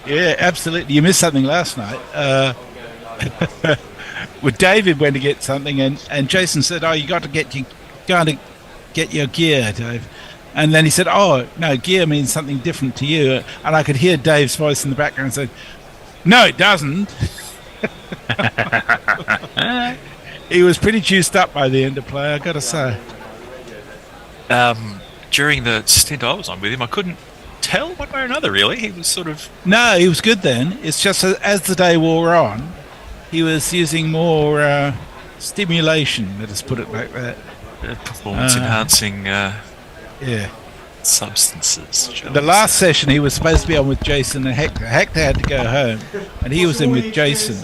Yeah, absolutely. You missed something last night. Well, David went to get something, and Jason said, "Oh, you got to get your gear, Dave." And then he said, "Oh, no, gear means something different to you." And I could hear Dave's voice in the background saying, "No, it doesn't." He was pretty juiced up by the end of play, I got to say. During the stint I was on with him, I couldn't tell one way or another, really. He was sort of... No, he was good then. It's just as the day wore on, he was using more stimulation, let us put it like that. Performance-enhancing Yeah. substances. The last session he was supposed to be on with Jason and Hector. Hector had to go home, and he was in with Jason.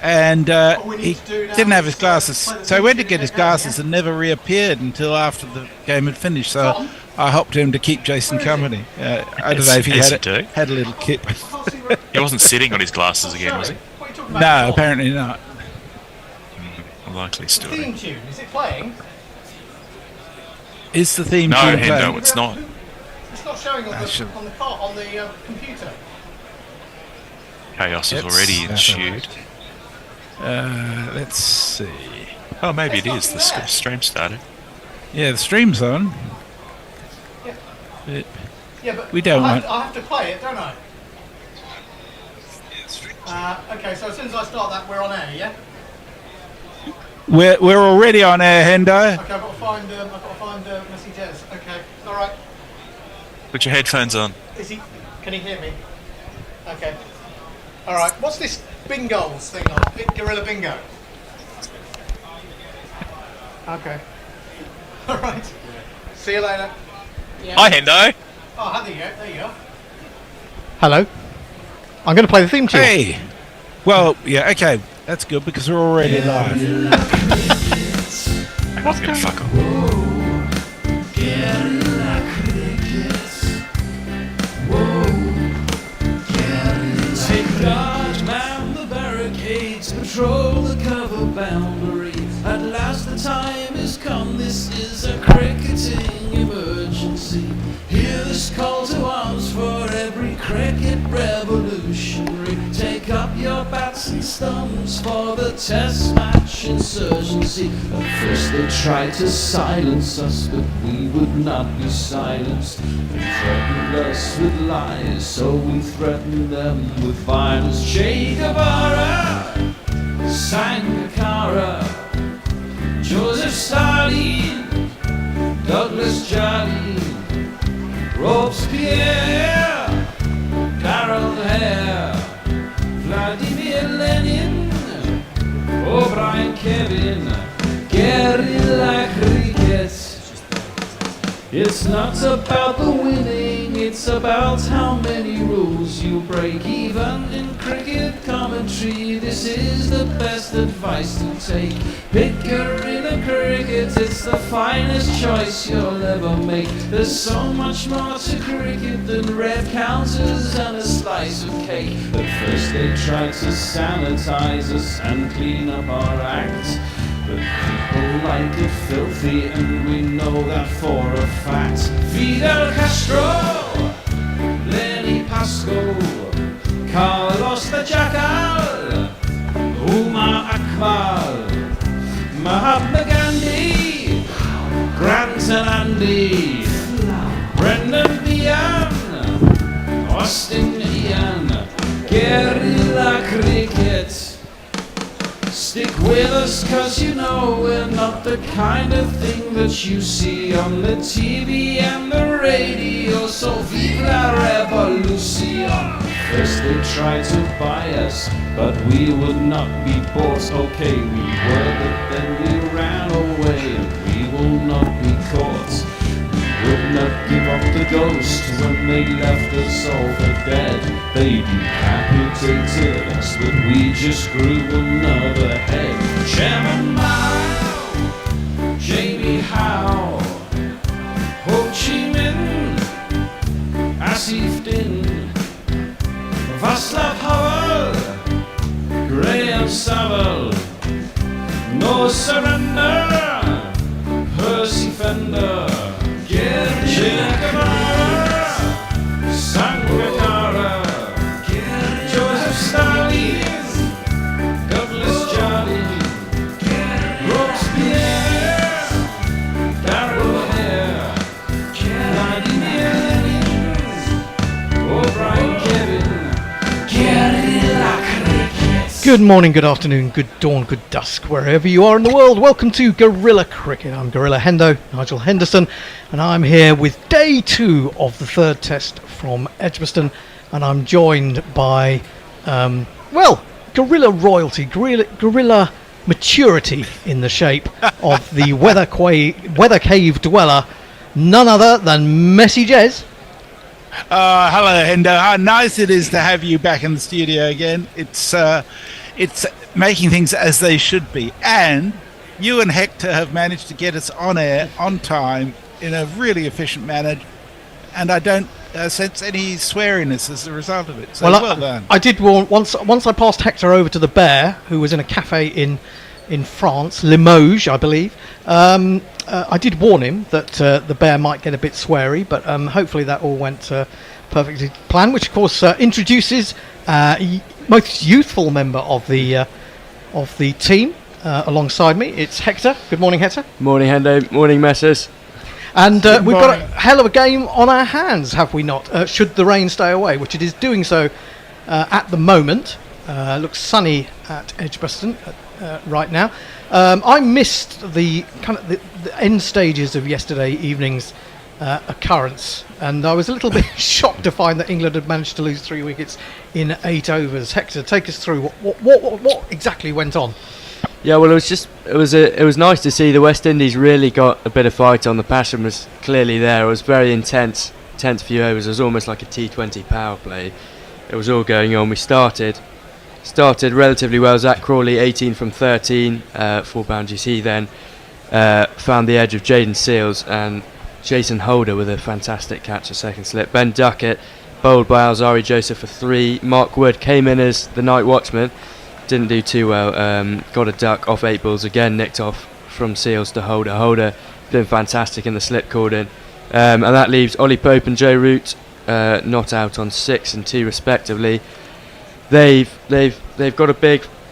And he didn't have his glasses, so he went to get his glasses and never reappeared until after the game had finished. So I helped him to keep Jason company. I don't know if he had a little kip. He wasn't sitting on his glasses again, was he? No, apparently not. Unlikely story. Theme tune, is it playing? Is the theme No, tune playing? no, it's not. It's not showing on the computer. Chaos is already ensued. Let's see. Oh, maybe it is. The stream started. Yeah, the stream's on. Yeah, but we don't want... I have to play it, don't I? Okay, so as soon as I start that, we're on air, yeah? We're already on air, Hendo. Okay, I've got to find Missy Jez. Okay, all right. Put your headphones on. Can he hear me? Okay. All right. What's this bingos thing on? Guerilla Bingo. Okay. All right. See you later. Yeah. Hi, Hendo. Oh, there you go. Hello. I'm going to play the theme tune. Hey. Well, yeah, okay. That's good because we're already live. What's going to fuck off? Guerilla Cricket. Take guard, man the barricades, patrol the cover boundary. At last the time has come, this is a cricketing emergency. Hear this call to arms for every cricket revolutionary. Take up your bats and stumps for the test match insurgency. At first they tried to silence us, but we would not be silenced. They threatened us with lies, so we threatened them with violence. Che Guevara, Sangakkara, Joseph Stalin, Douglas Jardine, Robespierre, Carol Hare, Vladimir Lenin, O'Brien Kevin, Guerilla Cricket. It's not about the winning, it's about how many rules you break. Even in cricket commentary, this is the best advice to take. Pick Guerilla Cricket, it's the finest choice you'll ever make. There's so much more to cricket than red counters and a slice of cake. At first they tried to sanitize us and clean up our act, but people like it filthy, and we know that for a fact. Fidel Castro, Lenny Pascoe, Carlos the Jackal, Umar Akmal, Mahatma Gandhi, Grant and Andy, Brendan Behan, Austin Ian, Guerilla Cricket. Stick with us, cause you know we're not the kind of thing that you see on the TV and the radio. So vive la revolution. First they tried to buy us, but we would not be bought. Okay, we were, but then we ran away, and we will not be caught. We would not give up the ghost when they left us all for dead. They decapitated us, but we just grew another head. Chairman Mao, Jamie Howe, Ho Chi Minh, Asif Din, Václav Havel, Graham Saville, No Surrender, Percy Fender, Che Guevara, Sangakkara, Good morning, good afternoon, good dawn, good dusk, wherever you are in the world. Welcome to Guerilla Cricket. I'm Guerilla Hendo, Nigel Henderson, and I'm here with day 2 of the third test from Edgbaston, and I'm joined by, Guerilla royalty, Guerilla maturity in the shape of the weather cave dweller, none other than Messi Jez. Hello, Hendo. How nice it is to have you back in the studio again. It's making things as they should be. And you and Hector have managed to get us on air on time in a really efficient manner. And I don't sense any sweariness as a result of it. So well done. I did warn once I passed Hector over to the Bear, who was in a cafe in France, Limoges, I believe. I did warn him that the Bear might get a bit sweary, but hopefully that all went perfectly planned, which of course introduces most youthful member of the team alongside me. It's Hector. Good morning, Hector. Morning, Hendo. Morning, Messrs. And we've got a hell of a game on our hands, have we not? Should the rain stay away, which it is doing so at the moment. Looks sunny at Edgbaston right now. I missed the end stages of yesterday evening's occurrence, and I was a little bit shocked to find that England had managed to lose 3 wickets in 8 overs. Hector, take us through what exactly went on. Yeah, well, it was nice to see the West Indies really got a bit of fight on. The passion was clearly there. It was very intense few overs. It was almost like a T20 power play. It was all going on. We started relatively well. Zach Crawley 18 from 13, 4 boundaries. He then found the edge of Jaden Seals, and Jason Holder with a fantastic catch, a second slip. Ben Duckett bowled by Alzari Joseph for 3. Mark Wood came in as the night watchman, didn't do too well, got a duck off 8 balls, again nicked off from Seals to Holder. Holder been fantastic in the slip called in, and that leaves Ollie Pope and Joe Root not out on 6 and 2 respectively. They've got a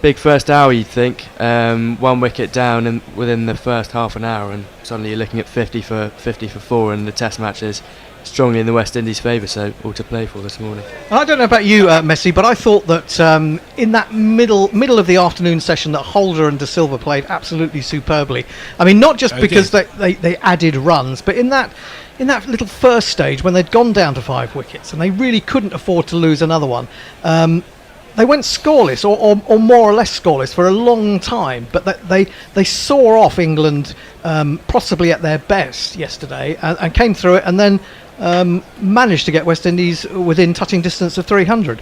big first hour, you'd think. 1 wicket down within the first half an hour, and suddenly you're looking at 50 for 4, and the test match is strongly in the West Indies' favour, so all to play for this morning. I don't know about you, Messi, but I thought that in that middle of the afternoon session that Holder and De Silva played absolutely superbly. I mean, not just because they added runs, but in that little first stage when they'd gone down to 5 wickets and they really couldn't afford to lose another one. They went scoreless, or more or less scoreless, for a long time, but they saw off England possibly at their best yesterday, and came through it, and then managed to get West Indies within touching distance of 300.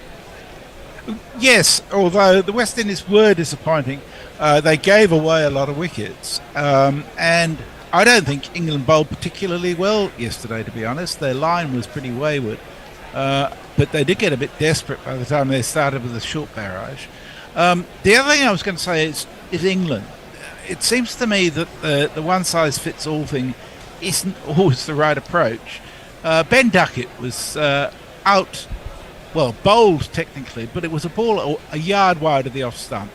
Yes, although the West Indies were disappointing. They gave away a lot of wickets, and I don't think England bowled particularly well yesterday, to be honest. Their line was pretty wayward. But they did get a bit desperate by the time they started with a short barrage. The other thing I was going to say is England. It seems to me that the one-size-fits-all thing isn't always the right approach. Ben Duckett was bowled technically, but it was a ball a yard wide of the off stump.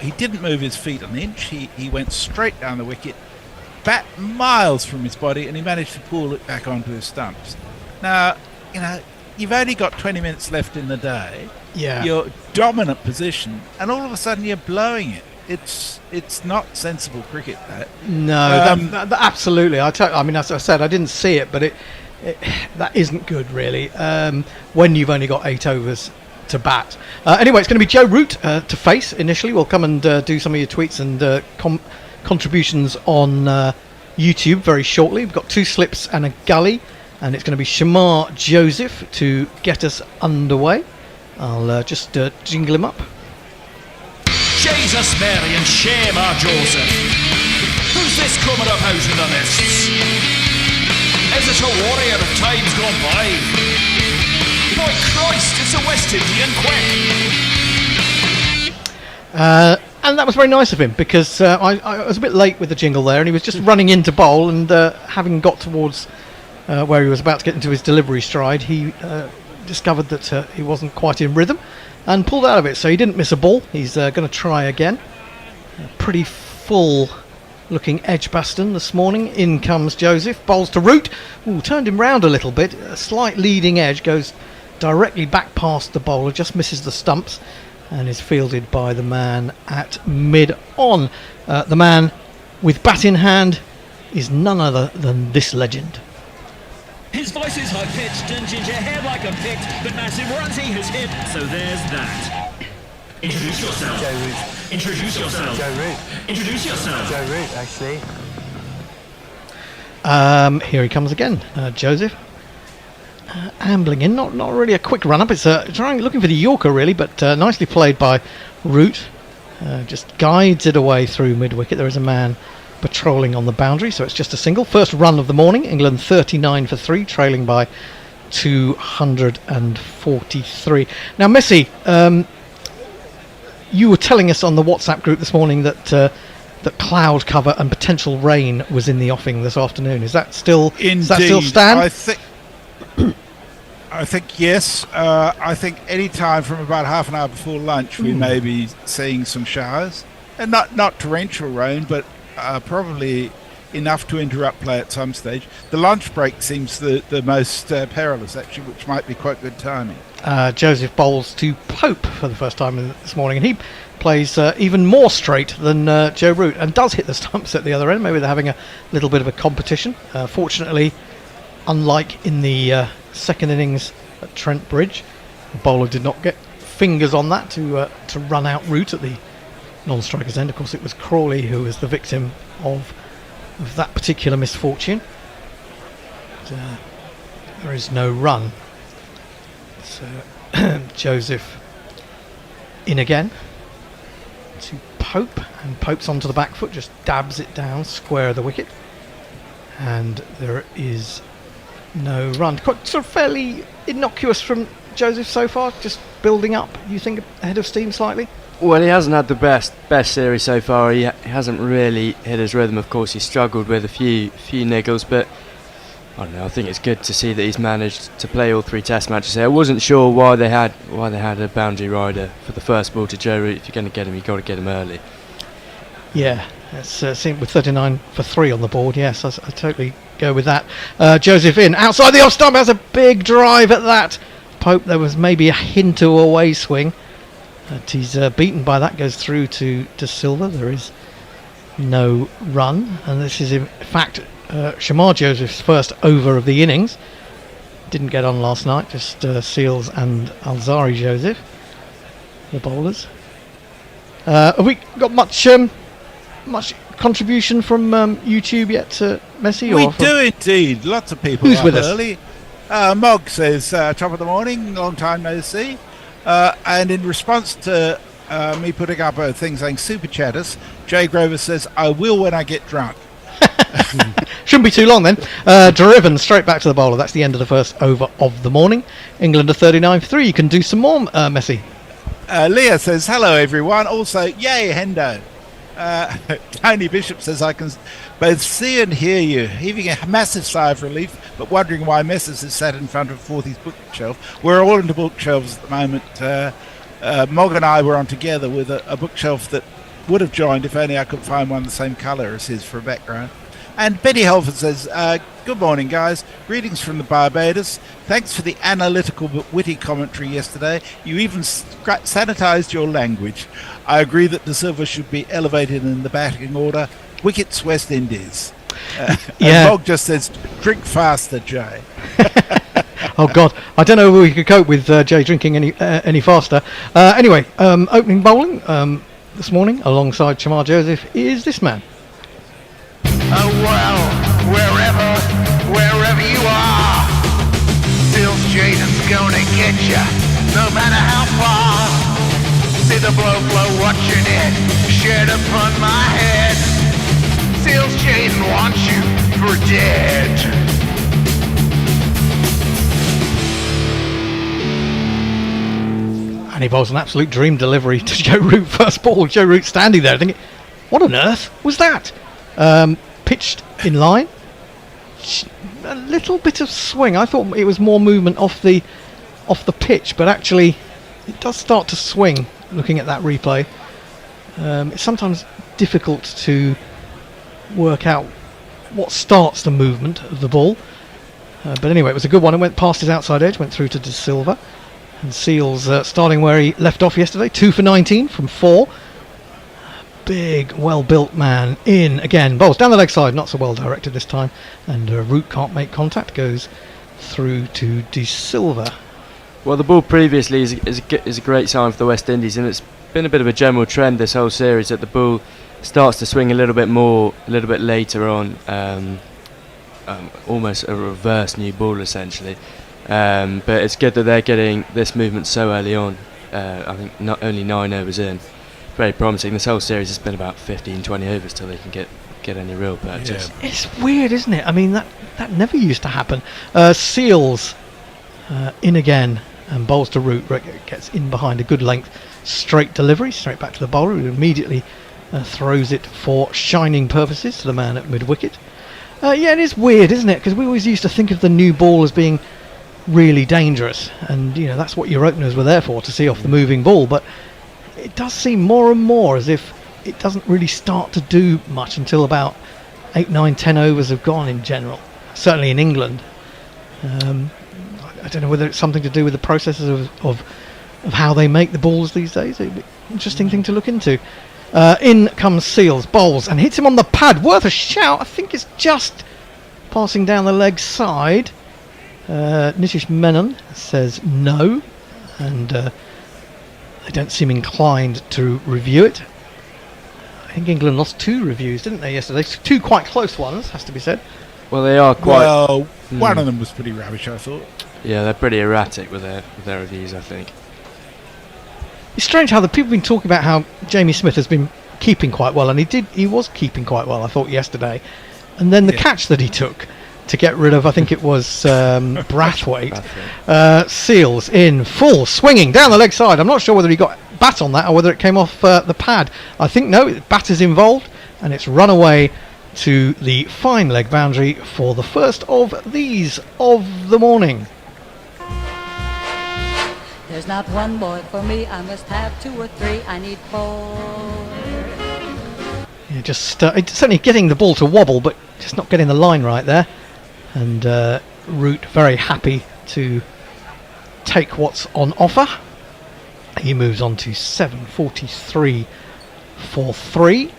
He didn't move his feet an inch. He went straight down the wicket, bat miles from his body, and he managed to pull it back onto his stumps. Now, you've only got 20 minutes left in the day. Yeah. Your dominant position, and all of a sudden you're blowing it. It's not sensible cricket, that. No, that absolutely. I mean, as I said, I didn't see it, but that isn't good, really, when you've only got 8 overs to bat. Anyway, it's going to be Joe Root to face initially. We'll come and do some of your tweets and contributions on YouTube very shortly. We've got 2 slips and a gully. And it's going to be Shamar Joseph to get us underway. I'll just jingle him up. Jesus Mary and Shamar Joseph. Who's this coming up out of the mists? Is it a warrior of times gone by? By Christ, it's a West Indian quack. And that was very nice of him, because I was a bit late with the jingle there, and he was just running into bowl, and having got towards where he was about to get into his delivery stride, he discovered that he wasn't quite in rhythm and pulled out of it. So he didn't miss a ball. He's going to try again. Pretty full looking Edgbaston this morning. In comes Joseph, bowls to Root. Ooh, turned him round a little bit. A slight leading edge, goes directly back past the bowler, just misses the stumps. and is fielded by the man at mid-on. The man with bat in hand is none other than this legend. His voice is high-pitched and ginger hair like a picked, but massive runs he has hit, so there's that. Introduce yourself. Joe Root. Introduce yourself. Joe Root. Introduce yourself. Joe Root, actually. Here he comes again, Joseph. Ambling in, not really a quick run-up. It's looking for the Yorker, really, but nicely played by Root. Just guides it away through mid-wicket. There is a man patrolling on the boundary, so it's just a single. First run of the morning, England 39 for 3, trailing by 243. Now, Messi, you were telling us on the WhatsApp group this morning that cloud cover and potential rain was in the offing this afternoon. Is that still stand? I think yes. I think any time from about half an hour before lunch we may be seeing some showers, and not torrential rain, but probably enough to interrupt play at some stage. The lunch break seems the most perilous, actually, which might be quite good timing. Joseph bowls to Pope for the first time this morning, and he plays even more straight than Joe Root, and does hit the stumps at the other end. Maybe they're having a little bit of a competition. Fortunately, unlike in the second innings at Trent Bridge, the bowler did not get fingers on that to run out Root at the non-striker's end. Of course, it was Crawley who was the victim of that particular misfortune. There is no run. So Joseph in again to Pope, and Pope's onto the back foot, just dabs it down square of the wicket, and there is no run. Quite sort of fairly innocuous from Joseph so far, just building up, you think, ahead of steam slightly? Well, he hasn't had the best series so far. He hasn't really hit his rhythm. Of course, he struggled with a few niggles, but I don't know. I think it's good to see that he's managed to play all 3 Test matches here. I wasn't sure why they had a boundary rider for the first ball to Joe Root. If you're going to get him, you've got to get him early. Yeah, it's seen with 39 for 3 on the board. Yes, I totally go with that. Joseph in outside the off stump, has a big drive at that. Pope, there was maybe a hint of a away swing. He's beaten by that, goes through to Silva. There is no run, and this is in fact Shamar Joseph's first over of the innings. Didn't get on last night, just Seals and Alzari Joseph, the bowlers. Have we got much contribution from YouTube yet, Messi? We do indeed. Lots of people. Who's with us? Early. Mog says, top of the morning, long time no see. And in response to me putting up a thing saying super chatters, Jay Grover says, I will when I get drunk. Shouldn't be too long then. Driven straight back to the bowler. That's the end of the first over of the morning. England are 39 for 3. You can do some more, Messi. Leah says, hello everyone. Also, yay, Hendo. Tony Bishop says, I can both see and hear you, heaving a massive sigh of relief, but wondering why Messrs is sat in front of Forthy's bookshelf. We're all into bookshelves at the moment. Mog and I were on together with a bookshelf that would have joined if only I could find one the same colour as his for a background. And Betty Holford says, good morning guys, greetings from the Barbados. Thanks for the analytical but witty commentary yesterday. You even sanitised your language. I agree that De Silva should be elevated in the batting order. Wickets West Indies. Yeah. Mog just says, drink faster, Jay. Oh God, I don't know if we could cope with Jay drinking any faster. Anyway, opening bowling this morning alongside Shamar Joseph is this man. Oh well, wherever you are, Seals Jaden's gonna get ya, no matter how far. See the blow watching it, shed upon my head. Seals Jaden wants you for dead. And he bowls an absolute dream delivery to Joe Root first ball. Joe Root standing there thinking, what on earth was that? Pitched in line, a little bit of swing. I thought it was more movement off the pitch, but actually it does start to swing. Looking at that replay, it's sometimes difficult to work out what starts the movement of the ball. But anyway, it was a good one. It went past his outside edge, went through to De Silva, And Seals starting where he left off yesterday, 2 for 19 from 4. Big, well-built man in again. Bowls down the leg side, not so well directed this time. And Root can't make contact, goes through to De Silva. Well, the ball previously is a great sign for the West Indies, and it's been a bit of a general trend this whole series that the ball starts to swing a little bit more, a little bit later on, almost a reverse new ball essentially. But it's good that they're getting this movement so early on. I think not only 9 overs in, very promising. This whole series has been about 15-20 overs till they can get any real purchase. Yeah. It's weird, isn't it? I mean, that never used to happen. Seals in again and bowls to Root. Gets in behind a good length, straight delivery, straight back to the bowler, who immediately throws it for shining purposes to the man at mid-wicket. Yeah, it is weird, isn't it? Because we always used to think of the new ball as being really dangerous, and you know that's what your openers were there for, to see off the moving ball. But it does seem more and more as if it doesn't really start to do much until about 8, 9, 10 overs have gone in general. Certainly in England. I don't know whether it's something to do with the processes of how they make the balls these days. It'd be an interesting thing to look into. In comes Seals, bowls and hits him on the pad. Worth a shout. I think it's just passing down the leg side. Nitish Menon says no, and they don't seem inclined to review it. I think England lost 2 reviews, didn't they, yesterday? 2 quite close ones, has to be said. Well, they are quite. Well, one of them was pretty rubbish, I thought. Yeah, they're pretty erratic with their reviews, I think. It's strange how the people have been talking about how Jamie Smith has been keeping quite well, and he was keeping quite well, I thought, yesterday. And then the catch that he took to get rid of, I think it was Brathwaite. Seals in full, swinging down the leg side. I'm not sure whether he got bat on that or whether it came off the pad. I think no, bat is involved, and it's run away to the fine leg boundary for the first of these of the morning. There's not one boy for me, I must have 2 or 3, I need 4. Yeah, just certainly getting the ball to wobble, but just not getting the line right there. And Root very happy to take what's on offer. He moves on to 7:43 for 3.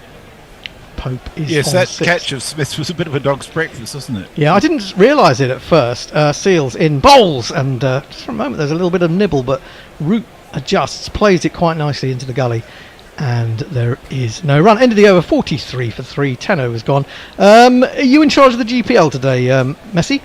Pope is Yes, on that 6. catch of Smith's was a bit of a dog's breakfast, wasn't it? Yeah, I didn't realise it at first. Seals in bowls, and just for a moment there's a little bit of nibble, but Root adjusts, plays it quite nicely into the gully, and there is no run. End of the over, 43 for 3, 10 overs gone. Are you in charge of the GPL today, Messi?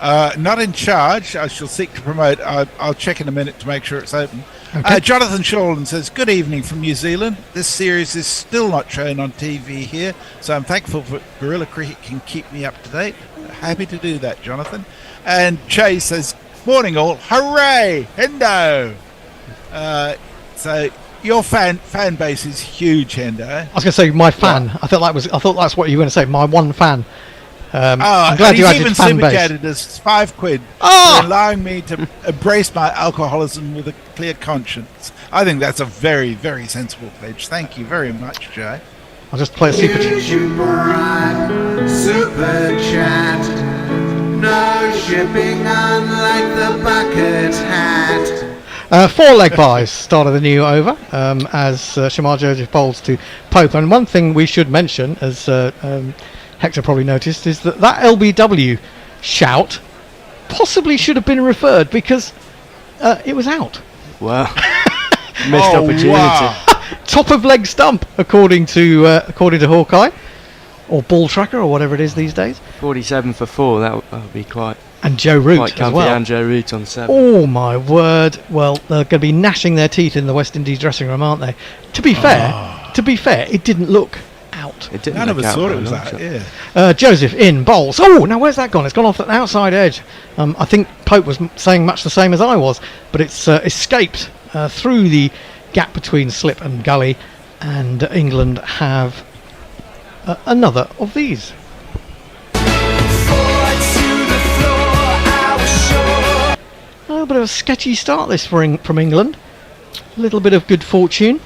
Not in charge. I shall seek to promote. I'll check in a minute to make sure it's open. Okay. Jonathan Shawland says, good evening from New Zealand. This series is still not shown on TV here, so I'm thankful for Guerilla Cricket can keep me up to date. Happy to do that, Jonathan. And Chase says, morning all, hooray, Hendo. So your fan base is huge, Hendo. I was going to say my fan. I thought that's what you were going to say. My one fan. I'm glad you added even fan base. syndicated us £5 for allowing me to embrace my alcoholism with a clear conscience. I think that's a very, very sensible pledge. Thank you very much, Jay. I'll just play a super Super chat. No shipping unlike the bucket hat. 4 leg buys start of the new over as Shamar Joseph bowls to Pope. And one thing we should mention, as Hector probably noticed, is that LBW shout possibly should have been referred because it was out. Wow. Missed opportunity. Wow. Top of leg stump, according to Hawkeye, or Ball Tracker, or whatever it is these days. 47 for 4. That would be quite Joe Root quite as comfy. well. And Joe Root on 7. Oh my word! Well, they're going to be gnashing their teeth in the West Indies dressing room, aren't they? To be fair, it didn't look out. It didn't None of look us out thought by it a was long that, shot. yeah. Joseph in bowls. Oh, now where's that gone? It's gone off the outside edge. I think Pope was saying much the same as I was, but it's escaped through the gap between slip and gully, and England have another of these. A bit of a sketchy start this from England. A little bit of good fortune.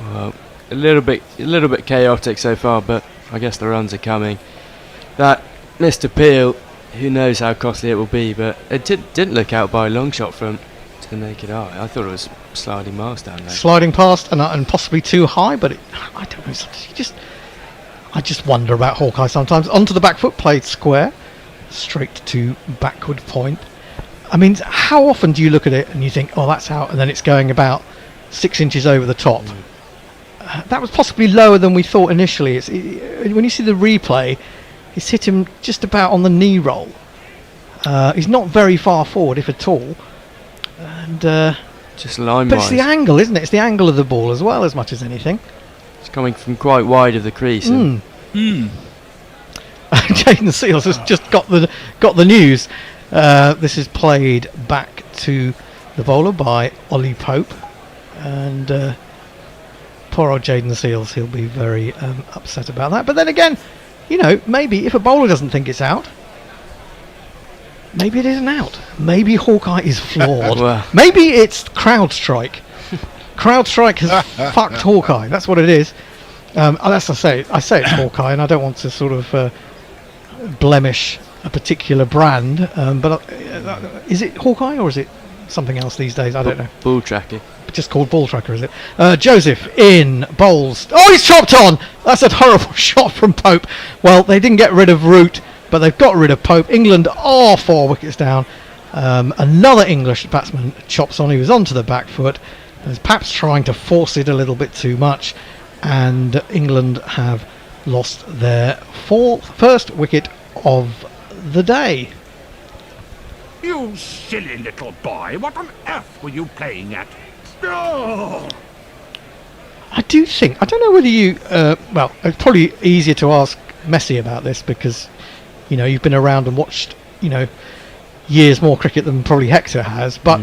Well, a little bit chaotic so far, but I guess the runs are coming. That missed appeal who knows how costly it will be, but it didn't look out by a long shot from to the naked eye. I thought it was sliding miles down there. Sliding past and possibly too high, but I don't know. I just wonder about Hawkeye sometimes. Onto the back foot, played square, straight to backward point. I mean, how often do you look at it and you think, oh, that's out, and then it's going about 6 inches over the top? That was possibly lower than we thought initially. When you see the replay, it's hit him just about on the knee roll. He's not very far forward, if at all. And just line-wise. But it's the angle, isn't it? It's the angle of the ball as well, as much as anything. It's coming from quite wide of the crease. Jaden Seals has just got the news. This is played back to the bowler by Ollie Pope, and poor old Jaden Seals, he'll be very upset about that. But then again, you know, maybe if a bowler doesn't think it's out, maybe it isn't out. Maybe Hawkeye is flawed. Well. Maybe it's crowd strike. Crowd strike has fucked Hawkeye. That's what it is. That's I say it's Hawkeye, and I don't want to sort of blemish a particular brand, but is it Hawkeye or is it something else these days? I don't know. Ball tracking. Just called ball tracker, is it? Joseph in bowls. Oh, he's chopped on! That's a horrible shot from Pope. Well, they didn't get rid of Root, but they've got rid of Pope. England are 4 wickets down. Another English batsman chops on. He was onto the back foot. Was perhaps trying to force it a little bit too much, and England have lost their first wicket of the day. You silly little boy, what on earth were you playing at? Oh! I don't know whether you, well, it's probably easier to ask Messi about this because, you know, you've been around and watched, you know, years more cricket than probably Hector has, but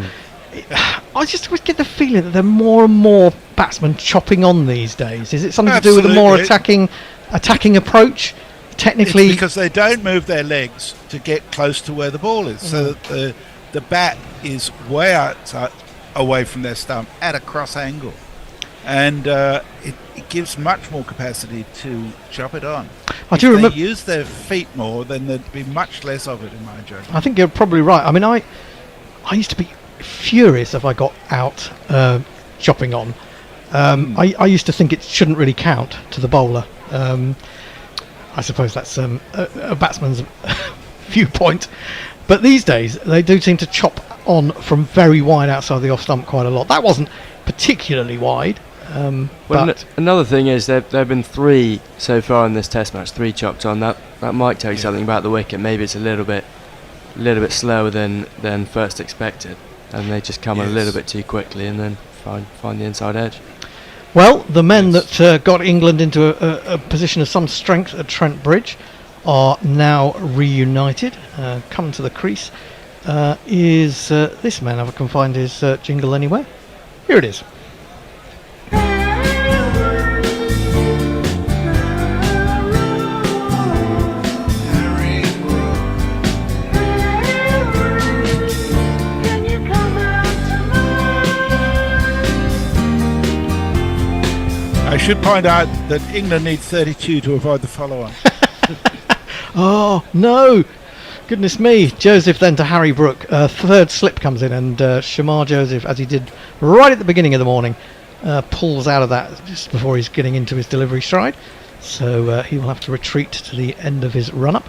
I just always get the feeling that there are more and more batsmen chopping on these days. Is it something to do with a more attacking approach? Technically, it's because they don't move their legs to get close to where the ball is, so that the bat is way outside, away from their stump at a cross angle, and it gives much more capacity to chop it on. If they use their feet more, then there'd be much less of it, in my judgment. I think you're probably right. I mean, I used to be furious if I got out chopping on. I used to think it shouldn't really count to the bowler. I suppose that's a batsman's viewpoint. But these days, they do seem to chop on from very wide outside the off stump quite a lot. That wasn't particularly wide. But another thing is there have been 3 so far in this Test match, 3 chopped on. That might tell you something about the wicket. Maybe it's a little bit slower than first expected, and they just come a little bit too quickly and then find the inside edge. Well, the men that got England into a position of some strength at Trent Bridge are now reunited. Come to the crease is this man. If I can find his jingle anywhere. Here it is. I should point out that England needs 32 to avoid the follow-on. Oh, no! Goodness me. Joseph then to Harry Brook. Third slip comes in, and Shamar Joseph, as he did right at the beginning of the morning, pulls out of that just before he's getting into his delivery stride. So he will have to retreat to the end of his run-up.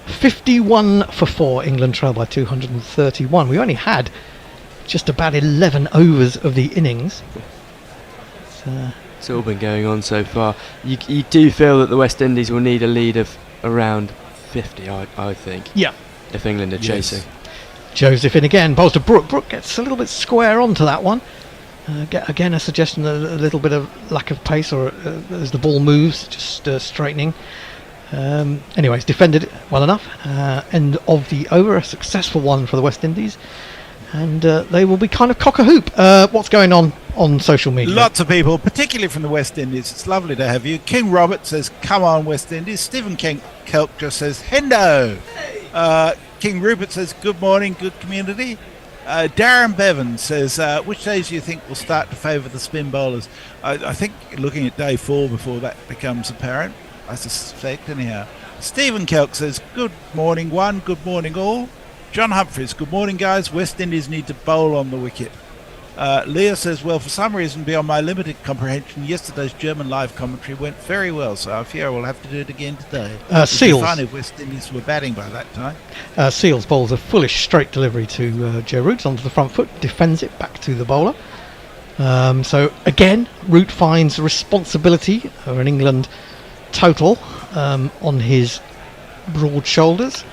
51 for 4, England trail by 231. We only had just about 11 overs of the innings. It's all been going on so far. You do feel that the West Indies will need a lead of around 50, I think. Yeah. If England are chasing. Joseph in again, bowls to Brook. Brook gets a little bit square onto that one. Again, a suggestion of a little bit of lack of pace, or as the ball moves, just straightening. Anyways, defended it well enough. End of the over, a successful one for the West Indies. And they will be kind of cock-a-hoop. What's going on social media? Lots of people, particularly from the West Indies. It's lovely to have you. King Robert says, come on, West Indies. Stephen Kelp just says, hendo. King Rupert says, good morning, good community. Darren Bevan says, which days do you think will start to favour the spin bowlers? I think looking at day 4 before that becomes apparent, I suspect, anyhow. Stephen Kelk says, good morning one, good morning all. John Humphreys, good morning guys. West Indies need to bowl on the wicket. Leah says, well, for some reason beyond my limited comprehension, yesterday's German live commentary went very well, so I fear we'll have to do it again today. Seals. Fine if West Indies were batting by that time. Seals bowls a foolish straight delivery to Joe Root onto the front foot, defends it back to the bowler. So again, Root finds responsibility of an England total on his broad shoulders.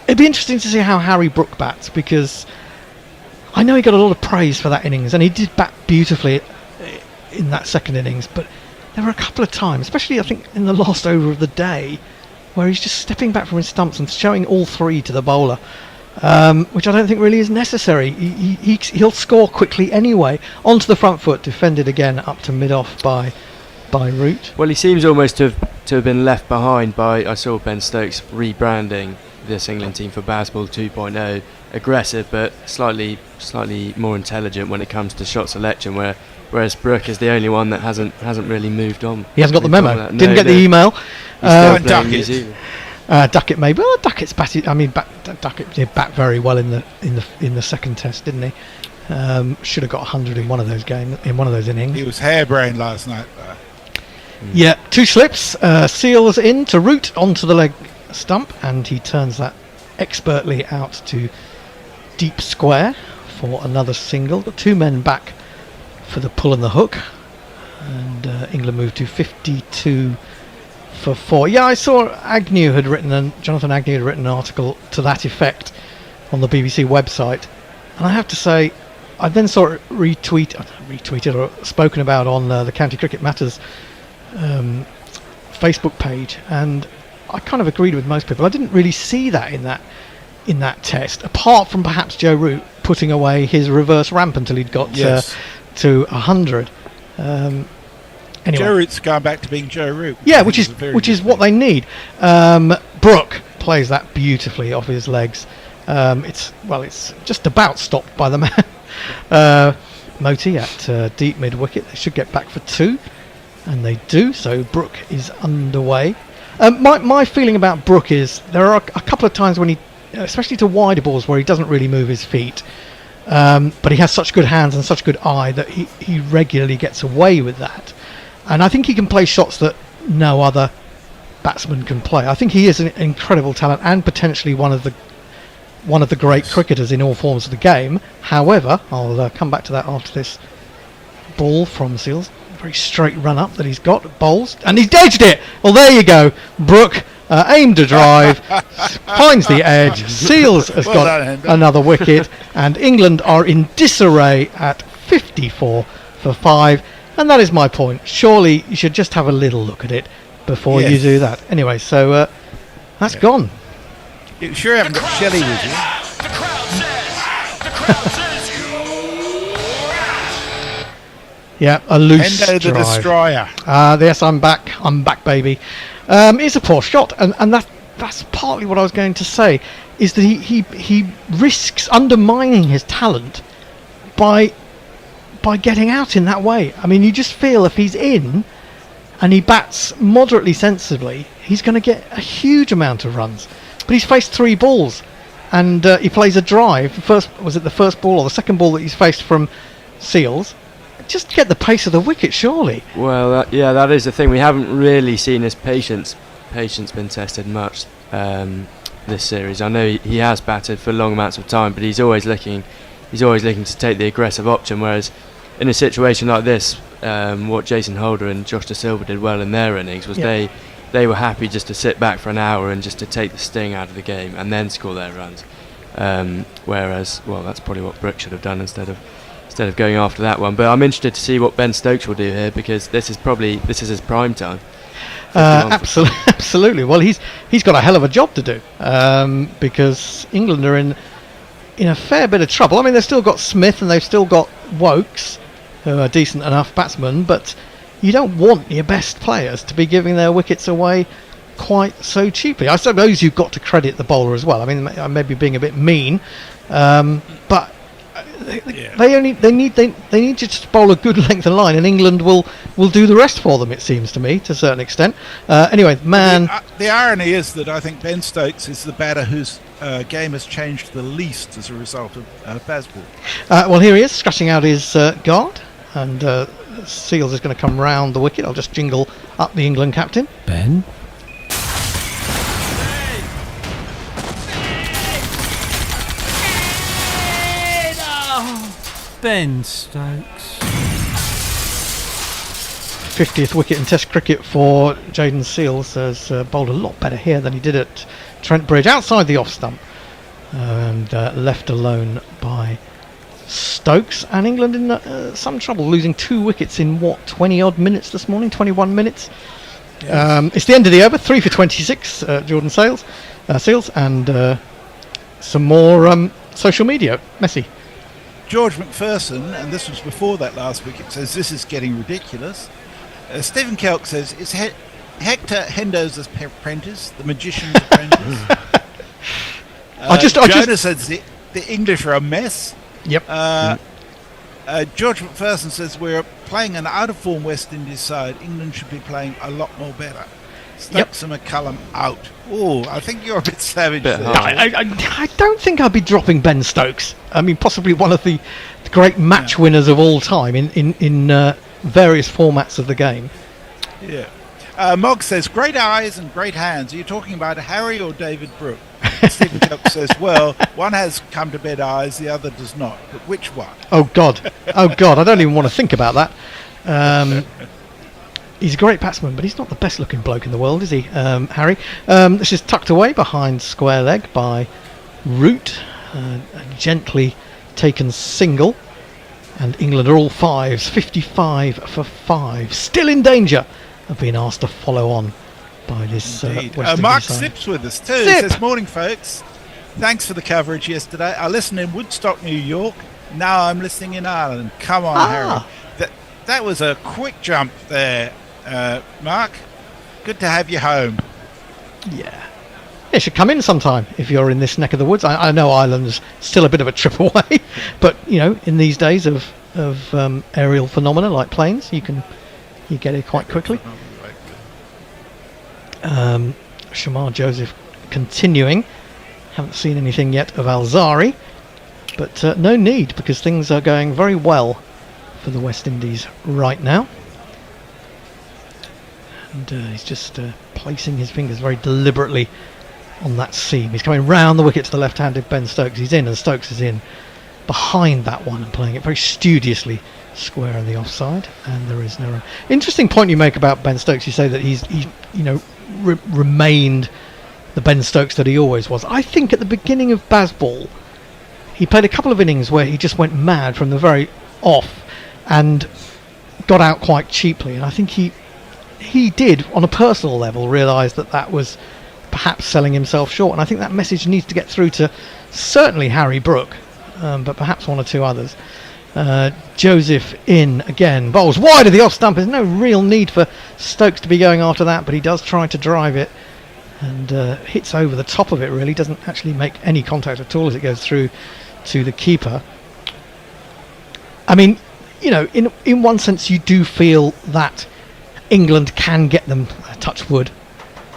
It'd be interesting to see how Harry Brook bats, because I know he got a lot of praise for that innings, and he did bat beautifully in that second innings, but there were a couple of times, especially I think in the last over of the day, where he's just stepping back from his stumps and showing all three to the bowler, which I don't think really is necessary. He'll score quickly anyway. Onto the front foot, defended again up to mid-off by Root. Well, he seems almost to have been left behind by, I saw Ben Stokes rebranding this England team for Baseball 2.0, aggressive but slightly more intelligent when it comes to shot selection, whereas Brook is the only one that hasn't really moved on. He hasn't got the memo. Didn't get the email. Duckett maybe. Well, Duckett's batted. I mean, Duckett did bat very well in the second test, didn't he? Should have got 100 in one of those games, in one of those innings. He was harebrained last night, though. Yeah, two slips. Seals in to Root onto the leg stump, and he turns that expertly out to deep square for another single. Got two men back for the pull and the hook, and England moved to 52 for 4. Yeah, I saw Jonathan Agnew had written an article to that effect on the BBC website, and I have to say, I then saw it retweeted or spoken about on the County Cricket Matters Facebook page, and I kind of agreed with most people. I didn't really see that in that test, apart from perhaps Joe Root putting away his reverse ramp until he'd got to 100. Anyway. Joe Root's going back to being Joe Root. Yeah, which is what they need. Brook plays that beautifully off his legs. It's just about stopped by the man Moti at deep mid wicket. They should get back for 2, and they do. So Brook is underway. My feeling about Brook is there are a couple of times when he, especially to wider balls, where he doesn't really move his feet, but he has such good hands and such good eye that he regularly gets away with that. And I think he can play shots that no other batsman can play. I think he is an incredible talent and potentially one of the great cricketers in all forms of the game. However, I'll come back to that after this ball from Seals. Very straight run up that he's got, bowls, and he's edged it. Well, there you go. Brook aimed a drive, finds the edge. Seals has got another wicket, and England are in disarray at 54 for 5. And that is my point. Surely you should just have a little look at it before you do that. Anyway, so that's gone. You sure haven't got Shelley with you? The crowd says Yeah, a loose Endo the drive. Destroyer. Yes, I'm back. I'm back, baby. It's a poor shot, and that's partly what I was going to say, is that he risks undermining his talent by getting out in that way. I mean, you just feel if he's in and he bats moderately sensibly, he's going to get a huge amount of runs. But he's faced 3 balls, and he plays a drive. Was it the first ball or the second ball that he's faced from Seals? Just get the pace of the wicket, surely. Well, that is the thing. We haven't really seen his patience been tested much this series. I know he has batted for long amounts of time, but he's always looking to take the aggressive option. Whereas in a situation like this, what Jason Holder and Josh De Silva did well in their innings was they were happy just to sit back for an hour and just to take the sting out of the game and then score their runs. Whereas, well, that's probably what Brook should have done instead of going after that one. But I'm interested to see what Ben Stokes will do here, because this is his prime time. Absolutely. Well, he's got a hell of a job to do, because England are in a fair bit of trouble. I mean, they've still got Smith and they've still got Woakes, who are decent enough batsmen, but you don't want your best players to be giving their wickets away quite so cheaply. I suppose you've got to credit the bowler as well. I mean, I may be being a bit mean, but they need to just bowl a good length of line, and England will do the rest for them. It seems to me, to a certain extent. Anyway, man. The irony is that I think Ben Stokes is the batter whose game has changed the least as a result of Bazball. Well, here he is, scratching out his guard, and Seals is going to come round the wicket. I'll just jingle up the England captain. Ben? Ben Stokes. 50th wicket in Test cricket for Jayden Seals. Has bowled a lot better here than he did at Trent Bridge, outside the off stump, and left alone by Stokes. And England in some trouble, losing 2 wickets in 20 odd minutes this morning, 21 minutes. Yes. It's the end of the over, 3 for 26, Jordan Seals, and some more social media. Messi. George McPherson, and this was before that last wicket, says this is getting ridiculous. Stephen Kelk says, is Hector Hendo's apprentice, the magician's apprentice? Jonah says the English are a mess. Yep. George McPherson says we're playing an out-of-form West Indies side. England should be playing a lot more better. Stokes and McCullum out. Oh, I think you're a bit savage there. I don't think I'd be dropping Ben Stokes. I mean, possibly one of the great match winners of all time in various formats of the game. Yeah. Mog says, great eyes and great hands. Are you talking about Harry or David Brook? Stephen Kelp says, well, one has come to bed eyes, the other does not. But which one? Oh, God. I don't even want to think about that. He's a great batsman, but he's not the best looking bloke in the world, is he, Harry? This is tucked away behind square leg by Root. A gently taken single. And England are all fives, 55 for 5. Still in danger of being asked to follow on by this West Indies Mark side. Sips with us too. He says, morning folks. Thanks for the coverage yesterday. I listened in Woodstock, New York. Now I'm listening in Ireland. Come on, Harry. That was a quick jump there, Mark. Good to have you home. Yeah. You should come in sometime if you're in this neck of the woods. I know Ireland's still a bit of a trip away, but you know, in these days of aerial phenomena like planes, you get it quite quickly. Shamar Joseph continuing. Haven't seen anything yet of Alzari, but no need, because things are going very well for the West Indies right now. And he's just placing his fingers very deliberately on that seam. He's coming round the wicket to the left-handed Ben Stokes. He's in, and Stokes is in behind that one and playing it very studiously square in the offside, and there is no run. Interesting point you make about Ben Stokes. You say that he remained the Ben Stokes that he always was. I think at the beginning of Bazball, he played a couple of innings where he just went mad from the very off and got out quite cheaply, and I think he did, on a personal level, realise that was perhaps selling himself short, and I think that message needs to get through to certainly Harry Brook, but perhaps one or two others. Joseph in again, bowls wide of the off stump. There's no real need for Stokes to be going after that, but he does try to drive it and hits over the top of it. Really doesn't actually make any contact at all as it goes through to the keeper. I mean, you know, in one sense you do feel that England can get them, touch wood,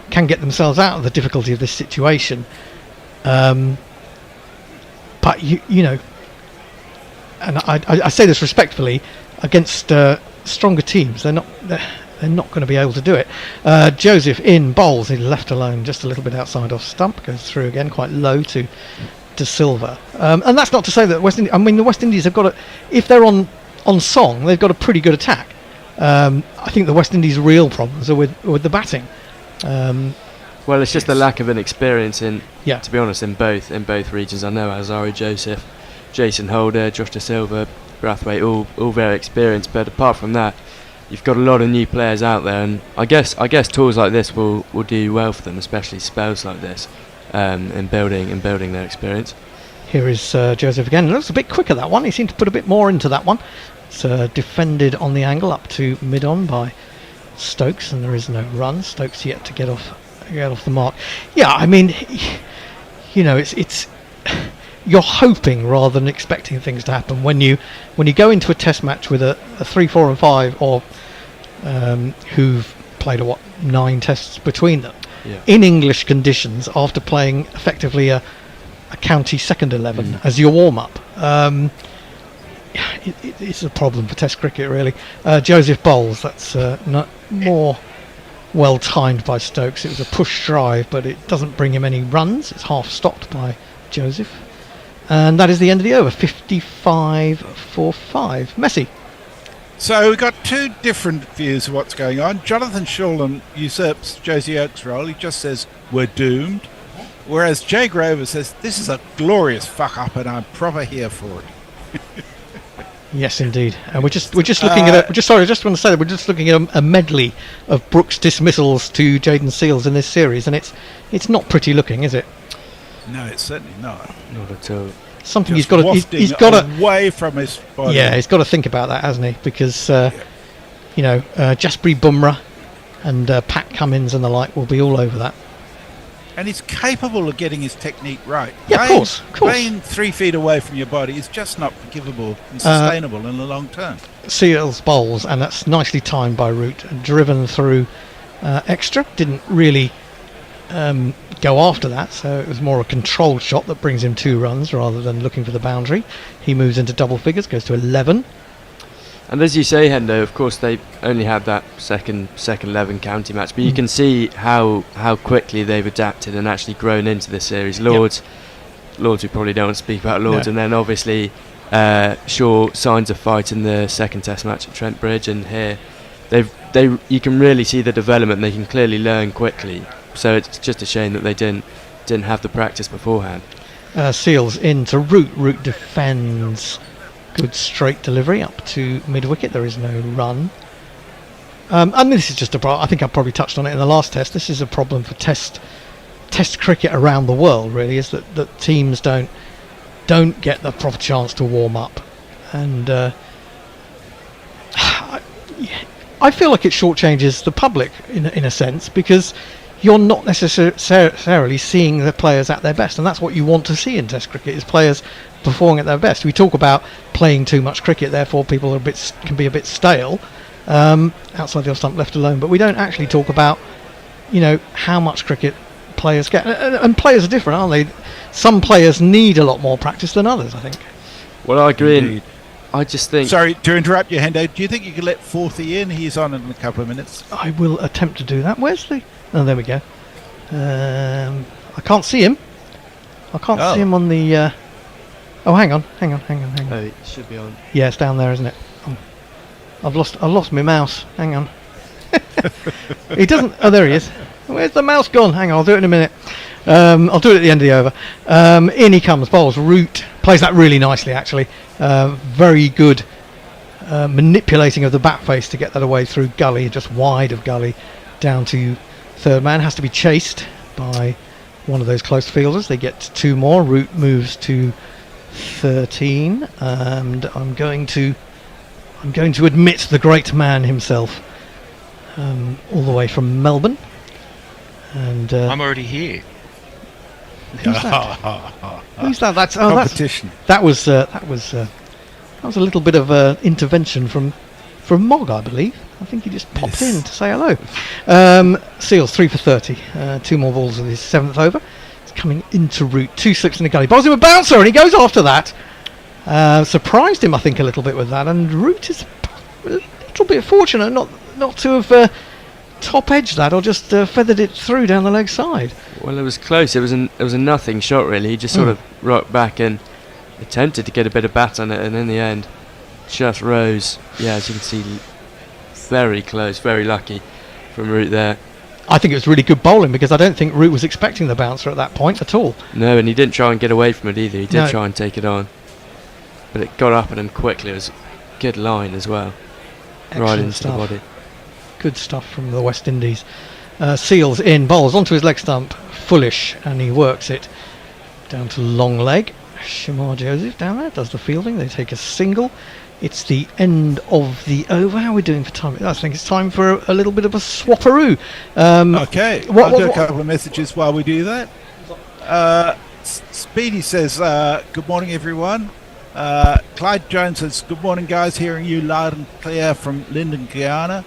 can get themselves out of the difficulty of this situation, but you know, and I say this respectfully, against stronger teams they're not going to be able to do it. Joseph in, bowls, he's left alone just a little bit outside off stump, goes through again quite low to Silva, and that's not to say that the West Indies have got if they're on song, they've got a pretty good attack. I think the West Indies' real problems are with the batting. Well, it's just the lack of an experience to be honest, in both regions. I know Alzari Joseph, Jason Holder, Josh De Silva, Brathwaite, all very experienced, but apart from that, you've got a lot of new players out there, and I guess tours like this will do well for them, especially spells like this, in building their experience. Here is Joseph again. It looks a bit quicker, that one. He seemed to put a bit more into that one. It's defended on the angle up to mid-on by Stokes, and there is no run. Stokes yet to get off the mark. Yeah, I mean, you know, it's you're hoping rather than expecting things to happen when you go into a test match with a 3, 4 and 5 or who've played 9 tests between them in English conditions after playing effectively a county second 11 as your warm-up. It's a problem for Test cricket, really. Joseph bowls. That's not more well timed by Stokes. It was a push drive, but it doesn't bring him any runs. It's half stopped by Joseph, and that is the end of the over. 55 for 5. Messi. So we've got 2 different views of what's going on. Jonathan Shulman usurps Josie Oakes' role. He just says we're doomed, whereas Jay Grover says this is a glorious fuck up and I'm proper here for it. Yes, indeed. And we're just looking at I just want to say that we're just looking at a medley of Brooks dismissals to Jayden Seales in this series, and it's not pretty looking, is it? No, it's certainly not. Not at all. Something Just he's got to away from his body. Yeah, he's got to think about that, hasn't he? Because Jasprit Bumrah and Pat Cummins and the like will be all over that. And he's capable of getting his technique right. Yeah, of course. Playing 3 feet away from your body is just not forgivable and sustainable in the long term. Seales bowls, and that's nicely timed by Root, driven through extra. Didn't really go after that, so it was more a controlled shot that brings him 2 runs rather than looking for the boundary. He moves into double figures, goes to 11. And as you say, Hendo, of course they only had that second 11 county match, but you can see how quickly they've adapted and actually grown into this series. Lords, we probably don't want to speak about Lords, and then obviously Shaw signs of fight in the second test match at Trent Bridge, and here you can really see the development. They can clearly learn quickly, so it's just a shame that they didn't have the practice beforehand. Seales into Root. Root defends. Good straight delivery up to mid-wicket. There is no run. And this is just I think I probably touched on it in the last test. This is a problem for test cricket around the world, really, is that teams don't get the proper chance to warm up. And I feel like it shortchanges the public in a sense, because you're not necessarily seeing the players at their best, and that's what you want to see in Test cricket, is players performing at their best. We talk about playing too much cricket, therefore people can be a bit stale outside the off stump left alone, but we don't actually talk about how much cricket players get, and players are different, aren't they? Some players need a lot more practice than others, I think. Well, I agree. And I just think... Sorry to interrupt you, Hendo. Do you think you could let Forthy in? He's on in a couple of minutes. I will attempt to do that. Where's the... Oh, there we go. I can't see him. I can't see him on the... Oh, hang on. Oh, it should be on. Yeah, it's down there, isn't it? I've lost my mouse. Hang on. He doesn't... Oh, there he is. Where's the mouse gone? Hang on, I'll do it in a minute. I'll do it at the end of the over. In he comes, bowls. Root plays that really nicely, actually. Very good manipulating of the bat face to get that away through gully, just wide of gully, down to third man. Has to be chased by one of those close fielders. They get 2 more. Root moves to 13, and I'm going to admit the great man himself, all the way from Melbourne. And I'm already here. Who's that? Who's that? That's competition. That was a little bit of intervention from Mog, I believe. I think he just popped in to say hello. Seales 3 for 30. 2 more balls of his 7th over. It's coming into Root. 2 slips in the gully. Bowls him a bouncer, and he goes after that. Surprised him, I think, a little bit with that. And Root is a little bit fortunate not to have top edged that, or just feathered it through down the leg side. Well, it was close. It was a nothing shot, really. He just sort of rocked back and attempted to get a bit of bat on it, and in the end just rose. Yeah, as you can see, very close, very lucky from Root there. I think it was really good bowling, because I don't think Root was expecting the bouncer at that point at all. No, and he didn't try and get away from it either. He did try and take it on, but it got up at him quickly. It was a good line as well. Excellent right into stuff. the body. Good stuff from the West Indies. Seales in, bowls onto his leg stump, foolish, and he works it down to long leg. Shamar Joseph down there does the fielding. They take a single. It's the end of the over. How are we doing for time? I think it's time for a little bit of a swapperoo. Okay, I'll do a couple of messages while we do that. Speedy says, good morning, everyone. Clyde Jones says, good morning, guys. Hearing you loud and clear from Lyndon, Guyana.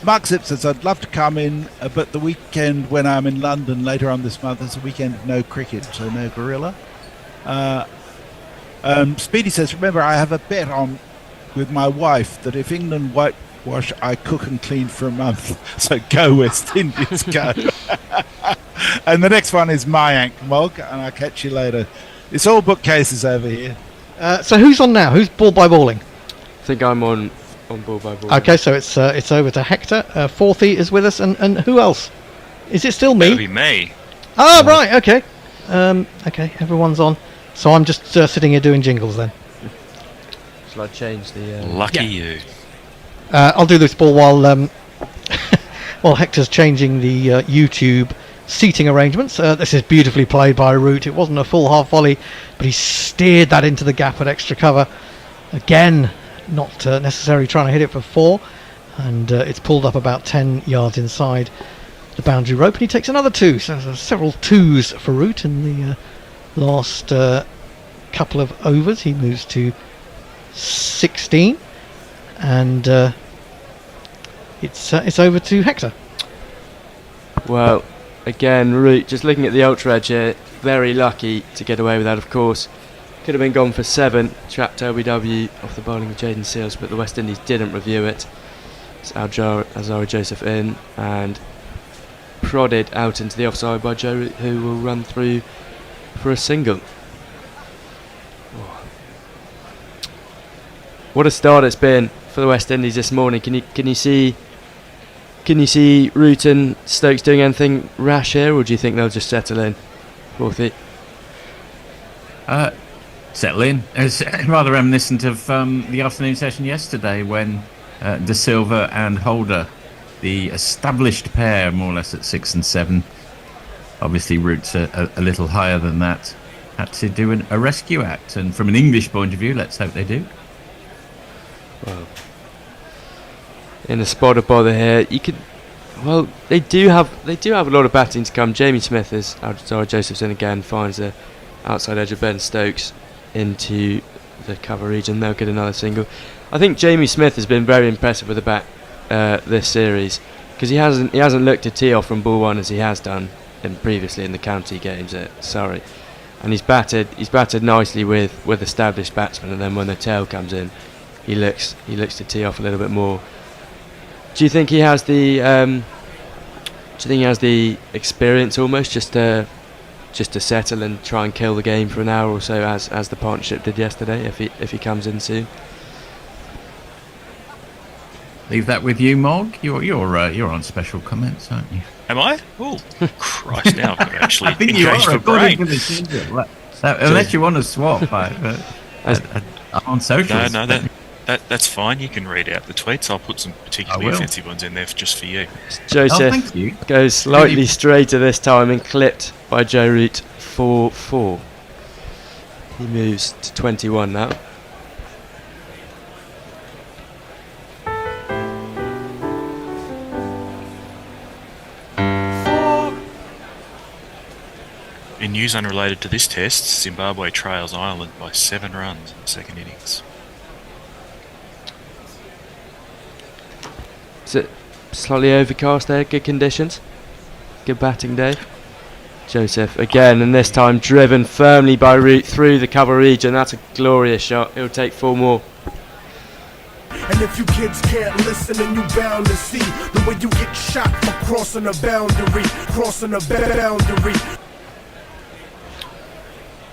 Mark Zip says, I'd love to come in, but the weekend when I'm in London later on this month is a weekend of no cricket, so no Guerilla. Speedy says, remember, I have a bet on with my wife that if England whitewash, I cook and clean for a month. So go West Indies, go. And the next one is Mayank Mog, and I'll catch you later. It's all bookcases over here. So who's on now? Who's ball by balling? I think I'm on ball by ball. Okay, so it's over to Hector. Forthy is with us, and who else? Is it still me? That'll be me. Oh, right, okay. Okay, everyone's on. So I'm just sitting here doing jingles then. Shall I change the... Lucky you. I'll do this ball while while Hector's changing the YouTube seating arrangements. This is beautifully played by Root. It wasn't a full half volley, but he steered that into the gap at extra cover. Again, not necessarily trying to hit it for 4, and it's pulled up about 10 yards inside the boundary rope, and he takes another 2. So there's several 2s for Root in the last couple of overs. He moves to 16, and it's over to Hector. Well, again, Root, just looking at the ultra edge here, very lucky to get away with that, of course. Could have been gone for 7, trapped LBW off the bowling of Jaden Seals, but the West Indies didn't review it. It's Alzari Joseph in, and prodded out into the offside by Joe Root, who will run through for a single. Oh. What a start it's been for the West Indies this morning. Can you see Root and Stokes doing anything rash here, or do you think they'll just settle in? Forthy? Settle in. It's rather reminiscent of the afternoon session yesterday when De Silva and Holder, the established pair, more or less at 6 and 7. Obviously, Root's a little higher than that. Had to do a rescue act, and from an English point of view, let's hope they do. Well, in a spot of bother here, you could. Well, they do have a lot of batting to come. Jamie Smith is Alzari Josephson again, finds the outside edge of Ben Stokes into the cover region. They'll get another single. I think Jamie Smith has been very impressive with the bat this series, because he hasn't looked to tee off from ball 1 as he has done previously in the county games at Surrey, and he's batted nicely with established batsmen, and then when the tail comes in, he looks to tee off a little bit more. Do you think he has the experience almost just to settle and try and kill the game for an hour or so, as the partnership did yesterday, if he comes in soon? Leave that with you, Mog. You're on special comments, aren't you? Am I? Oh, Christ! Now I've got to actually I think you engage are, the according brain. to the schedule. Unless you want to swap, I'm on socials. No, that's fine. You can read out the tweets. I'll put some particularly offensive ones in there just for you. Joseph thank you. goes slightly straighter this time and clipped by Joe Root for 4. He moves to 21 now. In news unrelated to this test, Zimbabwe trails Ireland by 7 runs in the second innings. Is it slightly overcast there? Good conditions? Good batting day? Joseph again, and this time driven firmly by Root through the cover region. That's a glorious shot. He'll take 4 more. And if you kids can't listen, then you bound to see the way you get shot for crossing a boundary.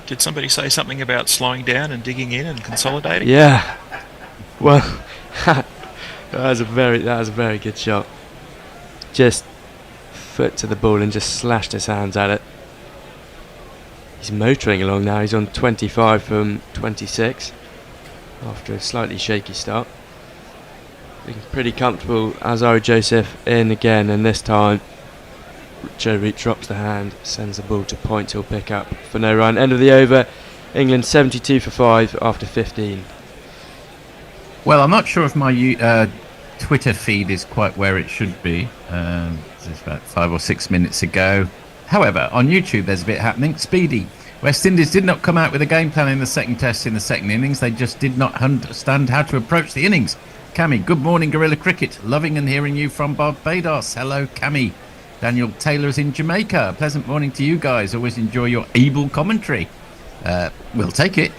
Did somebody say something about slowing down and digging in and consolidating? Yeah. Well, that was a very good shot. Just foot to the ball and just slashed his hands at it. He's motoring along now. He's on 25 from 26 after a slightly shaky start. Looking pretty comfortable. Alzari Joseph in again, and this time Joe Root drops the hand, sends the ball to point. He'll pick up for no run. End of the over. England 72 for 5 after 15. Well, I'm not sure if my Twitter feed is quite where it should be. It's about 5 or 6 minutes ago. However, on YouTube there's a bit happening. Speedy, West Indies did not come out with a game plan in the second test in the second innings. They just did not understand how to approach the innings. Cammy, good morning, Guerilla Cricket. Loving and hearing you from Barbados. Hello, Cammy. Daniel Taylor's in Jamaica. Pleasant morning to you guys. Always enjoy your able commentary. We'll take it.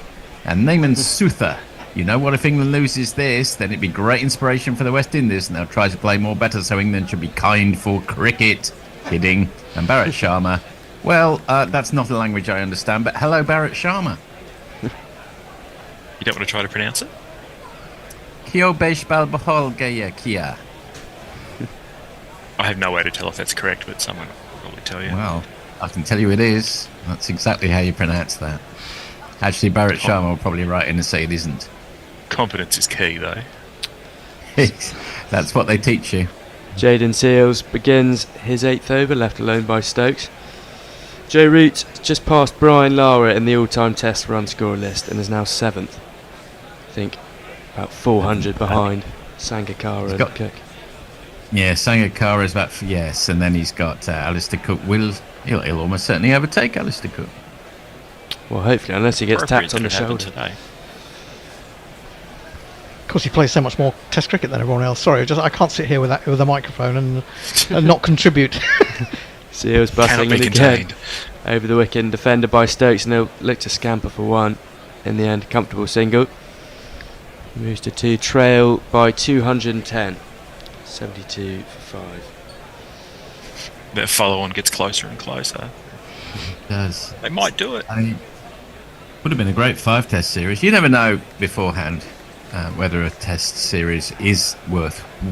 And Naaman Souther. You know what, if England loses this, then it'd be great inspiration for the West Indies, and they'll try to play more better, so England should be kind for cricket. Kidding. And Bharat Sharma. Well, that's not a language I understand, but hello, Bharat Sharma. You don't want to try to pronounce it? Kyo Beshbal Bahol Gaya Kia. I have no way to tell if that's correct, but someone will probably tell you. Well, I can tell you it is. That's exactly how you pronounce that. Actually, Bharat Sharma will probably write in and say it isn't. Competence is key, though. That's what they teach you. Jayden Seales begins his 8th over, left alone by Stokes. Joe Root just passed Brian Lara in the all-time Test run scorer list and is now 7th. I think about 400 behind Sangakkara and Cook. Yeah, Sangakkara is about, yes, and then he's got Alistair Cook. He'll almost certainly overtake Alistair Cook. Well, hopefully, unless he gets tapped on the shoulder. Today. Of course, he plays so much more Test cricket than everyone else. Sorry, I can't sit here with a microphone and not contribute. Seales bustling in again over the wicket and defended by Stokes, and they'll look to scamper for one. In the end, comfortable single. Moves to 2, trail by 210. 72 for 5. That follow-on gets closer and closer. It does. They might do it. Would have been a great 5-test series. You never know beforehand whether a test series is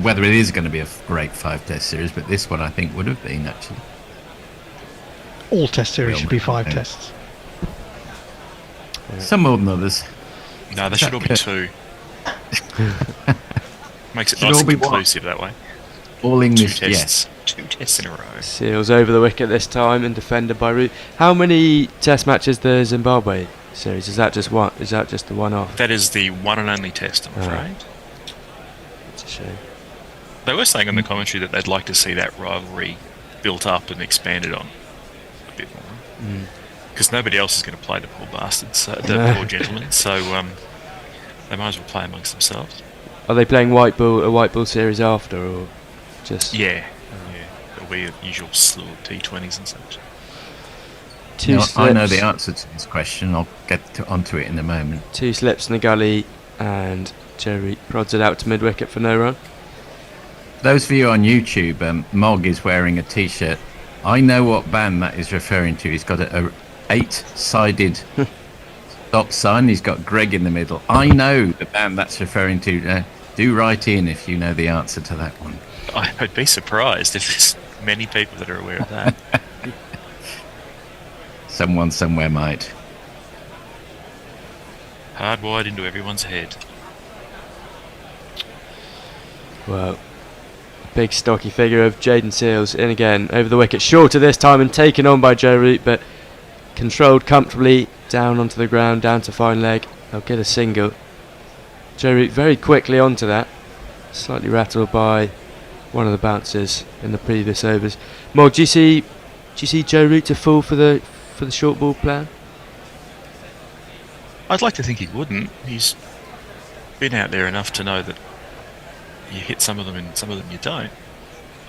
whether it is going to be a great 5-test series, but this one I think would have been, actually. All Test series should be 5 tests. Some more than others. No, they should all be 2. Makes it nice and conclusive that way. All English, 2 tests. yes. 2 tests in a row. Seales over the wicket this time and defended by Root. How many Test matches the Zimbabwe series? Is that just one? Is that just the one-off? That is the one and only test, I'm afraid. It's a shame. They were saying on the commentary that they'd like to see that rivalry built up and expanded on a bit more. Because nobody else is going to play the poor bastards, the poor gentlemen, so they might as well play amongst themselves. Are they playing a white ball series after, or just? Yeah. There'll be a usual slew of T20s and such. I know the answer to this question. I'll get onto it in a moment. 2 slips in the gully, and Jerry prods it out to mid-wicket for no run. Those of you on YouTube, Mog is wearing a T-shirt. I know what band that is referring to. He's got a 8-sided stop sign. He's got Greg in the middle. I know the band that's referring to. Do write in if you know the answer to that one. I'd be surprised if there's many people that are aware of that. Someone somewhere might. Hardwired into everyone's head. Well, big stocky figure of Jayden Seales in again over the wicket, shorter this time and taken on by Joe Root, but controlled comfortably down onto the ground, down to fine leg. They'll get a single. Joe Root very quickly onto that, slightly rattled by one of the bounces in the previous overs. Mog, do you see Joe Root to fall for the short ball plan? I'd like to think he wouldn't. He's been out there enough to know that you hit some of them and some of them you don't.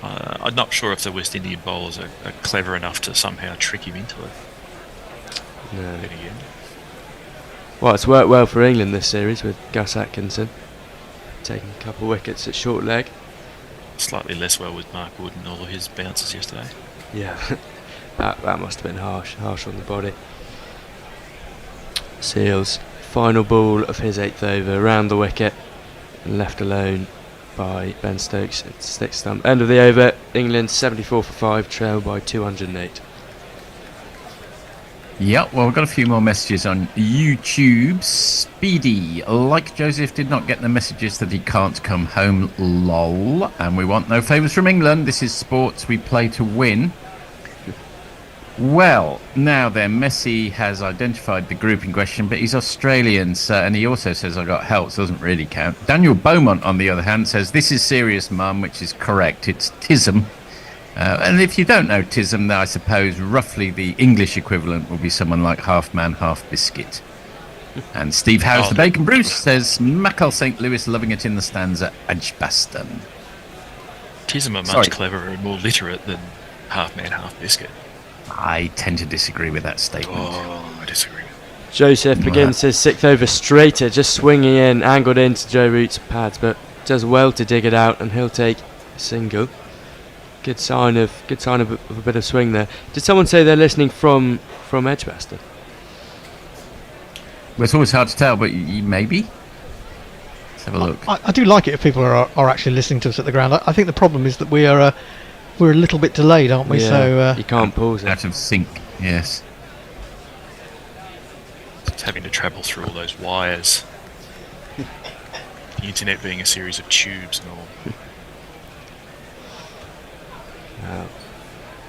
I'm not sure if the West Indian bowlers are clever enough to somehow trick him into it. No. Well, it's worked well for England this series with Gus Atkinson taking a couple wickets at short leg. Slightly less well with Mark Wood and all of his bounces yesterday. Yeah, that must have been harsh on the body. Seales, final ball of his 8th over, around the wicket and left alone by Ben Stokes at 6th stump. End of the over, England 74 for 5, trail by 208. Yep, well, we've got a few more messages on YouTube. Speedy, like Joseph, did not get the messages that he can't come home, lol. And we want no favours from England. This is sports, we play to win. Well, now then, Messi has identified the group in question, but he's Australian, and he also says I got help, so doesn't really count. Daniel Beaumont, on the other hand, says this is serious, mum, which is correct. It's tism. And if you don't know Tism, I suppose roughly the English equivalent will be someone like Half Man, Half Biscuit. And Steve House, the Bacon Bruce, says Mackle St. Louis loving it in the stands at Edgbaston. Tism are much cleverer and more literate than Half Man, Half Biscuit. I tend to disagree with that statement. Oh, I disagree. Joseph begins his 6th over straighter, just swinging in, angled into Joe Root's pads, but does well to dig it out, and he'll take a single. Good sign of a bit of swing there. Did someone say they're listening from Edgbaston? Well, it's always hard to tell, but maybe. Let's have a look. I do like it if people are actually listening to us at the ground. I think the problem is that we're a little bit delayed, aren't we? Yeah, so you can't pause it. Out of sync, yes. It's having to travel through all those wires. The internet being a series of tubes and all.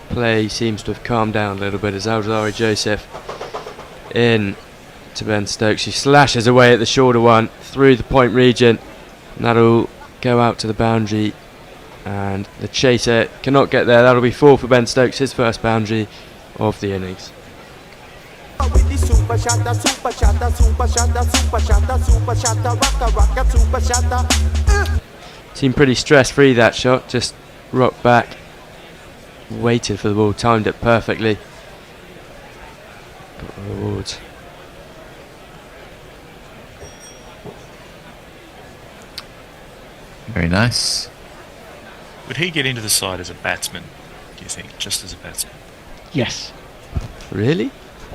Play seems to have calmed down a little bit as Alzari Joseph in to Ben Stokes. He slashes away at the shorter one through the point region, and that'll go out to the boundary, and the chaser cannot get there. That'll be 4 for Ben Stokes, his first boundary of the innings. Seemed pretty stress free, that shot, just rocked back, waited for the ball, timed it perfectly. Got the rewards. Very nice. Would he get into the side as a batsman, do you think, just as a batsman? yes, Really?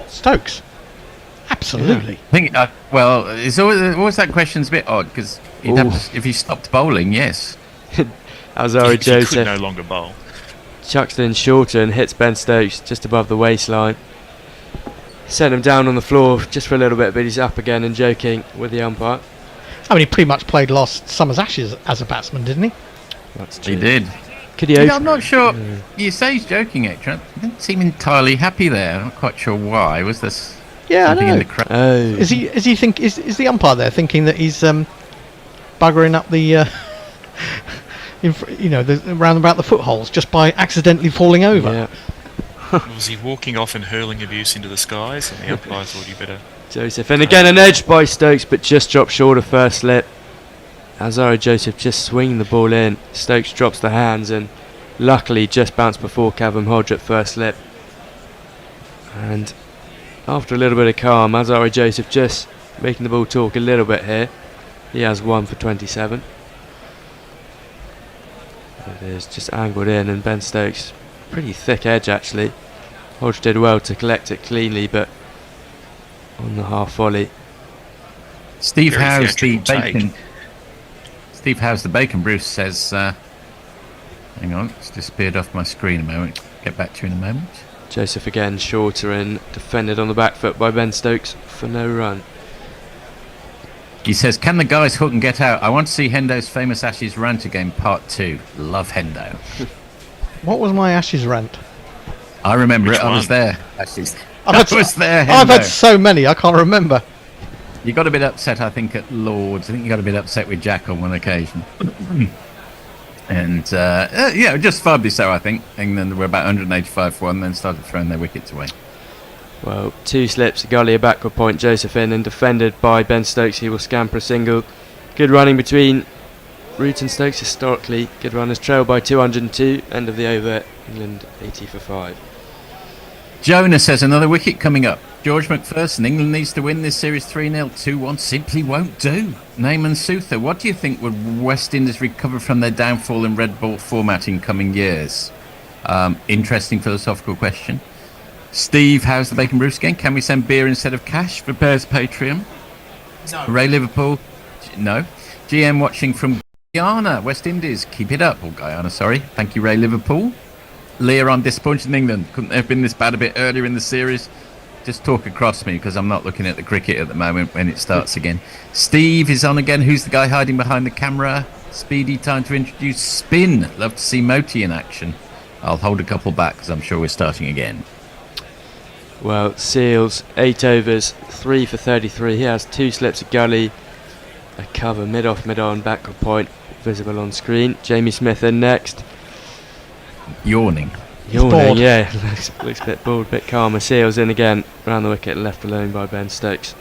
Stokes, absolutely. I think, well, it's always that question's a bit odd, because if he stopped bowling, yes. Alzari He Joseph could no longer bowl. chucks it in shorter and hits Ben Stokes just above the waistline. Sent him down on the floor just for a little bit, but he's up again and joking with the umpire. I mean, he pretty much played last summer's Ashes as a batsman, didn't he? That's He true. did. Could he I'm not sure. You say he's joking, actually. He didn't seem entirely happy there. I'm not quite sure why. Was this Yeah, I something in know. the crowd? Oh. Is the umpire there thinking that he's buggering up the round about the footholes just by accidentally falling over? Yeah. Was he walking off and hurling abuse into the skies, and the umpire thought he better... Joseph, and again an edge by Stokes, but just dropped short of first slip. Alzari Joseph just swinging the ball in. Stokes drops the hands and luckily just bounced before Cavum Hodge at first slip. And after a little bit of calm, Alzari Joseph just making the ball talk a little bit here. He has 1 for 27. It is just angled in, and Ben Stokes, pretty thick edge actually. Hodge did well to collect it cleanly, but on the half volley. Steve Very House, the theatrical take. bacon. Steve House, the Bacon Bruce says, hang on, it's disappeared off my screen a moment. Get back to you in a moment. Joseph again shorter and defended on the back foot by Ben Stokes for no run. He says, can the guys hook and get out? I want to see Hendo's famous Ashes rant again, part 2. Love Hendo. What was my Ashes rant? I remember Which it. I was one? there. Ashes. I've I had, was there, I've had Hendo. so many, I can't remember. You got a bit upset, I think, at Lord's. I think you got a bit upset with Jack on one occasion. And, just farbly so, I think. England were about 185 for 1, then started throwing their wickets away. Well, 2 slips, a gully, a backward point, Joseph in and defended by Ben Stokes. He will scamper a single. Good running between Root and Stokes historically. Good runners, trailed by 202. End of the over, England 80 for 5. Jonah says another wicket coming up. George McPherson, England needs to win this series 3-0, 2-1, simply won't do. Naaman Souther, what do you think would West Indies recover from their downfall in red ball format in coming years? Interesting philosophical question. Steve, how's the Bacon Bruce again? Can we send beer instead of cash for Bears Patreon? No. Ray Liverpool, no. GM watching from Guyana, West Indies, keep it up. Or Guyana, sorry. Thank you, Ray Liverpool. Lear, I'm disappointed in England. Couldn't they have been this bad a bit earlier in the series? Just talk across me because I'm not looking at the cricket at the moment when it starts again. Steve is on again. Who's the guy hiding behind the camera? Speedy, time to introduce Spin. Love to see Moti in action. I'll hold a couple back because I'm sure we're starting again. Well, Seals, 8 overs, 3 for 33. He has 2 slips, a gully, a cover, mid-off, mid-on, backward point, visible on screen. Jamie Smith in next. yawning. bored. Yeah, looks a bit bored, a bit calmer. Seals in again, round the wicket, left alone by Ben Stokes.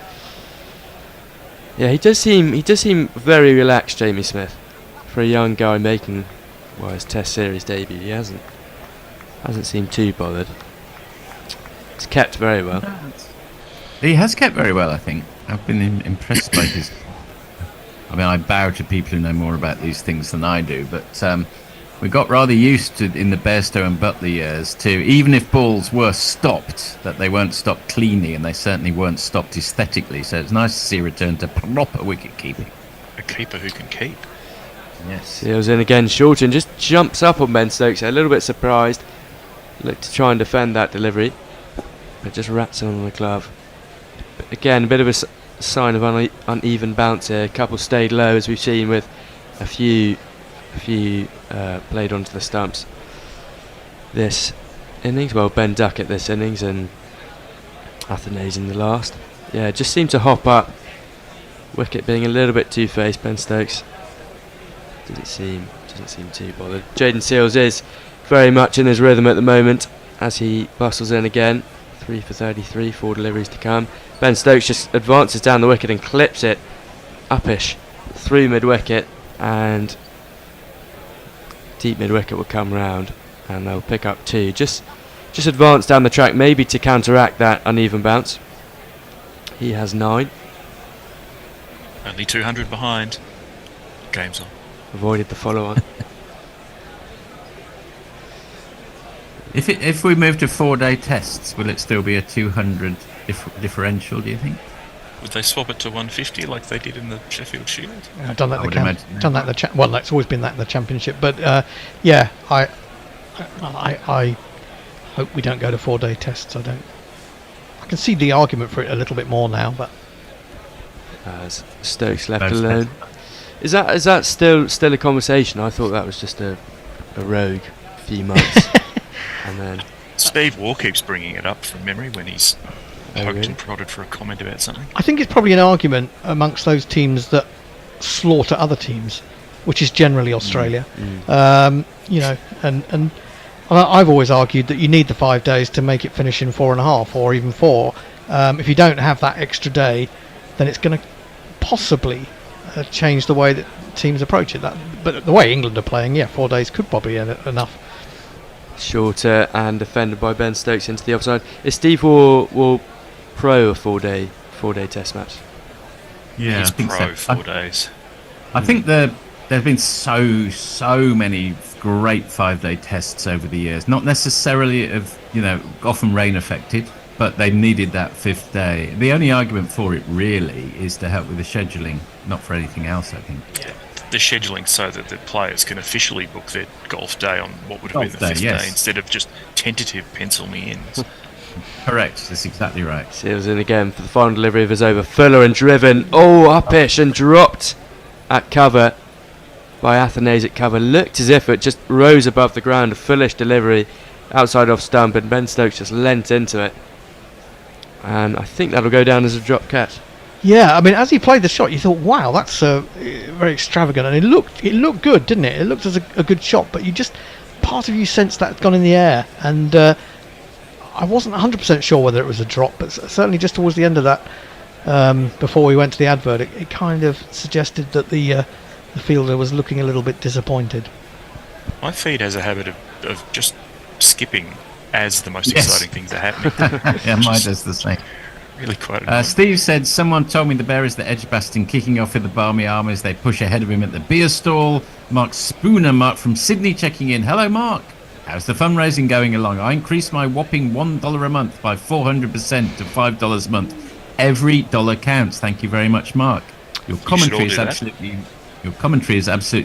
Yeah, he does seem very relaxed, Jamie Smith, for a young guy making his Test series debut. He hasn't seemed too bothered. He's kept very well. He has kept very well, I think. I've been impressed by his. I mean, I bow to people who know more about these things than I do, but we got rather used to, in the Bairstow and Butler years, to even if balls were stopped, that they weren't stopped cleanly, and they certainly weren't stopped aesthetically. So it's nice to see a return to proper wicket keeping. A keeper who can keep. Yes. Seals in again. Shorten just jumps up on Ben Stokes, a little bit surprised. Looked to try and defend that delivery, but just rats on the glove. But again, a bit of a sign of uneven bounce here. A couple stayed low, as we've seen with a few played onto the stumps this innings. Well, Ben Duckett this innings and Athenaeus in the last. Yeah, just seemed to hop up. Wicket being a little bit two-faced. Ben Stokes doesn't seem too bothered. Jayden Seales is very much in his rhythm at the moment as he bustles in again. 3 for 33, 4 deliveries to come. Ben Stokes just advances down the wicket and clips it uppish through mid-wicket, and deep mid-wicket will come round and they'll pick up 2. Just advance down the track, maybe to counteract that uneven bounce. He has 9. Only 200 behind. Game's on. Avoided the follow-on. If we move to 4-day tests, will it still be a 200 differential, do you think? Would they swap it to 150 like they did in the Sheffield Shield? I've done that. Done that. Well, it's always been that in the Championship. But yeah, I hope we don't go to 4-day tests. I can see the argument for it a little bit more now, but as Stokes left alone, is that still a conversation? I thought that was just a rogue few months, and then Steve Waugh keeps bringing it up from memory when he's poked and prodded for a comment about something. I think it's probably an argument amongst those teams that slaughter other teams, which is generally Australia. You know, and I've always argued that you need the 5 days to make it finish in 4.5 or even 4. If you don't have that extra day, then it's going to possibly change the way that teams approach it. But the way England are playing, 4 days could probably be enough. Shorter and defended by Ben Stokes into the offside. Is Steve Waugh pro a 4-day test match? Yeah, he's I think pro so. 4 days. I think there have been so many great 5-day tests over the years. Not necessarily often rain affected, but they needed that 5th day. The only argument for it really is to help with the scheduling, not for anything else, I think. Yeah, the scheduling so that the players can officially book their golf day on what would have been the 5th day instead of just tentative pencil me ins. Correct, that's exactly right. Seals in again for the final delivery of his over. Fuller and driven. Uppish and dropped at cover by Athenaeus at cover. Looked as if it just rose above the ground. A foolish delivery outside off stump, and Ben Stokes just leant into it. And I think that'll go down as a drop catch. Yeah, I mean, as he played the shot, you thought, wow, that's very extravagant. And it looked good, didn't it? It looked as a good shot, but part of you sensed that had gone in the air. And I wasn't 100% sure whether it was a drop, but certainly just towards the end of that, before we went to the advert, it kind of suggested that the fielder was looking a little bit disappointed. My feed has a habit of just skipping as the most exciting things are happening. Yeah, mine does the same. Really quite annoying. Steve said, someone told me the bear is the Edgbaston kicking off with the Barmy Armours. They push ahead of him at the beer stall. Mark Spooner from Sydney checking in. Hello, Mark. How's the fundraising going along? I increased my whopping $1 a month by 400% to $5 a month. Every dollar counts. Thank you very much, Mark. Your commentary is absolutely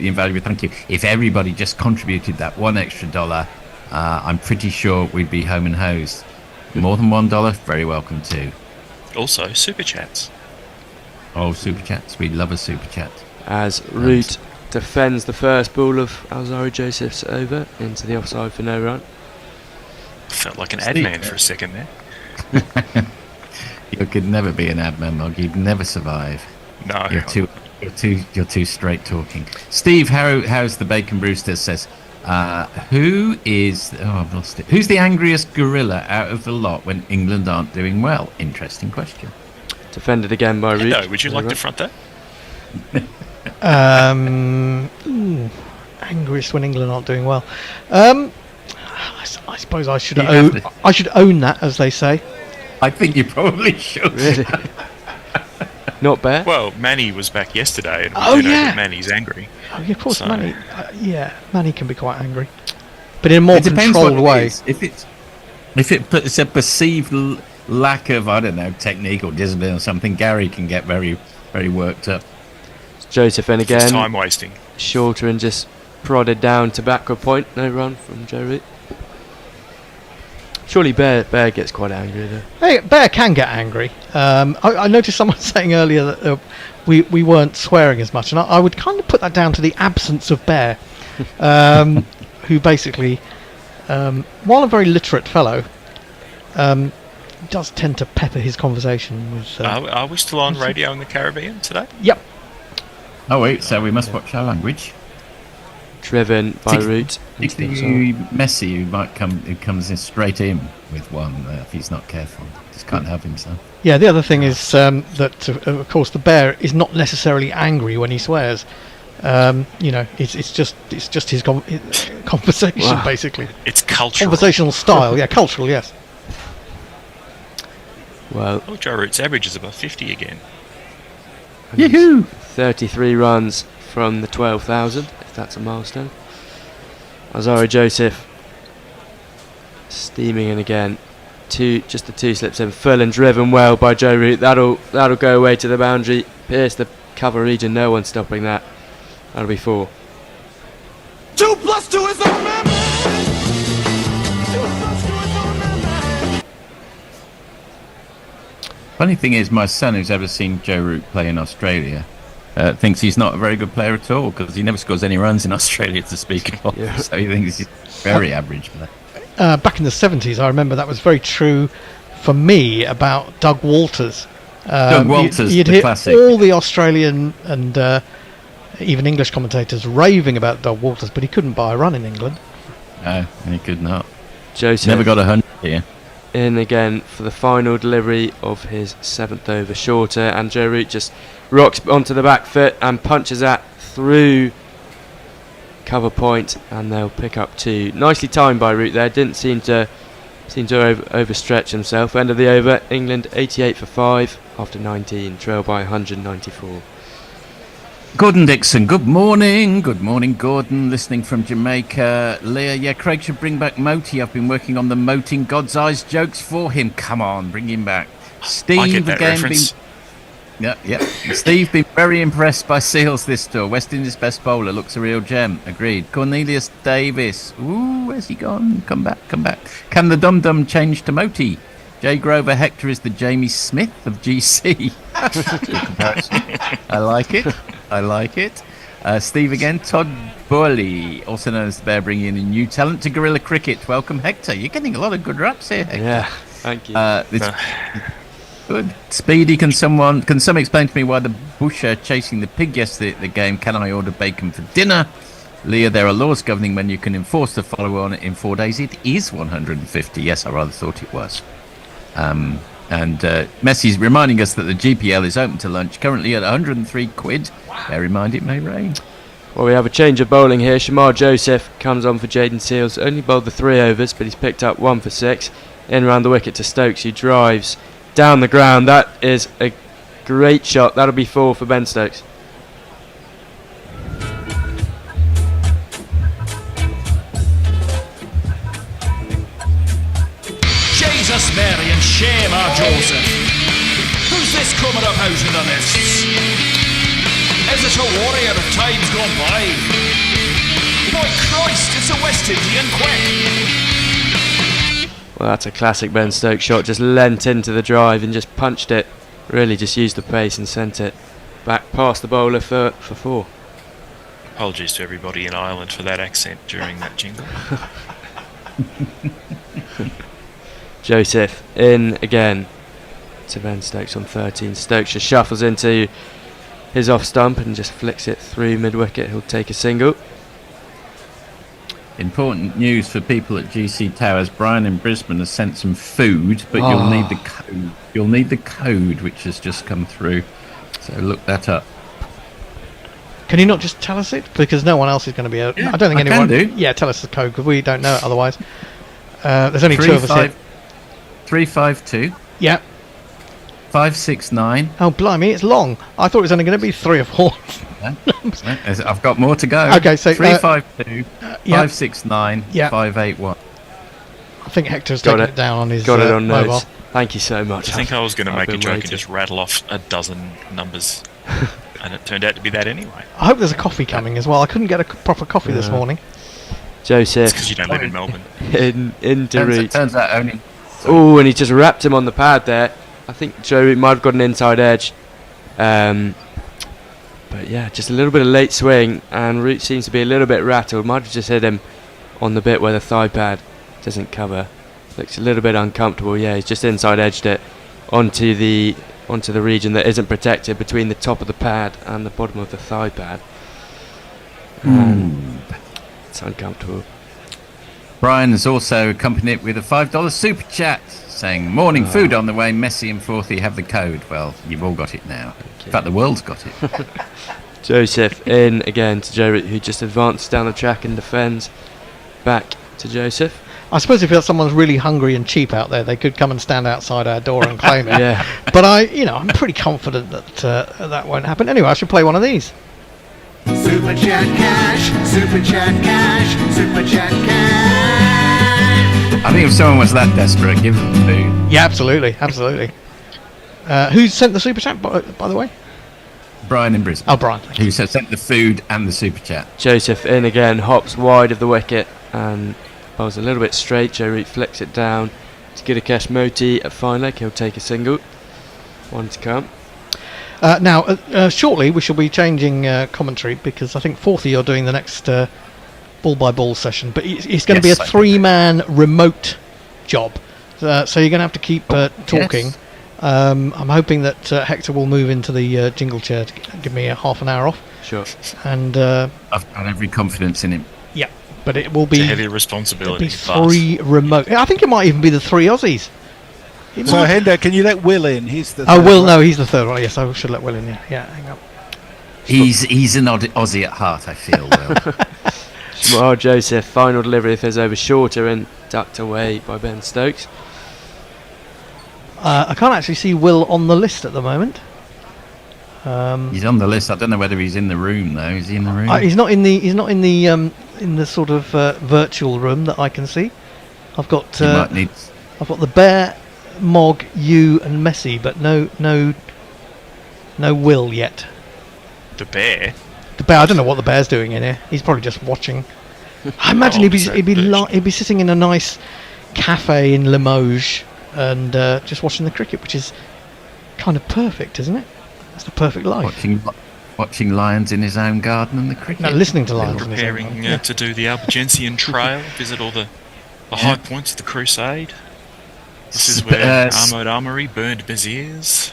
invaluable. Thank you. If everybody just contributed that $1 extra, I'm pretty sure we'd be home and hosed. More than $1, very welcome too. Also, super chats. Oh, super chats. We love a super chat. As Root defends the first ball of Alzari Joseph's over into the offside for no run. Felt like an ad man for a second there. You could never be an ad man, Mog. You'd never survive. No. You're too straight talking. Steve, how's the Bacon Brewster says? Who is... Oh, I've lost it. Who's the angriest gorilla out of the lot when England aren't doing well? Interesting question. Defended again by Root. No, would you like to front that? Angriest when England aren't doing well. I suppose I should own that, as they say. I think you probably should. Really? Not Bear? Well, Manny was back yesterday, and we do know that Manny's angry. Oh, yeah, of course, so. Manny. Manny can be quite angry, but in a more controlled way. If it's a perceived lack of, I don't know, technique or discipline or something, Gary can get very, very worked up. Joseph in again. It's time wasting. Shorter and just prodded down to backward point. No run from Joe Root. Surely Bear gets quite angry though. Hey, Bear can get angry. I noticed someone saying earlier that we weren't swearing as much, and I would kind of put that down to the absence of Bear, who basically, while a very literate fellow, does tend to pepper his conversation with... Are we still on radio in the Caribbean today? Yep. Oh wait, so we must watch our language. Driven by Root. Messi, who comes in straight in with one if he's not careful. Just can't help himself. Yeah, the other thing is that of course the Bear is not necessarily angry when he swears. It's just his conversation basically. It's cultural. Conversational style, yeah, cultural, yes. Well, Joe Root's average is above 50 again. Yahoo! 33 runs from the 12,000, if that's a milestone. Azari Joseph steaming in again. Just the two slips in, full and driven well by Joe Root. That'll go away to the boundary, pierce the cover region. No one stopping that. That'll be 4. 2 + 2 is a remember. Funny thing is, my son, who's ever seen Joe Root play in Australia, thinks he's not a very good player at all because he never scores any runs in Australia to speak of. Yeah. So he thinks he's very average player. Back in the 70s, I remember that was very true for me about Doug Walters. Doug Walters, you'd the hear classic. All the Australian and even English commentators raving about Doug Walters, but he couldn't buy a run in England. No, he could not. Joseph never got 100 here. In again for the final delivery of his 7th over shorter, and Joe Root just rocks onto the back foot and punches that through cover point, and they'll pick up 2. Nicely timed by Root there. Didn't seem to overstretch himself. End of the over. England 88 for 5 after 19, trail by 194. Gordon Dixon, good morning. Good morning, Gordon, listening from Jamaica. Leah, yeah, Craig should bring back Moti. I've been working on the Moting God's Eyes jokes for him. Come on, bring him back. Steve, I get that again, reference. Yeah. Steve, been very impressed by Seals this tour. West Indies best bowler, looks a real gem. Agreed. Cornelius Davis. Ooh, where's he gone? Come back. Can the dum-dum change to Moti? Jay Grover Hector is the Jamie Smith of GC. I like it. Steve again. Todd Burley, also known as the Bear, bringing in a new talent to Guerilla Cricket. Welcome, Hector. You're getting a lot of good raps here, Hector. Yeah, thank you. Good. Speedy, can some explain to me why the busher chasing the pig yesterday at the game? Can I order bacon for dinner? Leah, there are laws governing when you can enforce the follow-on in 4 days. It is 150. Yes, I rather thought it was. And Messi's reminding us that the GPL is open to lunch, currently at 103 quid. Bear in mind it may rain. Well, we have a change of bowling here. Shamar Joseph comes on for Jaden Seals. Only bowled the 3 overs, but he's picked up 1 for 6. In round the wicket to Stokes, who drives down the ground. That is a great shot. That'll be 4 for Ben Stokes. Jesus, Mary, and shame our Joseph. Who's this coming up out of the mists? Is it a warrior of times gone by? By Christ, it's a West Indian quick. Well, that's a classic Ben Stokes shot. Just leant into the drive and just punched it. Really just used the pace and sent it back past the bowler for 4. Apologies to everybody in Ireland for that accent during that jingle. Joseph in again to Ben Stokes on 13. Stokes just shuffles into his off stump and just flicks it through mid wicket. He'll take a single. important news for people at GC Towers. Brian in Brisbane has sent some food, but you'll need the code. You'll need the code, which has just come through. So look that up. Can you not just tell us it? Because no one else is going to be able... I don't think anyone... Can do. Yeah, tell us the code, because we don't know it otherwise. There's only 2 of us here. 352. Yeah. 569. Oh, blimey, it's long. I thought it was only going to be 3 or 4. I've got more to go. Okay, so... 352, 569, 581. I think Hector's taken it down on his Got it on mobile. notes. Thank you so much. I think I was going to make a joke and just rattle off a dozen numbers, and it turned out to be that anyway. I hope there's a coffee coming as well. I couldn't get a proper coffee this morning. Joseph. Because you don't live in Melbourne. into Root. Turns out only... Oh, and he just wrapped him on the pad there. I think Joe Root might have got an inside edge. But yeah, just a little bit of late swing, and Root seems to be a little bit rattled. Might have just hit him on the bit where the thigh pad doesn't cover. Looks a little bit uncomfortable. Yeah, he's just inside edged it onto the region that isn't protected between the top of the pad and the bottom of the thigh pad. It's uncomfortable. Brian has also accompanied it with a $5 super chat saying, "Morning food on the way. Messi and Forthy have the code." Well, you've all got it now. In fact, the world's got it. Joseph in again to Joe Root, who just advances down the track and defends. Back to Joseph. I suppose if someone's really hungry and cheap out there, they could come and stand outside our door and claim it. Yeah. But I'm pretty confident that that won't happen. Anyway, I should play one of these. Super chat cash, super chat cash, super chat cash. I think if someone was that desperate, give them food. Yeah, absolutely. Who sent the super chat, by the way? Brian in Brisbane. Oh, Brian. Who sent the food and the super chat. Joseph in again, hops wide of the wicket and bowls a little bit straight. Joe Root flicks it down to Guerilla Moti at fine leg. He'll take a single. One to come. Now, shortly we shall be changing commentary, because I think Forthy you're doing the next ball-by-ball session, but it's going to be a 3-man remote job, so you're going to have to keep talking. Yes. I'm hoping that Hector will move into the jingle chair to give me a half an hour off. Sure. And I've got every confidence in him. Yeah, but it will be It's a heavy responsibility. it'll be 3 remote. I think it might even be the 3 Aussies. So Hendo, can you let Will in? He's the Will, no, he's the third one. Yes, I should let Will in. Yeah, hang on. He's an Aussie at heart, I feel. Will. Smart Joseph, final delivery if there's over shorter and ducked away by Ben Stokes. I can't actually see Will on the list at the moment. He's on the list. I don't know whether he's in the room though. Is he in the room? He's not in the sort of virtual room that I can see. I've got I've got the Bear, Mog, you, and Messi, but no Will yet. The Bear. The Bear. I don't know what the Bear's doing in here. He's probably just watching. I imagine he'd be sitting in a nice cafe in Limoges and just watching the cricket, which is kind of perfect, isn't it? That's the perfect life. Watching lions in his own garden and the cricket. No, listening to lions. Preparing to do the Albigensian Trail, visit all the high points of the Crusade. This is where Armoured Armoury burned Beziers.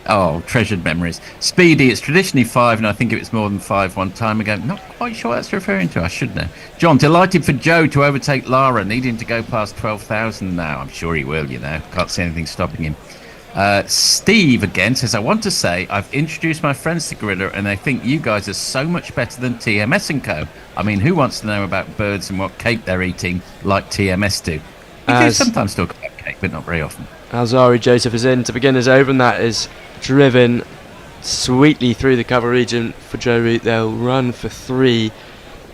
Oh, treasured memories. Speedy, it's traditionally 5, and I think it was more than 5 one time ago. Not quite sure what that's referring to. I should know. John, delighted for Joe to overtake Lara, needing to go past 12,000 now. I'm sure he will, Can't see anything stopping him. Steve again says, I want to say I've introduced my friends to Guerilla and they think you guys are so much better than TMS and Co. I mean, who wants to know about birds and what cake they're eating like TMS do? We do sometimes talk about cake, but not very often. Alzari Joseph is in to begin his over, and that is driven sweetly through the cover region for Joe Root. They'll run for 3.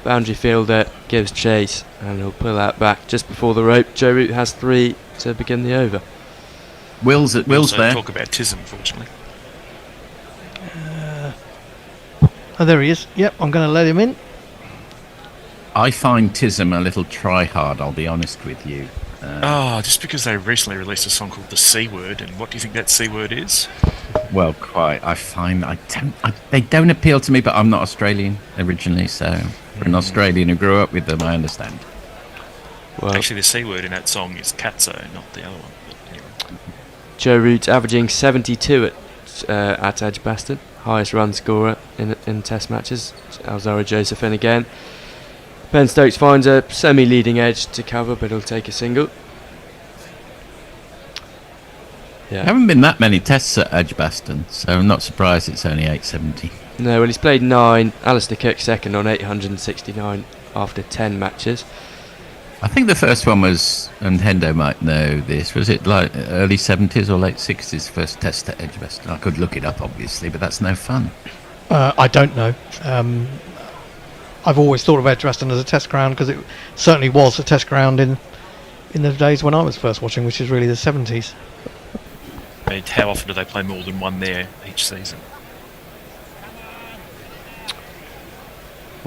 Boundary fielder gives chase and he'll pull that back just before the rope. Joe Root has 3 to begin the over. Will's there. Talk about Tism, fortunately. Oh, there he is. Yep, I'm going to let him in. I find Tism a little try-hard, I'll be honest with you. Just because they recently released a song called The C Word, and what do you think that C Word is? Well, quite. I find they don't appeal to me, but I'm not Australian originally, so for an Australian who grew up with them, I understand. Well, actually, the C Word in that song is Katso, not the other one. But anyway. Joe Root averaging 72 at Edgbaston, highest run scorer in Test matches. Alzara Joseph in again. Ben Stokes finds a semi-leading edge to cover, but he'll take a single. There haven't been that many tests at Edgbaston, so I'm not surprised it's only 870. No, well, he's played 9. Alistair Cook second on 869 after 10 matches. I think the first one was, and Hendo might know this, was it like early 70s or late 60s, first test at Edgbaston? I could look it up, obviously, but that's no fun. I don't know. I've always thought of Edgbaston as a test ground because it certainly was a test ground in the days when I was first watching, which is really the 70s. I mean, how often do they play more than one there each season?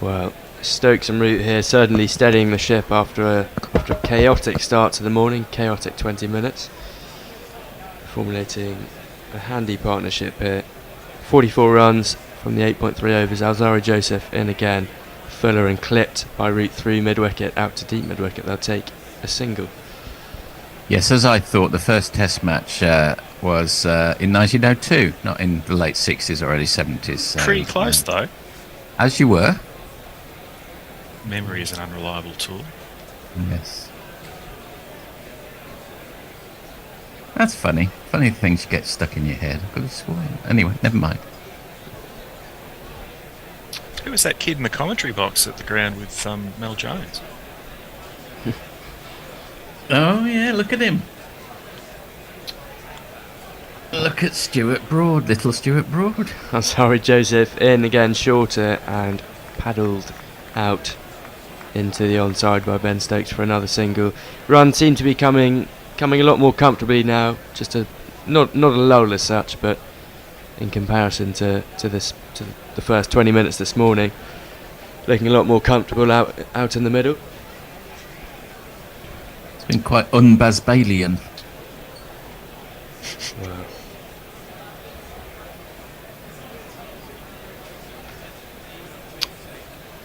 Well, Stokes and Root here certainly steadying the ship after a chaotic start to the morning, chaotic 20 minutes. Formulating a handy partnership here. 44 runs from the 8.3 overs. Alzari Joseph in again. Fuller and clipped by Root through mid-wicket, out to deep mid-wicket. They'll take a single. Yes, as I thought, the first test match was in 1902, not in the late 60s or early 70s. So, Pretty close, though. As you were. Memory is an unreliable tool. Yes. That's funny. Funny things get stuck in your head. I could have sworn. Anyway, never mind. Who was that kid in the commentary box at the ground with Mel Jones? Oh, yeah, look at him. Look at Stuart Broad, little Stuart Broad. I'm sorry, Joseph in again, shorter and paddled out into the onside by Ben Stokes for another single. Run seem to be coming a lot more comfortably now. Just not a lull as such, but in comparison to the first 20 minutes this morning, looking a lot more comfortable out in the middle. It's been quite un-Baz Bailey-ian. Wow.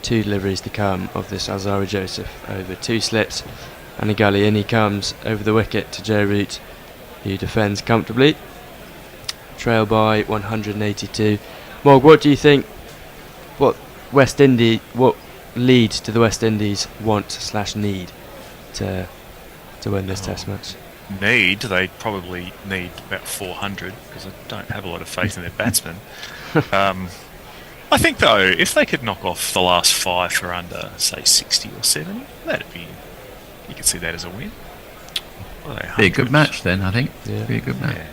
Two deliveries to come of this Alzari Joseph over 2 slips and a gully. In he comes over the wicket to Joe Root, who defends comfortably. Trail by 182. Mog, what do you think? What lead do the West Indies want/need to win this Test match? They probably need about 400 because I don't have a lot of faith in their batsmen. I think though, if they could knock off the last 5 for under, say 60 or 70, you could see that as a win. Be a good match then, I think. Yeah. Be a good match. Yeah.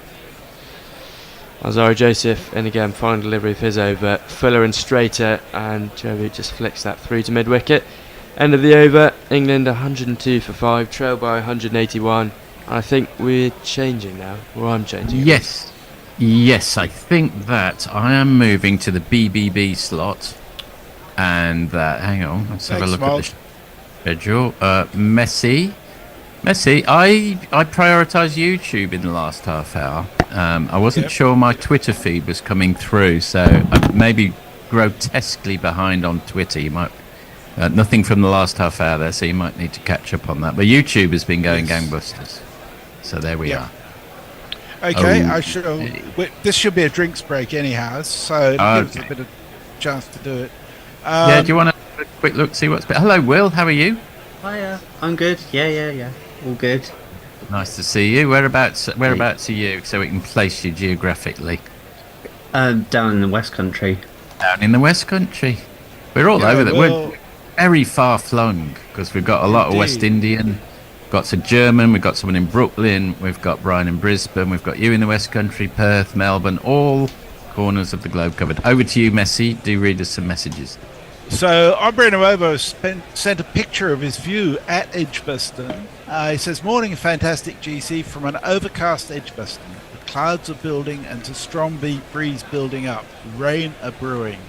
Alzari Joseph, and again, final delivery of his over. Fuller and straighter, and Joe Root just flicks that through to mid-wicket. End of the over, England 102 for 5, trail by 181. I think we're changing now, or I'm changing. Yes, I think that I am moving to the BBB slot. And hang on, let's have a look at the schedule. Messi, I prioritised YouTube in the last half hour. I wasn't sure my Twitter feed was coming through, so I'm maybe grotesquely behind on Twitter. You might nothing from the last half hour there, so you might need to catch up on that. But YouTube has been going gangbusters, so there we are. Okay, this should be a drinks break anyhow, so it gives us a bit of chance to do it. Do you want to have a quick look, see what's... Hello, Will, how are you? Hiya, I'm good. Yeah. All good. Nice to see you. Whereabouts are you, so we can place you geographically? Down in the West Country. Down in the West Country. We're all over there. We're very far flung, because we've got a lot of West Indian, got some German, we've got someone in Brooklyn, we've got Brian in Brisbane, we've got you in the West Country, Perth, Melbourne, all corners of the globe covered. Over to you, Messi. Do read us some messages. So, Breno Obo sent a picture of his view at Edgbaston. He says, morning fantastic GC from an overcast Edgbaston. The clouds are building and a strong breeze building up. Rain a brewing.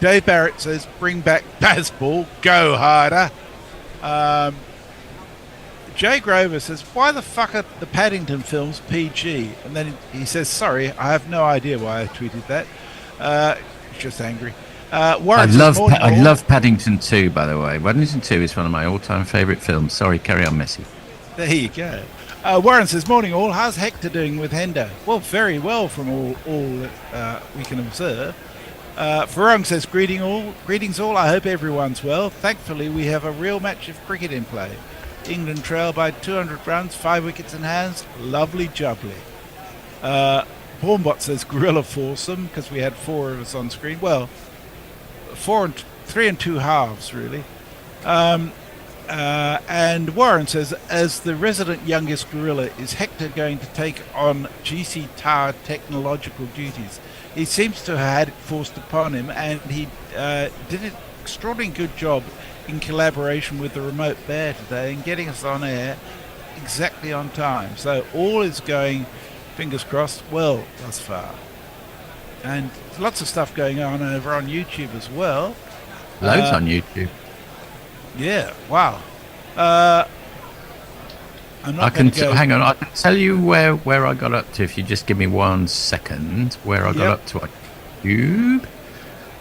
Dave Barrett says, bring back Bazball, go harder. Jay Grover says, why the fuck are the Paddington films PG? And then he says, sorry, I have no idea why I tweeted that. Just angry. I love Paddington 2, by the way. Paddington 2 is one of my all-time favourite films. Sorry, carry on, Messi. There you go. Warren says, morning all. How's Hector doing with Hendo? Well, very well from all that we can observe. Farong says, greetings all. I hope everyone's well. Thankfully, we have a real match of cricket in play. England trail by 200 runs, 5 wickets in hands. Lovely jubbly. Pornbot says, Guerilla foursome, because we had 4 of us on screen. Well, 3 and 2 halves, really. And Warren says, as the resident youngest Guerilla, is Hector going to take on GC Tower technological duties? He seems to have had it forced upon him, and he did an extraordinarily good job in collaboration with the remote bear today and getting us on air exactly on time. So all is going, fingers crossed, well thus far. And lots of stuff going on over on YouTube as well. Loads on YouTube. Yeah, wow. I'm not hang on. I can tell you where I got up to if you just give me 1 second. Where I got up to on YouTube.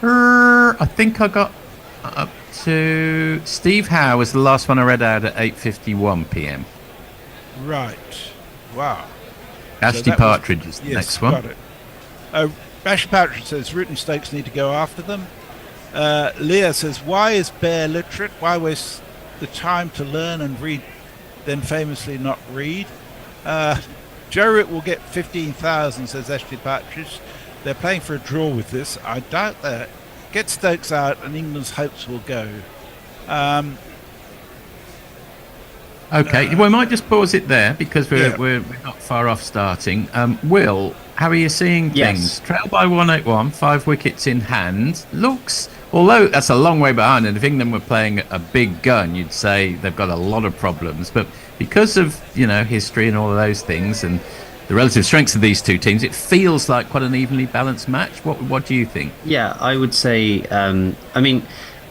I think I got up to Steve Howe was the last one I read out at 8:51 p.m. Right. Wow. Ashley Partridge is the next one. Got it. Ashley Partridge says Root and Stokes need to go after them. Leah says, why is Bear literate? Why waste the time to learn and read, then famously not read? Joe Root will get 15,000, says Ashley Partridge. They're playing for a draw with this. I doubt that. Get Stokes out and England's hopes will go. Okay, we might just pause it there because we're not far off starting. Will, how are you seeing things? Trail by 181, 5 wickets in hand. Looks, although that's a long way behind, and if England were playing a big gun, you'd say they've got a lot of problems. But because of history and all of those things, and the relative strengths of these two teams, it feels like quite an evenly balanced match. What do you think? Yeah, I would say.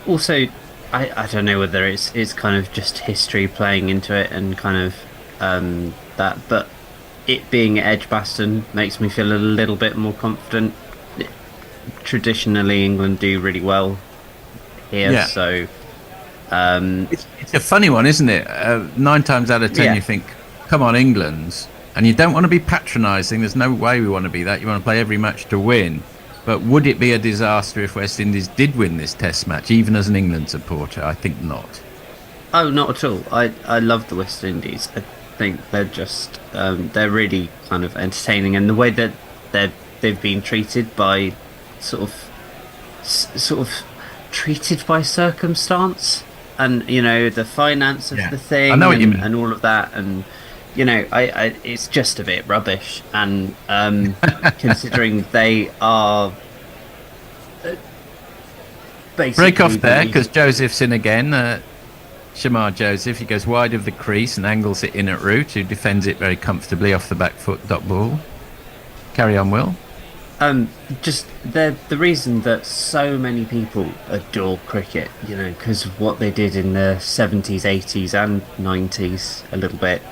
Also, I don't know whether it's kind of just history playing into it and kind of that, but it being at Edgbaston makes me feel a little bit more confident. Traditionally, England do really well here, so it's a funny one, isn't it? 9 times out of 10, you think, "Come on, England." And you don't want to be patronising. There's no way we want to be that. You want to play every match to win. But would it be a disaster if West Indies did win this Test match, even as an England supporter? I think not. Oh, not at all. I love the West Indies. I think they're just they're really kind of entertaining, and the way that they've been treated by sort of treated by circumstance, and the finance of the thing, I know what you mean. And all of that, and. It's just a bit rubbish, and considering they are basically break off there because Joseph's in again. Shamar Joseph, he goes wide of the crease and angles it in at Root, who defends it very comfortably off the back foot dot ball. Carry on, Will. Just the reason that so many people adore cricket, because of what they did in the 70s, 80s and 90s a little bit.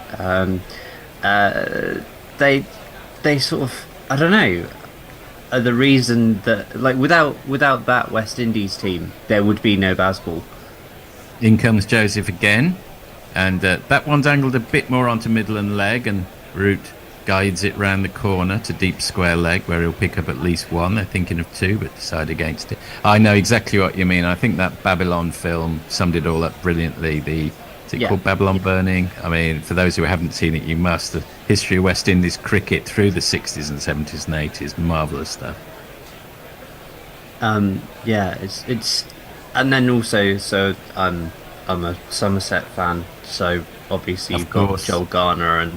They sort of, I don't know, are the reason that, like, without that West Indies team, there would be no Bazball. In comes Joseph again, and that one's angled a bit more onto middle and leg, and Root guides it round the corner to deep square leg where he'll pick up at least 1. They're thinking of 2 but decide against it. I know exactly what you mean. I think that Babylon film summed it all up brilliantly. Is it called Babylon Burning? I mean, for those who haven't seen it, you must. The history of West Indies cricket through the 60s and 70s and 80s, marvellous stuff. It's and then also, so I'm a Somerset fan, so obviously you've got Joel Garner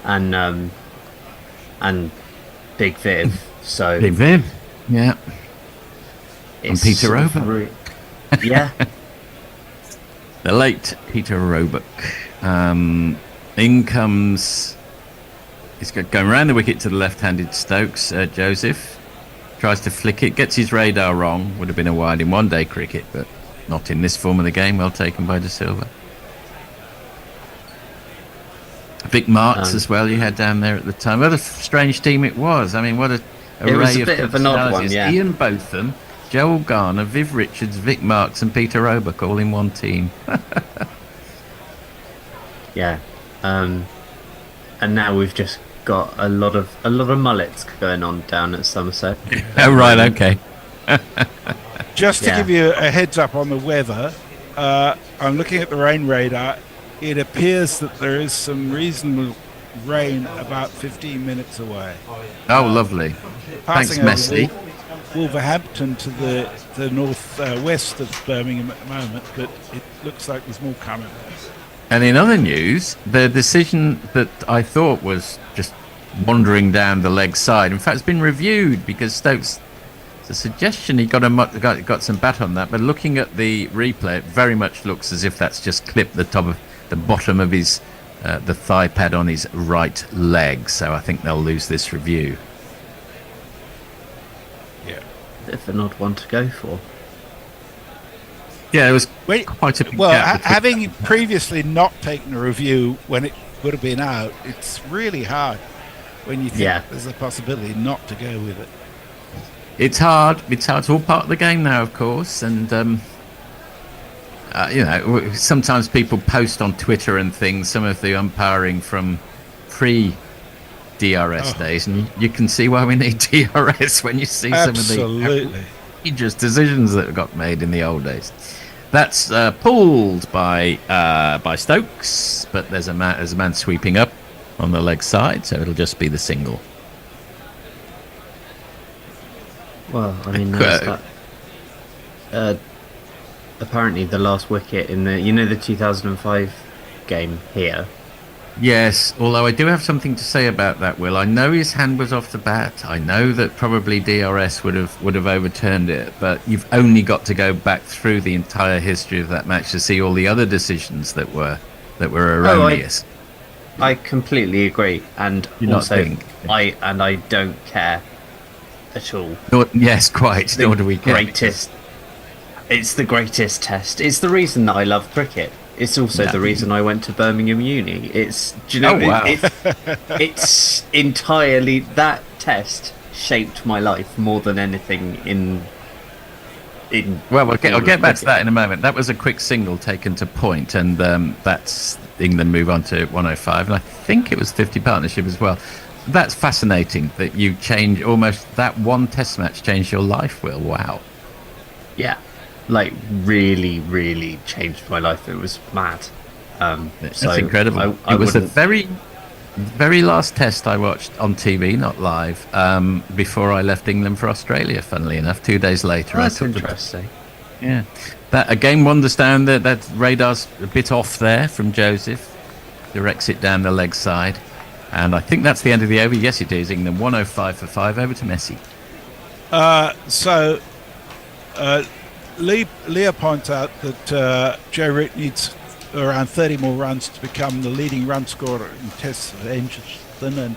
and Big Viv. So Big Viv, yeah. And Peter Roebuck. The late Peter Roebuck. In comes. He's going around the wicket to the left-handed Stokes. Joseph tries to flick it, gets his radar wrong. Would have been a wide in one-day cricket, but not in this form of the game. Well taken by De Silva. Vic Marks as well you had down there at the time. What a strange team it was. I mean, what a array it was a bit of an odd one, yeah. Ian Botham, Joel Garner, Viv Richards, Vic Marks and Peter Roebuck all in one team. And now we've just got a lot of mullets going on down at Somerset. Oh right, okay. Just to Yeah. give you a heads up on the weather, I'm looking at the rain radar. It appears that there is some reasonable rain about 15 minutes away. Oh, lovely. Thanks, Passing over Messi. Wolverhampton to the north west of Birmingham at the moment, but it looks like there's more coming. And in other news, the decision that I thought was just wandering down the leg side, in fact, it's been reviewed because Stokes, it's a suggestion he got some bat on that, but looking at the replay, it very much looks as if that's just clipped the bottom of his the thigh pad on his right leg. So I think they'll lose this review. Yeah. If an odd one to go for. Yeah, it was Wait, quite a big well, gap between- having previously not taken a review when it would have been out, it's really hard when you think there's a possibility not to go with it. It's hard. It's all part of the game now, of course. And sometimes people post on Twitter and things some of the umpiring from pre-DRS days, and you can see why we need DRS when you see some of the outrageous decisions that got made in the old days. That's pulled by Stokes, but there's a man sweeping up on the leg side, so it'll just be the single. Well, I mean, apparently the last wicket in the 2005 game here. Yes, although I do have something to say about that, Will. I know his hand was off the bat. I know that probably DRS would have overturned it, but you've only got to go back through the entire history of that match to see all the other decisions that were erroneous. I completely agree, and also I don't care at all. Yes, quite. Nor do we care. It's the greatest test. It's the reason that I love cricket. It's also the reason I went to Birmingham Uni. It's it's entirely that test shaped my life more than anything in. Well, I'll get back to that in a moment. That was a quick single taken to point, and that's England move on to 105, and I think it was 50 partnership as well. That's fascinating that you change almost that one test match changed your life, Will. Wow. Yeah. Like really, really changed my life. It was mad. That's incredible. It was the very, very last test I watched on TV, not live, before I left England for Australia. Funnily enough, 2 days later. That's interesting. Yeah, that again wonders down that radar's a bit off there from Joseph. Directs it down the leg side, and I think that's the end of the over. Yes, it is. England 105 for 5 over to Messi. Leah points out that Joe Root needs around 30 more runs to become the leading run scorer in tests for Edgbaston and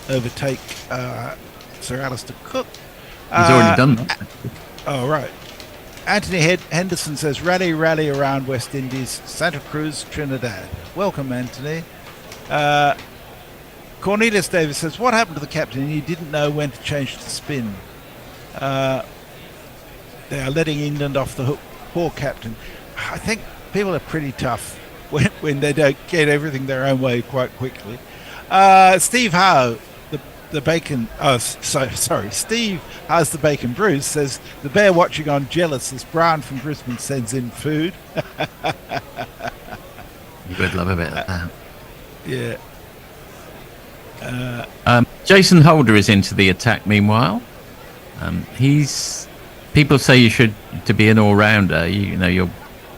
overtake Sir Alistair Cook. He's already done that. Oh, right. Anthony Henderson says, rally around West Indies, Santa Cruz, Trinidad. Welcome, Anthony. Cornelius Davis says, what happened to the captain? He didn't know when to change to spin. They are letting England off the hook. Poor captain. I think people are pretty tough when they don't get everything their own way quite quickly. Steve Howe, the bacon. Oh, sorry. Steve Howe's the bacon Bruce says the bear watching on jealous as Brian from Brisbane sends in food. You would love a bit of that. Yeah. Jason Holder is into the attack. Meanwhile, people say you should to be an all-rounder. Your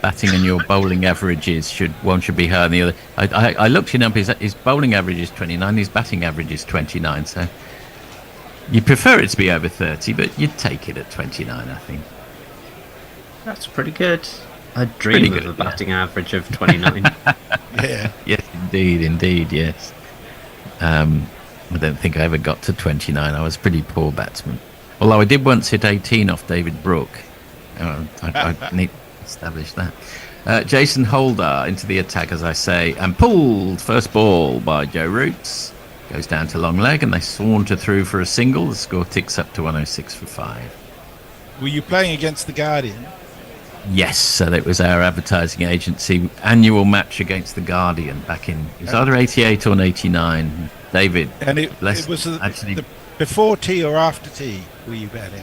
batting and your bowling averages should be higher than the other. I looked him up. His bowling average is 29. His batting average is 29. So you prefer it to be over 30, but you'd take it at 29. I think that's pretty good. I dream of a batting average of 29. Yeah. Yes, indeed. Yes. I don't think I ever got to 29. I was a pretty poor batsman. Although I did once hit 18 off David Brook. I need to establish that. Jason Holder into the attack, as I say, and pulled first ball by Joe Roots. Goes down to long leg, and they saunter through for a single. The score ticks up to 106 for 5. Were you playing against the Guardian? Yes, so that was our advertising agency annual match against the Guardian back in, it was either 88 or 89. David, and it was Before tea or after tea were you batting?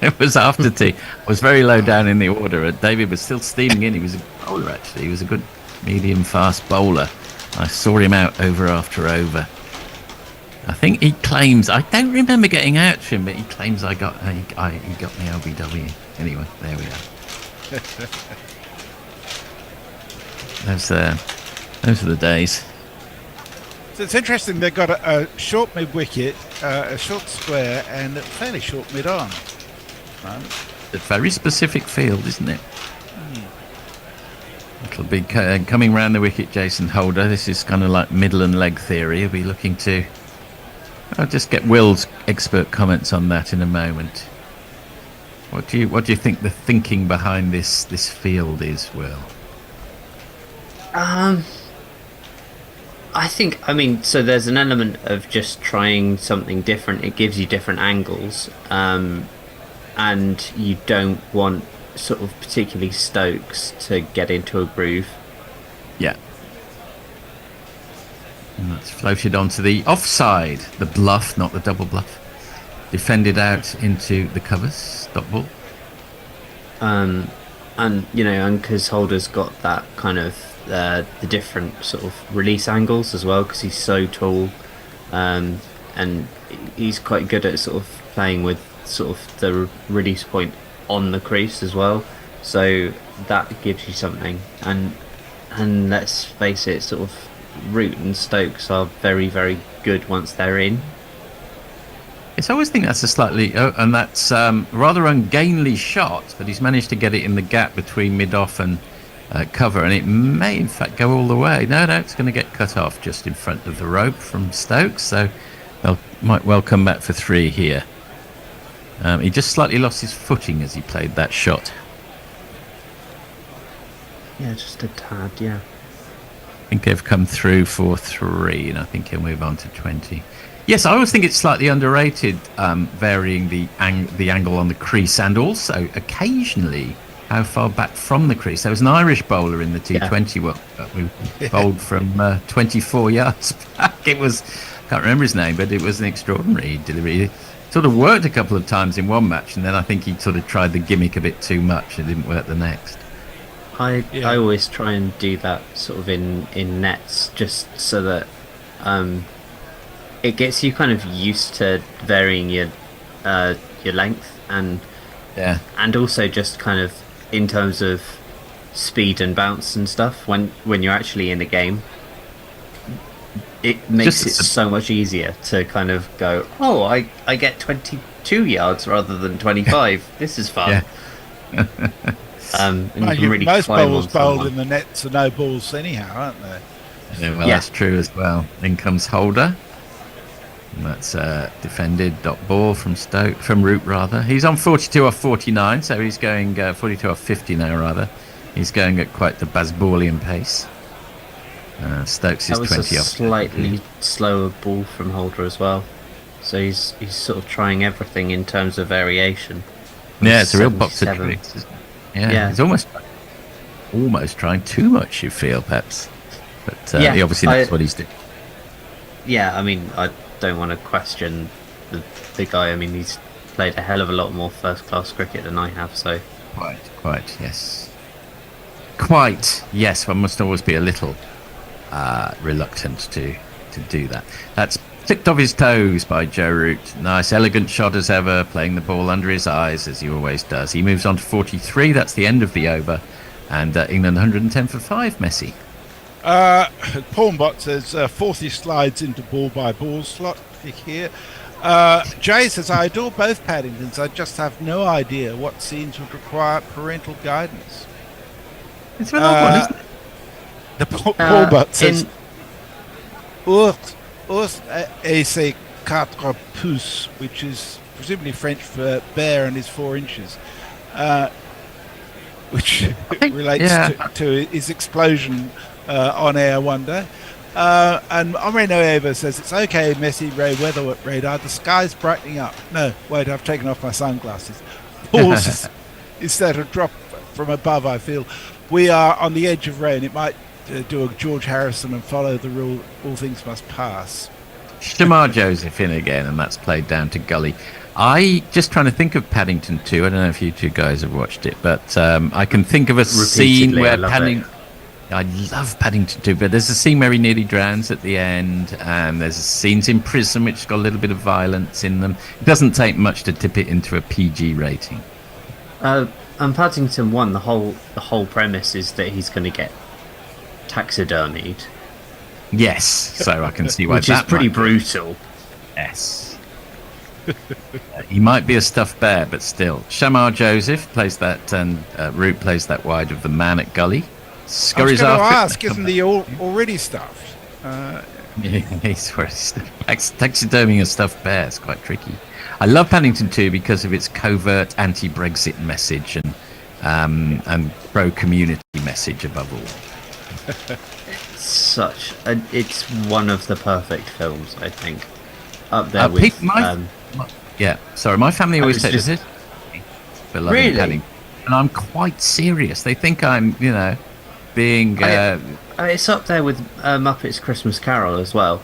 It was after tea. I was very low down in the order. David was still steaming in. He was a bowler, actually. He was a good medium-fast bowler. I saw him out over after over. I think he claims, I don't remember getting out to him, but he claims he got me LBW. Anyway, there we are. Those are the days. So it's interesting, they've got a short mid-wicket, a short square, and a fairly short mid-on. A very specific field, isn't it? It'll be coming round the wicket, Jason Holder. This is kind of like middle and leg theory. He'll be looking to... I'll just get Will's expert comments on that in a moment. What do you think the thinking behind this field is, Will? I mean, so there's an element of just trying something different. It gives you different angles, and you don't want sort of particularly Stokes to get into a groove. Yeah. And that's floated onto the offside, the bluff, not the double bluff. Defended out into the covers, dot ball. And because Holder's got that kind of the different sort of release angles as well, because he's so tall, and he's quite good at sort of playing with sort of the release point on the crease as well. So that gives you something. And let's face it, sort of Root and Stokes are very, very good once they're in. Yes, I always think that's a slightly... and that's rather ungainly shot, but he's managed to get it in the gap between mid-off and cover, and it may, in fact, go all the way. No, it's going to get cut off just in front of the rope from Stokes, so they might well come back for 3 here. He just slightly lost his footing as he played that shot. Yeah, just a tad, yeah. I think they've come through for 3, and I think he'll move on to 20. Yes, I always think it's slightly underrated, varying the angle on the crease, and also occasionally how far back from the crease. There was an Irish bowler in the T20 World Cup who bowled from 24 yards back. It was, I can't remember his name, but it was an extraordinary delivery. It sort of worked a couple of times in one match, and then I think he sort of tried the gimmick a bit too much. It didn't work the next. I always try and do that sort of in nets, just so that it gets you kind of used to varying your length, and also just kind of in terms of speed and bounce and stuff when you're actually in a game, it makes it so much easier to kind of go, oh, I get 22 yards rather than 25. This is fun. And you can really most climb bowls on bowled someone. in the nets are no balls anyhow, aren't they? Yeah, well, that's true as well. Then comes Holder. And that's defended dot ball from Root rather. He's on 42 off 49, so he's going 42 off 50 now rather. He's going at quite the Bazballian pace. Stokes is 20 off. That was a slightly slower ball from Holder as well. So he's sort of trying everything in terms of variation. Yeah, it's a real box of tricks, isn't it? Yeah, he's almost trying too much, you feel, perhaps. But he obviously knows what he's doing. Yeah, I mean, I don't want to question the guy. I mean, he's played a hell of a lot more first-class cricket than I have, so... Quite, yes. Quite, yes, one must always be a little reluctant to do that. That's Ticked off his toes by Joe Root. Nice, elegant shot as ever, playing the ball under his eyes, as he always does. He moves on to 43, that's the end of the over. And England 110 for 5, Messi. Pornbot says, Forthy slides into ball-by-ball slot here. Jay says, I adore both Paddingtons. I just have no idea what scenes would require parental guidance. It's an odd one, isn't it? The Pornbot says, Ours est quatre pouces, which is presumably French for bear and is 4 inches, which relates to his explosion on air one day. And Omre Noeva says, it's okay, Messi, Ray weather radar, the sky's brightening up. No, wait, I've taken off my sunglasses. Balls instead of drop from above, I feel. We are on the edge of rain. It might do a George Harrison and follow the rule, all things must pass. Shamar Joseph in again, and that's played down to Gully. I just trying to think of Paddington 2. I don't know if you two guys have watched it, but I can think of a scene where Paddington. I love Paddington 2, but there's a scene where he nearly drowns at the end, and there's scenes in prison which got a little bit of violence in them. It doesn't take much to tip it into a PG rating. And Paddington 1, the whole premise is that he's going to get taxidermied. Yes, so I can see why which is pretty brutal. Yes. He might be a stuffed bear, but still. Shamar Joseph plays that, and Root plays that wide of the man at Gully. Scurries I was going to after. ask, isn't he already stuffed? He's taxiderming a stuffed bear. It's quite tricky. I love Paddington 2 because of its covert anti-Brexit message and pro-community message above all. It's one of the perfect films, I think. Up there with... my family always says this. Really? Paddington. And I'm quite serious. They think I'm, being... it's up there with Muppets Christmas Carol as well,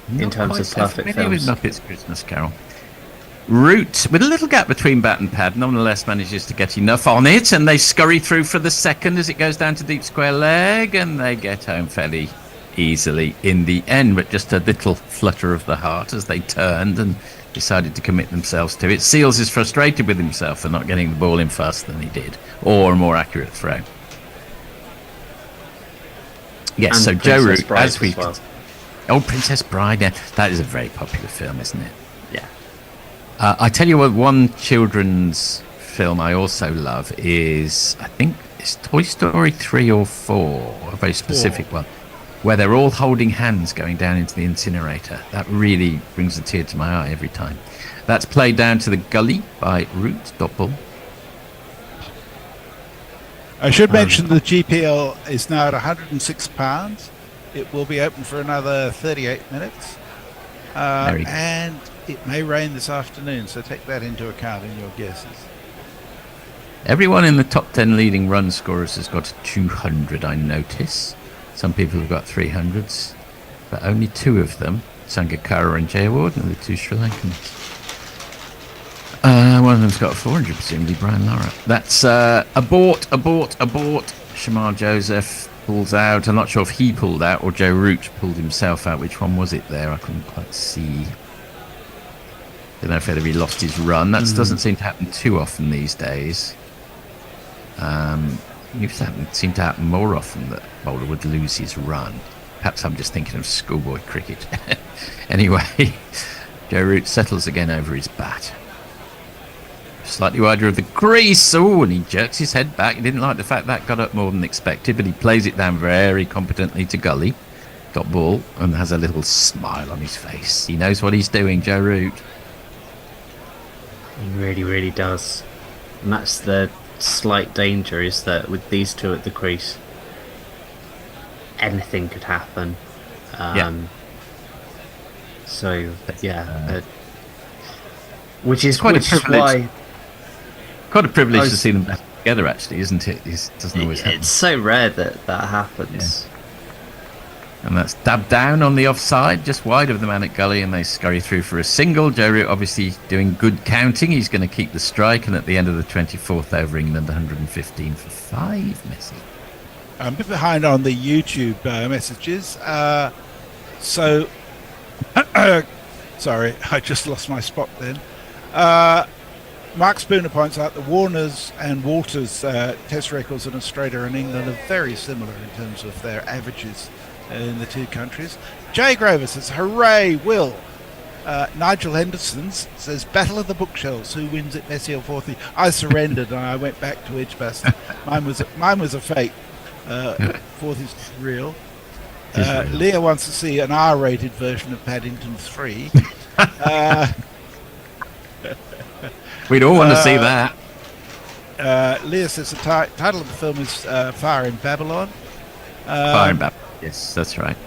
in terms of perfect films. With Muppets Christmas Carol. Root, with a little gap between bat and pad, nonetheless manages to get enough on it, and they scurry through for the second as it goes down to deep square leg, and they get home fairly easily in the end, but just a little flutter of the heart as they turned and decided to commit themselves to it. Seals is frustrated with himself for not getting the ball in faster than he did, or a more accurate throw. Yes, and so Joe Root, as we... Well. Oh, Princess Bride, yeah. That is a very popular film, isn't it? Yeah. I tell you what, one children's film I also love is, I think it's Toy Story 3 or 4, a very specific one, where they're all holding hands going down into the incinerator. That really brings a tear to my eye every time. That's played down to the Gully by Root, dot ball. I should mention the GPL is now at £106. It will be open for another 38 minutes. And it may rain this afternoon, so take that into account in your guesses. Everyone in the top 10 leading run scorers has got 200, I notice. Some people have got 300s, but only two of them, Sangakkara and Jay Ward, and the two Sri Lankans. One of them's got 400, presumably Brian Lara. That's abort. Shamar Joseph pulls out. I'm not sure if he pulled out or Joe Root pulled himself out. Which one was it there? I couldn't quite see. Don't know if he lost his run. That doesn't seem to happen too often these days. It seemed to happen more often that bowler would lose his run. Perhaps I'm just thinking of schoolboy cricket. Anyway, Joe Root settles again over his bat. Slightly wider of the crease. Oh, and he jerks his head back. He didn't like the fact that got up more than expected, but he plays it down very competently to Gully. Got ball and has a little smile on his face. He knows what he's doing, Joe Root. He really, really does. And that's the slight danger, is that with these two at the crease, anything could happen. So, which is quite a privilege. Quite a privilege to see them back together, actually, isn't it? It doesn't always happen. It's so rare that happens. Yeah. And that's dabbed down on the offside, just wide of the man at Gully, and they scurry through for a single. Joe Root obviously doing good counting. He's going to keep the strike, and at the end of the 24th over, England 115 for 5, Messi. I'm a bit behind on the YouTube messages. Sorry, I just lost my spot then. Mark Spooner points out that Warner's and Walter's test records in Australia and England are very similar in terms of their averages in the two countries. Jay Grover says, hooray, Will. Nigel Henderson says, battle of the bookshelves, who wins it, Messi or Forthy? I surrendered and I went back to Edgbaston. Mine was a fake. Forthy's real. Leah wants to see an R-rated version of Paddington 3. We'd all want to see that. Leah says the title of the film is Fire in Babylon. Fire in Babylon. Yes, that's right.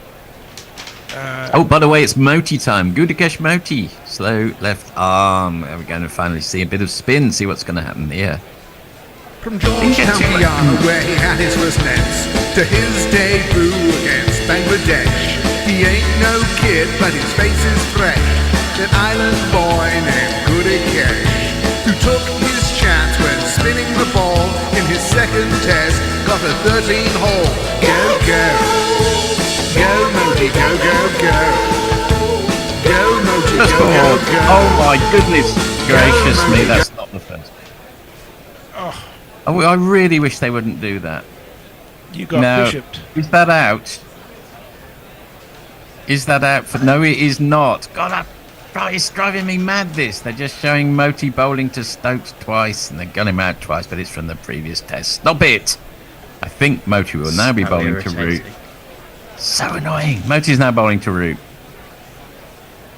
By the way, it's Moti time. Gudakesh Moti. Slow left arm. We're going to finally see a bit of spin, see what's going to happen here. From Georgetown, Guyana, where he had his first nets, to his debut against Bangladesh. He ain't no kid, but his face is fresh. An island boy named Goody Cash, who took his chance when spinning the ball in his second test, got a 13-hole. Go, go. Go, Moti, go, go, go. Go, Moti, go, go, go. Oh my goodness gracious me, that's not the first. Oh, I really wish they wouldn't do that. You got now, bishoped. Is that out? Is that out? For no, it is not. God, it's driving me mad, this. They're just showing Moti bowling to Stokes twice, and they got him out twice, but it's from the previous test. Stop it! I think Moti will now be bowling to Root. So annoying. Moti's now bowling to Root.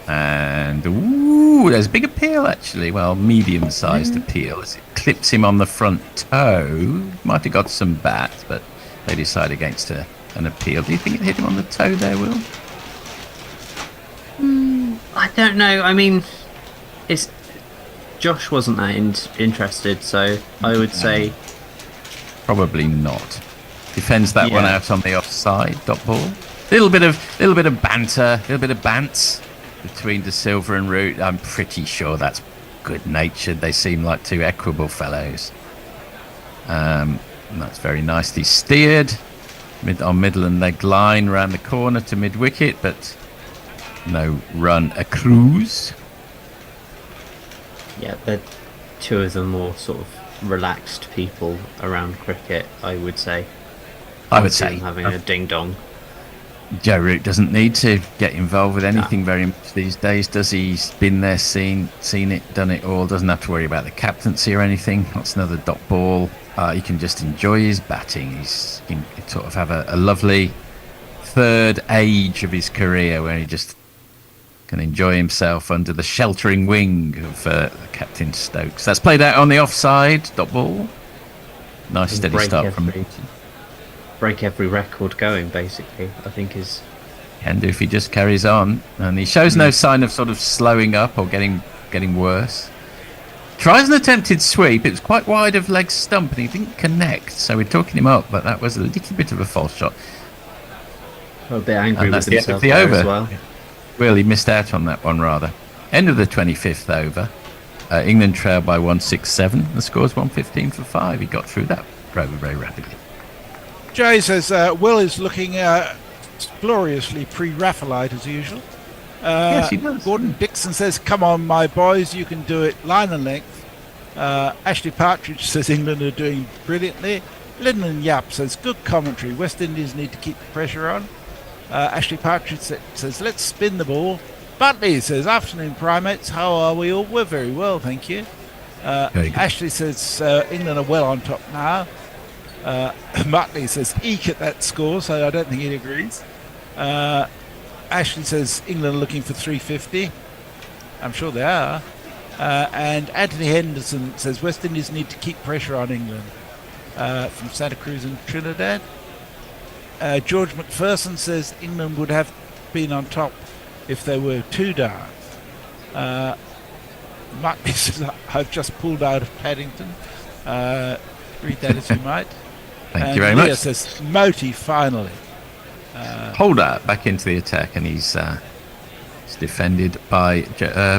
And, ooh, there's a big appeal, actually. Well, medium-sized appeal, as it clips him on the front toe. Might have got some bat, but they decide against an appeal. Do you think it hit him on the toe there, Will? I don't know. I mean, Josh wasn't that interested, so I would say probably not. Defends that one out on the offside dot ball. Little bit of banter, little bit of bants between De Silva and Root. I'm pretty sure that's good-natured. They seem like two equable fellows. And that's very nicely steered on middle and leg line round the corner to mid-wicket, but no run accrues. Yeah, they're two of the more sort of relaxed people around cricket, I would say. I would say having a ding-dong. Joe Root doesn't need to get involved with anything very much these days, does he? He's been there, seen it, done it all. Doesn't have to worry about the captaincy or anything. That's another dot ball. He can just enjoy his batting. He can sort of have a lovely third age of his career where he just can enjoy himself under the sheltering wing of Captain Stokes. That's played out on the offside dot ball. Nice steady start from break every record going, basically, I think is... Can do if he just carries on. And he shows no sign of sort of slowing up or getting worse. Tries an attempted sweep. It was quite wide of leg stump and he didn't connect, so we're talking him up, but that was a little bit of a false shot. A bit angry with himself the over. As well. Well, he missed out on that one, rather. End of the 25th over. England trail by 167. The score's 115 for 5. He got through that very, very rapidly. Jay says Will is looking gloriously pre-Raphaelite as usual. Yes, he does. Gordon Dixon says, come on, my boys, you can do it. Line and length. Ashley Partridge says England are doing brilliantly. Lyndon Yap says, good commentary. West Indies need to keep the pressure on. Ashley Partridge says, let's spin the ball. Butley says, afternoon primates, how are we all? We're very well, thank you. Ashley says, England are well on top now. Butley says, eek at that score, so I don't think he agrees. Ashley says, England are looking for 350. I'm sure they are. And Anthony Henderson says, West Indies need to keep pressure on England. From Santa Cruz and Trinidad. George McPherson says England would have been on top if they were too dark. Butley says, I've just pulled out of Paddington. Read that as you might. Thank you very much. Says Moti finally. Holder back into the attack, and he's defended by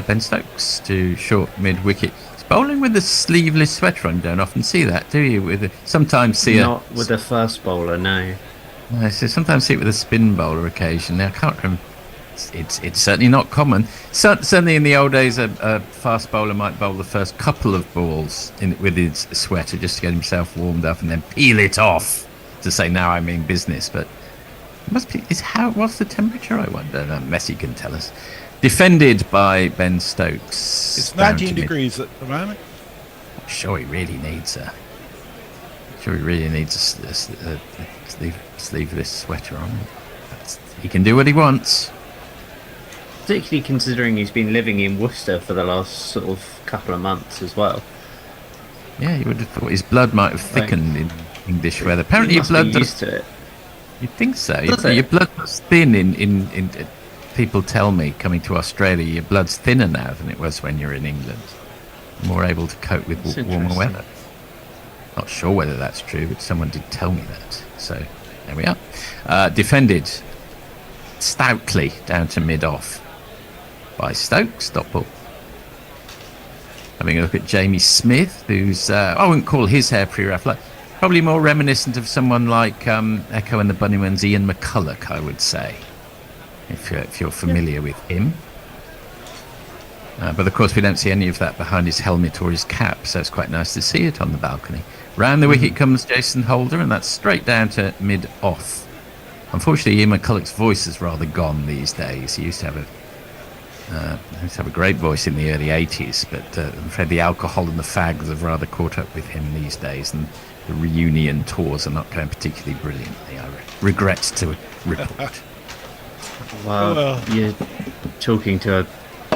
Ben Stokes to short mid wicket. He's bowling with a sleeveless sweater on. You don't often see that, do you? Sometimes see not with the first bowler, no. I sometimes see it with a spin bowler occasionally. I can't remember. It's certainly not common. Certainly in the old days, a fast bowler might bowl the first couple of balls with his sweater just to get himself warmed up and then peel it off to say, now I mean business. But it must be. What's the temperature, I wonder? Messi can tell us. Defended by Ben Stokes. It's 19 degrees at the moment. I'm sure he really needs a sleeveless sweater on. He can do what he wants. Particularly considering he's been living in Worcester for the last sort of couple of months as well. Yeah, you would have thought his blood might have thickened in English weather. Apparently your blood used to it. You'd think so. Your blood was thin in people tell me coming to Australia your blood's thinner now than it was when you're in England. More able to cope with warmer weather. Not sure whether that's true, but someone did tell me that. So there we are. Defended stoutly down to mid-off by Stokes. Stop ball. Having a look at Jamie Smith, who's, I wouldn't call his hair pre-rough, like, probably more reminiscent of someone like Echo and the Bunnyman's Ian McCulloch, I would say, if you're familiar with him. But of course we don't see any of that behind his helmet or his cap, so it's quite nice to see it on the balcony. Round the wicket comes Jason Holder, and that's straight down to mid-off. Unfortunately, Ian McCulloch's voice is rather gone these days. He used to have a great voice in the early 80s, but I'm afraid the alcohol and the fags have rather caught up with him these days, and the reunion tours are not going particularly brilliantly, I regret to report. Well, you're talking to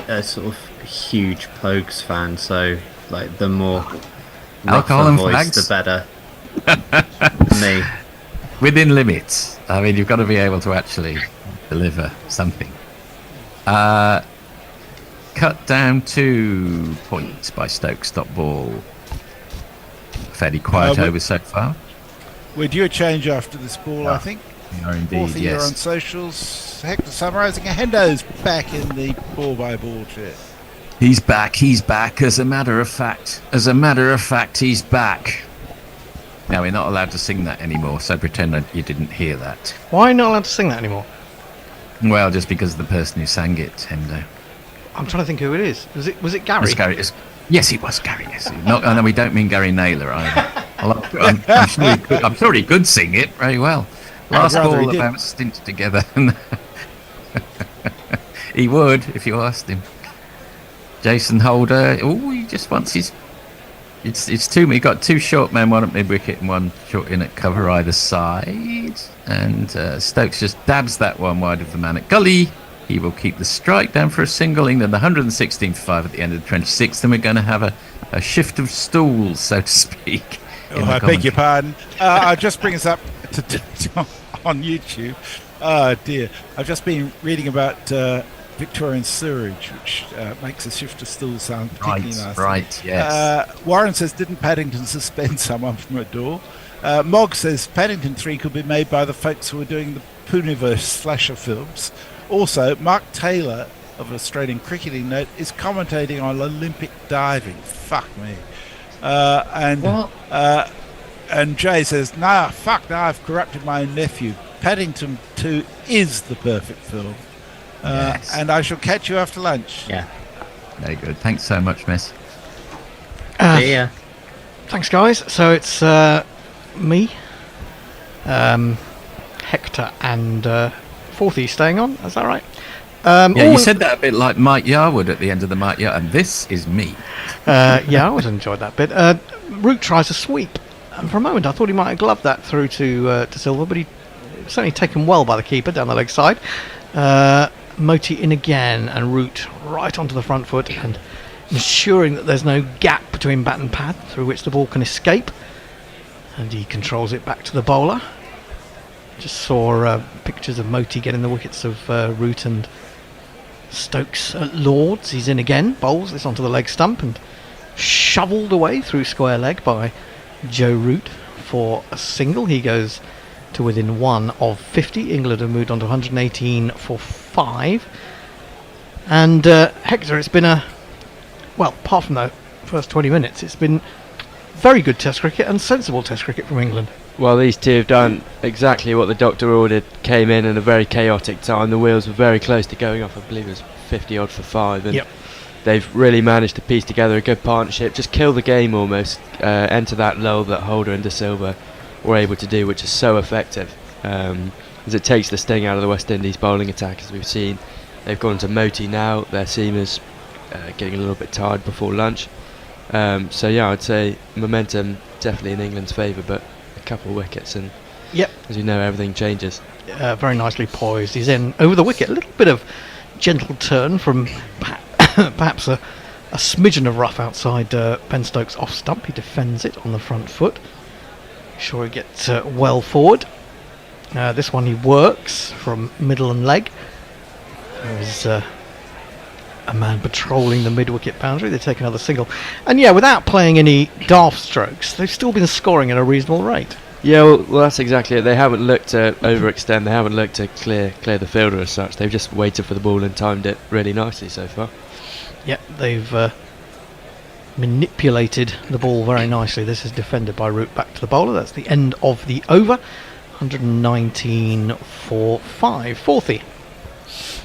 a sort of huge Pogues fan, so like the more alcohol and voice, fags, the better. Me. Within limits. I mean, you've got to be able to actually deliver something. Cut down 2 points by Stokes. Stop ball. Fairly quiet over so far. We're due a change after this ball, I think. We are indeed, Fourth year yes. on socials. Hector summarising. Hendo's back in the ball-by-ball chair. He's back. As a matter of fact, he's back. Now, we're not allowed to sing that anymore, so pretend that you didn't hear that. Why are you not allowed to sing that anymore? Well, just because of the person who sang it, Hendo. I'm trying to think who it is. Was it Gary? Yes, it was Gary. Yes. No, we don't mean Gary Naylor either. I'm sure he could sing it very well. Last ball about stint together. He would if you asked him. Jason Holder. Oh, he just wants his. It's two. He got two short men, one at mid wicket and one short in at cover either side. And Stokes just dabs that one wide of the man at gully. He will keep the strike down for a single. England 116 for 5 at the end of the 26th, and we're going to have a shift of stools, so to speak. I beg your pardon. I'll just bring us up on YouTube. Oh dear, I've just been reading about Victorian sewerage, which makes a shift of stools sound particularly nice. Right, yes. Warren says, didn't Paddington suspend someone from a door? Mog says, Paddington 3 could be made by the folks who were doing the Pooniverse slasher films. Also, Mark Taylor of Australian Cricketing Note is commentating on Olympic diving. Fuck me. And Jay says, I've corrupted my own nephew. Paddington 2 is the perfect film. Yes. And I shall catch you after lunch. Yeah. Very good. Thanks so much, miss. Yeah. Thanks, guys. So it's me, Hector, and Forthy staying on. Is that right? You said that a bit like Mike Yarwood at the end of the Mike Yarwood, and this is me. I always enjoyed that bit. Root tries a sweep, and for a moment I thought he might have gloved that through to Silva, but he certainly taken well by the keeper down the leg side. Moti in again, and Root right onto the front foot, and ensuring that there's no gap between bat and pad through which the ball can escape, and he controls it back to the bowler. Just saw pictures of Moti getting the wickets of Root and Stokes at Lords. He's in again, bowls this onto the leg stump and shovelled away through square leg by Joe Root for a single. He goes to within 1 of 50. England have moved on to 118 for 5. And Hector, it's been apart from the first 20 minutes, it's been very good Test cricket and sensible Test cricket from England. Well, these two have done exactly what the doctor ordered. Came in a very chaotic time. The wheels were very close to going off. I believe it was 50 odd for 5. And they've really managed to piece together a good partnership. Just kill the game almost. Enter that lull that Holder and De Silva were able to do, which is so effective. As it takes the sting out of the West Indies bowling attack, as we've seen. They've gone to Moti now. Their seamers getting a little bit tired before lunch. I'd say momentum definitely in England's favour, but a couple of wickets, and as you know, everything changes. Very nicely poised. He's in over the wicket. A little bit of gentle turn from perhaps a smidgen of rough outside Ben Stokes off stump. He defends it on the front foot. Sure, he gets well forward. This one he works from middle and leg. There's a man patrolling the mid-wicket boundary. They take another single. And without playing any daft strokes, they've still been scoring at a reasonable rate. Yeah, well, that's exactly it. They haven't looked to overextend. They haven't looked to clear the fielder as such. They've just waited for the ball and timed it really nicely so far. Yeah, they've manipulated the ball very nicely. This is defended by Root back to the bowler. That's the end of the over. 119 for 5. Fourthie.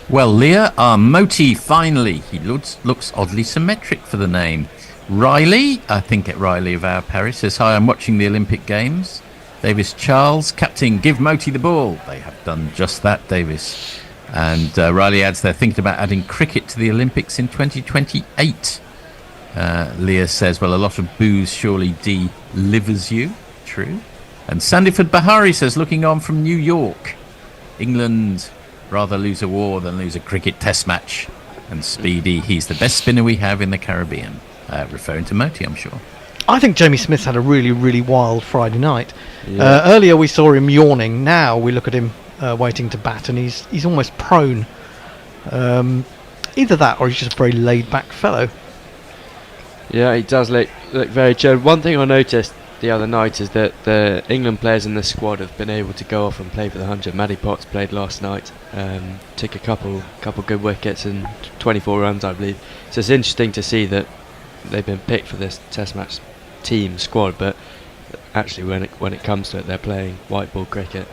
Well, Leah, our Moti finally. He looks oddly symmetric for the name. Riley, I think at Riley of our parish, says, hi, I'm watching the Olympic Games. Davis Charles, captain, give Moti the ball. They have done just that, Davis. And Riley adds they're thinking about adding cricket to the Olympics in 2028. Leah says, well, a lot of booze surely delivers you. True. And Sandiford Bahari says, looking on from New York, England rather lose a war than lose a cricket test match. And Speedy, he's the best spinner we have in the Caribbean. Referring to Moti, I'm sure. I think Jamie Smith's had a really, really wild Friday night. Yeah. Earlier we saw him yawning. Now we look at him waiting to bat, and he's almost prone. Either that, or he's just a very laid-back fellow. Yeah, he does look very chill. One thing I noticed the other night is that the England players in the squad have been able to go off and play for the 100. Maddie Potts played last night, took a couple good wickets and 24 runs, I believe. So it's interesting to see that they've been picked for this Test match team squad, but actually when it comes to it, they're playing white ball cricket.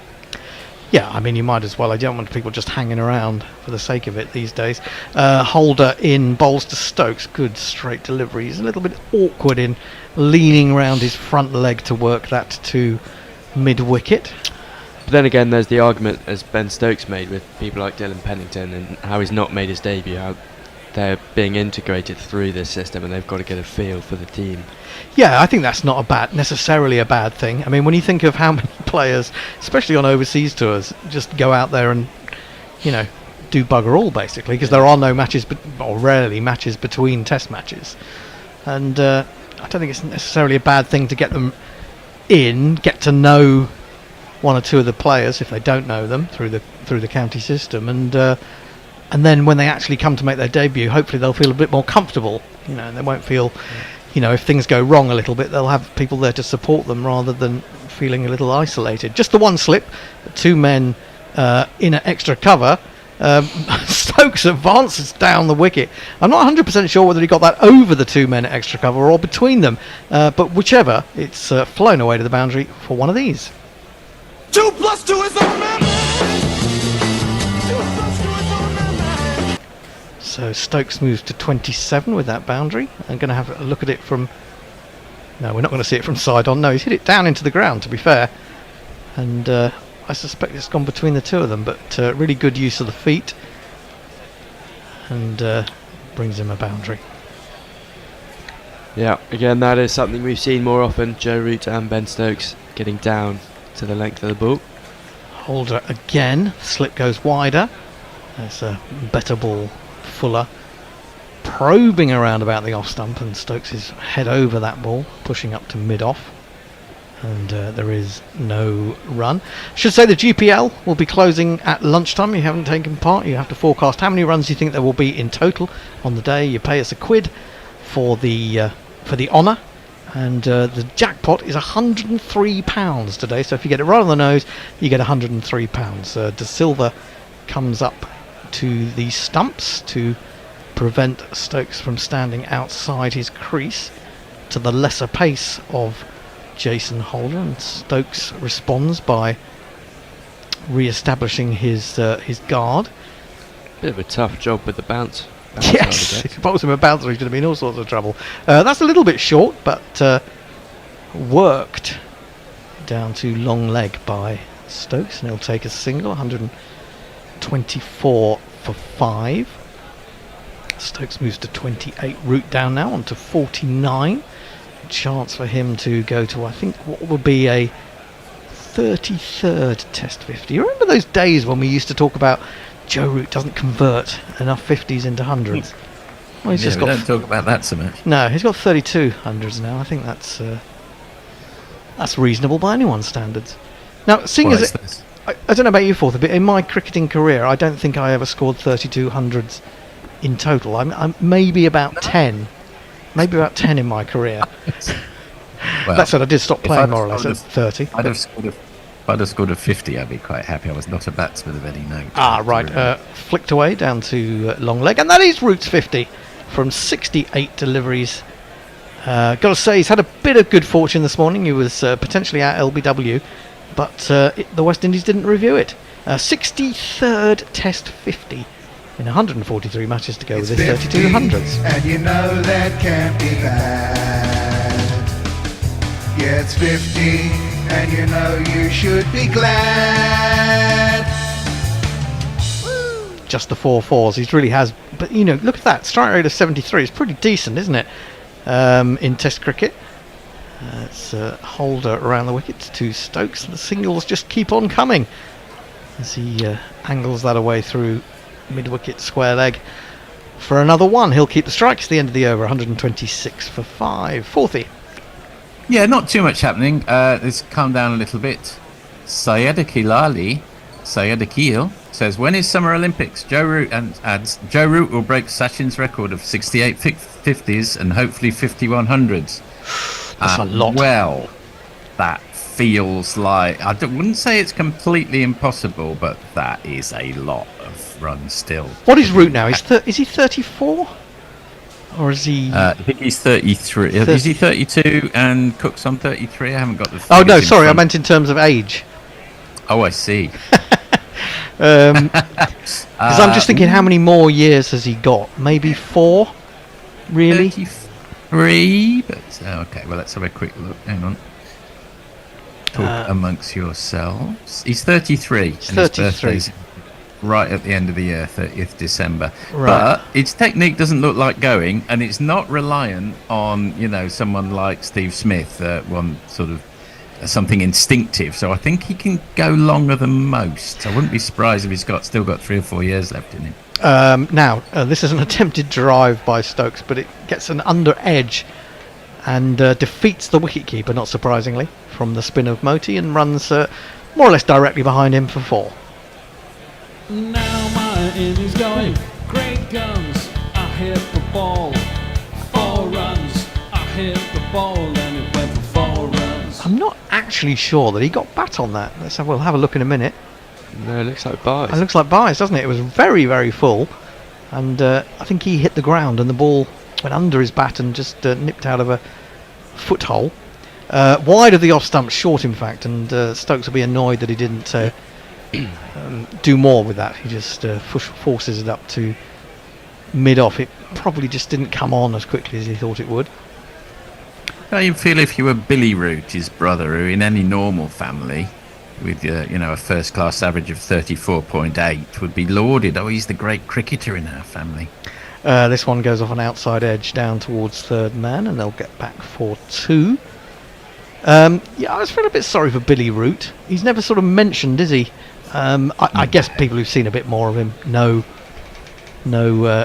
Yeah, I mean, you might as well. I don't want people just hanging around for the sake of it these days. Holder in bowls to Stokes. Good straight delivery. He's a little bit awkward in leaning round his front leg to work that to mid-wicket. But then again, there's the argument, as Ben Stokes made, with people like Dylan Pennington and how he's not made his debut, how they're being integrated through this system and they've got to get a feel for the team. Yeah, I think that's not necessarily a bad thing. I mean, when you think of how many players, especially on overseas tours, just go out there and, do bugger all, basically, because there are no matches, or rarely matches between test matches. And I don't think it's necessarily a bad thing to get them in, get to know one or two of the players, if they don't know them, through the county system, and then when they actually come to make their debut, hopefully they'll feel a bit more comfortable, and they won't feel, if things go wrong a little bit, they'll have people there to support them rather than feeling a little isolated. Just the one slip, 2 men in an extra cover. Stokes advances down the wicket. I'm not 100% sure whether he got that over the 2 men at extra cover or between them, but whichever, it's flown away to the boundary for one of these. 2 + 2 is a man. So Stokes moves to 27 with that boundary. I'm going to have a look at it from... No, we're not going to see it from side on. No, he's hit it down into the ground, to be fair. And I suspect it's gone between the two of them, but really good use of the feet. And brings him a boundary. Yeah, again, that is something we've seen more often. Joe Root and Ben Stokes getting down to the length of the ball. Holder again. Slip goes wider. There's a better ball. Fuller probing around about the off stump, and Stokes is head over that ball, pushing up to mid-off, and there is no run. Should say the GPL will be closing at lunchtime. You haven't taken part, you have to forecast how many runs you think there will be in total on the day. You pay us £1 for the honour, and the jackpot is £103 today, so if you get it right on the nose you get £103. De Silva comes up to the stumps to prevent Stokes from standing outside his crease, to the lesser pace of Jason Holder, and Stokes responds by re-establishing his guard. Bit of a tough job with the bounce. Yes, if it was him a bouncer he's going to be in all sorts of trouble. That's a little bit short, but worked down to long leg by Stokes, and he'll take a single. 124 for 5. Stokes moves to 28. Root down now onto 49. Chance for him to go to, I think, what will be a 33rd Test 50. You remember those days when we used to talk about Joe Root doesn't convert enough 50s into hundreds? Well, he's just got don't talk about that so much. No, he's got 32 hundreds now. I think that's reasonable by anyone's standards. Now, seeing as it, I don't know about you, Forth, but in my cricketing career, I don't think I ever scored 32 hundreds in total. I'm maybe about 10. Maybe about 10 in my career. Well, that said, I did stop if playing I'd more or less scored at a- 30. If I'd have scored a 50, I'd be quite happy. I was not a batsman of any note. Right. Flicked away down to long leg, and that is Root's 50 from 68 deliveries. Got to say, he's had a bit of good fortune this morning. He was potentially out LBW, but the West Indies didn't review it. 63rd Test 50 in 143 matches to go with his 32 hundreds. And you know that can't be bad. Yeah, it's 50, and you know you should be glad. Just the 4-4s. He really has. But, look at that. Strike rate of 73. It's pretty decent, isn't it? In Test cricket. It's Holder around the wickets to Stokes. The singles just keep on coming as he angles that away through mid-wicket square leg for another one. He'll keep the strikes at the end of the over. 126 for 5. Fourthie. Yeah, not too much happening. It's calmed down a little bit. Syed Akil says, when is Summer Olympics? Joe Root adds, Joe Root will break Sachin's record of 68 50s and hopefully 51 hundreds. That's a lot. Well, that feels like... wouldn't say it's completely impossible, but that is a lot of runs still. What is Root now? Is he 34? Or is he... I think he's 33. Is he 32 and Cook's on 33? I haven't got the... Oh, no, figures in sorry, I front. meant in terms of age. Oh, I see. Because I'm just thinking, how many more years has he got? Maybe 4? Really? 33, but... okay, well, let's have a quick look. Hang on. Talk amongst yourselves. He's 33. He's and his 33. birthday's right at the end of the year, 30th December. Right. But its technique doesn't look like going, and it's not reliant on, someone like Steve Smith, one sort of something instinctive. So I think he can go longer than most. I wouldn't be surprised if he's still got 3 or 4 years left in him. Now, this is an attempted drive by Stokes, but it gets an under edge and defeats the wicketkeeper, not surprisingly, from the spin of Moti, and runs more or less directly behind him for 4. Now my innings going, great guns, I hit the ball, 4 runs, I hit the ball and it went for 4 runs. I'm not actually sure that he got bat on that. We'll have a look in a minute. No, it looks like buys. It looks like buys, doesn't it? It was very, very full, and I think he hit the ground and the ball went under his bat and just nipped out of a foothole. Wide of the off stump, short in fact, and Stokes will be annoyed that he didn't do more with that. He just forces it up to mid-off. It probably just didn't come on as quickly as he thought it would. How do you feel if you were Billy Root, his brother, who in any normal family with a first-class average of 34.8 would be lauded? Oh, he's the great cricketer in our family. This one goes off an outside edge down towards third man, and they'll get back for 2. I was feeling a bit sorry for Billy Root. He's never sort of mentioned, is he? I guess people who've seen a bit more of him know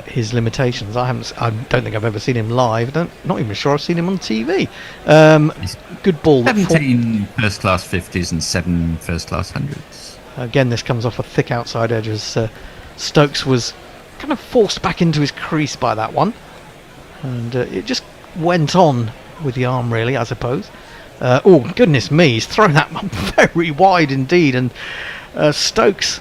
his limitations. I don't think I've ever seen him live. Not even sure I've seen him on TV. Good ball. 17 first-class 50s and 7 first-class 100s. Again, this comes off a thick outside edge as Stokes was kind of forced back into his crease by that one. And it just went on with the arm, really, I suppose. Oh, goodness me, he's thrown that one very wide indeed. And Stokes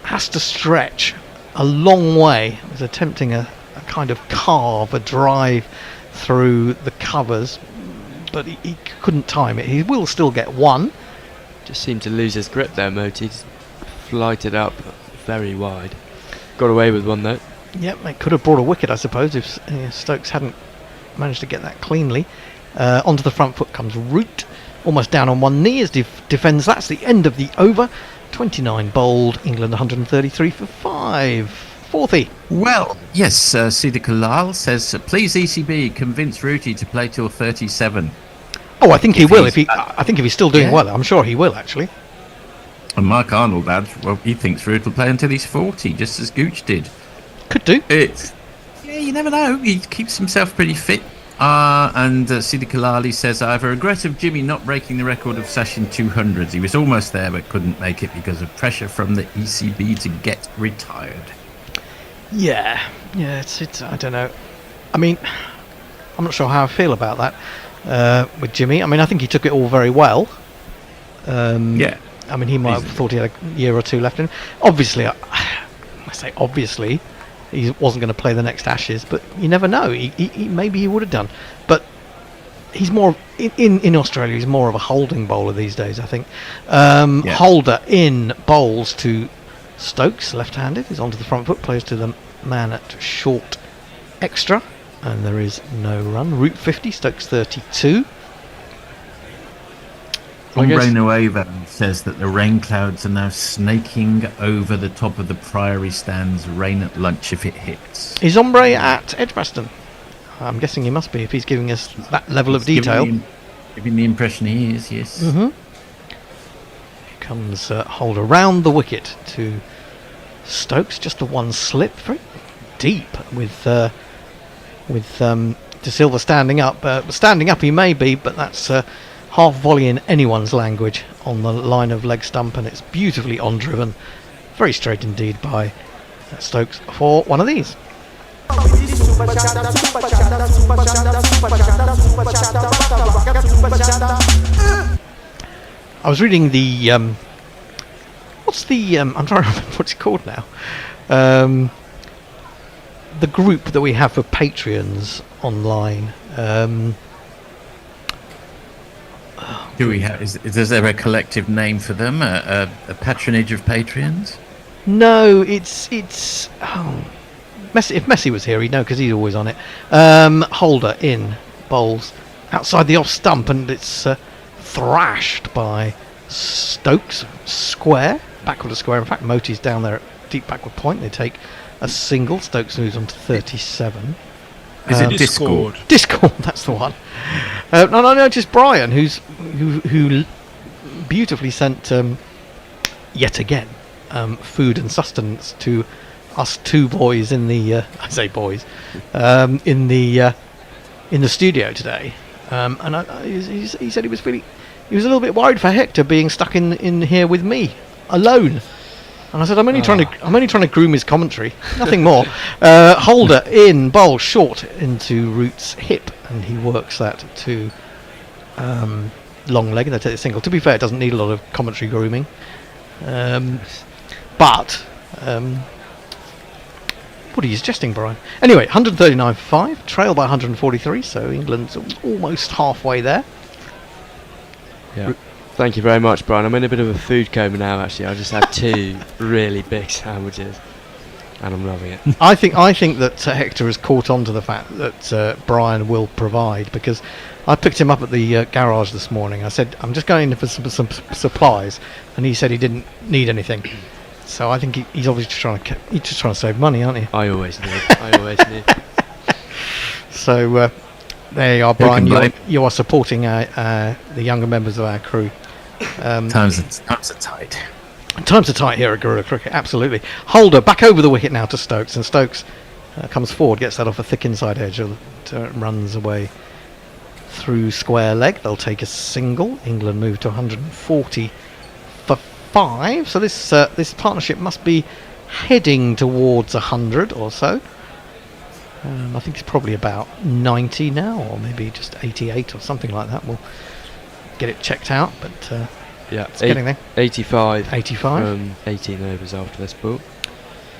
has to stretch a long way. He was attempting a kind of carve, a drive through the covers, but he couldn't time it. He will still get 1. Just seemed to lose his grip there, Moti. Flighted up very wide. Got away with 1 though. Yep, it could have brought a wicket, I suppose, if Stokes hadn't managed to get that cleanly. Onto the front foot comes Root, almost down on 1 knee as defends. That's the end of the over. 29 bowled, England 133 for 5. Fourthie. Well, yes, Sida Kalal says, please ECB convince Rooty to play till 37. Oh, I think he will. I think if he's still doing well, I'm sure he will actually. And Mark Arnold adds, well, he thinks Root will play until he's 40, just as Gooch did. Could do. You never know. He keeps himself pretty fit. And Sidi Kalali says, I have a regret of Jimmy not breaking the record of Sachin 200s. He was almost there but couldn't make it because of pressure from the ECB to get retired. Yeah, it's I don't know. I mean, I'm not sure how I feel about that. with Jimmy. I mean, I think he took it all very well. Yeah. I mean, he might have thought he had a year or two left in him. Obviously, I say obviously, he wasn't going to play the next Ashes, but you never know. He maybe he would have done. But he's more in Australia. He's more of a holding bowler these days, I think. Holder in bowls to Stokes, left-handed. He's onto the front foot, plays to the man at short extra, and there is no run. Root 50, Stokes 32. Ombre Nueva says that the rain clouds are now snaking over the top of the Priory stands. Rain at lunch if it hits. Is Ombre at Edgbaston? I'm guessing he must be if he's giving us that level of detail. Giving the impression he is, yes. Here comes Holder round the wicket to Stokes. Just the one slip, very deep with De Silva standing up. Standing up he may be, but that's half volley in anyone's language on the line of leg stump, and it's beautifully on-driven. Very straight indeed by Stokes for one of these. I was reading the what's the I'm trying to remember what it's called now. The group that we have for Patreons online. Do we have? Is there a collective name for them? A patronage of Patreons? No, it's Messi. If Messi was here, he'd know because he's always on it. Holder in bowls outside the off stump, and it's thrashed by Stokes. Square, backward to square. In fact, Moti's down there at deep backward point. They take a single. Stokes moves on to 37. Is it Discord? Discord, that's the one. No, just Brian, who beautifully sent yet again food and sustenance to us two boys in the I say boys in the studio today, and he said he was a little bit worried for Hector being stuck in here with me alone. And I said, I'm only trying to groom his commentary, nothing more. Holder in bowl short into Root's hip, and he works that to long leg, and they take the single. To be fair, it doesn't need a lot of commentary grooming, but what are you suggesting, Brian? Anyway, 139 for 5, trail by 143, so England's almost halfway there. Yeah. Thank you very much, Brian. I'm in a bit of a food coma now, actually. I just had 2 really big sandwiches, and I'm loving it. I think that Hector has caught on to the fact that Brian will provide, because I picked him up at the garage this morning. I said, I'm just going in for some supplies, and he said he didn't need anything. So I think he's obviously just trying to save money, aren't he? I always need. So there you are, Brian. You are supporting the younger members of our crew. Times are tight. Times are tight here at Guerilla Cricket, absolutely. Holder back over the wicket now to Stokes, and Stokes comes forward, gets that off a thick inside edge, runs away through square leg. They'll take a single. England move to 140 for 5. So this partnership must be heading towards 100 or so. I think it's probably about 90 now, or maybe just 88 or something like that. We'll get it checked out, but it's getting there. 85 from 18 overs after this ball.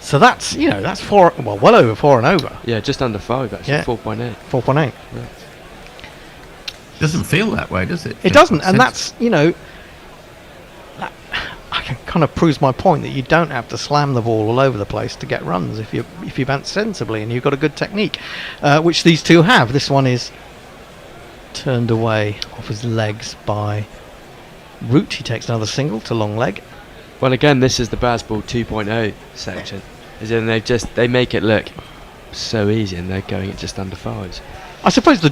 So that's well over 4 and over. Yeah, just under 5 actually. 4.8. 4.8. Yeah. Doesn't feel that way, does it? It doesn't, and that's that kind of proves my point that you don't have to slam the ball all over the place to get runs if you bounce sensibly and you've got a good technique, which these two have. This one is turned away off his legs by Root. He takes another single to long leg. Well, again, this is the Bazball 2.0 section. As in they make it look so easy, and they're going at just under 5s. I suppose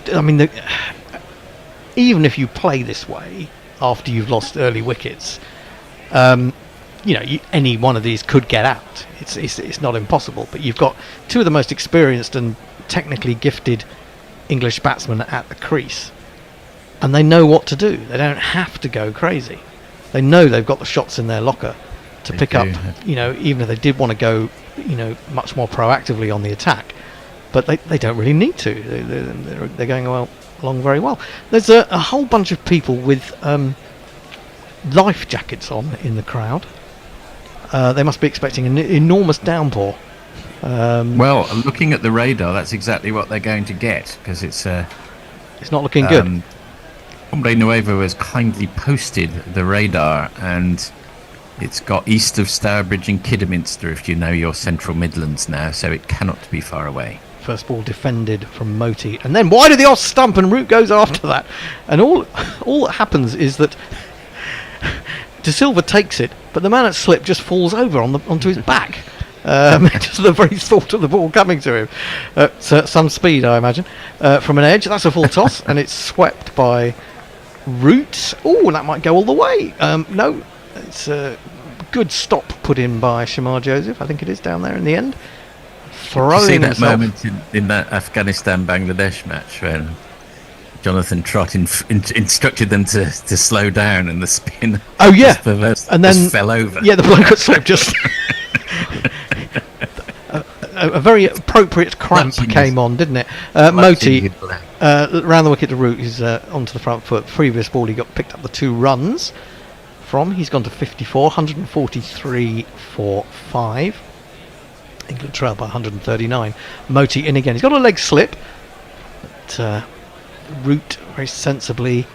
even if you play this way after you've lost early wickets, any one of these could get out. It's not impossible, but you've got two of the most experienced and technically gifted English batsmen at the crease, and they know what to do. They don't have to go crazy. They know they've got the shots in their locker to pick up. Even if they did want to go, much more proactively on the attack, but they don't really need to. They're going along very well. There's a whole bunch of people with life jackets on in the crowd. They must be expecting an enormous downpour. Well, looking at the radar, that's exactly what they're going to get, because it's not looking good. Hombre Nuevo has kindly posted the radar, and it's got east of Stourbridge and Kidderminster, if you know your Central Midlands now, so it cannot be far away. First ball defended from Moti, and then wide of the off stump, and Root goes after that. And all that happens is that De Silva takes it, but the man at slip just falls over onto his back. Just the very thought of the ball coming to him at some speed, I imagine, from an edge. That's a full toss, and it's swept by Root. Oh, that might go all the way. No, it's a good stop put in by Shamar Joseph. I think it is down there in the end. Did you see that moment in that Afghanistan-Bangladesh match when Jonathan Trott instructed them to slow down, and the spin and then just fell over. Yeah, the bloke at slip just a very appropriate cramp came on, didn't it? Moti round the wicket to Root. He's onto the front foot. Previous ball he got picked up the 2 runs from. He's gone to 54, 143 for 5. England trail by 139. Moti in again. He's got a leg slip, but Root very sensibly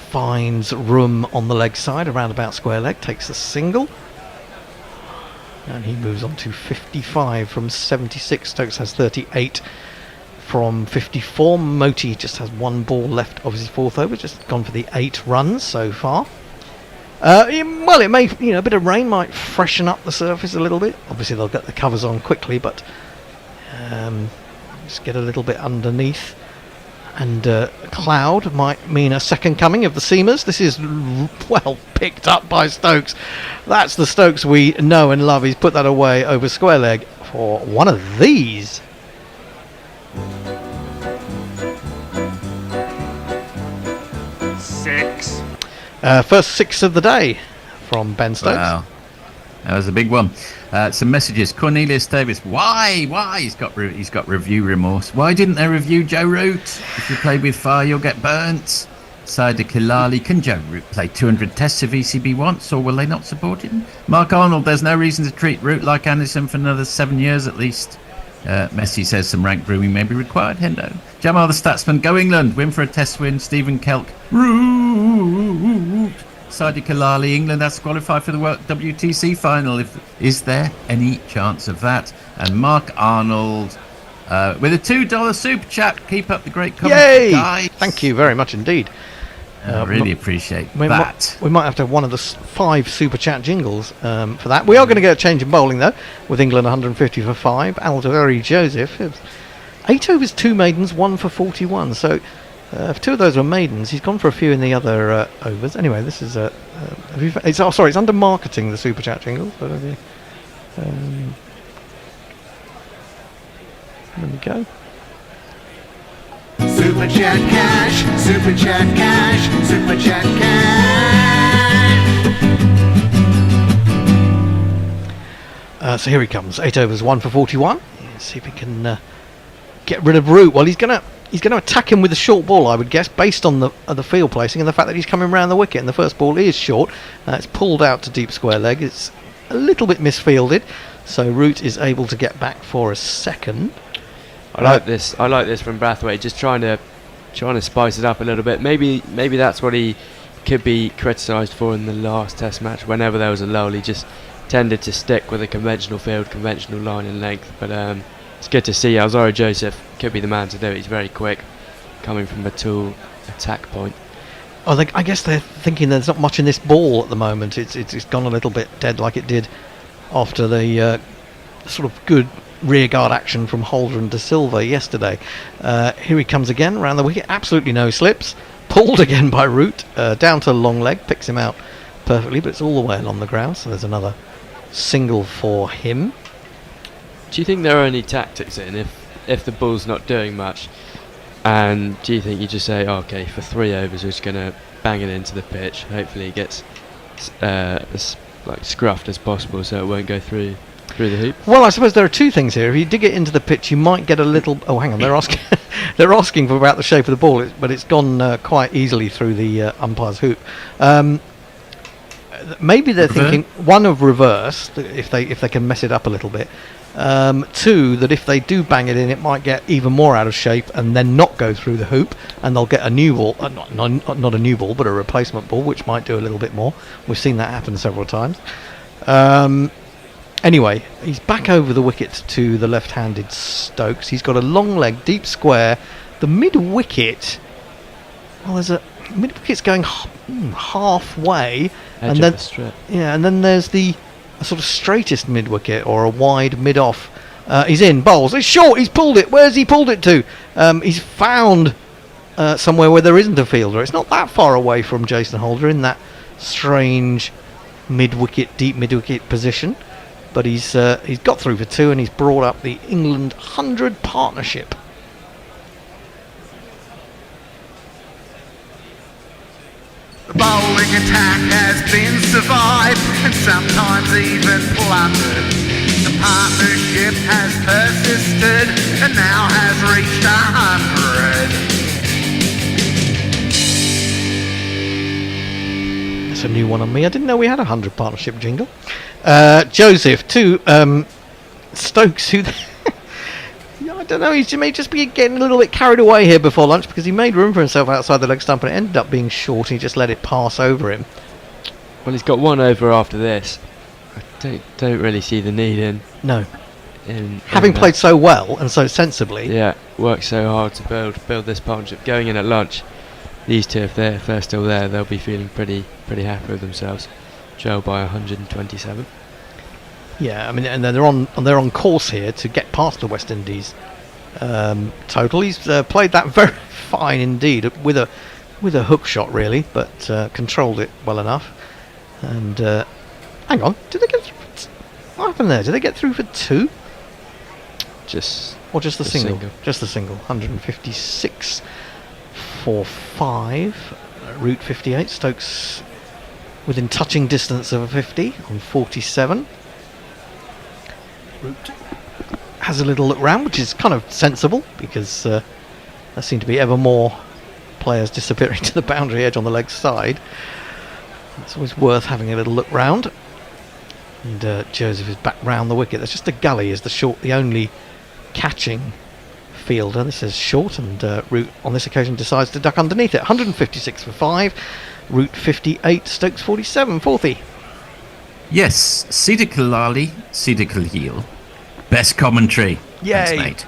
finds room on the leg side, around about square leg, takes a single, and he moves on to 55 from 76. Stokes has 38 from 54. Moti just has 1 ball left of his 4th over, just gone for the 8 runs so far. Well, it may, a bit of rain might freshen up the surface a little bit. Obviously they'll get the covers on quickly, but just get a little bit underneath. And cloud might mean a second coming of the seamers. This is well picked up by Stokes. That's the Stokes we know and love. He's put that away over square leg for one of these. First 6 of the day from Ben Stokes. Wow, that was a big one. Some messages. Cornelius Davis. Why? He's got review remorse. Why didn't they review Joe Root? If you play with fire, you'll get burnt. Saida Kilali. Can Joe Root play 200 tests if ECB wants, or will they not support him? Mark Arnold. There's no reason to treat Root like Anderson for another 7 years at least. Messi says some rank grooming may be required. Hendo. Jamal the Statsman. Go England. Win for a test win. Stephen Kelk. Root. Saidi Kalali. England has to qualify for the WTC final. Is there any chance of that? And Mark Arnold with a $2 super chat. Keep up the great commentary, guys. Thank you very much indeed. I really appreciate that. We might have to have one of the 5 super chat jingles for that. We are going to get a change in bowling though, with England 150 for 5. Alderi Joseph, 8 overs, 2 maidens, 1 for 41. So if 2 of those were maidens, he's gone for a few in the other overs. Anyway, this is it's under marketing, the super chat jingle. So there we go. Super chat cash, super chat cash, super chat cash. So here he comes. 8 overs, 1 for 41. Let's see if he can get rid of Root. Well, he's going to attack him with a short ball, I would guess, based on the field placing and the fact that he's coming round the wicket. And the first ball is short. It's pulled out to deep square leg. It's a little bit misfielded, so Root is able to get back for a second. I like this from Brathwaite, just trying to spice it up a little bit. Maybe that's what he could be criticised for in the last Test match. Whenever there was a lull, he just tended to stick with a conventional field, conventional line and length. But it's good to see Alderi Joseph could be the man to do it. He's very quick, coming from a tool attack point. I guess they're thinking there's not much in this ball at the moment. It's gone a little bit dead like it did after the sort of good rearguard action from Holder and De Silva yesterday. Here he comes again around the wicket. Absolutely no slips. Pulled again by Root. Down to long leg. Picks him out perfectly, but it's all the way along the ground. So there's another single for him. Do you think there are any tactics in if the ball's not doing much? And do you think you just say, okay, for 3 overs we're just going to bang it into the pitch. Hopefully it gets as scruffed as possible so it won't go through. through the hoop. Well, I suppose there are two things here. If you dig it into the pitch, you might get a little. Oh, hang on, they're asking. They're asking for about the shape of the ball, but it's gone quite easily through the umpire's hoop. Maybe they're thinking one of reverse if they can mess it up a little bit. Two, that if they do bang it in, it might get even more out of shape and then not go through the hoop, and they'll get a new ball, not a new ball, but a replacement ball, which might do a little bit more. We've seen that happen several times. Anyway, he's back over the wicket to the left-handed Stokes. He's got a long leg, deep square. The mid-wicket, well, there's a mid-wicket's going halfway, Edge and of then the strip. and then there's the sort of straightest mid-wicket or a wide mid-off. He's in, bowls. It's short. He's pulled it. Where's he pulled it to? He's found somewhere where there isn't a fielder. It's not that far away from Jason Holder in that strange mid-wicket, deep mid-wicket position. But he's got through for 2 and he's brought up the England 100 partnership. The bowling attack has been survived and sometimes even plundered. The partnership has persisted and now has reached 100. That's a new one on me. I didn't know we had a 100 partnership jingle. Joseph to Stokes, who I don't know, he may just be getting a little bit carried away here before lunch because he made room for himself outside the leg stump and it ended up being short. He just let it pass over him. Well, he's got one over after this. I don't really see the need in. No. In having played so well and so sensibly. Yeah, worked so hard to build this partnership. Going in at lunch, these two, if they're still there, they'll be feeling pretty happy with themselves. Joe by 127. Yeah, I mean, and they're on course here to get past the West Indies total. He's played that very fine indeed with a hook shot really, but controlled it well enough. And hang on, did they get through? What happened there? Did they get through for 2? Just the single? Just the single. 156 for 5. Root 58. Stokes within touching distance of a 50 on 47. Root has a little look round, which is kind of sensible because there seem to be ever more players disappearing to the boundary edge on the leg side. It's always worth having a little look round. And Joseph is back round the wicket. There's just a gully is the only catching fielder. This is short, and Root on this occasion decides to duck underneath it. 156 for 5. Root 58, Stokes 47, 40. Yes, Sida Kalali, Sida Kalheel. Best commentary. Yay. Thanks, mate.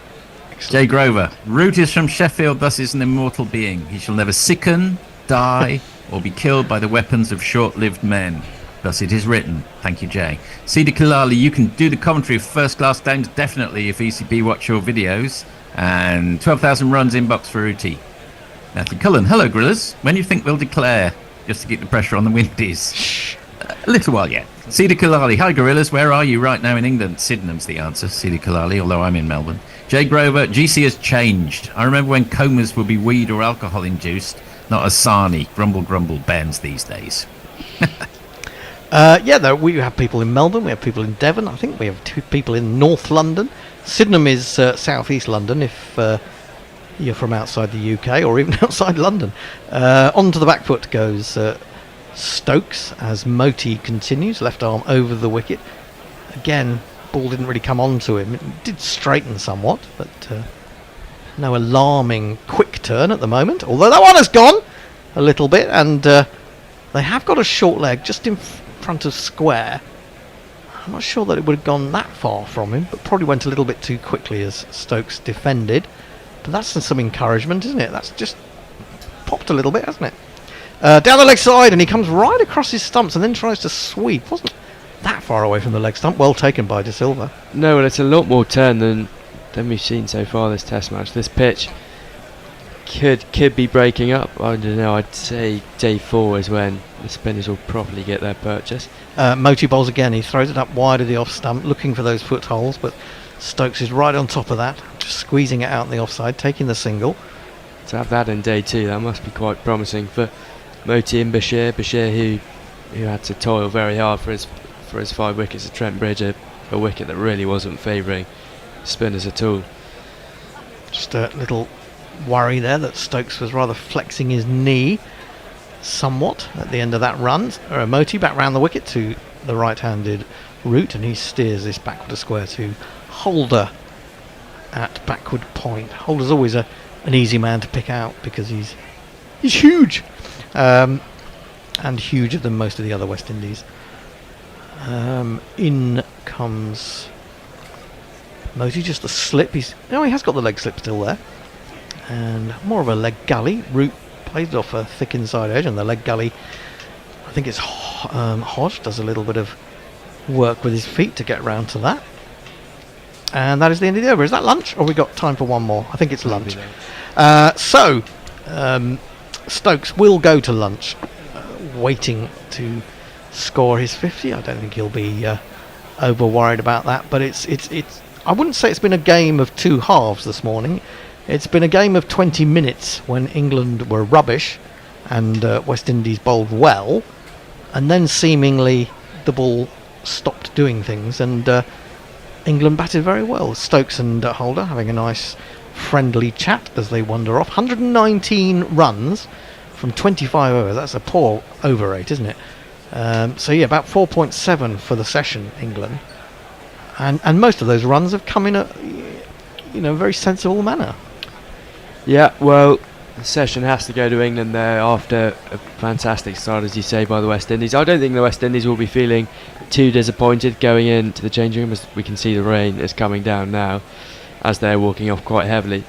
Jay Grover. Root is from Sheffield, thus is an immortal being. He shall never sicken, die, or be killed by the weapons of short-lived men. Thus it is written. Thank you, Jay. Sida Kalali, you can do the commentary of first class downs definitely if ECB watch your videos. And 12,000 runs inbox for Rooty. Matthew Cullen. Hello, Gorillas. When do you think we'll declare? Just to keep the pressure on the Windies. A little while yet. Sida Kalali. Hi, Gorillas. Where are you right now in England? Sydenham's the answer. Sida Kalali, although I'm in Melbourne. Jay Grover. GC has changed. I remember when comas would be weed or alcohol induced, not Asani, grumble bands these days. We have people in Melbourne, we have people in Devon, I think we have 2 people in North London. Sydenham is south-east London if you're from outside the UK or even outside London. Onto the back foot goes Stokes as Moti continues, left arm over the wicket. Again, ball didn't really come onto him. It did straighten somewhat, but no alarming quick turn at the moment. Although that one has gone a little bit, and they have got a short leg just in front of square. I'm not sure that it would have gone that far from him, but probably went a little bit too quickly as Stokes defended. But that's some encouragement, isn't it? That's just popped a little bit, hasn't it? Down the leg side, and he comes right across his stumps and then tries to sweep. Wasn't that far away from the leg stump. Well taken by De Silva. No, well, it's a lot more turn than we've seen so far this Test match. This pitch could be breaking up. I don't know. I'd say day 4 is when the spinners will properly get their purchase. Moti bowls again. He throws it up wide of the off stump, looking for those footholes, but Stokes is right on top of that, just squeezing it out in the offside, taking the single. To have that in day 2, that must be quite promising for Moti and Bashir. Bashir, who had to toil very hard for his 5 wickets at Trent Bridge, a a wicket that really wasn't favouring spinners at all. Just a little worry there that Stokes was rather flexing his knee somewhat at the end of that run. Moti back round the wicket to the right-handed Root, and he steers this backward to square to Holder at backward point. Holder's always an easy man to pick out because he's huge, and huger than most of the other West Indies. In comes Moti, just a slip. He has got the leg slip still there, and more of a leg gully. Root plays it off a thick inside edge, and the leg gully, I think it's Hodge does a little bit of work with his feet to get round to that. And that is the end of the over. Is that lunch, or have we got time for one more? I think it's lunch. Stokes will go to lunch, waiting to score his 50. I don't think he'll be over worried about that. But it's. I wouldn't say it's been a game of two halves this morning. It's been a game of 20 minutes when England were rubbish and West Indies bowled well, and then seemingly the ball stopped doing things and England batted very well. Stokes and Holder having a nice friendly chat as they wander off. 119 runs from 25 overs. That's a poor over rate, isn't it? About 4.7 for the session, England. And most of those runs have come in a very sensible manner. Yeah, well, the session has to go to England there after a fantastic start, as you say, by the West Indies. I don't think the West Indies will be feeling too disappointed going into the changing room, as we can see the rain is coming down now as they're walking off quite heavily.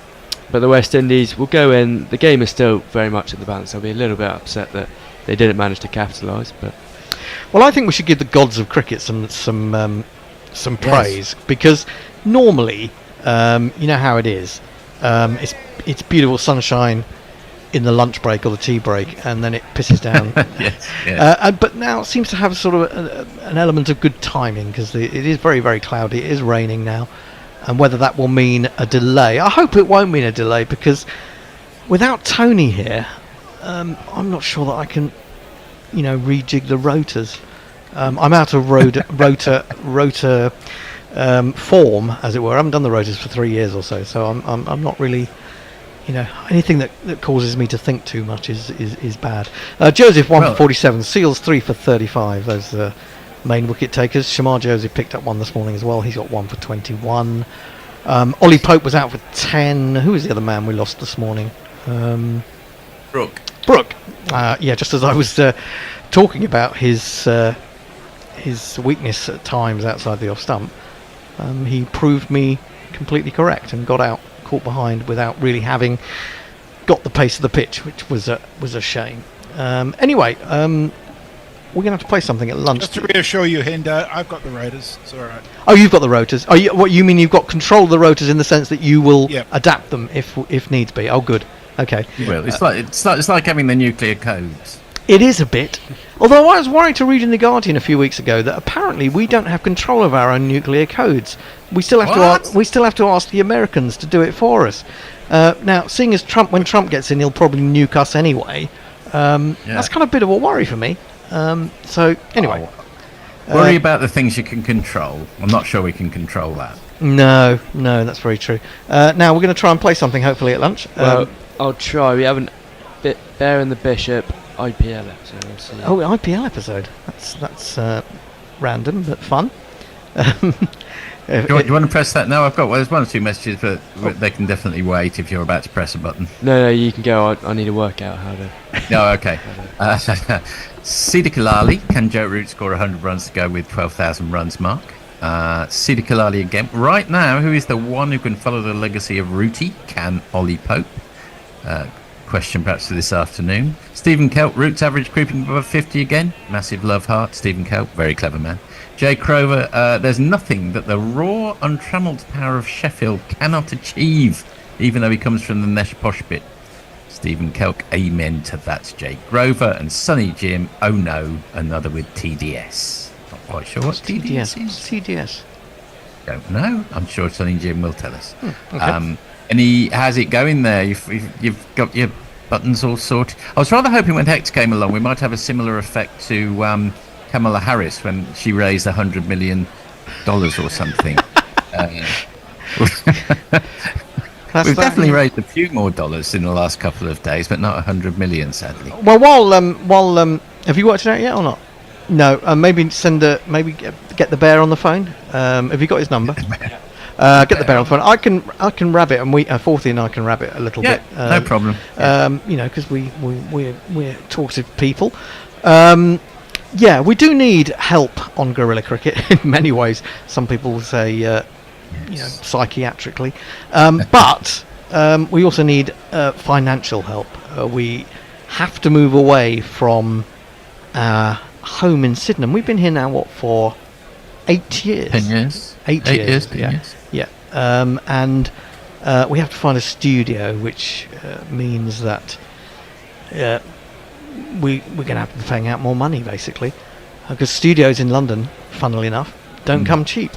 But the West Indies will go in. The game is still very much at the balance. I'll be a little bit upset that they didn't manage to capitalise. But well, I think we should give the gods of cricket some praise, because normally, you know how it is. It's beautiful sunshine in the lunch break or the tea break, and then it pisses down. But now it seems to have sort of an element of good timing, because it is very, very cloudy. It is raining now, and whether that will mean a delay, I hope it won't mean a delay, because without Tony here, I'm not sure that I can, rejig the rotors. I'm out of rotor form, as it were. I haven't done the rotors for 3 years or so I'm not really, anything that causes me to think too much is bad. Joseph 1 for 47, Seals 3 for 35. Those are the main wicket takers. Shamar Joseph picked up one this morning as well. He's got 1 for 21. Ollie Pope was out for 10. Who was the other man we lost this morning? Brook. Just as I was talking about his weakness at times outside the off stump, he proved me completely correct and got out, caught behind without really having got the pace of the pitch, which was a shame. Anyway, we're going to have to play something at lunch. Just to reassure you, Hinder, I've got the rotors. It's all right. Oh, you've got the rotors. Oh, what you mean? You've got control of the rotors in the sense that you will adapt them if needs be. Oh, good. Okay. Well, it's like having the nuclear codes. It is a bit. Although I was worried to read in The Guardian a few weeks ago that apparently we don't have control of our own nuclear codes. We still have to ask the Americans to do it for us. Now, seeing as when Trump gets in, he'll probably nuke us anyway. That's kind of a bit of a worry for me. Anyway. Worry about the things you can control. I'm not sure we can control that. No, that's very true. Now, we're going to try and play something, hopefully, at lunch. Well, I'll try. We haven't Bear and the Bishop IPL episode. We'll see. Oh, IPL episode. That's random but fun. Do you want to press that now? There's one or two messages, but they can definitely wait if you're about to press a button. No, you can go. I need to work out how to. No, okay. Sida Kalali, can Joe Root score 100 runs to go with 12,000 runs mark? Sida Kalali again. Right now, who is the one who can follow the legacy of Rooty? Can Ollie Pope? Question perhaps for this afternoon. Stephen Kelp, Root's average creeping above 50 again. Massive love heart, Stephen Kelp, very clever man. Jay Crover, there's nothing that the raw, untrammeled power of Sheffield cannot achieve, even though he comes from the Nesh Posh bit. Stephen Kelk, amen to that. Jay Grover and Sonny Jim, oh no, another with TDS. Not quite sure what TDS is. TDS. Don't know. I'm sure Sonny Jim will tell us. Okay. And how's it going there? You've got your buttons all sorted. I was rather hoping when Hex came along we might have a similar effect to Kamala Harris when she raised $100 million or something. We've definitely raised a few more dollars in the last couple of days, but not 100 million, sadly. Well, while have you worked it out yet or not? No. Maybe get the bear on the phone. Have you got his number? Get the bear on the phone. I can rabbit, and Forthy and I can rabbit a little bit. No problem. Because we're talkative people. We do need help on Guerilla Cricket in many ways. Some people will say, psychiatrically, but we also need financial help. We have to move away from our home in Sydenham. We've been here now, for 8 years? 10 years. 8 years. 10 years. Yeah. And we have to find a studio, which means that we're going to have to be paying out more money, basically, because studios in London, funnily enough, don't come cheap.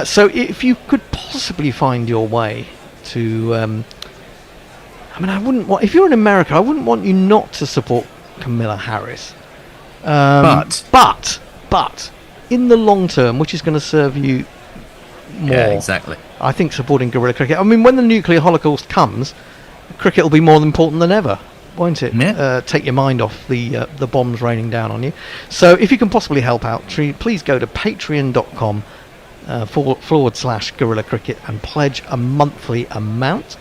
So if you could possibly find your way to, I wouldn't want, if you're in America, I wouldn't want you not to support Camilla Harris. But in the long term, which is going to serve you more. Yeah, exactly. I think supporting Guerilla Cricket. I mean, when the nuclear holocaust comes, cricket will be more important than ever, won't it? Yeah. Take your mind off the bombs raining down on you. So if you can possibly help out, please go to patreon.com /Guerilla Cricket and pledge a monthly amount,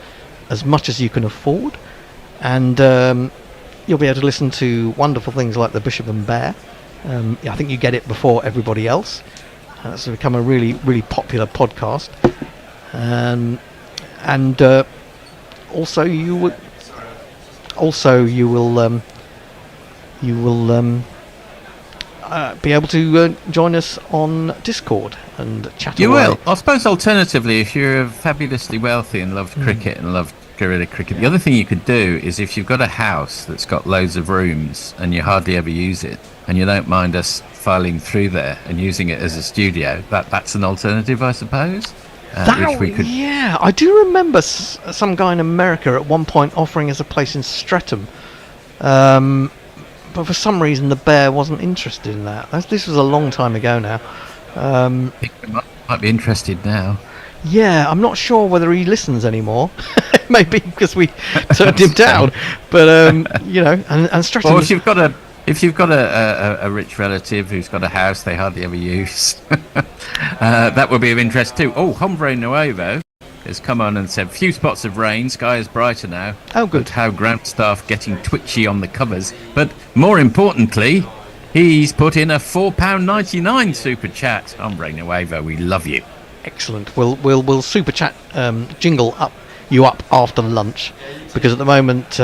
as much as you can afford, and you'll be able to listen to wonderful things like the Bishop and Bear. I think you get it before everybody else. It's become a really, really popular podcast, and also you will be able to join us on Discord and chat. You will. I suppose alternatively, if you're fabulously wealthy and love cricket and love Guerilla Cricket, the other thing you could do is, if you've got a house that's got loads of rooms and you hardly ever use it, and you don't mind us filing through there and using it as a studio, that's an alternative, I suppose. Which we could. Yeah, I do remember some guy in America at one point offering us a place in Streatham. But for some reason the Bear wasn't interested in that. This was a long time ago now. I think we might be interested now. Yeah, I'm not sure whether he listens anymore. Maybe because we turned him down. But and Streatham. Well, if you've got a rich relative who's got a house they hardly ever use, that would be of interest too. Oh, Hombre Nuevo has come on and said, few spots of rain, sky is brighter now. Oh, good. But how ground staff getting twitchy on the covers. But more importantly, he's put in a £4.99 super chat. Hombre Nuevo, we love you. Excellent. We'll super chat jingle you up after lunch, because at the moment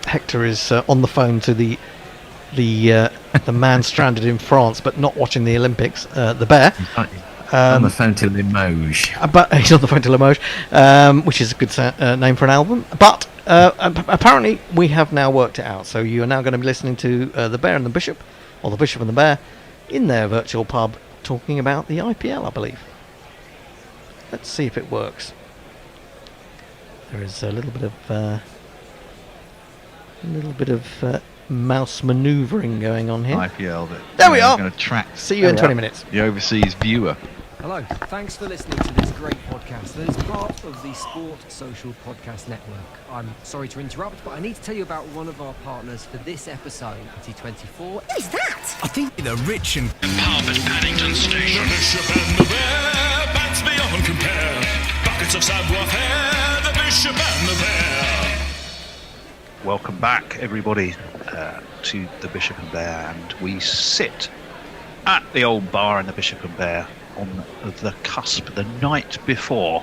Hector is on the phone to the man stranded in France but not watching the Olympics, the Bear. On the phone to Limoges. But he's on the phone to Limoges, which is a good name for an album. But apparently we have now worked it out. So you are now going to be listening to the Bear and the Bishop, or the Bishop and the Bear, in their virtual pub, talking about the IPL, I believe. Let's see if it works. There is a little bit of mouse manoeuvring going on here. IPL. There we are. Going to track. See you in 20 minutes. The overseas viewer. Hello, thanks for listening to this great podcast that is part of the Sport Social Podcast Network. I'm sorry to interrupt, but I need to tell you about one of our partners for this episode, 2024. Who is that? I think the rich and powerful Paddington Station. The Bishop and the Bear, bats beyond compare. Buckets of savoir-faire, the Bishop and the Bear. Welcome back, everybody, to the Bishop and Bear, and we sit at the old bar in the Bishop and Bear on the cusp, the night before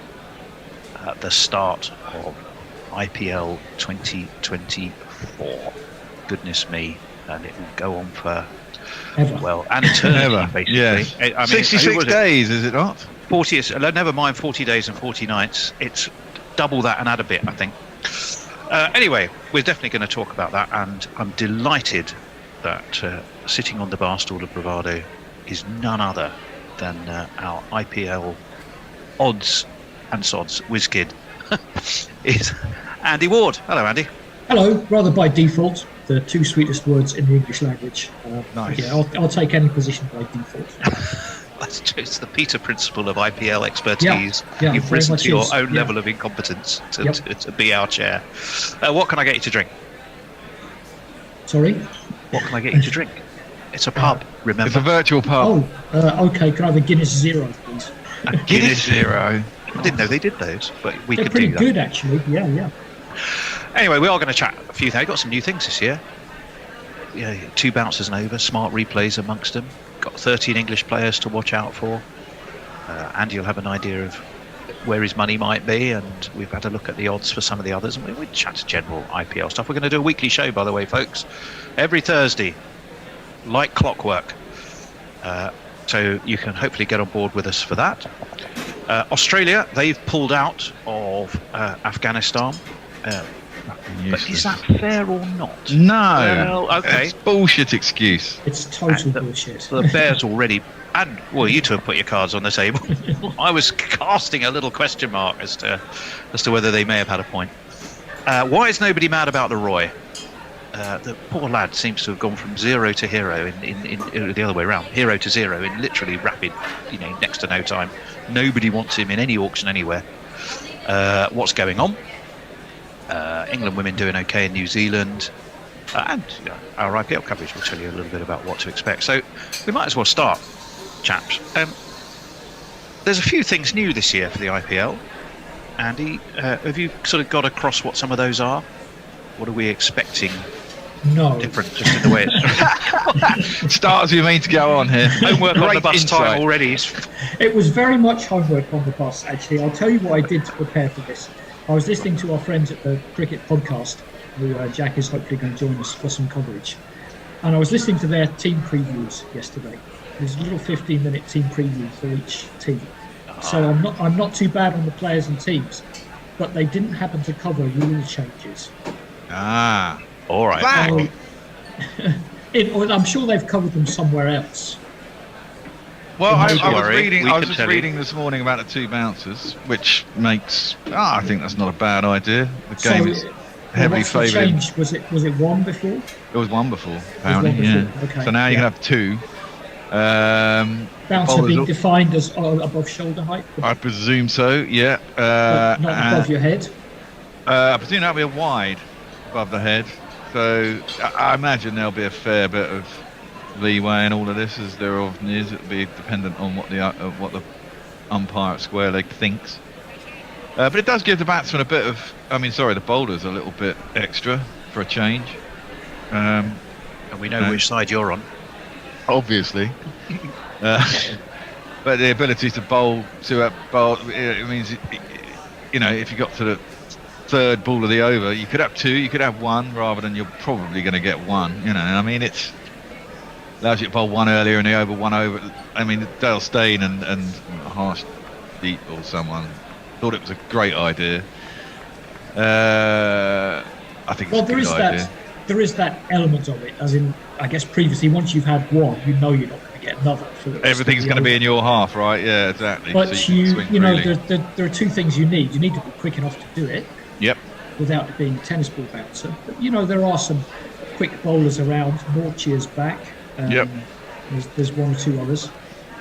the start of IPL 2024. Goodness me, and it will go on for an eternity, basically. Yes. I mean, 66 days, is it not? 40. Never mind 40 days and 40 nights. It's double that and add a bit, I think. Anyway, we're definitely going to talk about that, and I'm delighted that sitting on the bar stool of bravado is none other than our IPL odds and sods whiz-kid is Andy Ward. Hello, Andy. Hello. Rather by default, the two sweetest words in the English language. Nice. Yeah, I'll take any position by default. That's true. It's the Peter principle of IPL expertise. Yeah, You've very risen much to your is. own Yeah. level of incompetence to, Yep. to be our chair. What can I get you to drink? Sorry? What can I get you to drink? It's a pub, remember? It's a virtual pub. Oh, okay. Can I have a Guinness Zero, please? A Guinness Zero. I didn't know they did those, but we They're could pretty do that. good, actually. Yeah. Anyway, we are going to chat a few things. Got some new things this year. Yeah, 2 bouncers and over, smart replays amongst them. Got 13 English players to watch out for. Andy will have an idea of where his money might be, and we've had a look at the odds for some of the others, and we chat general IPL stuff. We're going to do a weekly show, by the way, folks, every Thursday, like clockwork. So you can hopefully get on board with us for that. Australia, they've pulled out of Afghanistan. But is that fair or not? No. Well, okay. It's bullshit excuse. It's total bullshit. The Bears already, and well, you two have put your cards on the table. I was casting a little question mark as to whether they may have had a point. Why is nobody mad about the Roy? The poor lad seems to have gone from zero to hero in the other way around, hero to zero in literally rapid, next to no time. Nobody wants him in any auction anywhere. What's going on? England women doing okay in New Zealand, and our IPL coverage will tell you a little bit about what to expect. So we might as well start, chaps. There's a few things new this year for the IPL. Andy, have you sort of got across what some of those are? What are we expecting? No. Different, just in the way it's Start as you mean to go on here. Homework on the Great bus insight. time already. It was very much homework on the bus, actually. I'll tell you what I did to prepare for this. I was listening to our friends at the Cricket podcast, who Jack is hopefully going to join us for some coverage. And I was listening to their team previews yesterday. There's a little 15-minute team preview for each team. So I'm not too bad on the players and teams, but they didn't happen to cover rule changes. Ah. All right. I'm sure they've covered them somewhere else. Well, I was worry, reading. we I can was just tell you. reading this morning about the 2 bouncers, which makes. I think that's not a bad idea. The game is heavily what's the favoured. change? Was it 1 before? It was 1 before, apparently. one Yeah. before, okay, So now you yeah. can have 2. Bouncer bowlers being will- defined as above shoulder height, I presume so. Yeah. but not above your head. I presume that'll be a wide above the head. So I imagine there'll be a fair bit of leeway in all of this, as there often is. It'll be dependent on what the umpire at square leg thinks. But it does give the batsman a bit of. The bowlers a little bit extra for a change. And we know which side you're on. Obviously. But the ability to bowl, it means, if you got to the 3rd ball of the over, you could have 2, you could have 1, rather than you're probably going to get 1. It's allows you to bowl 1 earlier in the over, 1 over. Dale Steyn and Harsh Deep or someone thought it was a great idea. I think it's a good idea. There is that element of it, as in, I guess previously, once you've had 1, you're not going to get another. For the rest Everything's of going to the be over. in your half, right? Yeah, exactly. But so you can swing freely. there are 2 things you need. You need to be quick enough to do it. Yep. Without it being a tennis ball bouncer. But, there are some quick bowlers around. Nortje back. Yep. There's 1 or 2 others.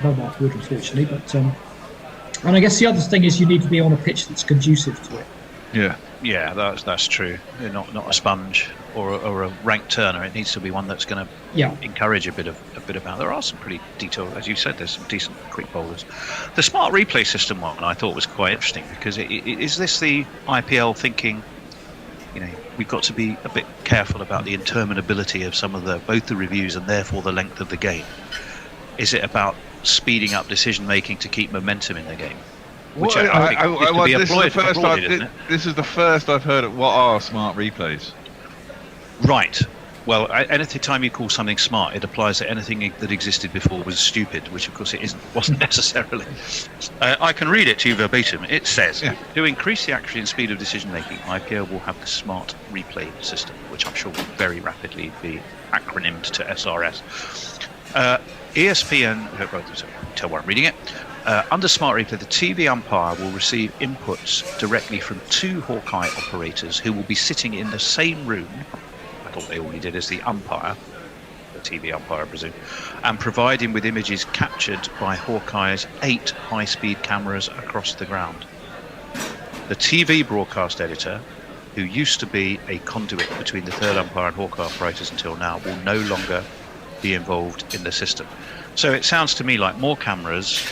No Mark Wood, unfortunately. But and I guess the other thing is you need to be on a pitch that's conducive to it. Yeah. Yeah, that's true. You're not a sponge or a rank turner. It needs to be one that's going to encourage a bit about. There are some pretty detailed, as you said. There's some decent quick bowlers. The smart replay system one I thought was quite interesting, because is this the IPL thinking? We've got to be a bit careful about the interminability of some of both the reviews and therefore the length of the game. Is it about speeding up decision making to keep momentum in the game? Which I think this is the first I've heard of what are smart replays. Right. Well, anything time you call something smart, it applies that anything that existed before was stupid, which of course it wasn't necessarily. I can read it to you verbatim. It says, to increase the accuracy and speed of decision making, IPL will have the smart replay system, which I'm sure will very rapidly be acronymed to SRS. ESPN, tell where I'm reading it. Under Smart Replay, the TV umpire will receive inputs directly from 2 Hawkeye operators who will be sitting in the same room. I thought they already did as the umpire. the TV umpire, I presume, and provide him with images captured by Hawkeye's 8 high-speed cameras across the ground. The TV broadcast editor, who used to be a conduit between the third umpire and Hawkeye operators until now, will no longer be involved in the system. So it sounds to me like more cameras,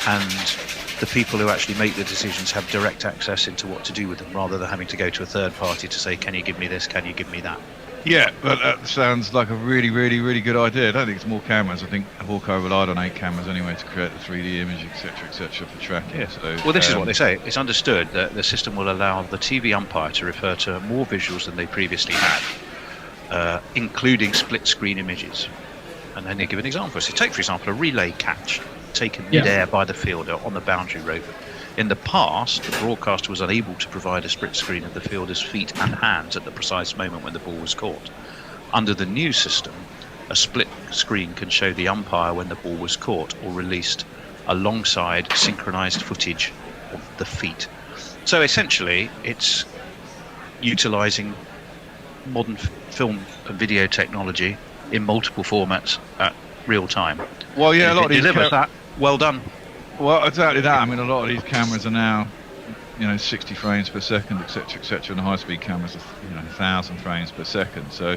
and the people who actually make the decisions have direct access into what to do with them, rather than having to go to a third party to say, can you give me this, can you give me that? Yeah, but that sounds like a really, really, really good idea. I don't think it's more cameras. I think Hawkeye relied on 8 cameras anyway to create the 3D image, etc., for tracking. Yeah. So, well, this is what they say. It's understood that the system will allow the TV umpire to refer to more visuals than they previously had, including split-screen images. And then they give an example. So take, for example, a relay catch taken mid-air by the fielder on the boundary rope. In the past, the broadcaster was unable to provide a split screen of the fielder's feet and hands at the precise moment when the ball was caught. Under the new system, a split screen can show the umpire when the ball was caught or released alongside synchronized footage of the feet. So essentially, it's utilizing modern film and video technology in multiple formats at real time. Well, yeah, a lot of these delivers that. Well done. Well, exactly that. I mean, a lot of these cameras are now, 60 frames per second, etc., and the high-speed cameras are, 1,000 frames per second. So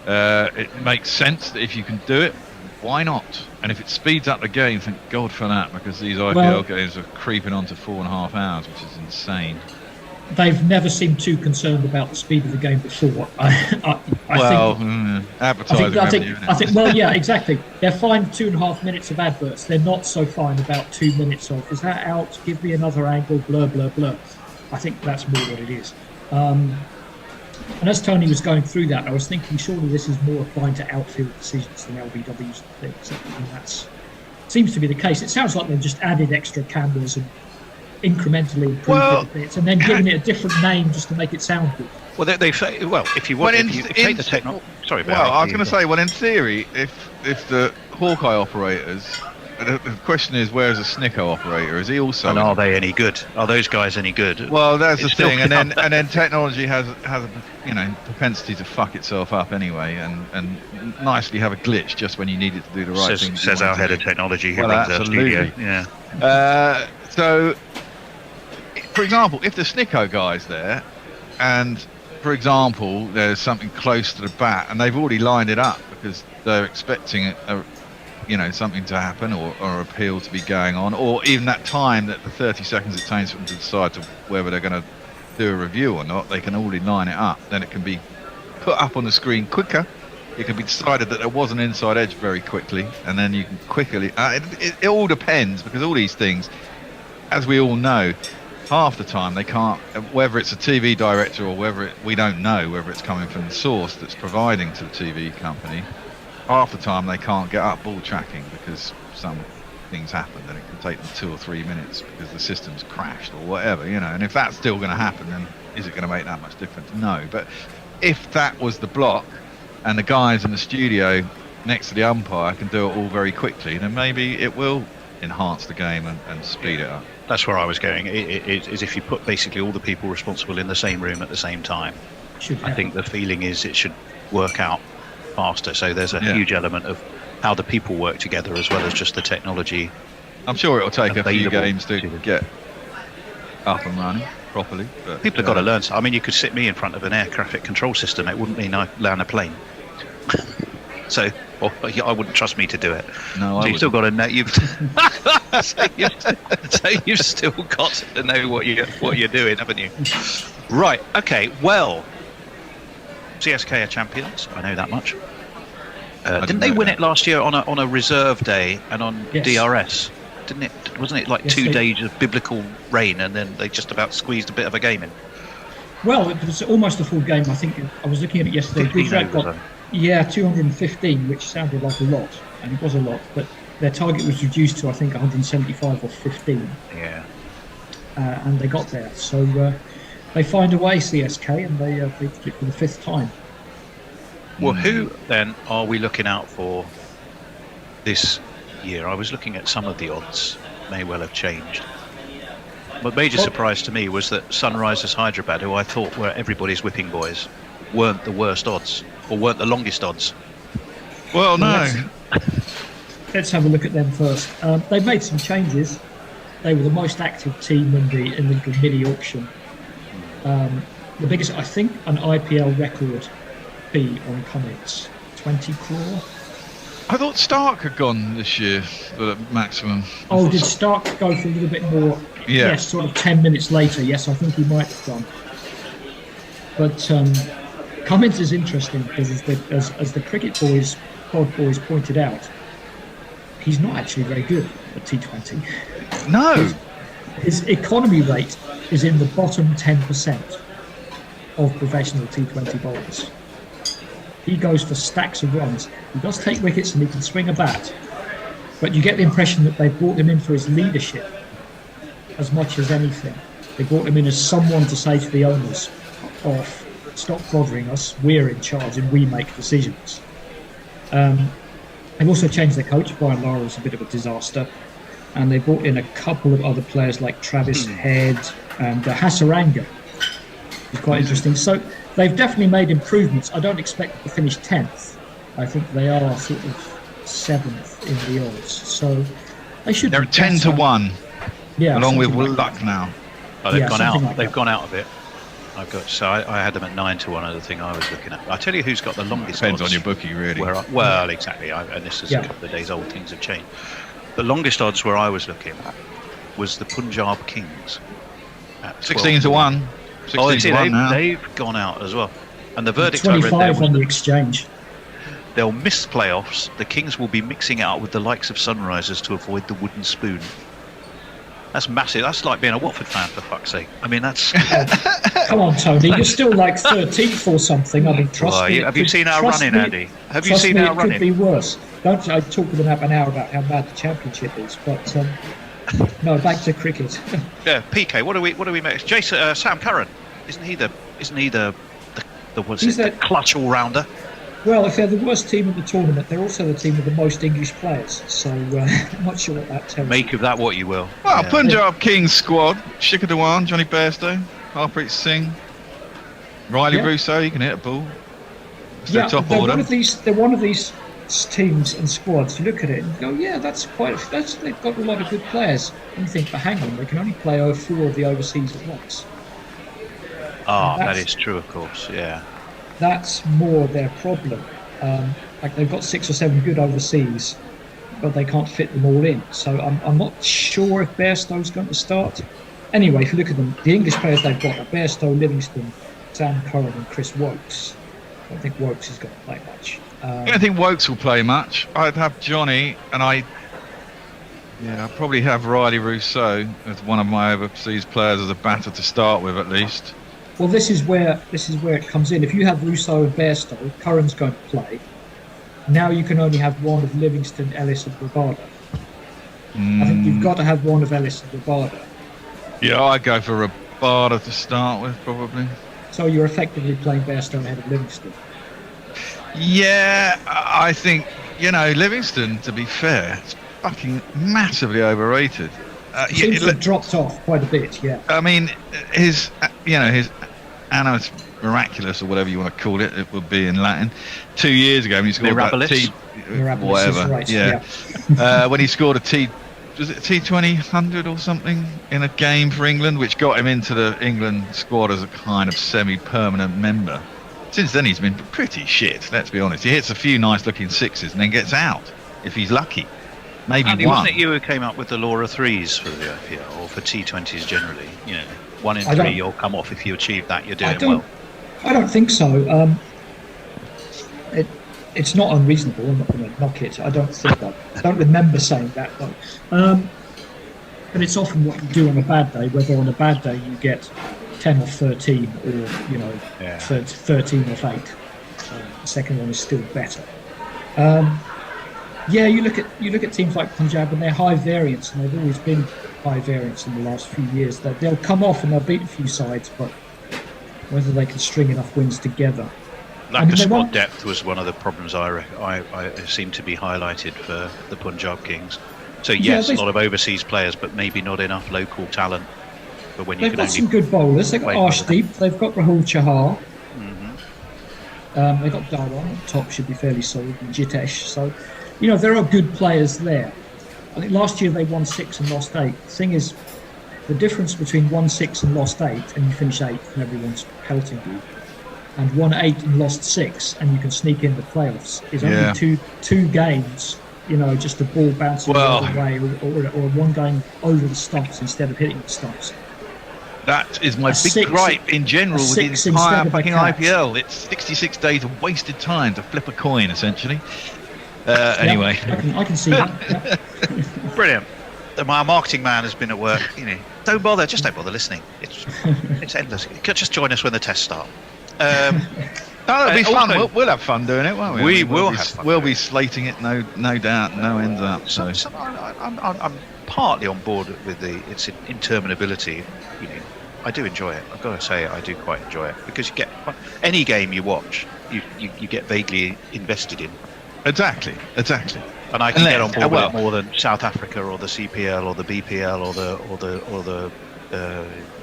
it makes sense that if you can do it, why not? And if it speeds up the game, thank God for that, because these IPL games are creeping on to 4.5 hours, which is insane. They've never seemed too concerned about the speed of the game before. Advertising revenue. I think. Well, yeah, exactly. They're fine 2.5 minutes of adverts. They're not so fine about 2 minutes of, is that out? Give me another angle. Blur, blur, blur. I think that's more what it is. And as Tony was going through that, I was thinking, surely this is more applying to outfield decisions than LBWs and things. And that seems to be the case. It sounds like they've just added extra cameras and incrementally improved it a bit, and then giving it a different name just to make it sound good. Well, they say, if you want, if you take the technology. Sorry, well, I was going to say, in theory, if the Hawkeye operators, the question is, where's a Snicko operator? Is he also? And are they any good? Are those guys any good? Well, that's the thing, and then technology has a propensity to fuck itself up anyway, and nicely have a glitch just when you need it to do the right thing. Says our head of technology who runs our studio. Yeah. So, for example, if the Snicko guy's there, and for example, there's something close to the bat, and they've already lined it up because they're expecting something to happen or appeal to be going on, or even that time that the 30 seconds it takes for them to decide whether they're going to do a review or not, they can already line it up. Then it can be put up on the screen quicker. It can be decided that there was an inside edge very quickly, and then you can quickly. It all depends, because all these things, as we all know, half the time they can't, whether it's a TV director or we don't know whether it's coming from the source that's providing to the TV company, half the time they can't get up ball tracking because some things happen, and it can take them 2 or 3 minutes because the system's crashed or whatever, and if that's still going to happen, then is it going to make that much difference? No. But if that was the block and the guys in the studio next to the umpire can do it all very quickly, then maybe it will enhance the game and speed it up. That's where I was going. Is if you put basically all the people responsible in the same room at the same time, I think the feeling is it should work out faster. So there's a huge element of how the people work together as well as just the technology. I'm sure it'll take a few games to get up and running properly. But people have got to learn. I mean, you could sit me in front of an air traffic control system. It wouldn't mean I land a plane. So I wouldn't trust me to do it. No, so you've still got to know. So you've still got to know what you're doing, haven't you? Right. Okay. Well, CSK are champions. I know that much. Didn't they win it last year on a reserve day and on DRS? Didn't it? Wasn't it like 2 days of biblical rain, and then they just about squeezed a bit of a game in? Well, it was almost a full game. I think I was looking at it yesterday. Gujarat got 215, which sounded like a lot, and it was a lot, but their target was reduced to, I think, 175 or 15. Yeah. And they got there. So they find a way, CSK, and they did it for the 5th time. Well, who then are we looking out for this year? I was looking at some of the odds. May well have changed. But major surprise to me was that Sunrisers Hyderabad, who I thought were everybody's whipping boys, weren't the worst odds, or weren't the longest odds. Well, no. Let's have a look at them first. They've made some changes. They were the most active team in the mini auction. The biggest, I think, an IPL record fee on Cummins, 20 crore. I thought Stark had gone this year for the maximum. Oh, did Stark go for a little bit more? Yeah. Yes, sort of 10 minutes later. Yes, I think he might have done. But Cummins is interesting because as the cricket boys, pod boys pointed out, he's not actually very good at T20. No. His economy rate is in the bottom 10% of professional T20 bowlers. He goes for stacks of runs. He does take wickets and he can swing a bat, but you get the impression that they brought him in for his leadership as much as anything. They brought him in as someone to say to the owners, off, stop bothering us, we're in charge and we make decisions. They've also changed their coach. Brian Laurel's a bit of a disaster, and they brought in a couple of other players like Travis Head and Hasaranga. It's quite interesting. So they've definitely made improvements. I don't expect them to finish 10th. I think they are sort of 7th in the odds. So they should. They're 10 to 1. Yeah, along with like luck now. Oh, they've gone out. Like they've gone out a bit. I had them at 9 to 1. Other thing I was looking at. I tell you, who's got the longest? Depends odds on your bookie, really. Well, exactly. And this is a couple of days old. Things have changed. The longest odds where I was looking was the Punjab Kings. At 16 to 1. 16 to 1 now. They've gone out as well. And the verdict 25 I read there on the exchange. They'll miss playoffs. The Kings will be mixing it out with the likes of Sunrisers to avoid the wooden spoon. That's massive. That's like being a Watford fan, for fuck's sake. I mean, that's... Come on, Tony. You're still like 13th or something. I mean, trust me. Have you seen our running, Andy? Have you seen our running? It could be worse. Don't I talk with them an hour about how bad the championship is, but no, back to cricket. Yeah, PK. What do we make? Jason, Sam Curran, isn't he the clutch all rounder? Well, if they're the worst team in the tournament, they're also the team with the most English players. So I'm not sure what that tells you. Make of that what you will. Well, Punjab Kings squad: Shikhar Dhawan, Johnny Bairstow, Harpreet Singh, Riley Rousseau. You can hit a ball. It's their top order. They're one of these teams and squads. You look at it and go, yeah, they've got a lot of good players. And you think, but hang on, they can only play over 4 of the overseas at once. That is true, of course. Yeah. That's more their problem. Like they've got 6 or 7 good overseas, but they can't fit them all in. So I'm not sure if Bairstow's going to start. Anyway, if you look at them, the English players they've got are Bairstow, Livingston, Sam Curran and Chris Woakes. I don't think Woakes is going to play much. I don't think Woakes will play much. I'd have Johnny, and I'd probably have Riley Rousseau as one of my overseas players as a batter to start with, at least. Well, this is where it comes in. If you have Rousseau and Bairstow, Curran's going to play. Now you can only have one of Livingston, Ellis and Rabada. I think you've got to have one of Ellis and Rabada. Yeah, I'd go for Rabada to start with, probably. So you're effectively playing Bairstow ahead of Livingston. Yeah, I think, Livingston, to be fair, is fucking massively overrated. Seems to have dropped off quite a bit, yeah. I mean, his annus miraculous, or whatever you want to call it, it would be in Latin. 2 years ago when he scored whatever, right, when he scored a T20 or something in a game for England, which got him into the England squad as a kind of semi-permanent member. Since then he's been pretty shit, let's be honest. He hits a few nice looking sixes and then gets out, if he's lucky. Maybe Andy, one. Wasn't it you who came up with the law of threes for the IPL, or for T20s generally? 1 in 3 you'll come off. If you achieve that, you're doing well. I don't think so. It's not unreasonable. I'm not going to knock it. I don't think that. I don't remember saying that though. But it's often what you do on a bad day. Whether on a bad day you get 10 off 13, or 13 off 8. The second one is still better. You look at teams like Punjab and they're high variance, and they've always been high variance in the last few years. They'll come off and they'll beat a few sides, but whether they can string enough wins together. Lack of squad depth was one of the problems I seem to be highlighted for the Punjab Kings. So yes, a lot of overseas players, but maybe not enough local talent. But when they've got some good bowlers. They've got Arshdeep. They've got Rahul Chahar. They've got Darwan at the top, should be fairly solid, and Jitesh. So, there are good players there. I think last year they won 6 and lost 8. The thing is, the difference between won 6 and lost 8, and you finish 8th and everyone's pelting you, and won 8 and lost 6, and you can sneak in the playoffs, is only two games. Just a ball bouncing the other way, or one going over the stumps instead of hitting the stumps. That is my big gripe in general with the entire fucking IPL. It's 66 days of wasted time to flip a coin, essentially. Anyway. I can see that. Yeah. Brilliant. My marketing man has been at work. Don't bother listening. It's endless. Just join us when the tests start. It'll be fun. We'll have fun doing it, won't we? We will have fun. We'll be slating it, no doubt, no ends up. So I'm partly on board with its interminability. I do enjoy it. I've got to say, I do quite enjoy it because you get any game you watch, you get vaguely invested in. Exactly. And I can get on board with it more than South Africa or the CPL or the BPL or the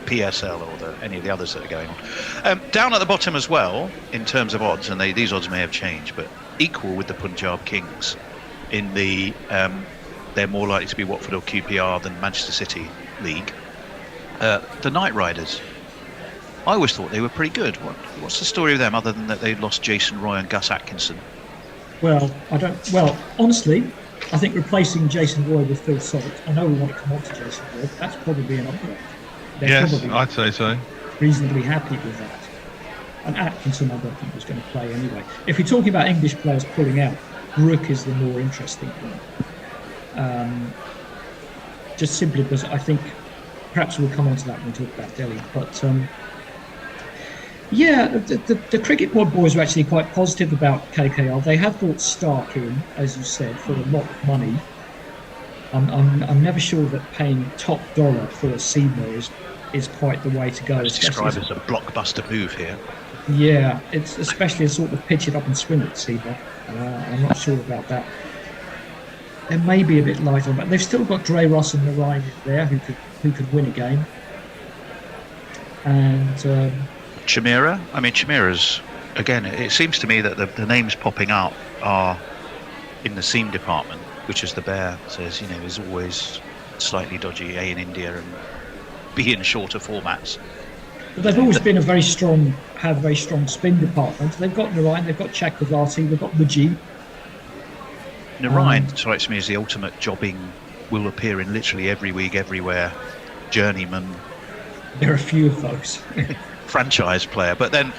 PSL or any of the others that are going on. Down at the bottom as well, in terms of odds, and these odds may have changed, but equal with the Punjab Kings in the they're more likely to be Watford or QPR than Manchester City League. The Knight Riders, I always thought they were pretty good. What's the story of them other than that they lost Jason Roy and Gus Atkinson? Well, honestly, I think replacing Jason Roy with Phil Salt, I know we want to come on to Jason Roy, but that's probably an upgrade. Yes, I'd say so. Reasonably happy with that. And Atkinson, I don't think was going to play anyway. If you're talking about English players pulling out, Brook is the more interesting one. Just simply because I think, perhaps we'll come on to that when we talk about Delhi, but the Cricket Pod boys are actually quite positive about KKR. They have brought Stark in, as you said, for a lot of money. I'm never sure that paying top dollar for a Seymour is quite the way to go. It's described as a blockbuster move here. Yeah, it's especially a sort of pitch it up and swing it Seymour. I'm not sure about that. They may be a bit light on that. They've still got Dre Russ and Narine there who could win a game. And Chimera? I mean, Chimera's, again, it seems to me that the names popping up are in the seam department, which, as the Bear says, is always slightly dodgy, A in India and B in shorter formats. But they've always been a very strong spin department. They've got Narine, they've got Chakravarti, they've got Mujib. Narine strikes me as the ultimate jobbing, will appear in literally every week, everywhere, journeyman. There are a few of those. Franchise player, but then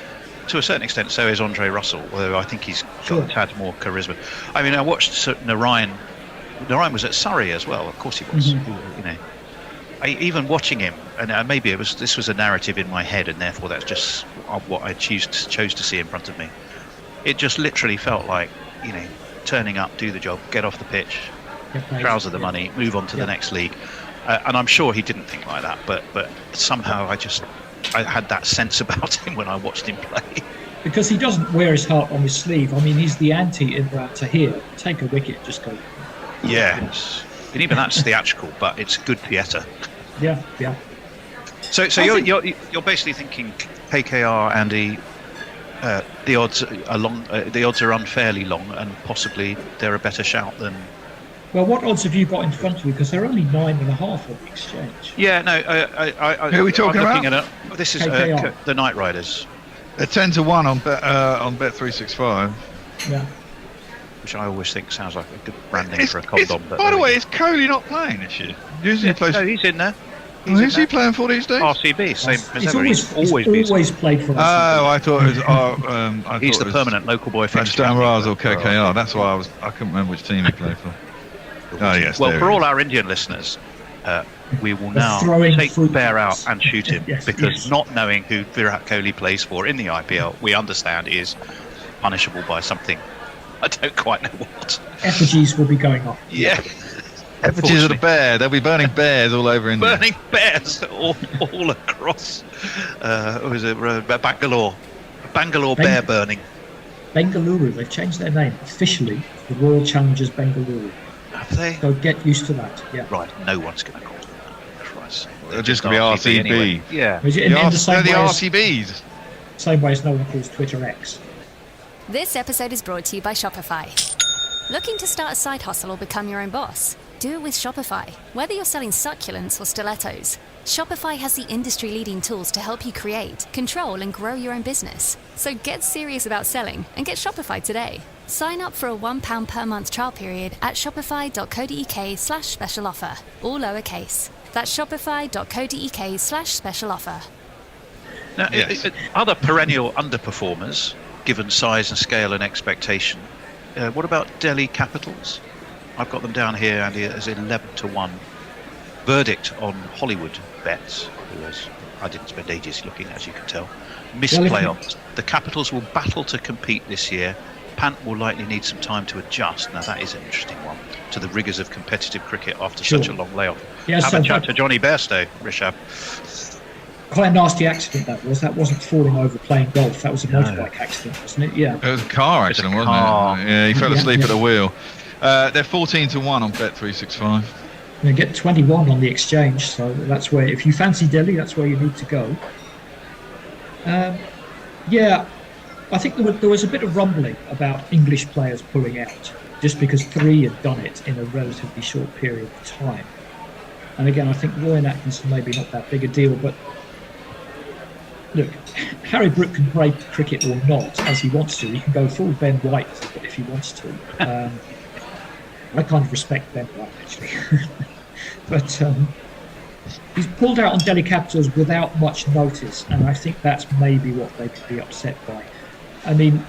to a certain extent so is Andre Russell, although I think he's got a tad more charisma. I mean, I watched Narine was at Surrey as well, of course he was. Even watching him, and maybe this was a narrative in my head, and therefore that's just what I chose to see in front of me. It just literally felt like, turning up, do the job, get off the pitch, trouser the money, move on to the next league. And I'm sure he didn't think like that, but somehow I had that sense about him when I watched him play. Because he doesn't wear his heart on his sleeve. I mean, he's the anti-Imran Tahir. Take a wicket, just go. Yes. And even that's theatrical, but it's good theatre. Yeah. So you're basically thinking KKR, Andy, the odds are long. The odds are unfairly long, and possibly they're a better shout than. Well, what odds have you got in front of you? Because they're only 9.5 on the exchange. Yeah, no. Who are we talking about? This is the Knight Riders. They're 10-1 on Bet365. Yeah. Which I always think sounds like a good branding for a condom. By the way, is Kohli not playing this year? No, he's in there. Who's he playing for these days? RCB, same as ever. He's always played for RCB. Oh, I thought it was. He's the permanent local boy for Stan Raz or KKR. That's why I couldn't remember which team he played for. Oh yes. Well, for all our Indian listeners, we will now take the Bear out and shoot him because not knowing who Virat Kohli plays for in the IPL, we understand is punishable by something. I don't quite know what. Effigies will be going up. Yeah. Effigies of the bear. They'll be burning bears all over India. Burning bears all across. Was it Bangalore? Bangalore bear burning. Bengaluru. They've changed their name officially. The Royal Challengers Bengaluru. Have they? So get used to that. Yeah. Right. No one's going to call them that. Christ. They're just going to be RCB. Anyway. Yeah. In the same the way RCBs. Same way as no one calls Twitter X. This episode is brought to you by Shopify. Looking to start a side hustle or become your own boss? Do it with Shopify. Whether you're selling succulents or stilettos, Shopify has the industry-leading tools to help you create, control, and grow your own business. So get serious about selling and get Shopify today. Sign up for a £1 per month trial period at shopify.co.uk/special offer, all lowercase. That's shopify.co.uk/special offer. Now, other perennial underperformers, given size and scale and expectation, what about Delhi Capitals? I've got them down here, Andy, as 11-1. Verdict on Hollywood bets. I didn't spend ages looking, as you can tell. Missed playoffs. The Capitals will battle to compete this year. Pant will likely need some time to adjust. Now, that is an interesting one, to the rigours of competitive cricket after such a long layoff. Yes, Have a chat to Johnny Bairstow, Rishabh. Quite a nasty accident that was. That wasn't falling over playing golf. That was a motorbike accident, wasn't it? Yeah. It was a car accident, wasn't it? Yeah, he fell asleep at the wheel. They're 14-1 on Bet365. You get 21 on the exchange, so that's where, if you fancy Delhi, that's where you need to go. I think there was a bit of rumbling about English players pulling out, just because 3 had done it in a relatively short period of time. And again, I think Roy Atkinson maybe not that big a deal, but look, Harry Brook can play cricket or not as he wants to. He can go full Ben White if he wants to. I kind of respect Ben White, actually. But he's pulled out on Delhi Capitals without much notice, and I think that's maybe what they could be upset by. I mean,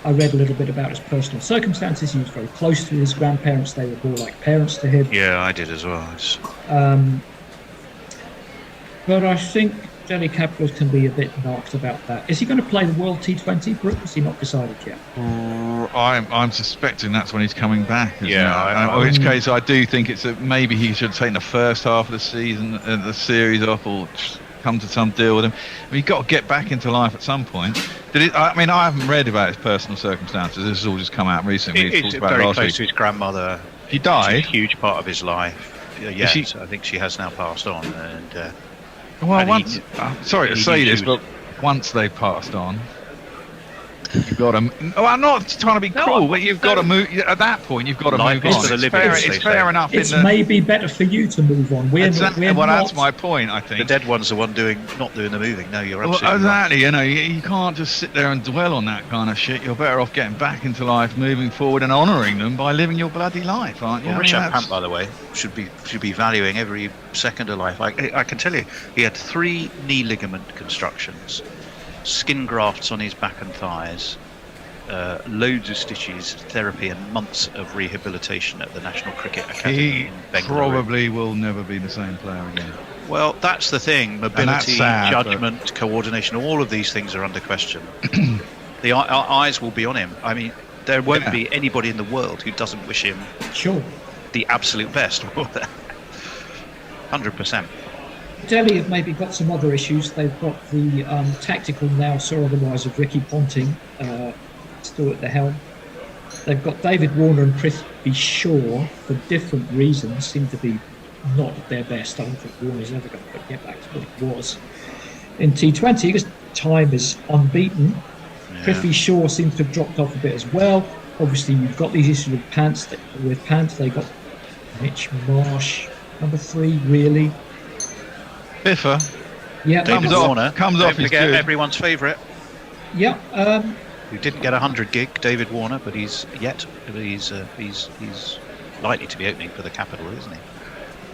I read a little bit about his personal circumstances. He was very close to his grandparents. They were more like parents to him. Yeah, I did as well. But I think Delhi Capitals can be a bit narked about that. Is he going to play the World T20, Brook? Has he not decided yet? I'm suspecting that's when he's coming back. Yeah. In which case, I do think maybe he should take the first half of the season, the series off, or come to some deal with him. I mean, you've got to get back into life at some point. I haven't read about his personal circumstances. This has all just come out recently. He's very close to his grandmother. He died. It's a huge part of his life. Yes, I think she has now passed on. And I'm sorry to say this, but once they've passed on, you've got to. I'm not trying to be cruel, but you've got to move. At that point, you've got to move on. It's fair enough. It's maybe better for you to move on. That's my point. I think the dead one's the one not doing the moving. No, you're absolutely exactly. right. You can't just sit there and dwell on that kind of shit. You're better off getting back into life, moving forward, and honouring them by living your bloody life, aren't you? Well, Richard Pant, by the way, should be valuing every second of life. I can tell you, he had 3 knee ligament constructions, skin grafts on his back and thighs, loads of stitches, therapy, and months of rehabilitation at the National Cricket Academy in Bengaluru. Probably will never be the same player again. Well, that's the thing. Mobility, judgment, coordination, all of these things are under question. Our eyes will be on him. I mean, there won't be anybody in the world who doesn't wish him the absolute best. 100%. Delhi have maybe got some other issues. They've got the tactical nous or otherwise of Ricky Ponting still at the helm. They've got David Warner and Prithvi Shaw for different reasons, seem to be not at their best. I don't think Warner's ever going to get back to what it was in T20 because time is unbeaten. Yeah. Prithvi Shaw seems to have dropped off a bit as well. Obviously, you've got these issues with Pant. They got Mitch Marsh, number 3, really. Biffa. Yeah, David Warner. Comes off. He's good. Everyone's favourite. Yeah. Who didn't get 100 gig, David Warner, but he's likely to be opening for the Capital, isn't he?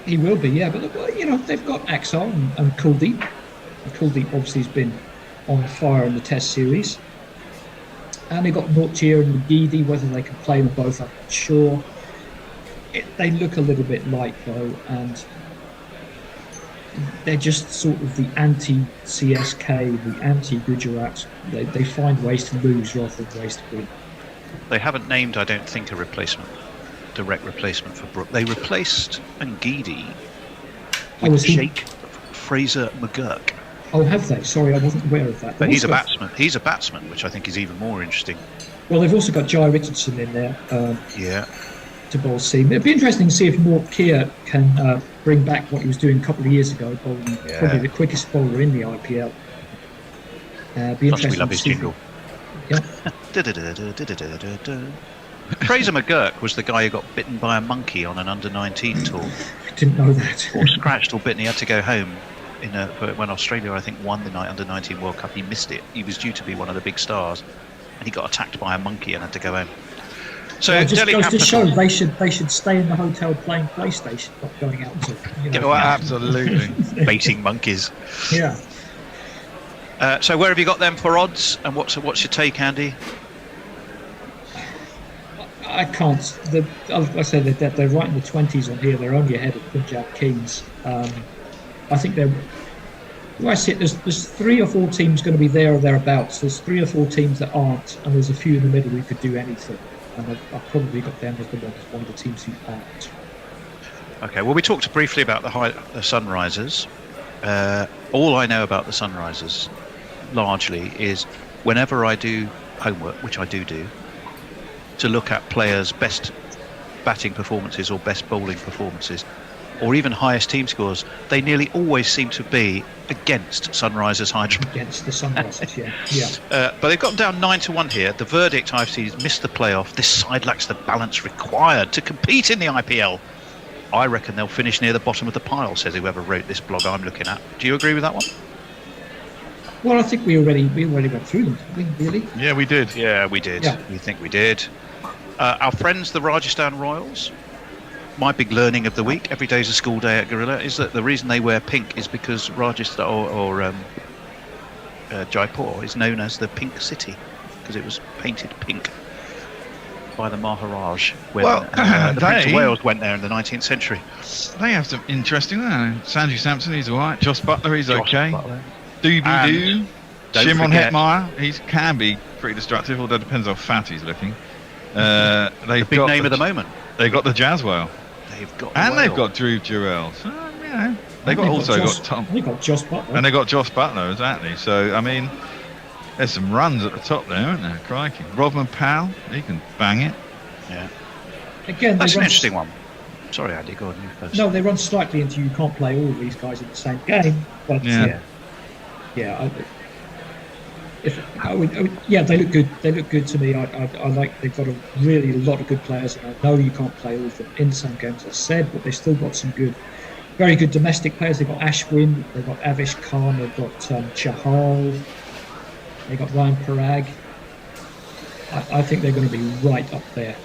He will be, yeah. But they've got Axel and Kuldeep. Kuldeep obviously has been on fire in the Test series, and they've got Nortje and McGeady. Whether they can play them both, I'm not sure. They look a little bit light though, and they're just sort of the anti-CSK, the anti-Gujarat. They find ways to lose rather than ways to win. They haven't named, I don't think, a direct replacement for Brook. They replaced Ngidi with Jake Fraser McGurk. Oh, have they? Sorry, I wasn't aware of that. But he's a batsman. He's a batsman, which I think is even more interesting. Well, they've also got Jai Richardson in there. To bowl seam. It'd be interesting to see if Mort Keir can bring back what he was doing a couple of years ago, bowling probably the quickest bowler in the IPL. Be interesting. We love his jingle. Fraser McGurk was the guy who got bitten by a monkey on an under-19 tour. Didn't know that. Or scratched or bitten. He had to go home when Australia, I think, won the under-19 World Cup. He missed it. He was due to be one of the big stars, and he got attacked by a monkey and had to go home. So it just Delhi goes to Capital, show they should stay in the hotel playing PlayStation, not going out to absolutely baiting monkeys. Yeah. So where have you got them for odds, and what's your take, Andy? I can't. I say they're right in the 20s on here. They're only ahead of Punjab Kings. I think they're. Where I sit, there's 3 or 4 teams going to be there or thereabouts. There's 3 or 4 teams that aren't, and there's a few in the middle who could do anything. And I've probably got them as one of the teams who aren't. Okay. Well, we talked briefly about the Sunrisers. All I know about the Sunrisers, largely, is whenever I do homework, which I do, to look at players' best batting performances or best bowling performances, or even highest team scores, they nearly always seem to be against Sunrisers Hyderabad. Against the Sunrisers, yeah. But they've got down 9-1 here. The verdict I've seen is missed the playoff. This side lacks the balance required to compete in the IPL. I reckon they'll finish near the bottom of the pile, says whoever wrote this blog I'm looking at. Do you agree with that one? Well, I think we already went through them, didn't we, really? Yeah, we did. Yeah, we did. Yeah. We think we did. Our friends, the Rajasthan Royals, my big learning of the week, every day's a school day at Guerilla, is that the reason they wear pink is because Rajasthan or Jaipur is known as the Pink City, because it was painted pink by the Maharaj when the Prince of Wales went there in the 19th century. They have some interesting. Sanju Sampson, he's all right. Josh Butler, he's okay. Doobie-doo. Shimron Hetmeyer, he can be pretty destructive, although it depends how fat he's looking. The big name of the moment. They've got the Jazz Whale. They've got Drew Durrell. So, they've got Tom. They've got Josh Butler. And they've got Josh Butler, exactly. So, I mean, there's some runs at the top there, aren't there? Crikey. Rodman Powell, he can bang it. Yeah. Again, that's an interesting one. Sorry, Andy, go on, you first. No, they run slightly into you can't play all of these guys in the same game. But they look good. They look good to me. I like. They've got a lot of good players, and I know you can't play all of them in the same game, as I said, but they've still got some very good domestic players. They've got Ashwin, they've got Avish Khan, they've got Chahal, they've got Ryan Parag. I think they're going to be right up there.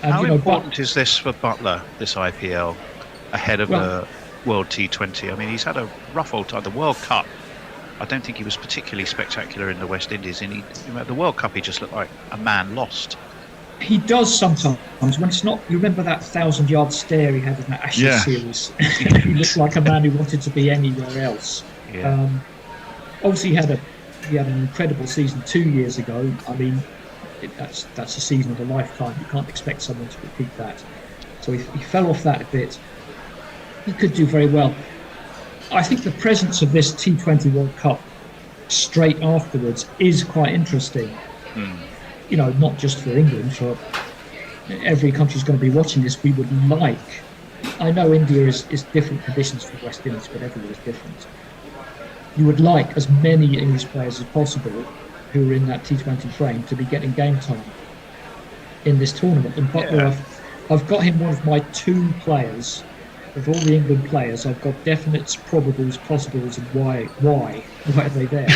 And, how important is this for Butler, this IPL, ahead of the World T20? I mean, he's had a rough old time. The World Cup, I don't think he was particularly spectacular in the West Indies. And the World Cup, he just looked like a man lost. He does sometimes. When it's not, you remember that 1,000-yard stare he had in that Ashes series? He looked like a man who wanted to be anywhere else. Yeah. Obviously, he had an incredible season 2 years ago. I mean, that's a season of a lifetime. You can't expect someone to repeat that. So he fell off that a bit. He could do very well. I think the presence of this T20 World Cup straight afterwards is quite interesting. You know, not just for England, for every country's going to be watching this. We would like, I know India is different conditions for West Indies, but everywhere is different. You would like as many English players as possible who are in that T20 frame to be getting game time in this tournament. And Butler, I've got him one of my 2 players. Of all the England players, I've got definites, probables, possibles, and why are they there?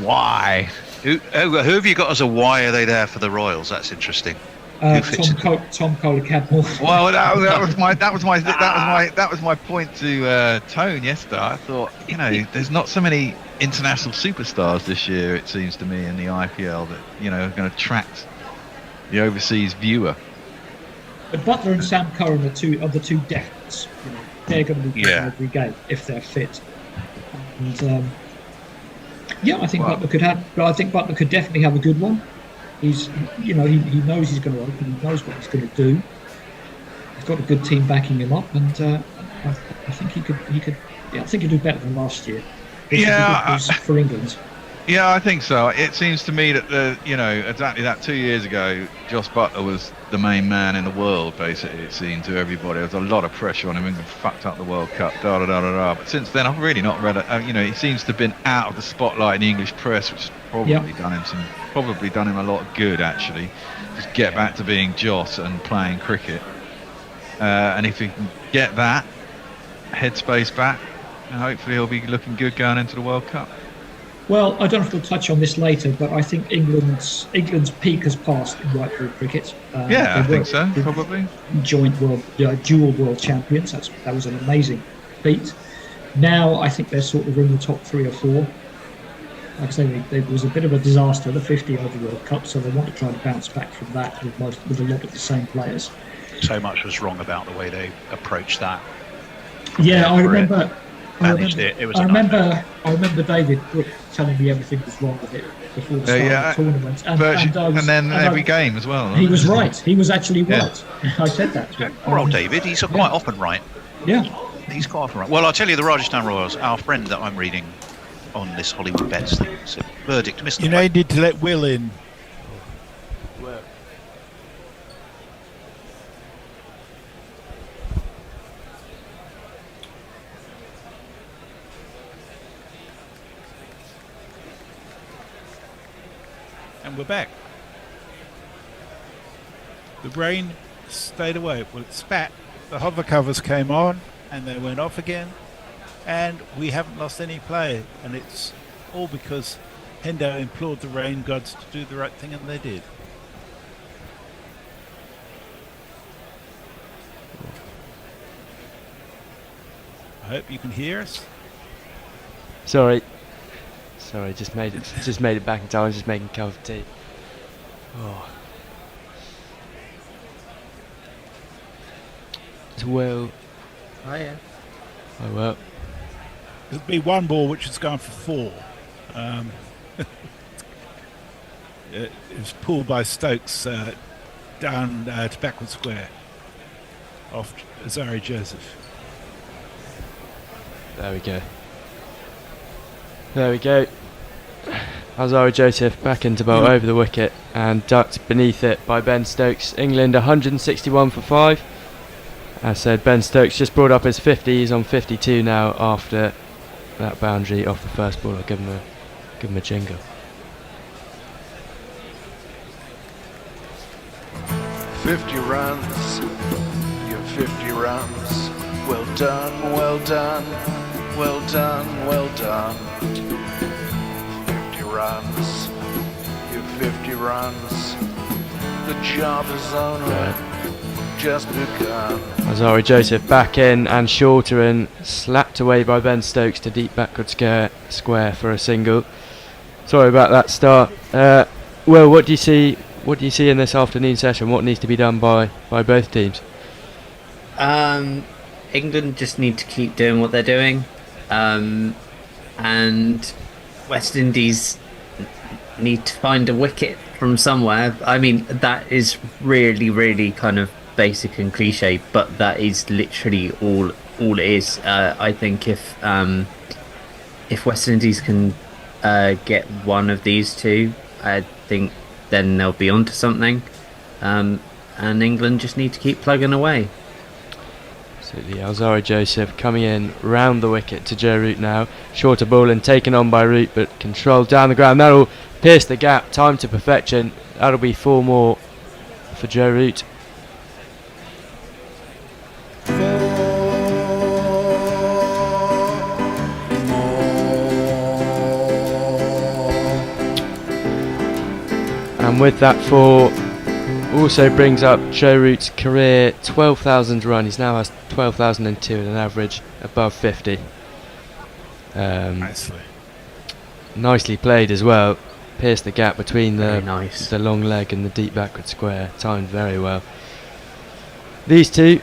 Why? Who have you got as a why are they there for the Royals? That's interesting. Tom Kohler-Cadmore. Well, that was my point to Tone yesterday. I thought, there's not so many international superstars this year. It seems to me in the IPL that are going to attract the overseas viewer. But Butler and Sam Curran are the two definites. They're going to be playing every game if they're fit. And I think Butler could have. But I think Butler could definitely have a good one. He's, he knows he's going to open. He knows what he's going to do. He's got a good team backing him up, and I think he could. I think he'd do better than last year. For England. Yeah, I think so. It seems to me that exactly that 2 years ago, Joss Buttler was the main man in the world. Basically, it seemed to everybody. There was a lot of pressure on him. England fucked up the World Cup. But since then, I've really not read it. He seems to have been out of the spotlight in the English press, which has probably done him a lot of good. Actually, just get back to being Joss and playing cricket. And if he can get that headspace back, hopefully he'll be looking good going into the World Cup. Well, I don't know if we'll touch on this later, but I think England's peak has passed in white ball cricket. I think so, probably. Dual world champions. That was an amazing feat. Now I think they're sort of in the top 3 or 4. Like I say, there was a bit of a disaster, the 50 over World Cup, so they want to try to bounce back from that with a lot of the same players. So much was wrong about the way they approached that. Yeah, I remember. I remember David Brook telling me everything was wrong with it before the start of the tournament, and then every game as well. He was right. He was actually right. I said that to him. Poor old David. He's quite often right. Yeah, he's quite often right. Well, I'll tell you, the Rajasthan Royals, our friend that I'm reading on this Hollywood Bets thing, said verdict missed. You need to let Will in. And we're back. The rain stayed away. Well, it spat. The hover covers came on and they went off again. And we haven't lost any play. And it's all because Hendo implored the rain gods to do the right thing, and they did. I hope you can hear us. Sorry, just made it back in time. I was just making a cup of tea. Oh. It's Will. Oh yeah. Oh well. There'll be one ball which has gone for 4. It was pulled by Stokes down to backward square off Azari Joseph. There we go. Azari Joseph back into bowl over the wicket and ducked beneath it by Ben Stokes. England 161 for 5. As said, Ben Stokes just brought up his 50. He's on 52 now after that boundary off the first ball. I'll give him a jingle. "50 runs, you're 50 runs. Well done, well done, well done, well done. 50 runs, you're 50 runs. The job is only just begun." Azari Joseph back in and shorter and slapped away by Ben Stokes to deep backward square for a single. Sorry about that start. Will, what do you see in this afternoon session? What needs to be done by both teams? England just need to keep doing what they're doing, and West Indies need to find a wicket from somewhere. I mean, that is really, really kind of basic and cliche, but that is literally all it is. I think if West Indies can get one of these two, I think then they'll be onto something, and England just need to keep plugging away. Absolutely. Azari Joseph coming in round the wicket to Joe Root now. Shorter ball and taken on by Root, but controlled down the ground. That'll pierce the gap. Time to perfection. That'll be 4 more for Joe Root. And with that 4 also brings up Joe Root's career 12,000 run. He now has 12,002 and an average above 50. Nicely played as well. Pierced the gap between the long leg and the deep backward square. Timed very well. These two,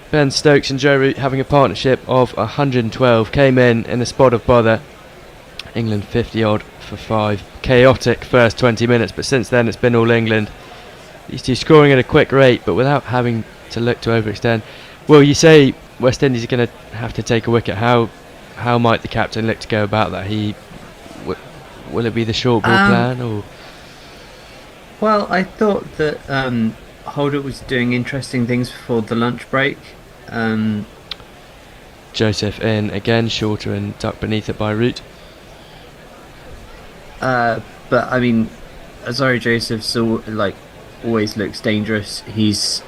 Ben Stokes and Joe Root, having a partnership of 112, came in a spot of bother. England 50 odd for 5. Chaotic first 20 minutes, but since then it's been all England. These two scoring at a quick rate, but without having to look to overextend. Well, you say West Indies are going to have to take a wicket. How might the captain look to go about that? will it be the short ball plan or? Well, I thought that Holder was doing interesting things before the lunch break. Joseph in again, shorter and tucked beneath it by Root. But I mean, Azari Joseph's always looks dangerous. He's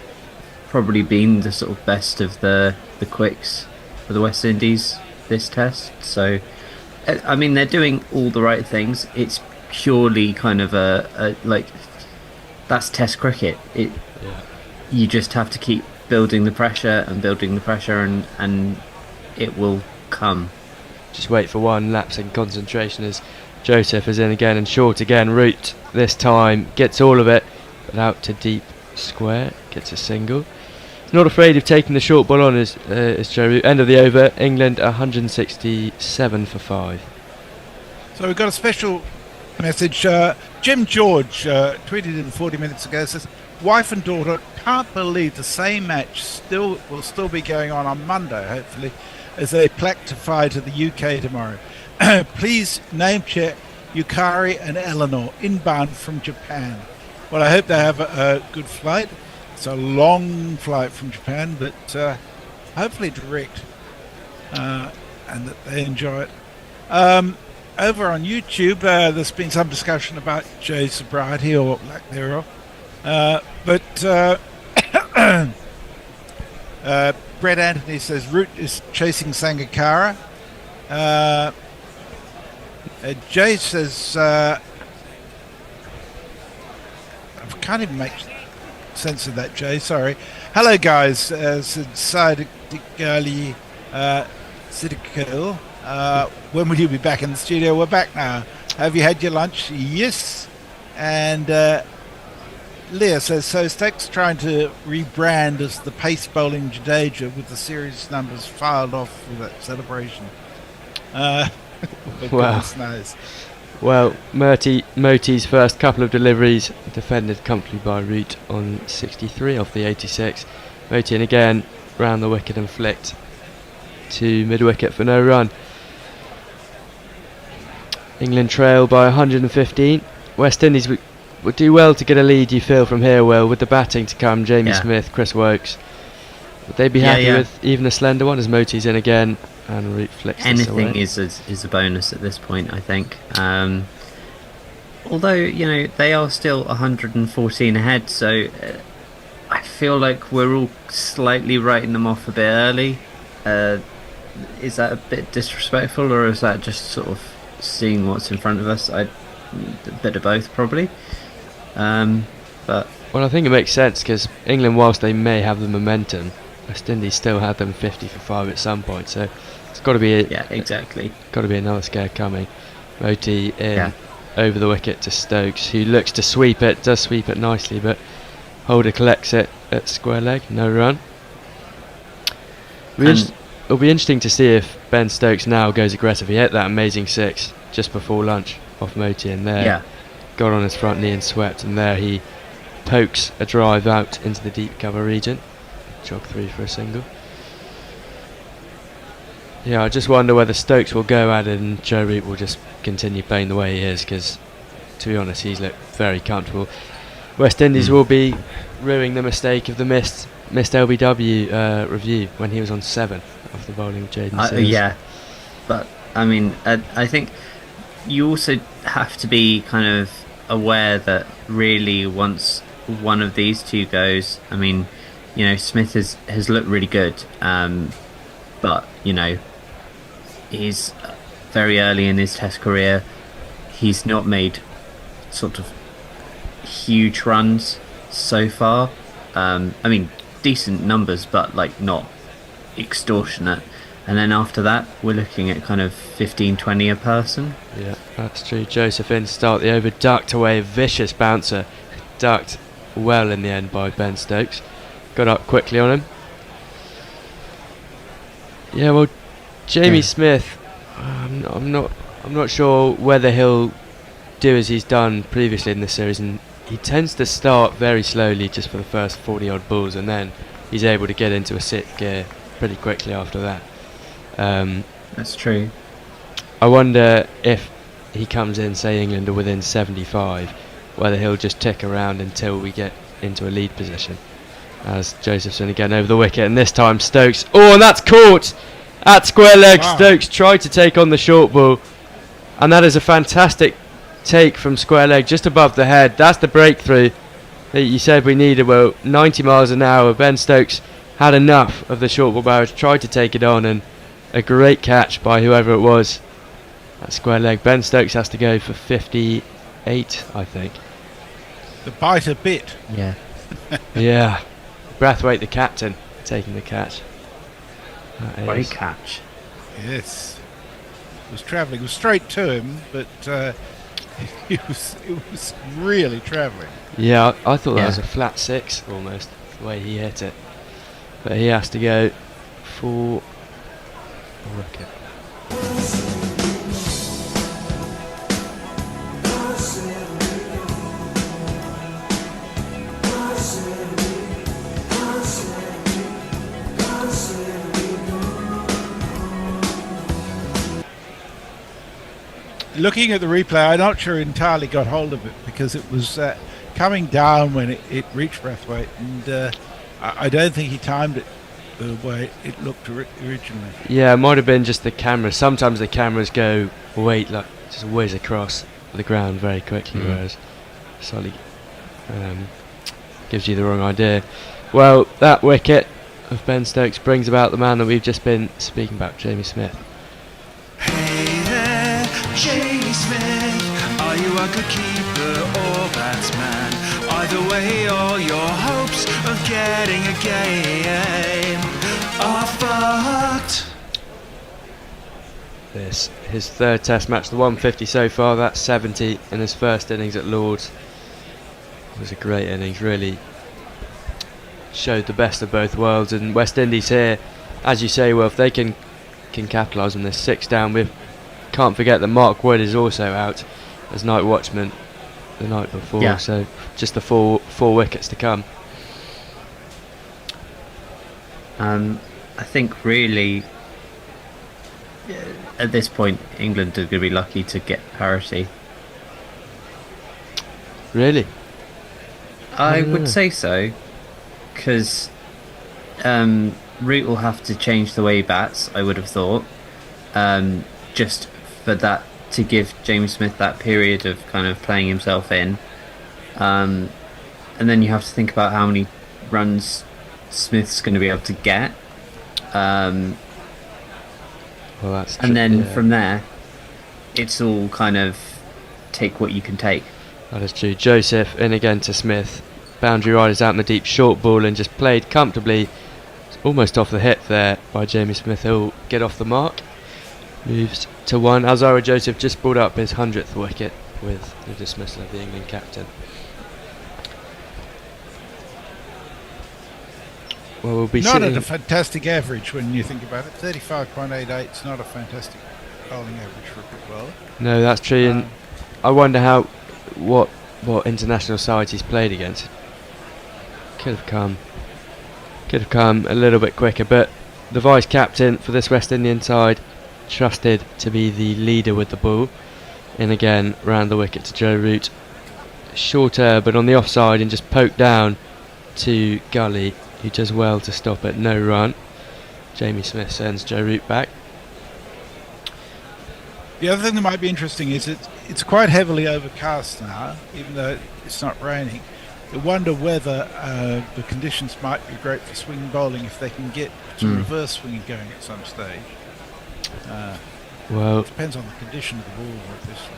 probably been the sort of best of the quicks for the West Indies this test. So, I mean, they're doing all the right things. It's purely kind of that's Test cricket. You just have to keep building the pressure, and it will come. Just wait for one lapse in concentration as Joseph is in again and short again. Root this time gets all of it, but out to deep square, gets a single. He's not afraid of taking the short ball on as Joe Root. End of the over, England 167 for 5. So we've got a special message. Jim George tweeted in 40 minutes ago, says, wife and daughter can't believe the same match will still be going on Monday, hopefully, as they plactify to the UK tomorrow. Please name check Yukari and Eleanor inbound from Japan. Well, I hope they have a good flight. It's a long flight from Japan, but hopefully direct, and that they enjoy it. Over on YouTube, there's been some discussion about Joe's sobriety or lack thereof. But Brett Anthony says Root is chasing Sangakkara. Jay says I can't even make sense of that, Jay. Sorry. Hello, guys. Said Sidigali Sidikil. When will you be back in the studio? We're back now. Have you had your lunch? Yes. And Leah says, so Stokes trying to rebrand as the pace bowling Jadeja with the series numbers filed off for that celebration. Wow. Knows. Well, Moti's first couple of deliveries defended comfortably by Root on 63 off the 86. Moti and again round the wicket and flicked to mid-wicket for no run. England trail by 115. West Indies would do well to get a lead, you feel, from here, Will, with the batting to come. Jamie Smith, Chris Woakes. Would they be happy with even a slender one as Moti's in again and Root flicks this away? Anything is a bonus at this point, I think. Although, you know, they are still 114 ahead, so I feel like we're all slightly writing them off a bit early. Is that a bit disrespectful, or is that just sort of seeing what's in front of us? A bit of both, probably. But well, I think it makes sense because England, whilst they may have the momentum, West Indies still had them 50 for 5 at some point, so it's got to be exactly. Got to be another scare coming. Moti in over the wicket to Stokes, who looks to sweep it, does sweep it nicely, but Holder collects it at square leg, no run. It'll be interesting to see if Ben Stokes now goes aggressive. He hit that amazing 6 just before lunch off Moti, and there got on his front knee and swept, and there he pokes a drive out into the deep cover region. Jog 3 for a single. Yeah, I just wonder whether Stokes will go at it and Joe Root will just continue playing the way he is, because to be honest, he's looked very comfortable. West Indies will be ruining the mistake of the missed LBW review when he was on 7 off the bowling of Jaden Sears. Yeah, but I mean, I think you also have to be kind of aware that really once one of these two goes, I mean, you know, Smith has looked really good, but you know, he's very early in his Test career. He's not made sort of huge runs so far. I mean, decent numbers, but like not extortionate. And then after that, we're looking at kind of 15-20 a person. Yeah, that's true. Joseph in to start the over, ducked away, a vicious bouncer, ducked well in the end by Ben Stokes. Got up quickly on him. Yeah, well, Jamie Smith, I'm not sure whether he'll do as he's done previously in this series, and he tends to start very slowly just for the first 40 odd balls, and then he's able to get into a sit gear pretty quickly after that. That's true. I wonder if he comes in, say England are within 75, whether he'll just tick around until we get into a lead position. As Josephson again over the wicket, and this time Stokes. Oh, and that's caught at square leg. Wow. Stokes tried to take on the short ball, and that is a fantastic take from square leg just above the head. That's the breakthrough that you said we needed. Well, 90 miles an hour. Ben Stokes had enough of the short ball barrier, tried to take it on, and a great catch by whoever it was at square leg. Ben Stokes has to go for 58, I think. The bite a bit. Yeah. Yeah. Brathwaite, the captain, taking the catch. Great catch. Yes. It was travelling. It was straight to him, but it was really travelling. Yeah, I thought that was a flat 6 almost, the way he hit it. But he has to go for a wicket. Looking at the replay, I'm not sure entirely got hold of it because it was coming down when it reached Brathwaite, and I don't think he timed it the way it looked originally. Yeah, it might have been just the camera. Sometimes the cameras go like just whiz across the ground very quickly, whereas slightly gives you the wrong idea. Well, that wicket of Ben Stokes brings about the man that we've just been speaking about, Jamie Smith. Jamie Smith, are you a good keeper or batsman? Either way, all your hopes of getting a game are fucked. This his third Test match, the 150 so far. That's 70 in his first innings at Lords. It was a great innings, really showed the best of both worlds. And West Indies here, as you say, well, if they can capitalise on this 6 down, we can't forget that Mark Wood is also out as night watchman the night before, so just the four wickets to come. I think really at this point England are going to be lucky to get parity. Really? I would say so, because Root will have to change the way he bats, I would have thought, just for that, to give Jamie Smith that period of kind of playing himself in, and then you have to think about how many runs Smith's going to be able to get, well, that's and then from there it's all kind of take what you can take. That is true. Joseph in again to Smith, boundary riders out in the deep, short ball, and just played comfortably, almost off the hip there by Jamie Smith. He'll get off the mark, moves to 1. Alzara Joseph just brought up his 100th wicket with the dismissal of the England captain. Well, we'll be not sitting at a fantastic average when you think about it. 35.88 is not a fantastic bowling average for a good bowler. No, that's true. And I wonder what international sides he's played against. Could have come a little bit quicker, but the vice captain for this West Indian side, trusted to be the leader with the ball, and again round the wicket to Joe Root, shorter but on the offside, and just poked down to Gully, who does well to stop it. No run. Jamie Smith sends Joe Root back. The other thing that might be interesting is it's quite heavily overcast now, even though it's not raining. I wonder whether the conditions might be great for swing bowling if they can get some reverse swinging going at some stage. Well, it depends on the condition of the ball, obviously.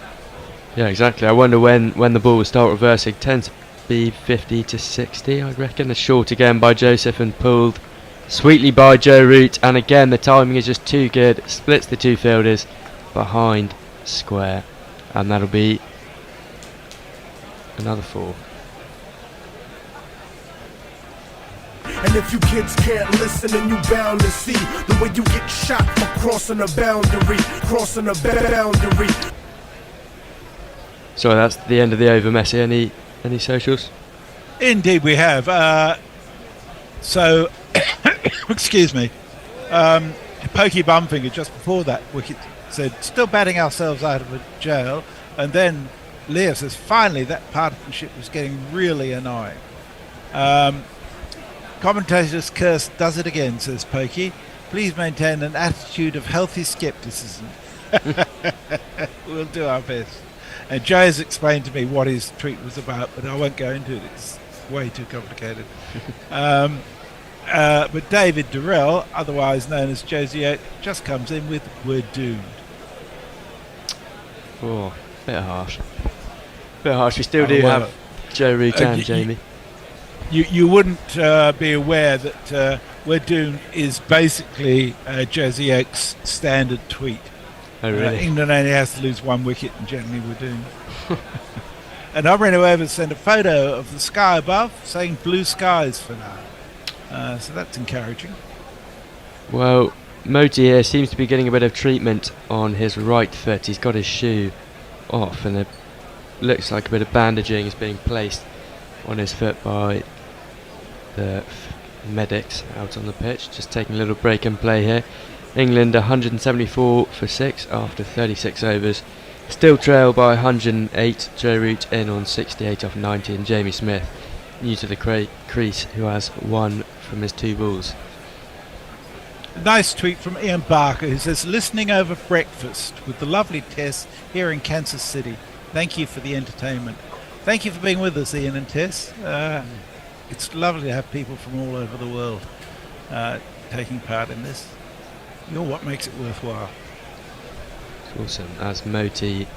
Yeah, exactly. I wonder when the ball will start reversing. Tends to be 50 to 60, I reckon. A short again by Joseph and pulled sweetly by Joe Root, and again the timing is just too good. Splits the two fielders behind square, and that'll be another 4. And if you kids can't listen, then you bound to see the way you get shot for crossing a boundary, So that's the end of the over, Messi. Any socials? Indeed we have. Excuse me. Pokey Bumfinger just before that wicket said, still batting ourselves out of a jail. And then Leo says, finally, that partisanship was getting really annoying. Commentators curse does it again, says Pokey. Please maintain an attitude of healthy skepticism. We'll do our best. And Joe has explained to me what his tweet was about, but I won't go into it. It's way too complicated. But David Durrell, otherwise known as Josie, just comes in with "We're doomed." Oh, bit harsh. Bit harsh. We still do have Joe Root and Jamie. You wouldn't be aware that "We're doomed" is basically Josie Oak's standard tweet. Oh, really? England only has to lose one wicket, and generally we're doomed. And I ran over to send a photo of the sky above, saying "blue skies" for now. So that's encouraging. Well, Moti here seems to be getting a bit of treatment on his right foot. He's got his shoe off, and it looks like a bit of bandaging is being placed on his foot by the medics out on the pitch. Just taking a little break and play here. England 174 for 6 after 36 overs. Still trail by 108. Joe Root in on 68 off 90, and Jamie Smith, new to the crease, who has 1 from his 2 balls. A nice tweet from Ian Barker, who says, listening over breakfast with the lovely Tess here in Kansas City. Thank you for the entertainment. Thank you for being with us, Ian and Tess. It's lovely to have people from all over the world taking part in this. You're what makes it worthwhile. Awesome, as Moti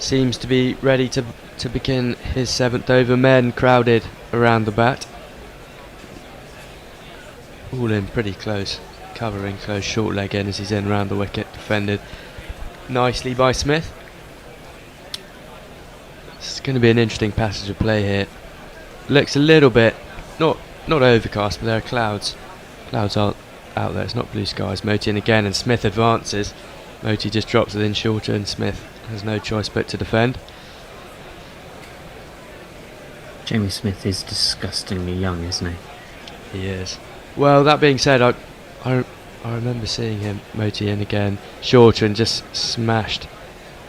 seems to be ready to begin his 7th over. Men crowded around the bat, all in pretty close, covering close, short leg in as he's in round the wicket, defended nicely by Smith. It's going to be an interesting passage of play here. Looks a little bit not overcast, but there are clouds out there. It's not blue skies. Moti in again, and Smith advances. Moti just drops it in shorter, and Smith has no choice but to defend. Jamie Smith is disgustingly young, isn't he? He is. Well, that being said, I remember seeing him, Moti in again, shorter, and just smashed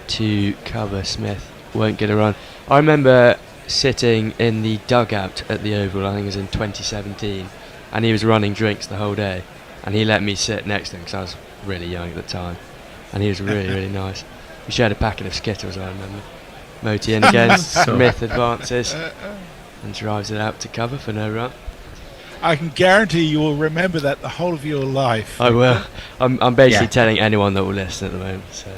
to cover. Smith won't get a run. I remember sitting in the dugout at the Oval, I think it was in 2017, and he was running drinks the whole day, and he let me sit next to him because I was really young at the time. And he was really, really nice. We shared a packet of Skittles, I remember. Moti in again. Smith advances and drives it out to cover for no run. I can guarantee you will remember that the whole of your life. I will. I'm basically telling anyone that will listen at the moment. So.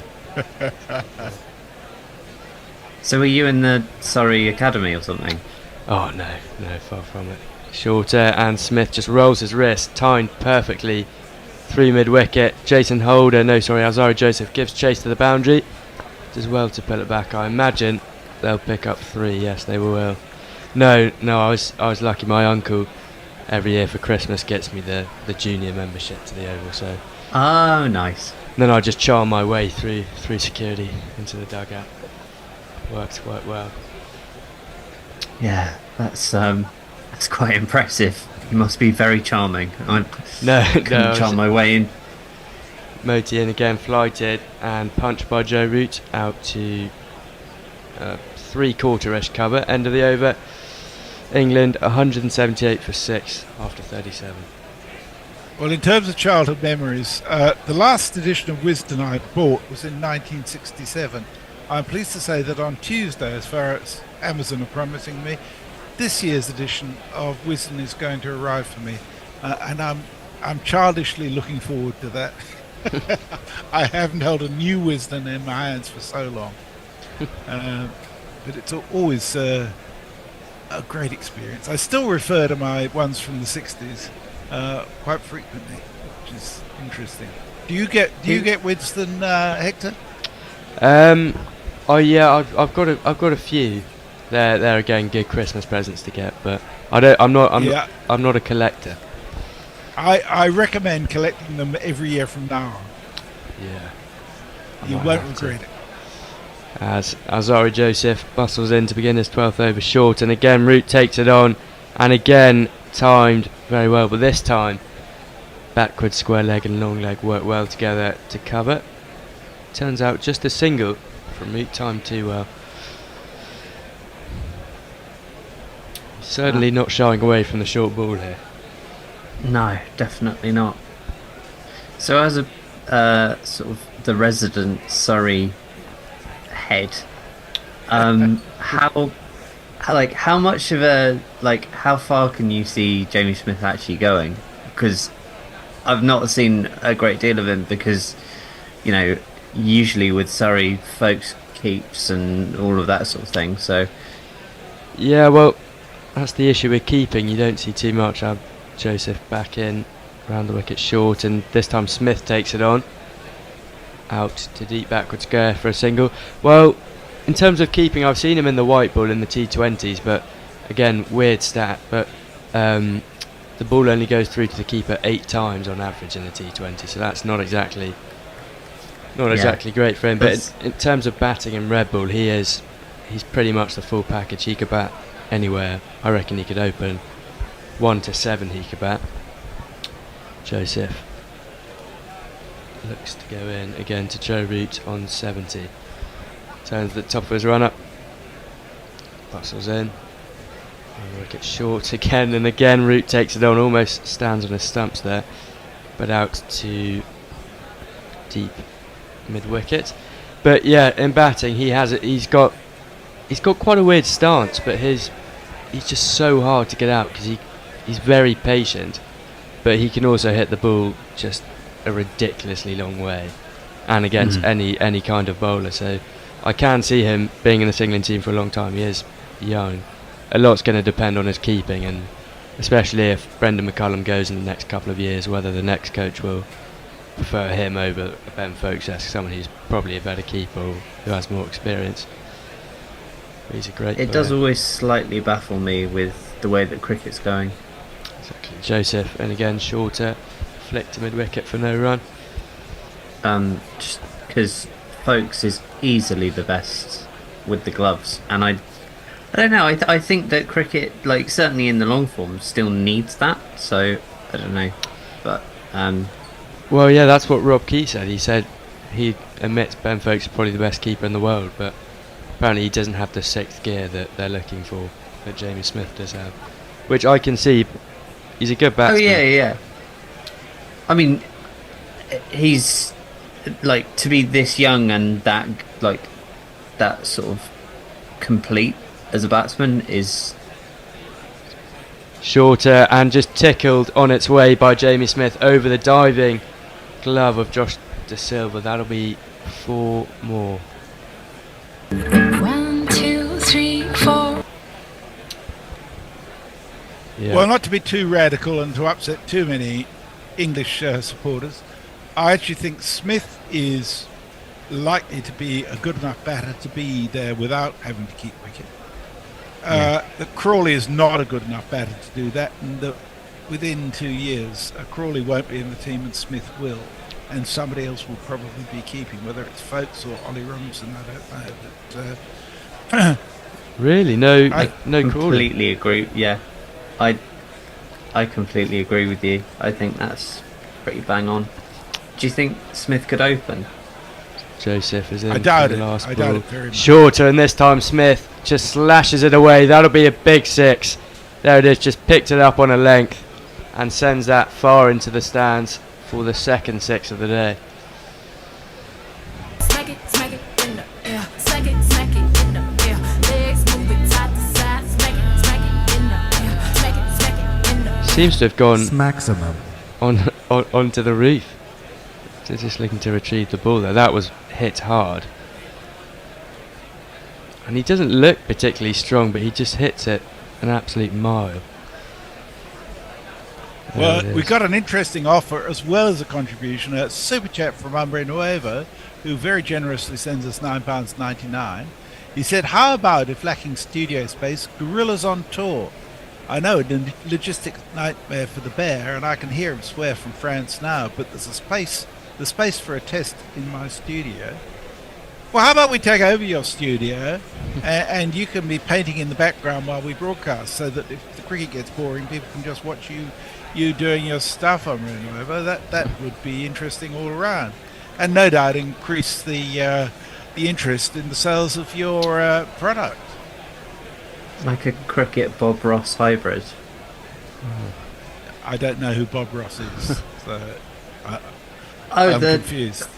So were you in the Surrey Academy or something? Oh no, far from it. Shorter, and Smith just rolls his wrist, timed perfectly through mid-wicket. Alzari Joseph gives chase to the boundary. Does well to pull it back. I imagine they'll pick up 3. Yes, they will. No, I was lucky. My uncle every year for Christmas gets me the junior membership to the Oval. So. Oh, nice. And then I just charm my way through security into the dugout. Works quite well. Yeah, that's quite impressive. You must be very charming. I couldn't charm my way in. Moti in again, flighted and punched by Joe Root out to 3/4-ish cover. End of the over. England 178 for 6 after 37. Well, in terms of childhood memories, the last edition of Wisden I bought was in 1967. I'm pleased to say that on Tuesday, as far as Amazon are promising me, this year's edition of Wisden is going to arrive for me, and I'm childishly looking forward to that. I haven't held a new Wisden in my hands for so long, but it's always a great experience. I still refer to my ones from the 60s quite frequently, which is interesting. Do you get Wisden, Hector? I've got a few. They're again good Christmas presents to get, but I'm not a collector. I recommend collecting them every year from now on. Yeah. You won't regret it. As Alzari Joseph bustles in to begin his 12th over short, and again Root takes it on, and again timed very well, but this time backward square leg and long leg work well together to cover. turns out just a single from Root. Time too well. Certainly not shying away from the short ball here. No, definitely not. So as a sort of the resident Surrey head, how much of a how far can you see Jamie Smith actually going? Because I've not seen a great deal of him, because usually with Surrey, folks keeps and all of that sort of thing. So yeah, well, that's the issue with keeping. You don't see too much. Joseph back in, round the wicket short, and this time Smith takes it on. Out to deep backward square for a single. Well, in terms of keeping, I've seen him in the white ball in the T20s, but again, weird stat, but the ball only goes through to the keeper 8 times on average in the T20, so that's not exactly great for him. But in terms of batting in red ball, he's pretty much the full package. He could bat anywhere. I reckon he could open 1 to 7. He could bat. Joseph looks to go in again to Joe Root on 70. Turns the top of his run up. Bustles in. Wicket short again, and again Root takes it on. Almost stands on his stumps there, but out to deep mid wicket. But yeah, in batting he's got quite a weird stance, but he's just so hard to get out because he's very patient, but he can also hit the ball just a ridiculously long way, and against any kind of bowler. So I can see him being in the England team for a long time. He is young. A lot's going to depend on his keeping, and especially if Brendan McCullum goes in the next couple of years, whether the next coach will prefer him over Ben Folkes, someone who's probably a better keeper or who has more experience. He's a great player. It does always slightly baffle me with the way that cricket's going. Exactly. Joseph, and again shorter, flick to mid wicket for no run. Just because Folkes is easily the best with the gloves, and I don't know. I think that cricket, certainly in the long form, still needs that. So I don't know, but well, yeah, that's what Rob Key said. He said he admits Ben Folkes is probably the best keeper in the world, but apparently he doesn't have the 6th gear that they're looking for, that Jamie Smith does have, which I can see. He's a good batsman. Oh yeah. I mean, he's to be this young and that sort of complete as a batsman is shorter, and just tickled on its way by Jamie Smith over the diving glove of Josh De Silva. That'll be 4 more. 1, 2, 3, 4. Yeah. Well, not to be too radical and to upset too many English supporters, I actually think Smith is likely to be a good enough batter to be there without having to keep wicket. That Crawley is not a good enough batter to do that, and that within 2 years Crawley won't be in the team and Smith will, and somebody else will probably be keeping, whether it's Folkes or Ollie Robinson, I don't know. But, really? No Crawley? Completely agree. Yeah, I completely agree with you. I think that's pretty bang on. Do you think Smith could open? Joseph is in. I doubt for the it. last I doubt ball. it very much. Shorter, and this time Smith just slashes it away. That'll be a big 6. There it is, just picked it up on a length and sends that far into the stands for the 2nd 6 of the day. Smack it in the air. Smack it in the air. Legs moving side to side. Smack it in the air. Smack it in the air. Seems to have gone maximum onto the roof. So just looking to retrieve the ball there. That was hit hard. And he doesn't look particularly strong, but he just hits it an absolute mile. Well, we got an interesting offer as well as a contribution, a super chat from Umbre Nuevo, who very generously sends us £9.99. He said, how about if lacking studio space, Gorillas on tour? I know, a logistic nightmare for the bear, and I can hear him swear from France now, but there's the space for a test in my studio. Well, how about we take over your studio and you can be painting in the background while we broadcast, so that if the cricket gets boring, people can just watch you doing your stuff on Nuevo. That would be interesting all around. and no doubt increase the interest in the sales of your product. Like a cricket Bob Ross hybrid. I don't know who Bob Ross is, so I'm confused.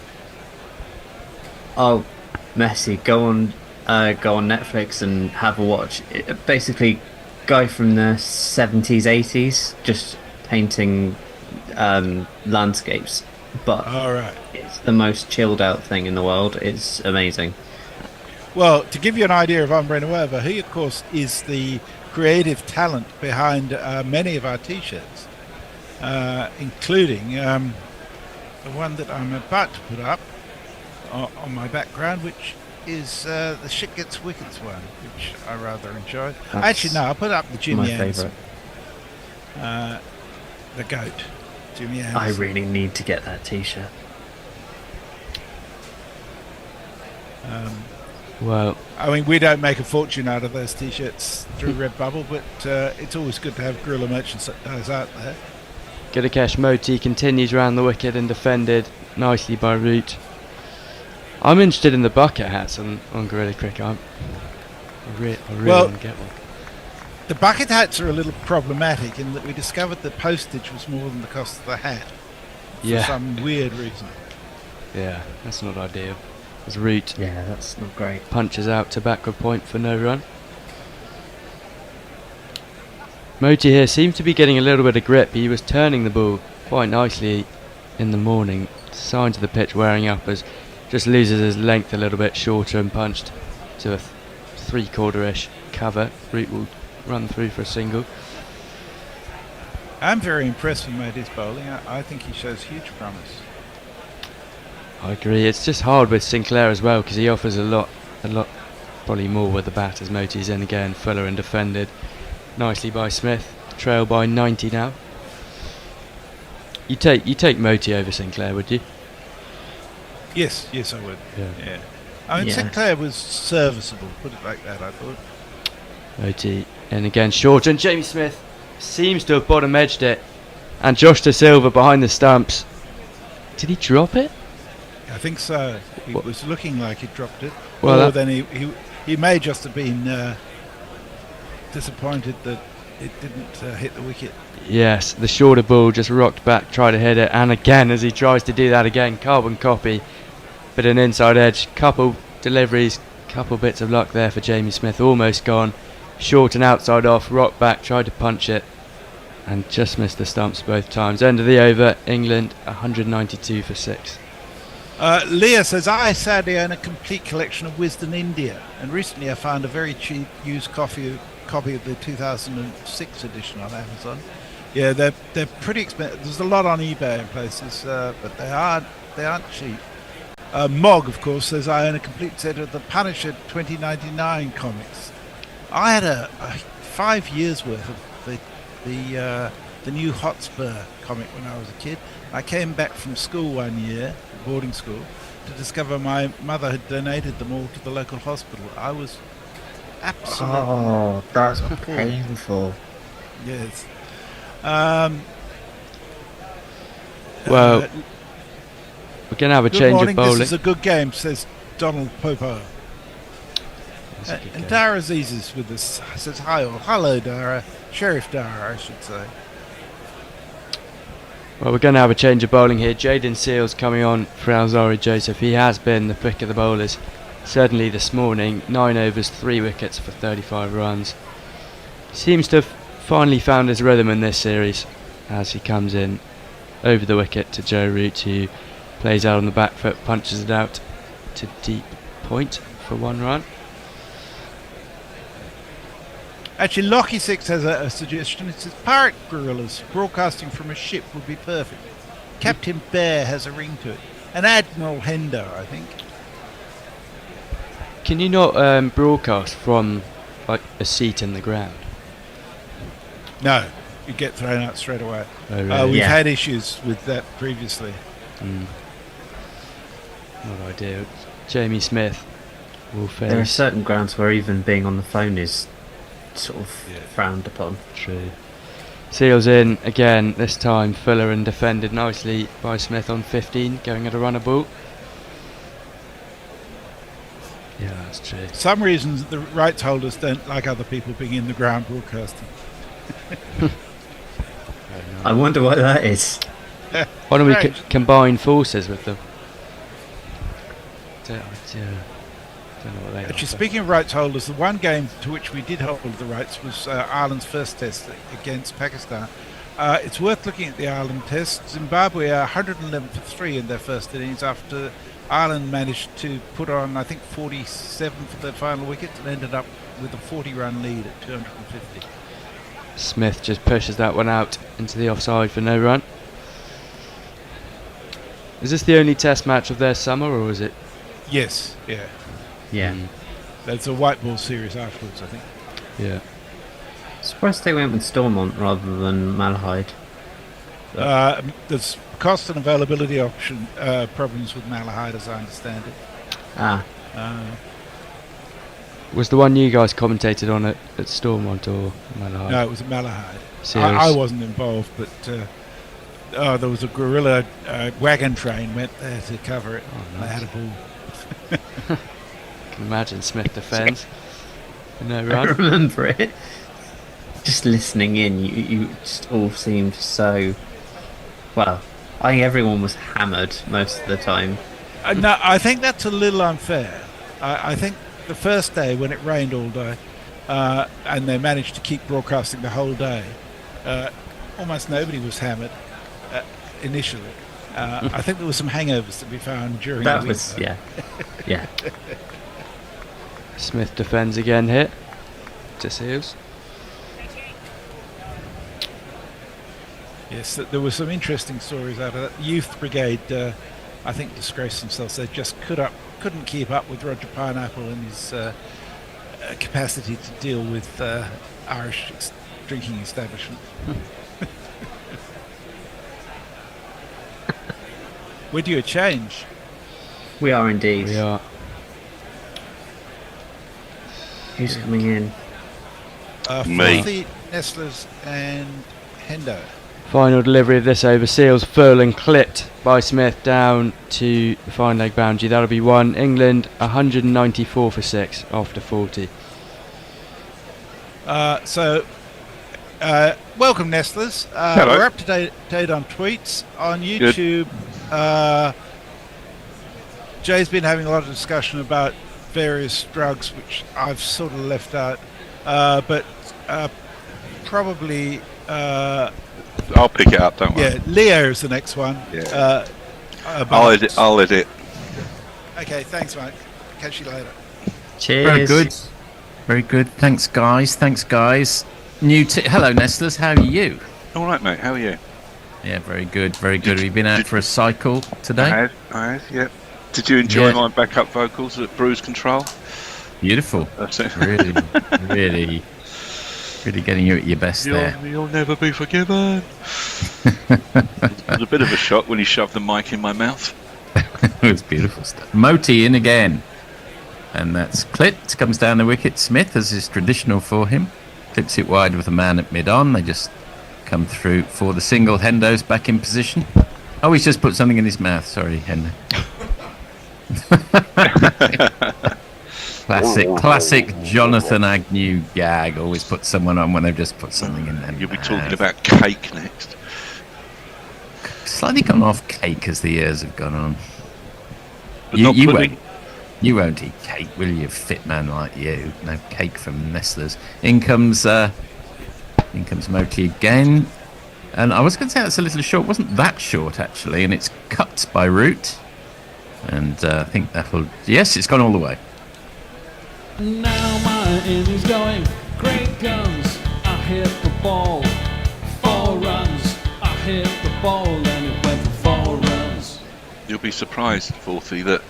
Oh, Messi, go on Netflix and have a watch. Basically, guy from the 70s, 80s, just painting landscapes. But it's the most chilled out thing in the world. It's amazing. Well, to give you an idea of Ombre Nueva, he of course is the creative talent behind many of our t-shirts, including the one that I'm about to put up on my background, which is the Shit Gets Wickets one, which I rather enjoy. Actually, no, I'll put up the Jimmy Anderson. The GOAT, Jimmy Anderson. I really need to get that t-shirt. Well, I mean, we don't make a fortune out of those t-shirts through Redbubble, but it's always good to have Guerilla merchandise out there. Gurikesh Moti continues round the wicket and defended nicely by Root. I'm interested in the bucket hats on Guerilla Cricket. I really want to get one. The bucket hats are a little problematic in that we discovered that postage was more than the cost of the hat for some weird reason. Yeah, that's not ideal. As Root, yeah, that's not great. Punches out to backward point for no run. Moti here seemed to be getting a little bit of grip. He was turning the ball quite nicely in the morning. Signs of the pitch wearing up as just loses his length a little bit shorter and punched to a 3/4-ish cover. Root will run through for a single. I'm very impressed with Moti's bowling. I think he shows huge promise. I agree. It's just hard with Sinclair as well because he offers a lot, probably more with the bat as Moti's in again. Fuller and defended nicely by Smith. Trail by 90 now. You take Moti over Sinclair, would you? Yes, I would. Yeah. I mean, Sinclair was serviceable. Put it like that, I thought. Moti and again short, and Jamie Smith seems to have bottom edged it, and Josh De Silva behind the stumps. Did he drop it? I think so. He was looking like he dropped it. Well, or then he may just have been disappointed that it didn't hit the wicket. Yes, the shorter ball just rocked back, tried to hit it, and again as he tries to do that again, carbon copy, but an inside edge, couple deliveries, couple bits of luck there for Jamie Smith, almost gone. Short and outside off, rocked back, tried to punch it, and just missed the stumps both times. End of the over, England 192 for 6. Leah says, I sadly own a complete collection of Wisden India, and recently I found a very cheap used copy of the 2006 edition on Amazon. Yeah, they're pretty expensive. There's a lot on eBay in places, but they aren't cheap. Mog, of course, says I own a complete set of the Punisher 2099 comics. I had a 5 years worth of the new Hotspur comic when I was a kid. I came back from school one year, boarding school, to discover my mother had donated them all to the local hospital. I was absolutely... Oh, that's painful. Yes. Well, we're going to have a change morning, of bowling. This is a good game, says Donald Popo. And Dara Aziz is with us. Says hi, or hello Dara. Sheriff Dara, I should say. Well, we're going to have a change of bowling here. Jaden Seals coming on for Alzari Joseph. He has been the pick of the bowlers, certainly this morning. 9 overs, 3 wickets for 35 runs. Seems to have finally found his rhythm in this series as he comes in over the wicket to Joe Root, who plays out on the back foot, punches it out to deep point for 1 run. Actually, Lockie Six has a suggestion. It says Pirate Gorillas broadcasting from a ship would be perfect. Captain Bear has a ring to it. And Admiral Hendo, I think. Can you not broadcast from like a seat in the ground? No, you get thrown out straight away. Oh, really? We've had issues with that previously. Not ideal. Jamie Smith will face. There are certain grounds where even being on the phone is sort of frowned upon. True. Seals in again, this time Fuller and defended nicely by Smith on 15, going at a runner ball. Yeah, that's true. For some reasons, the rights holders don't like other people being in the ground broadcasting. I wonder what that is. Why don't we Right. combine forces with them? Don't know what they Actually, offer. speaking of rights holders, the one game to which we did hold the rights was Ireland's first test against Pakistan. It's worth looking at the Ireland test. Zimbabwe are 111 for 3 in their first innings after Ireland managed to put on, I think, 47 for their final wicket and ended up with a 40-run lead at 250. Smith just pushes that one out into the offside for no run. Is this the only test match of their summer, or is it? Yes, yeah. Yeah. There's a white ball series afterwards, I think. Yeah. Surprised they went with Stormont rather than Malahide. There's cost and availability option problems with Malahide, as I understand it. Ah. Was the one you guys commentated on at Stormont or Malahide? No, it was Malahide. Serious? I wasn't involved, but there was a Guerilla wagon train went there to cover it. Oh, They had a ball. I can imagine Smith defends. No I run. remember it. Just listening in, you just all seemed so... Well, I think everyone was hammered most of the time. No, I think that's a little unfair. I think the first day when it rained all day, and they managed to keep broadcasting the whole day, almost nobody was hammered initially. I think there were some hangovers to be found during That the week. was, yeah. Yeah. Smith defends again here. To Seals. Yes, there were some interesting stories out of that. Youth Brigade, I think, disgraced themselves. They just couldn't keep up with Roger Pineapple and his capacity to deal with Irish drinking establishments. We're due a change. We are indeed. We are. Who's coming in? Frothy, Nestlers and Hendo. Final delivery of this over. Seals full and clipped by Smith down to the fine leg boundary. That'll be one. England 194 for 6 after 40. Welcome, Nestlers. Hello. We're up to date on tweets. On YouTube, Jay's been having a lot of discussion about various drugs, which I've sort of left out. But probably... I'll pick it up, don't worry. Yeah, Leo's the next one. Yeah. I'll edit. Okay, thanks, mate. Catch you later. Cheers. Very good. Very good. Thanks, guys. Hello, Nestlers. How are you? All right, mate. How are you? Yeah, very good. Very good. Have you been out for a cycle today? I have, yeah. Did you enjoy my backup vocals at Bruise Control? Beautiful. That's it. Really getting you at your best there. You'll never be forgiven. It was a bit of a shock when he shoved the mic in my mouth. It was beautiful stuff. Moti in again. And that's clipped. Comes down the wicket. Smith, as is traditional for him, clips it wide with a man at mid-on. They just come through for the single. Hendo's back in position. Oh, he's just put something in his mouth. Sorry, Hendo. Classic Jonathan Agnew gag. Always put someone on when they've just put something in them. You'll be talking about cake next. Slightly gone off cake as the years have gone on. But not pudding. You won't eat cake, will you, fit man like you? No cake from Nestlers. In comes Moti again. And I was going to say that's a little short. It wasn't that short, actually. And it's cut by Root. And I think that'll... Yes, it's gone all the way. Now my innings going, great guns, I hit the ball, 4 runs, I hit the ball and it went for 4 runs. You'll be surprised, Forthy, that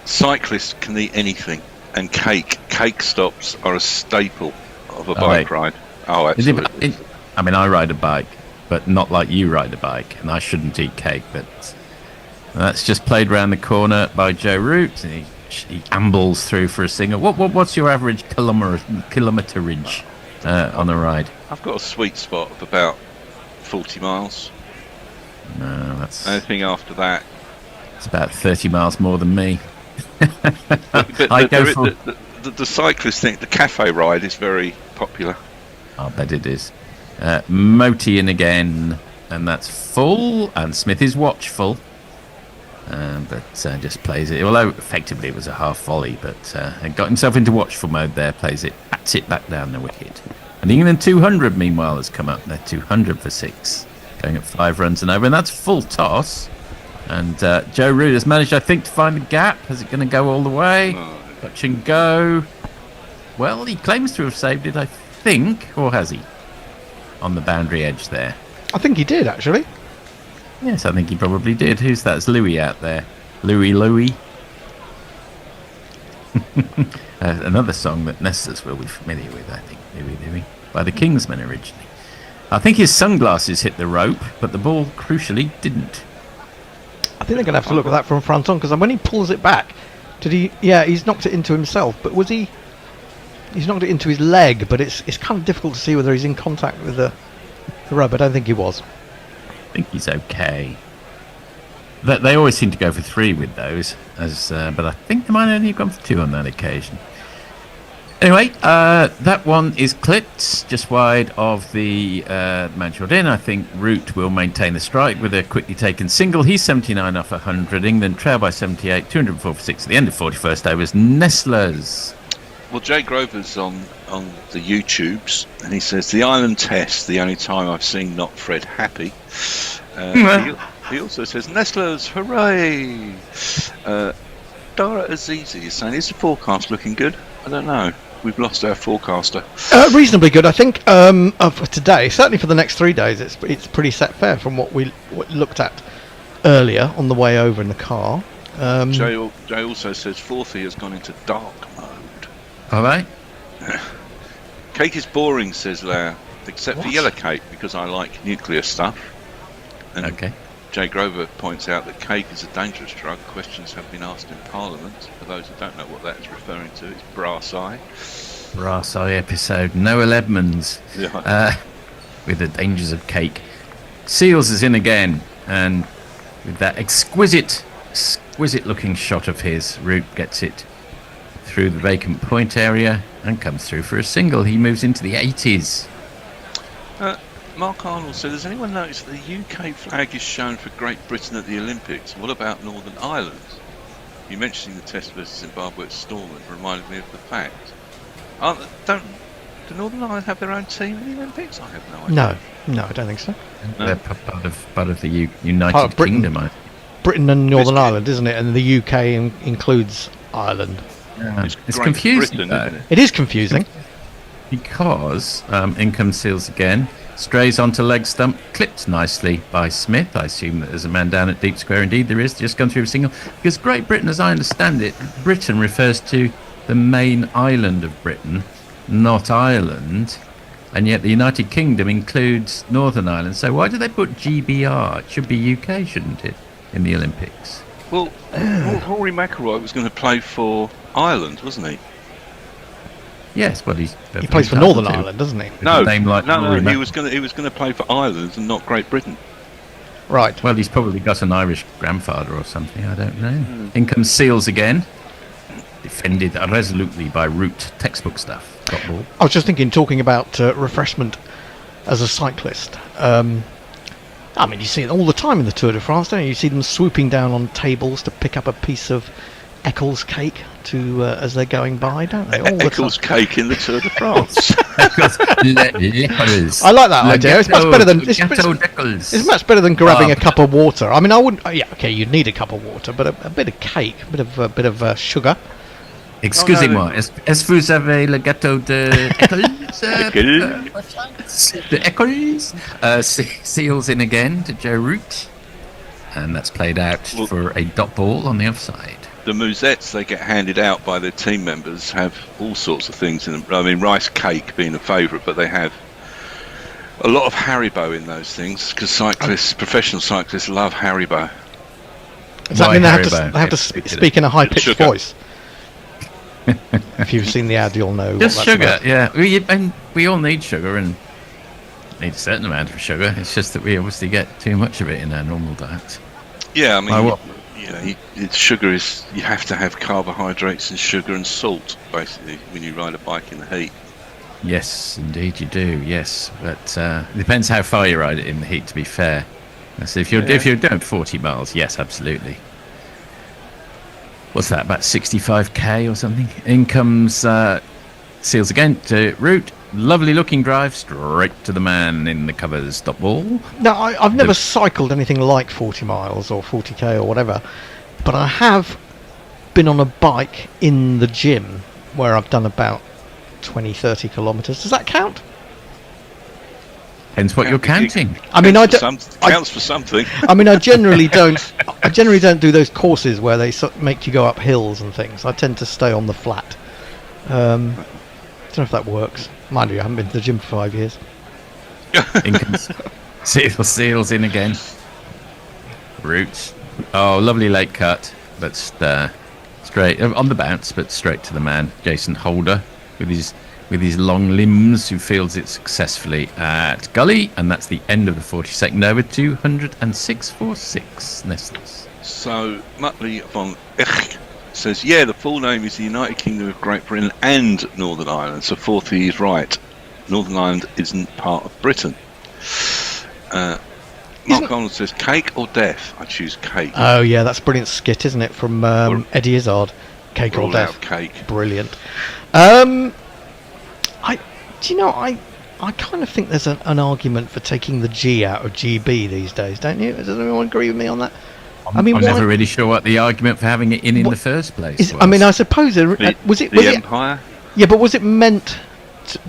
cyclists can eat anything, and cake stops are a staple of a bike ride. Oh, absolutely. I mean, I ride a bike, but not like you ride a bike, and I shouldn't eat cake, but that's just played round the corner by Joe Root. He ambles through for a single. What's your average kilometerage on a ride? I've got a sweet spot of about 40 miles. No, that's... Anything after that. It's about 30 miles more than me. But I go for... the cyclist thing, the cafe ride is very popular. I bet it is. Moti in again, and that's full, and Smith is watchful. But just plays it. Although effectively it was a half volley, but got himself into watchful mode there, plays it, bats it back down the wicket. And England 200 meanwhile has come up. They're 200 for 6, going at 5 runs and over, and that's full toss. And Joe Root has managed, I think, to find a gap. Is it going to go all the way? Touch and go. Well, he claims to have saved it, I think, or has he? On the boundary edge there. I think he did, actually. Yes, I think he probably did. Who's that? It's Louis out there. Louis. Another song that Nestlers will be familiar with, I think. Louis, by the Kingsmen originally. I think his sunglasses hit the rope, but the ball, crucially, didn't. I think they're going to have to look at that from front on, because when he pulls it back, did he... Yeah, he's knocked it into himself, but was he... He's knocked it into his leg, but it's kind of difficult to see whether he's in contact with the rope. I don't think he was. I think he's okay. They always seem to go for 3 with those, but I think they might only have gone for 2 on that occasion. Anyway, that one is clipped just wide of the man shot in. I think Root will maintain the strike with a quickly taken single. He's 79 off 100. England trail by 78, 204 for 6 at the end of 41st overs. Nestlers. Well, Jay Grover's on the YouTubes, and he says the Island Test, the only time I've seen not Fred happy. He also says Nestlers, hooray! Dara Azizi is saying, is the forecast looking good? I don't know. We've lost our forecaster. Reasonably good, I think. For today, certainly for the next 3 days, it's pretty set fair from what we looked at earlier on the way over in the car. Jay also says Forthy has gone into dark mode. All right. Cake is boring, says Lau, except for yellow cake, because I like nuclear stuff. And okay. Jay Grover points out that cake is a dangerous drug. Questions have been asked in Parliament. For those who don't know what that is referring to, it's Brass Eye. Brass Eye episode. Noel Edmonds Yeah. with the dangers of cake. Seals is in again, and with that exquisite looking shot of his, Root gets it through the vacant point area and comes through for a single. He moves into the 80s. Mark Arnold said, has anyone noticed that the UK flag is shown for Great Britain at the Olympics? What about Northern Ireland? You mentioning the Test versus Zimbabwe at Stormont reminded me of the fact. Do Northern Ireland have their own team in the Olympics? I have no idea. No, I don't think so. No. They're part of the United Kingdom, I think. Britain and Northern Ireland, isn't it? And the UK includes Ireland. Yeah. It's confusing, Britain, though. isn't it? It is confusing. Because in comes Seals again, strays onto leg stump, clipped nicely by Smith. I assume that there's a man down at deep square. Indeed there is, just gone through a single. Because Great Britain, as I understand it, Britain refers to the main island of Britain, not Ireland, and yet the United Kingdom includes Northern Ireland. So why do they put GBR? It should be UK, shouldn't it, in the Olympics? Well, Rory McIlroy was going to play for Ireland, wasn't he? Yes, well, he plays for Northern Ireland, doesn't he? No, Rory he was going to play for Ireland and not Great Britain. Right. Well, he's probably got an Irish grandfather or something. I don't know. In comes Seals again, defended resolutely by Root. Textbook stuff. Got ball. I was just thinking, talking about refreshment as a cyclist. I mean, you see it all the time in the Tour de France, don't you? You see them swooping down on tables to pick up a piece of Eccles cake as they're going by, don't they? All Eccles cake in the Tour de France. I like that idea. It's much better than it's much better than grabbing a cup of water. I mean, I wouldn't. Yeah, okay, you'd need a cup of water, but a bit of cake, a bit of sugar. Excusez-moi, est-ce que vous avez le gâteau de Eccles? The Eccles? Seals in again to Joe Root, and that's played out for a dot ball on the offside. The Musettes they get handed out by their team members have all sorts of things in them. I mean, rice cake being a favourite, but they have a lot of Haribo in those things because professional cyclists love Haribo. Does that mean they have to speak in a high-pitched voice? If you've seen the ad, you'll know. Just what sugar, that's about. yeah. We all need sugar and need a certain amount of sugar. It's just that we obviously get too much of it in our normal diet. Yeah, I mean, You know, sugar is, you have to have carbohydrates and sugar and salt basically when you ride a bike in the heat. Yes, indeed you do. Yes, but it depends how far you ride it in the heat. To be fair, so if you're doing 40 miles, yes, absolutely. What's that? About 65k or something. In comes Seals again to Root. Lovely looking drive straight to the man in the covers. Stop ball. No, I've never cycled anything like 40 miles or 40k or whatever, but I have been on a bike in the gym where I've done about 20-30 kilometres. Does that count? Depends what you're counting. I mean, counts for something. I mean, I generally don't do those courses where they make you go up hills and things. I tend to stay on the flat. Don't know if that works. Mind you, I haven't been to the gym for 5 years. Seals in again. Roots. Oh, lovely late cut, but straight on the bounce, but straight to the man, Jason Holder, with his long limbs, who fields it successfully at gully, and that's the end of the 42nd over. 206 for 6 Nestles. So Muttley von Echt says, yeah, the full name is the United Kingdom of Great Britain and Northern Ireland. So Forthy is right. Northern Ireland isn't part of Britain. Mark Arnold says, cake or death? I choose cake. Oh yeah, that's a brilliant skit, isn't it, from Eddie Izzard? Cake or death. Cake. Brilliant. I kind of think there's an argument for taking the G out of GB these days, don't you? Does anyone agree with me on that? I'm never really sure what the argument for having it in the first place was. I mean, I suppose was it Empire? Yeah, but was it meant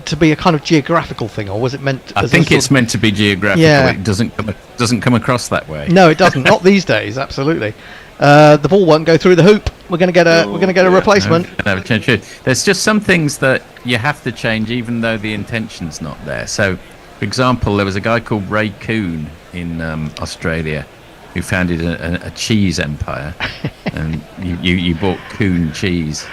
to be a kind of geographical thing, or was it meant? I think it's meant to be geographical. Yeah. It doesn't come across that way. No, it doesn't. Not these days. Absolutely. The ball won't go through the hoop. We're going to get a replacement. No, there's just some things that you have to change, even though the intention's not there. So, for example, there was a guy called Ray Coon in Australia who founded a cheese empire, and you bought Coon cheese.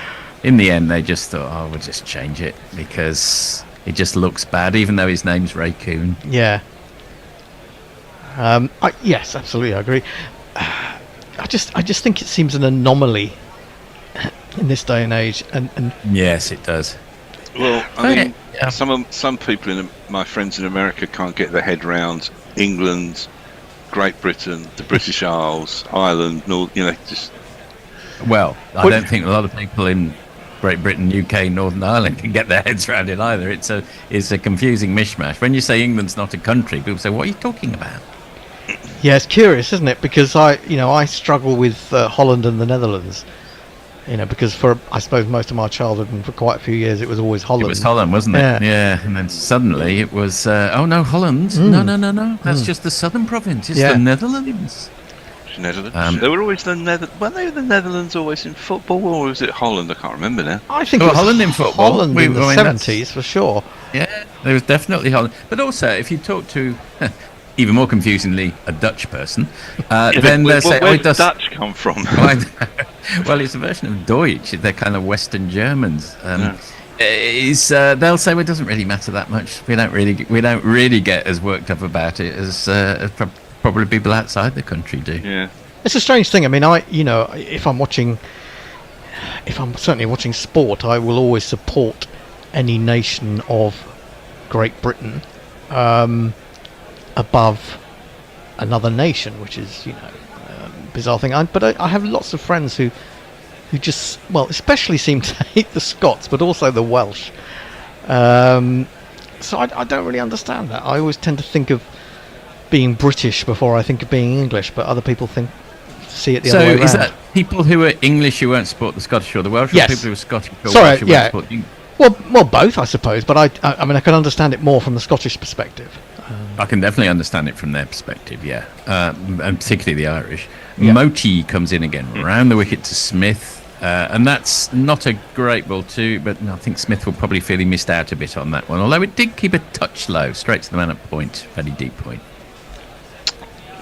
In the end, they just thought, we'll just change it because it just looks bad, even though his name's Ray Coon. Yeah. Yes, absolutely, I agree. I just think it seems an anomaly in this day and age, and yes, it does. Well, I mean, some people my friends in America can't get their head round England, Great Britain, the British Isles, Ireland, just. Well, I don't think a lot of people in Great Britain, UK, Northern Ireland can get their heads around it either. It's a confusing mishmash. When you say England's not a country, people say, "What are you talking about?" Yeah, it's curious, isn't it? Because I struggle with Holland and the Netherlands. Because for I suppose most of my childhood and for quite a few years it was always Holland. It was Holland, wasn't it? Yeah. And then suddenly it was no, Holland. No. That's just the southern province. It's the Netherlands. Netherlands. They were always the Netherlands. Weren't they the Netherlands always in football, or was it Holland? I can't remember now. I think it was Holland in football. Holland in the 70s for sure. Yeah, there was definitely Holland. But also, if you talk to even more confusingly a Dutch person, then they'll say, where does Dutch come from? Well, it's a version of Deutsch. They're kind of Western Germans. They'll say, well, it doesn't really matter that much. We don't really get as worked up about it as probably people outside the country do. Yeah, it's a strange thing. I mean, if I'm certainly watching sport, I will always support any nation of Great Britain above another nation, which is bizarre thing. But I have lots of friends who just, especially seem to hate the Scots, but also the Welsh. So I don't really understand that. I always tend to think of being British before I think of being English, but other people see it the other way around. So is that people who are English who won't support the Scottish or the Welsh, yes. or people who are Scottish or Welsh who won't support the English? Well, both, I suppose, but I mean, I can understand it more from the Scottish perspective. I can definitely understand it from their perspective, yeah, and particularly the Irish. Yeah. Moti comes in again, round the wicket to Smith, and that's not a great ball too, but I think Smith will probably feel he missed out a bit on that one, although it did keep a touch low, straight to the man at point, very deep point.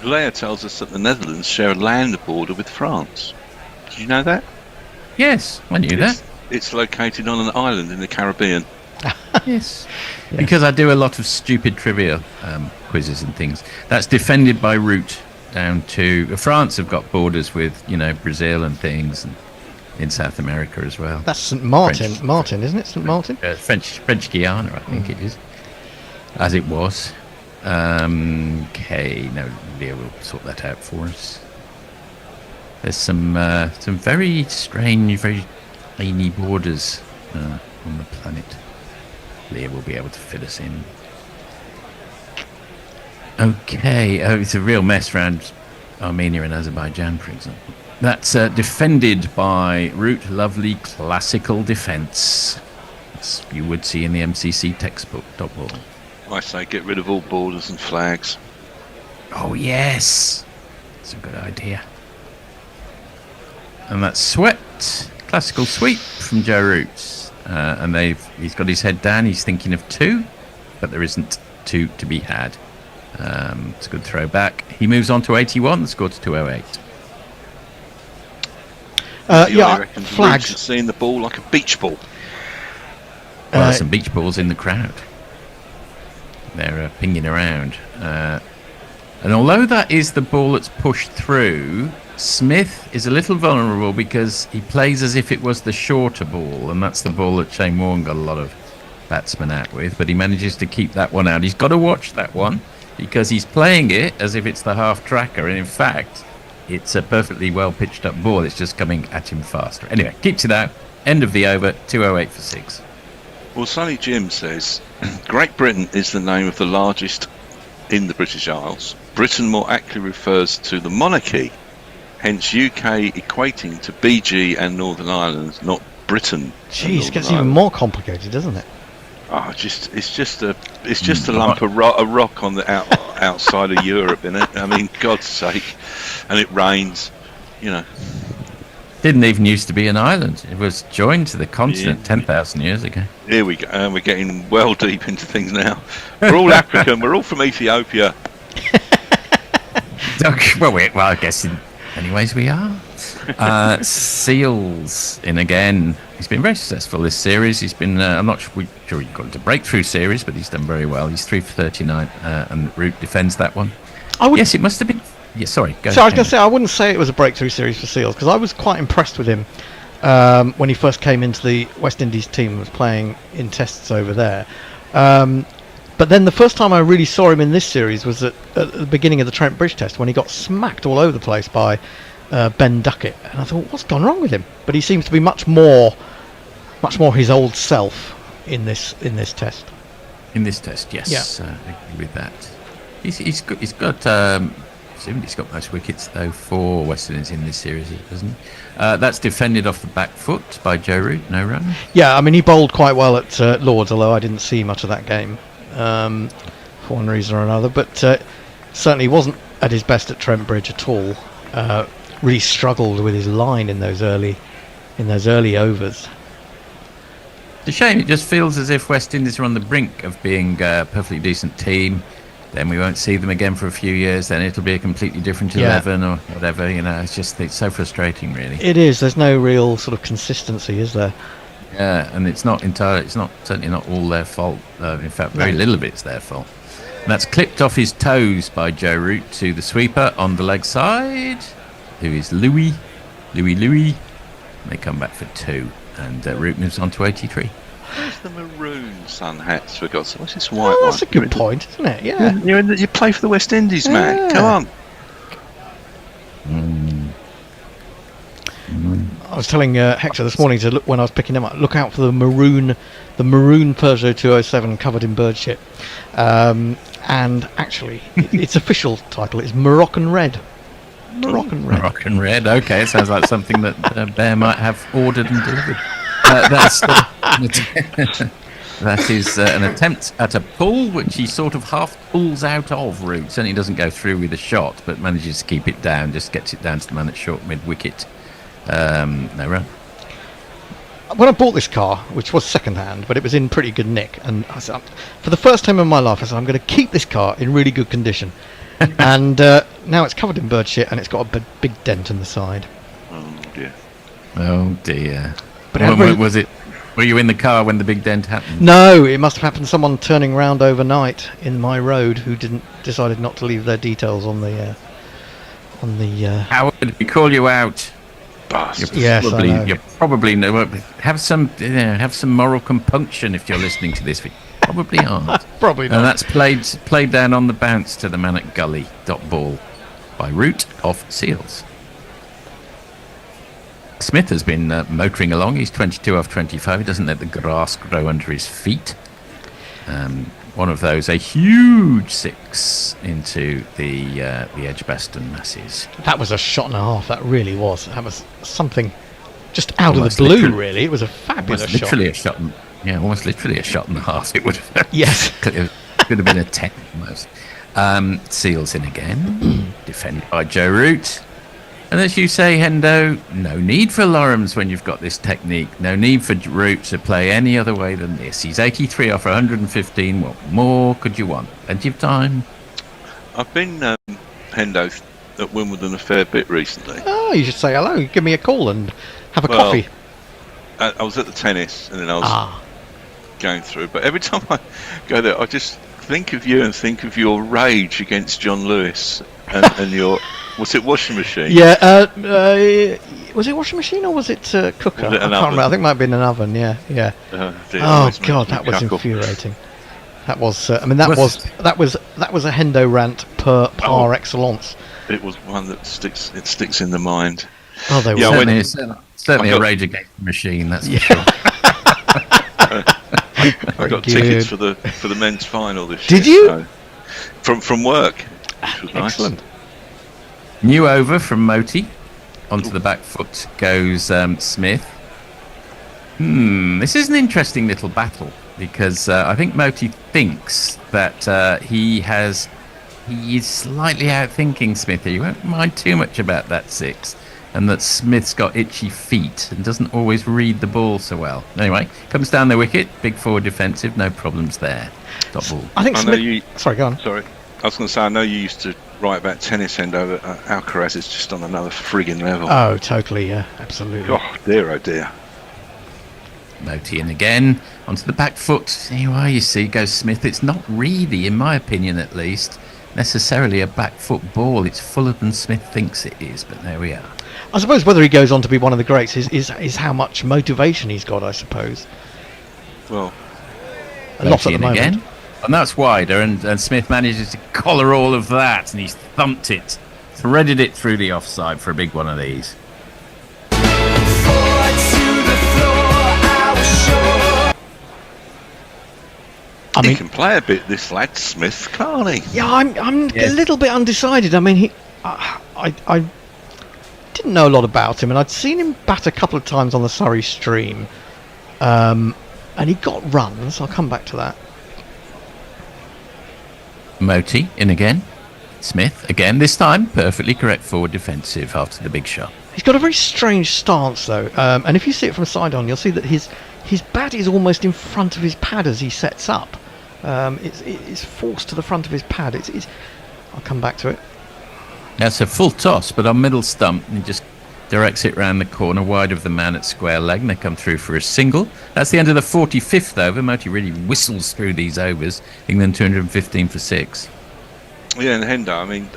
Leia tells us that the Netherlands share a land border with France. Did you know that? Yes, I knew that. It's located on an island in the Caribbean. Yes. Because I do a lot of stupid trivia quizzes and things. That's defended by Root down to France have got borders with Brazil and things, and in South America as well. That's St Martin, isn't it? St Martin? French Guiana, I think it is, as it was. Okay, no, Leah will sort that out for us. There's some very strange, very tiny borders on the planet. Leah will be able to fill us in. Okay, it's a real mess around Armenia and Azerbaijan, for example. That's defended by Root. Lovely classical defence, as you would see in the MCC textbook. Dot ball. I say get rid of all borders and flags. Oh yes, that's a good idea. And that's swept, classical sweep from Joe Root, and he's got his head down. He's thinking of 2, but there isn't 2 to be had. It's a good throw back. He moves on to 81. The score to 208. Flags. Seeing the ball like a beach ball. Well, there's some beach balls in the crowd. They're pinging around. And although that is the ball that's pushed through, Smith is a little vulnerable because he plays as if it was the shorter ball, and that's the ball that Shane Warne got a lot of batsmen out with, but he manages to keep that one out. He's got to watch that one because he's playing it as if it's the half tracker, and in fact it's a perfectly well pitched up ball. It's just coming at him faster. Anyway, keeps it out. End of the over. 208 for 6. Well, Sonny Jim says Great Britain is the name of the largest in the British Isles. Britain more accurately refers to the monarchy, hence UK equating to BG and Northern Ireland, not Britain. Jeez, it gets even more complicated, doesn't it? Oh, it's just a lump of rock on the outside of Europe, isn't it? I mean, God's sake, and it rains, Didn't even used to be an island. It was joined to the continent 10,000 years ago. Here we go. We're getting well deep into things now. We're all African. We're all from Ethiopia. Well, I guess in many ways we are. Seals in again. He's been very successful this series. He's been, I'm not sure he got into breakthrough series, but he's done very well. He's 3 for 39, and Root defends that one. Yes, it must have been. Yeah, sorry. Go so I was going to say, I wouldn't say it was a breakthrough series for Seals, because I was quite impressed with him when he first came into the West Indies team and was playing in tests over there. But then the first time I really saw him in this series was at the beginning of the Trent Bridge test, when he got smacked all over the place by Ben Duckett. And I thought, what's gone wrong with him? But he seems to be much more his old self in this test. In this test, yes. Yeah. I agree with that. He's got he's got most wickets though for West Indies in this series, doesn't he? That's defended off the back foot by Joe Root, no run. Yeah, I mean he bowled quite well at Lords, although I didn't see much of that game for one reason or another. But certainly wasn't at his best at Trent Bridge at all. Really struggled with his line in those early overs. It's a shame. It just feels as if West Indies are on the brink of being a perfectly decent team. Then we won't see them again for a few years. Then it'll be a completely different 11 or whatever. It's so frustrating, really. It is. There's no real sort of consistency, is there? Yeah, and it's not certainly not all their fault. In fact, very little of it's their fault. And that's clipped off his toes by Joe Root to the sweeper on the leg side, who is Louis. They come back for 2, and Root moves on to 83. Where's the maroon sun hats? For God's sake, what's this white one? That's a good point, isn't it? Yeah. You play for the West Indies, man. Come on. I was telling Hector this morning to look when I was picking them up. Look out for the maroon Peugeot 207 covered in bird shit. And actually, its official title is Moroccan Red. Moroccan Red. Okay, it sounds like something that Bear might have ordered and delivered. That is an attempt at a pull, which he sort of half pulls out of Root. Certainly doesn't go through with a shot, but manages to keep it down. Just gets it down to the man at short mid wicket. No run. When I bought this car, which was second hand, but it was in pretty good nick, and I said, for the first time in my life, I said I'm going to keep this car in really good condition. And now it's covered in bird shit, and it's got a big dent in the side. Oh dear. But was it? Were you in the car when the big dent happened? No, it must have happened. Someone turning round overnight in my road who decided not to leave their details on the on the. Howard, we call you out. Yes, I know. You probably know. Have some moral compunction if you're listening to this. You probably aren't. Probably not. And that's played down on the bounce to the man at gully. Dot ball by Root off Seals. Smith has been motoring along. He's 22 off 25. He doesn't let the grass grow under his feet. One of those, a huge 6 into the Edgbaston masses. That was a shot and a half. That really was. That was something just out Almost of the blue. literally- Really, it was a fabulous shot. Literally a shot. Almost literally a shot and a half. It would have. Yes. Could have been a 10 almost. Seals in again, defended by Joe Root. And as you say, Hendo, no need for Lorrams when you've got this technique. No need for Root to play any other way than this. He's 83 off 115. What more could you want? Plenty of time. I've been, Hendo, at Wimbledon a fair bit recently. Oh, you should say hello. Give me a call and have a Well, coffee. I was at the tennis and then I was going through. But every time I go there, I just think of you and think of your rage against John Lewis and your... Was it washing machine? Yeah, was it washing machine or was it cooker? Was it I an can't oven? remember. I think it might have been an oven. Yeah. Dear, Oh always makes God, me that was chuckle. infuriating. That was. That was a Hendo rant par excellence. It was one that sticks in the mind. Oh, they were. Yeah, certainly I a got- rage against the machine. That's for sure. I got tickets for the men's final this Did year. you? So, from work, which was nice. Excellent. New over from Moti. Onto the back foot goes Smith. This is an interesting little battle because I think Moti thinks that he is slightly outthinking Smith. He won't mind too much about that 6, and that Smith's got itchy feet and doesn't always read the ball so well. Anyway, comes down the wicket, big forward defensive, no problems there. Top ball. I think Smith. Sorry, go on. Sorry, I was going to say I know you used to write about tennis, Hendo. Alcaraz is just on another frigging level. Oh, totally. Yeah, absolutely. Oh dear. Moti in again, onto the back foot. Anyway, you see, goes Smith. It's not really, in my opinion at least, necessarily a back foot ball. It's fuller than Smith thinks it is, but there we are. I suppose whether he goes on to be one of the greats is how much motivation he's got. I suppose. Well, a lot at the moment. Again. And that's wider, and Smith manages to collar all of that, and he's thumped it, threaded it through the offside for a big one of these. He can play a bit, this lad Smith, can't he? Yeah, I'm a little bit undecided. I mean, I didn't know a lot about him, and I'd seen him bat a couple of times on the Surrey stream, and he got runs. I'll come back to that. Moti in again. Smith again, this time perfectly correct forward defensive after the big shot. He's got a very strange stance, though, and if you see it from side on, you'll see that his bat is almost in front of his pad as he sets up. It's forced to the front of his pad. I'll come back to it. That's a full toss, but on middle stump, and he just directs it round the corner, wide of the man at square leg, and they come through for a single. That's the end of the 45th over. Moti really whistles through these overs. England 215 for 6. Yeah, and Hendo, I mean,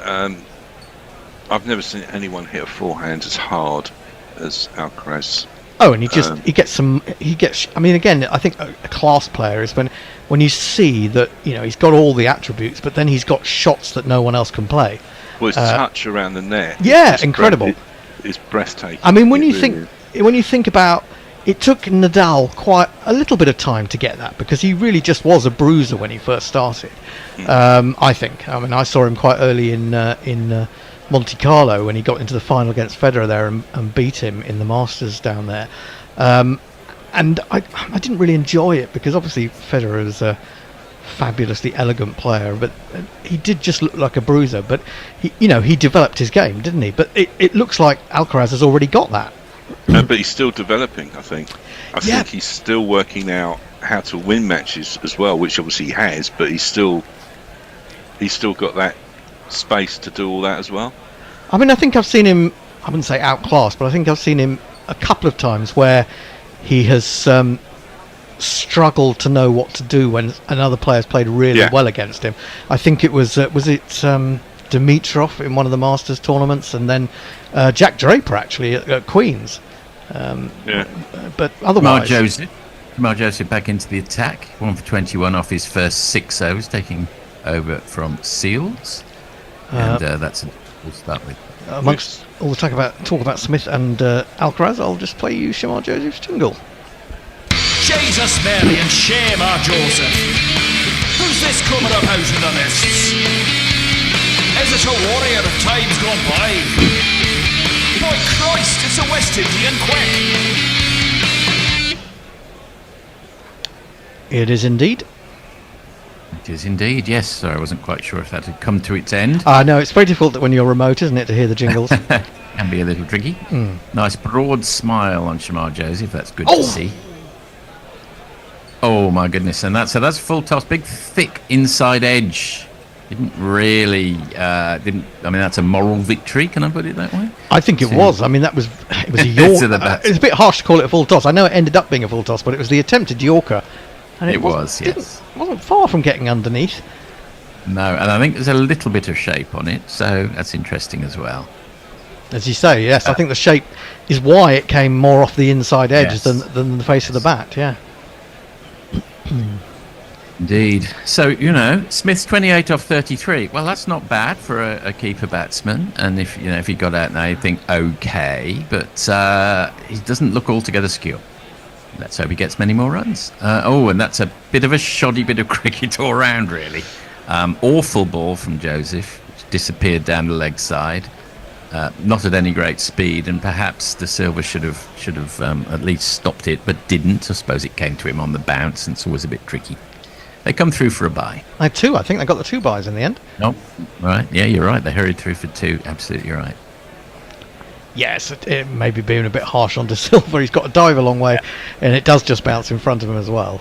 I've never seen anyone hit a forehand as hard as Alcaraz. Oh, and he gets. I mean, again, I think a class player is when you see that he's got all the attributes, but then he's got shots that no one else can play. Well, his touch around the net. Yeah, incredible. It's breathtaking. I mean, when you think about, it took Nadal quite a little bit of time to get that because he really just was a bruiser when he first started. I think. I mean, I saw him quite early in Monte Carlo when he got into the final against Federer there and beat him in the Masters down there. And I didn't really enjoy it because obviously Federer is a fabulously elegant player, but he did just look like a bruiser. But he developed his game, didn't he? But it looks like Alcaraz has already got that. But he's still developing, I think. I think he's still working out how to win matches as well, which obviously he has, but he's still got that space to do all that as well. I mean, I think I've seen him, I wouldn't say outclassed, but I think I've seen him a couple of times where he has struggled to know what to do when another player's played really well against him. I think it was Dimitrov in one of the Masters tournaments, and then Jack Draper actually at Queen's. But otherwise, Jamal Joseph back into the attack, 1 for 21 off his first 6 overs, taking over from Seals, and we'll start with. Amongst all the talk about Smith and Alcaraz, I'll just play you Jamal Joseph's jingle. Jesus, Mary, and shame our Joseph. Who's this coming up out of the mists? Is it a warrior of times gone by? By Christ, it's a West Indian quick. It is indeed. It is indeed, yes. Sorry, I wasn't quite sure if that had come to its end. No, it's very difficult when you're remote, isn't it, to hear the jingles? Can be a little tricky. Nice broad smile on Shamar Joseph. That's good to see. Oh my goodness! And that's full toss, big thick inside edge. Didn't really. I mean, that's a moral victory. Can I put it that way? I think it was. I mean, it was a Yorker. It's a bit harsh to call it a full toss. I know it ended up being a full toss, but it was the attempted Yorker. And it was, yes. It wasn't far from getting underneath. No, and I think there's a little bit of shape on it, so that's interesting as well. As you say, yes, I think the shape is why it came more off the inside edge than the face of the bat, yeah. Indeed. So, Smith's 28 off 33. Well, that's not bad for a keeper batsman. And if he got out now, you'd think, okay, but he doesn't look altogether skilled. Let's hope he gets many more runs. And that's a bit of a shoddy bit of cricket all round, really. Awful ball from Joseph, which disappeared down the leg side. Not at any great speed, and perhaps De Silva should have at least stopped it, but didn't. I suppose it came to him on the bounce, and it's always a bit tricky. They come through for a bye. I think they got the 2 byes in the end. Oh, right. Yeah, you're right. They hurried through for 2. Absolutely right. Yes, it may be being a bit harsh on De Silva. He's got to dive a long way, and it does just bounce in front of him as well.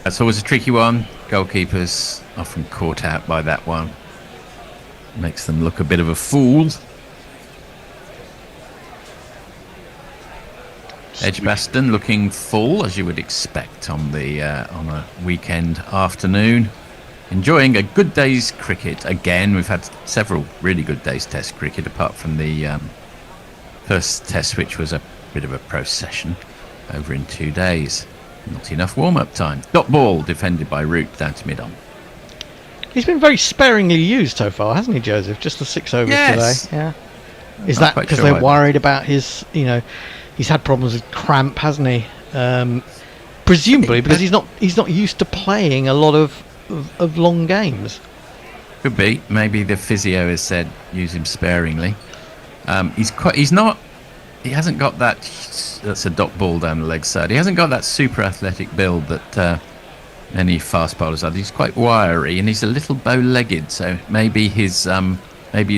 That's always a tricky one. Goalkeepers often caught out by that one. Makes them look a bit of a fool. Edgbaston looking full, as you would expect on a weekend afternoon. Enjoying a good day's cricket again. We've had several really good days Test cricket, apart from the first Test, which was a bit of a procession over in 2 days. Not enough warm-up time. Dot ball defended by Root down to mid-on. He's been very sparingly used so far, hasn't he, Joseph? Just the 6 overs today. Yeah. Is that because they're worried about his? He's had problems with cramp, hasn't he? Presumably because he's not used to playing a lot of long games. Could be. Maybe the physio has said use him sparingly. He hasn't got that. That's a dot ball down the leg side. He hasn't got that super athletic build that many fast bowlers have. He's quite wiry and he's a little bow-legged, so maybe his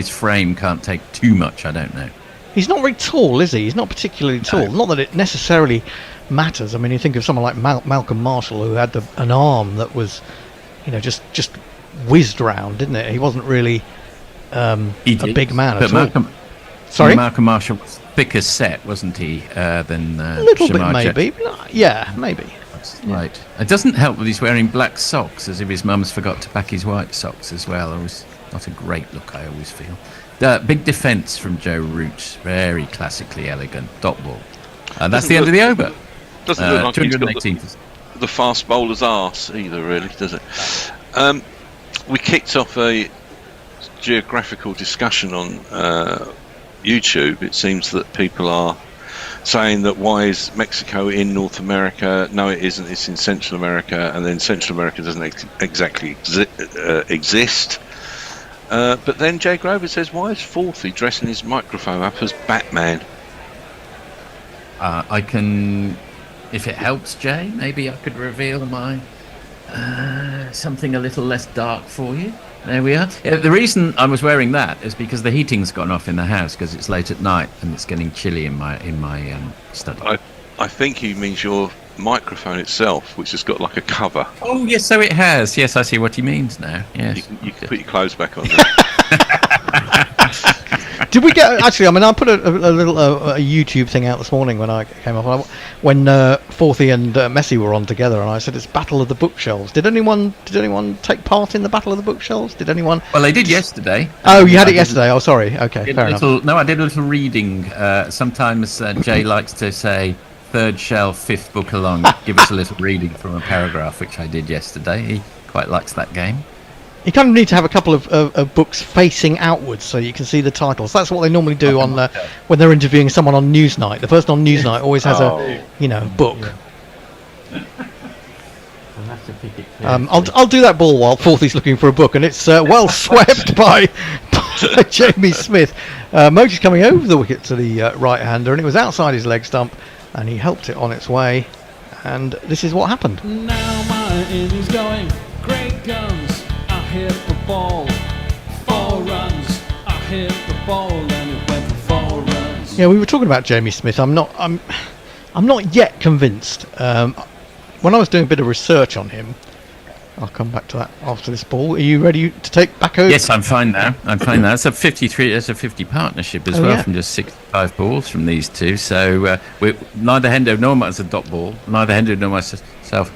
frame can't take too much. I don't know. He's not very tall, is he? He's not particularly tall. Not that it necessarily matters. I mean, you think of someone like Malcolm Marshall, who had an arm that was, just whizzed round, didn't it? He wasn't really a big man at all. Sorry? Malcolm Marshall was thicker set, wasn't he, than a little bit, maybe. Yeah, maybe. That's right. It doesn't help that he's wearing black socks, as if his mum's forgot to pack his white socks as well. It was not a great look, I always feel. Big defence from Joe Root, very classically elegant dot ball. And that's the end of the over. Doesn't look like he's got the fast bowler's arse either, really, does it? We kicked off a geographical discussion on YouTube. It seems that people are saying that why is Mexico in North America? No, it isn't. It's in Central America, and then Central America doesn't exactly exist. But then Jay Grover says, why is Forthy dressing his microphone up as Batman? I can, if it helps, Jay, maybe I could reveal my something a little less dark for you. There we are. The reason I was wearing that is because the heating's gone off in the house because it's late at night and it's getting chilly in my study. I think he means your microphone itself, which has got like a cover. Oh yes, so it has. Yes, I see what he means now. Yes, you can put your clothes back on. Did we get actually? I mean, I put a little a YouTube thing out this morning when I came up when Forthy and Messi were on together, and I said it's Battle of the Bookshelves. Did anyone take part in the Battle of the Bookshelves? Did anyone? Well, they did yesterday. Oh, you had it yesterday. Oh, sorry. Okay, fair enough. No, I did a little reading. Sometimes Jay likes to say third shelf, fifth book along. Give us a little reading from a paragraph, which I did yesterday. He quite likes that game. You kind of need to have a couple of books facing outwards so you can see the titles. That's what they normally do when they're interviewing someone on Newsnight. The person on Newsnight always has a book. I'll do that ball while Forthy's looking for a book, and it's well swept by Jamie Smith. Moji's coming over the wicket to the right-hander, and it was outside his leg stump, and he helped it on its way. And this is what happened. Now my innings going, great guns. I hit the ball, 4 runs. I hit the ball and it went for 4 runs. Yeah, we were talking about Jamie Smith. I'm not yet convinced. When I was doing a bit of research on him, I'll come back to that after this ball. Are you ready to take back over? Yes, I'm fine now. It's a 53. It's a 50 partnership as well, from just 65 balls from these two. So neither Hendo nor myself a dot ball. Neither Hendo nor myself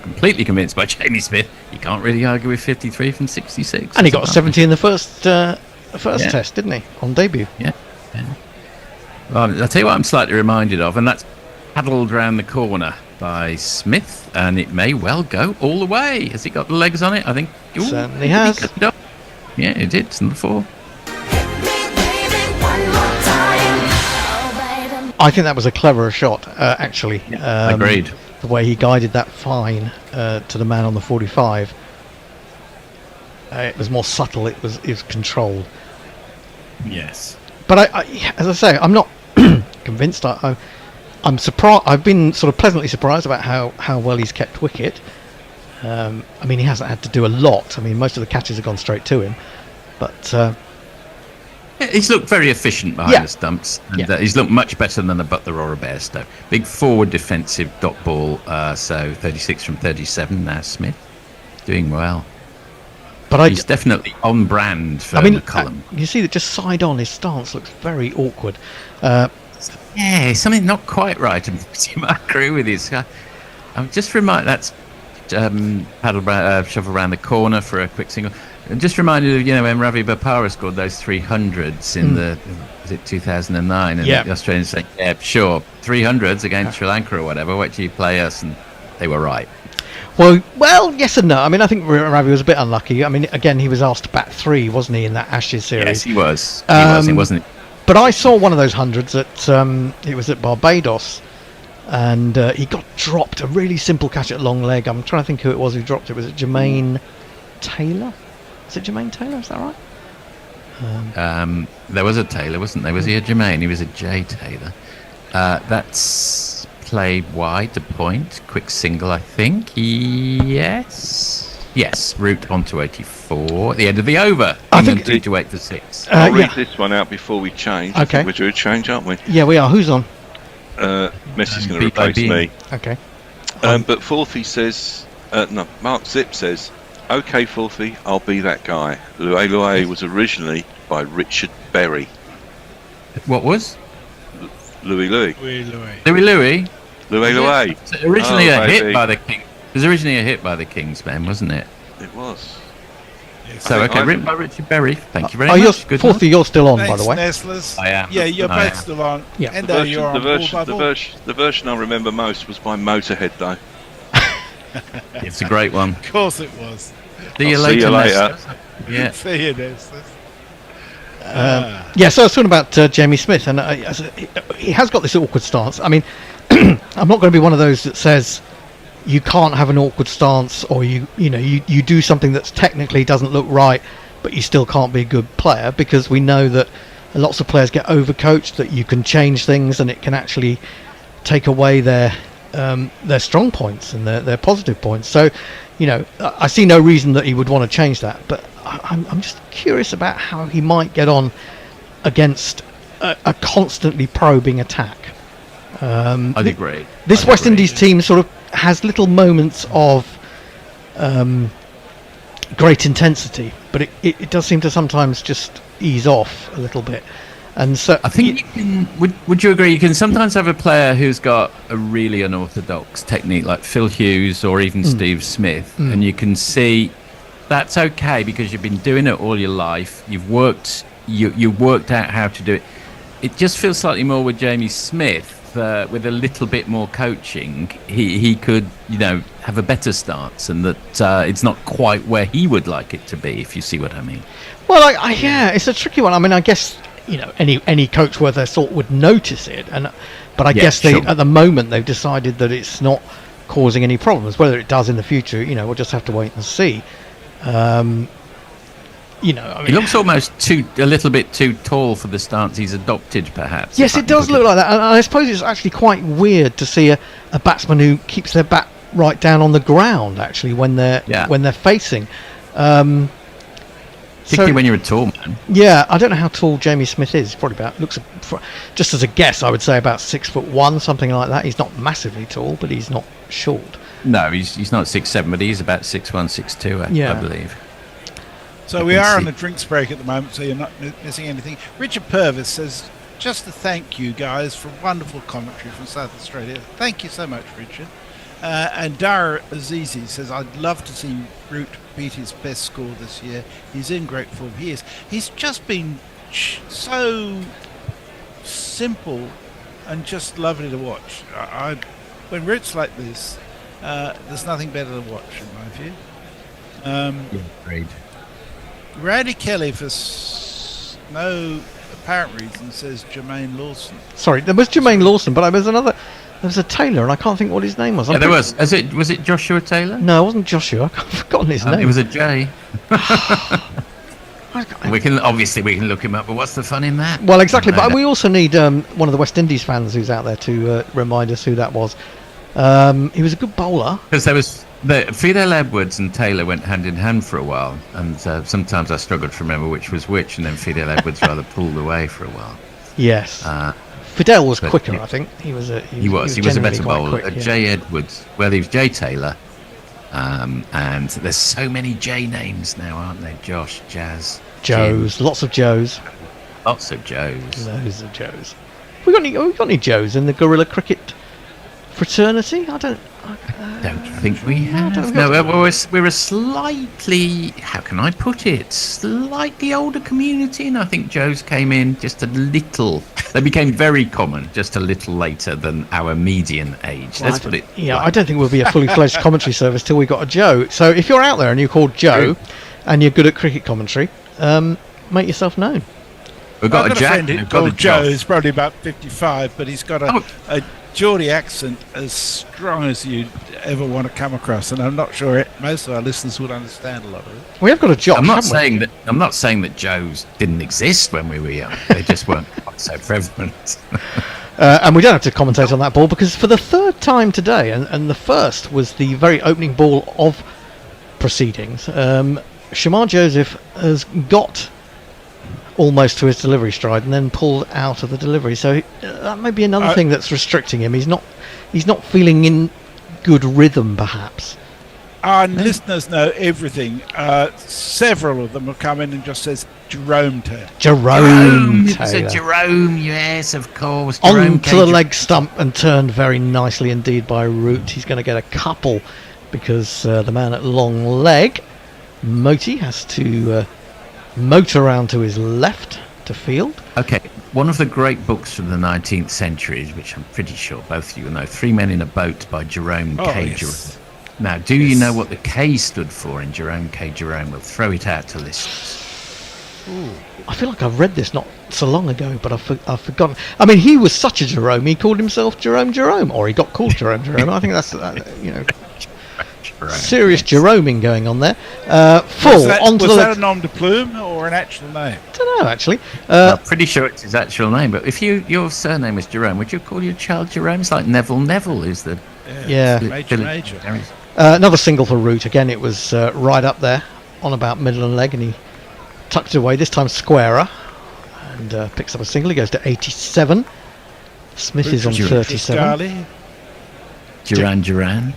completely convinced by Jamie Smith. You can't really argue with 53 from 66. And he got 70 in the first test, didn't he? On debut. Yeah. Well, I'll tell you what I'm slightly reminded of, and that's paddled round the corner by Smith, and it may well go all the way. Has he got the legs on it? I think. Certainly has. Yeah, it did. It's number 4. I think that was a cleverer shot, actually. Agreed. The way he guided that fine to the man on the 45. It was more subtle. It was controlled. Yes. But I as I say, I'm not convinced. I'm surprised. I've been sort of pleasantly surprised about how well he's kept wicket. I mean, he hasn't had to do a lot. I mean, most of the catches have gone straight to him. But he's looked very efficient behind the stumps, and he's looked much better than a Butler or a Bairstow. Big forward defensive dot ball. So 36 from 37 now. Smith doing well. But he's definitely on brand for McCullum. You see that just side on, his stance looks very awkward. Yeah, something not quite right. You might agree with this. I'm just that's shove around the corner for a quick single. I'm just reminded of when Ravi Bopara scored those 300s in was it 2009, and the Australians saying, "Yeah, sure, 300s against Sri Lanka or whatever. Wait till you play us," and they were right. Well, yes and no. I mean, I think Ravi was a bit unlucky. I mean, again, he was asked to bat 3, wasn't he, in that Ashes series? Yes, he was. He wasn't. But I saw one of those hundreds it was at Barbados, and he got dropped. A really simple catch at long leg. I'm trying to think who it was who dropped it. Was it Jermaine Taylor? Is it Jermaine Taylor? Is that right? There was a Taylor, wasn't there? Was he a Jermaine? He was a J Taylor. That's played wide to point. Quick single, I think. Yes, route onto 84 at the end of the over. England 2 to 8 for 6. I'll read this one out before we change. Okay. I think we're due a change, aren't we? Yeah, we are. Who's on? Messi's going to replace me. Okay. But Forthy says, Mark Zip says, "Okay, Forthy, I'll be that guy." Lue was originally by Richard Berry. What was? Louis. Louis. Originally a hit by the King. It was originally a hit by the Kingsmen, wasn't it? It was. So written by Richard Berry. Thank you very much. Good. Forthy, you're still on, by the way. Nestlers. I am. Yeah, you're both still on. Yeah. And The version I remember most was by Motorhead, though. It's a great one. Of course it was. See you later. Yeah. See you, Nestlers. So I was talking about Jamie Smith, and he has got this awkward stance. I mean, I'm not going to be one of those that says you can't have an awkward stance, or you do something that's technically doesn't look right, but you still can't be a good player, because we know that lots of players get overcoached, that you can change things and it can actually take away their strong points and their positive points. So, I see no reason that he would want to change that, but I'm just curious about how he might get on against a constantly probing attack. I'd agree. This West Indies team sort of has little moments of great intensity, but it does seem to sometimes just ease off a little bit. And so I think you can. Would you agree? You can sometimes have a player who's got a really unorthodox technique, like Phil Hughes or even Steve Smith, and you can see that's okay because you've been doing it all your life. You've worked. You worked out how to do it. It just feels slightly more with Jamie Smith. With a little bit more coaching, he could, have a better stance, and that it's not quite where he would like it to be. If you see what I mean. Well, yeah, it's a tricky one. I mean, I guess any coach worth their salt would notice it, but I guess at the moment they've decided that it's not causing any problems. Whether it does in the future, we'll just have to wait and see. He looks almost a little bit too tall for the stance he's adopted, perhaps. Yes, it does look like that, and I suppose it's actually quite weird to see a batsman who keeps their bat right down on the ground actually when they're facing. Particularly when you're a tall man. Yeah, I don't know how tall Jamie Smith is. Probably just as a guess, I would say about 6'1", something like that. He's not massively tall, but he's not short. No, he's not 6'7", but he's about 6'1", 6'2", I believe. So we are on a drinks break at the moment, so you're not missing anything. Richard Purvis says, just to thank you guys for wonderful commentary from South Australia. Thank you so much, Richard. And Dara Azizi says, I'd love to see Root beat his best score this year. He's in great form. He is. He's just been so simple and just lovely to watch. When Root's like this, there's nothing better to watch, in my view. Great. Randy Kelly, for no apparent reason, says Jermaine Lawson. Sorry, there was Jermaine Lawson, but there was a Taylor, and I can't think what his name was. Yeah, there was. Was it Joshua Taylor? No, it wasn't Joshua. I've forgotten his name. It was a J. we can look him up, but what's the fun in that? Well, exactly. But we also need one of the West Indies fans who's out there to remind us who that was. He was a good bowler. Because there was Fidel Edwards and Taylor went hand in hand for a while, and sometimes I struggled to remember which was which, and then Fidel Edwards rather pulled away for a while. Yes. Fidel was quicker, I think. He was a better bowler. Quick, J. Edwards, he was J. Taylor, and there's so many J names now, aren't there? Josh, Jazz, Joes, Jim. lots of Joes. Lots of Joes. Loads of Joes. We got any Joes in the Guerilla Cricket fraternity? I don't think we have. No, we're a slightly, how can I put it, slightly older community, and I think Joe's came in just a little. They became very common just a little later than our median age. Let's put it. Yeah, I don't think we'll be a fully fledged commentary service till we got a Joe. So if you're out there and you're called Joe, and you're good at cricket commentary, make yourself known. We've got a Jack. Friend called Joe. He's probably about 55, but he's got a Geordie accent as strong as you'd ever want to come across, and I'm not sure most of our listeners would understand a lot of it. We have got a Josh. I'm not saying that Joes didn't exist when we were young. They just weren't quite so prevalent. And we don't have to commentate on that ball because for the third time today, and the first was the very opening ball of proceedings, Shamar Joseph has got almost to his delivery stride and then pulled out of the delivery, so that may be another thing that's restricting him. He's not feeling in good rhythm, perhaps. Our listeners know everything. Several of them have come in and just says Jerome Taylor. Jerome Taylor. It's a Jerome, yes, of course. Onto the leg stump and turned very nicely indeed by Root. He's going to get a couple because the man at long leg, Moti, has to motor around to his left to field. Okay, one of the great books from the 19th century, which I'm pretty sure both of you know, Three Men in a Boat by Jerome K. Yes. Jerome. Now, do you know what the K stood for in Jerome K. Jerome? We'll throw it out to listeners. Ooh. I feel like I've read this not so long ago, but I've forgotten. I mean, he was such a Jerome, he called himself Jerome, or he got called Jerome. I think that's, serious Jeroming going on there. Was that a nom de plume or an actual name? I don't know, actually. I'm pretty sure it's his actual name, but if your surname is Jerome, would you call your child Jerome? It's like Neville is the... Yeah. Major. Another single for Root. Again, it was right up there on about middle and leg, and he tucked it away, this time squarer, and picks up a single. He goes to 87. Smith is on 37. Duran.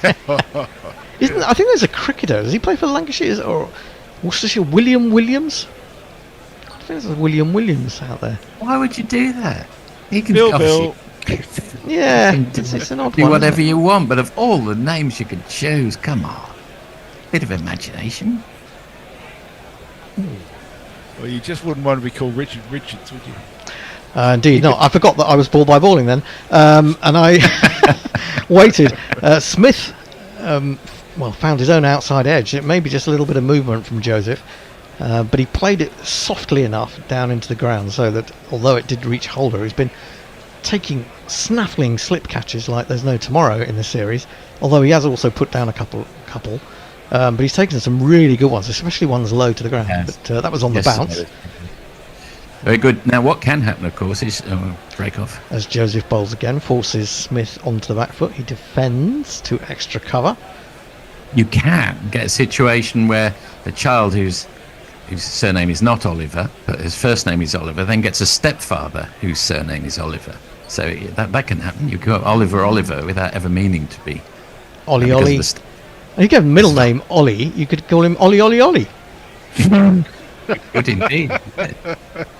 I think there's a cricketer. Does he play for Lancashire or Worcestershire? William Williams? There's William Williams out there. Why would you do that? He can Bill. Yeah, it's an odd do one. whatever you want, but of all the names you could choose, come on, bit of imagination. Well, you just wouldn't want to be called Richard Richards, would you? Indeed not. I forgot that I was ball by balling then, and I waited. Smith, found his own outside edge. It may be just a little bit of movement from Joseph, but he played it softly enough down into the ground so that although it did reach Holder, he's been taking snaffling slip catches like there's no tomorrow in the series. Although he has also put down a couple, but he's taken some really good ones, especially ones low to the ground. Yes. But that was on the bounce. Very good. Now, what can happen, of course, is break off. As Joseph bowls again, forces Smith onto the back foot. He defends to extra cover. You can get a situation where the child whose surname is not Oliver, but his first name is Oliver, then gets a stepfather whose surname is Oliver. So that can happen. You go Oliver without ever meaning to be. Ollie. And you gave him middle name Ollie. You could call him Ollie. Good indeed.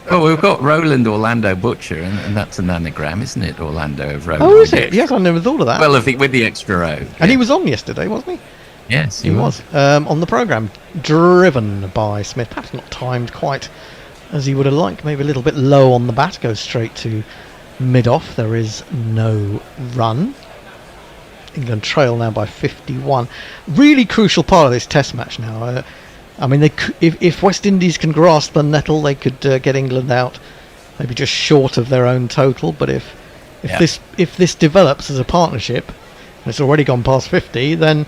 Well, we've got Roland Orlando Butcher, and that's an anagram, isn't it? Orlando of Roland. Oh, is it? Yes, I never thought of that. Well, with the extra O. And he was on yesterday, wasn't he? Yes, he was. On the programme, driven by Smith. Perhaps not timed quite as he would have liked. Maybe a little bit low on the bat. Goes straight to mid-off. There is no run. England trail now by 51. Really crucial part of this Test match now. I mean, if West Indies can grasp the nettle, they could get England out, maybe just short of their own total. But if this develops as a partnership, and it's already gone past 50, then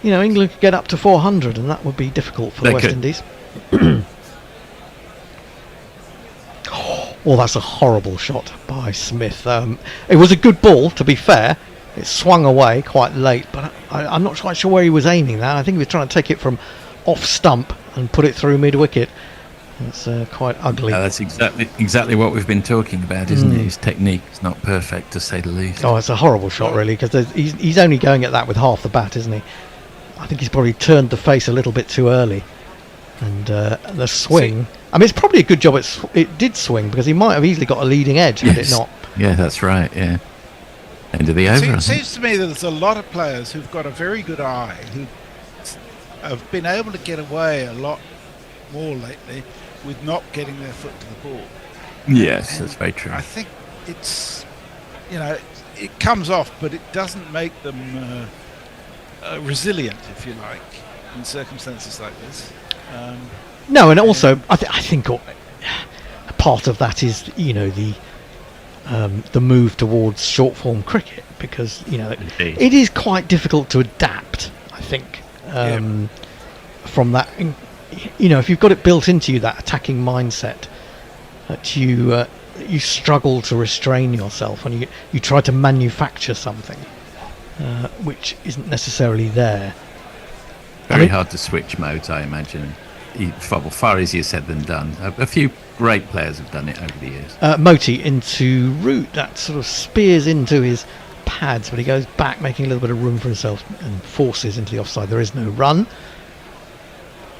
England could get up to 400, and that would be difficult for the West Indies. Oh, that's a horrible shot by Smith. It was a good ball, to be fair. It swung away quite late, but I'm not quite sure where he was aiming that. I think he was trying to take it from off stump and put it through mid-wicket. It's quite ugly. That's exactly what we've been talking about, isn't it? His technique is not perfect, to say the least. Oh, it's a horrible shot, really, because he's only going at that with half the bat, isn't he? I think he's probably turned the face a little bit too early. And the swing... I mean, it's probably a good job it did swing, because he might have easily got a leading edge had it not. Yeah, that's right, yeah. End of the over. It seems to me that there's a lot of players who've got a very good eye, who have been able to get away a lot more lately with not getting their foot to the ball. Yes, that's very true. I think it's, it comes off, but it doesn't make them resilient, if you like, in circumstances like this. No, and also I think part of that is the move towards short form cricket, because it is quite difficult to adapt, I think. From that, if you've got it built into you, that attacking mindset, that you struggle to restrain yourself, and you try to manufacture something which isn't necessarily there. Very hard to switch modes, I imagine. Far easier said than done. A few great players have done it over the years. Moti into Root, that sort of spears into his pads, but he goes back, making a little bit of room for himself, and forces into the offside. There is no run.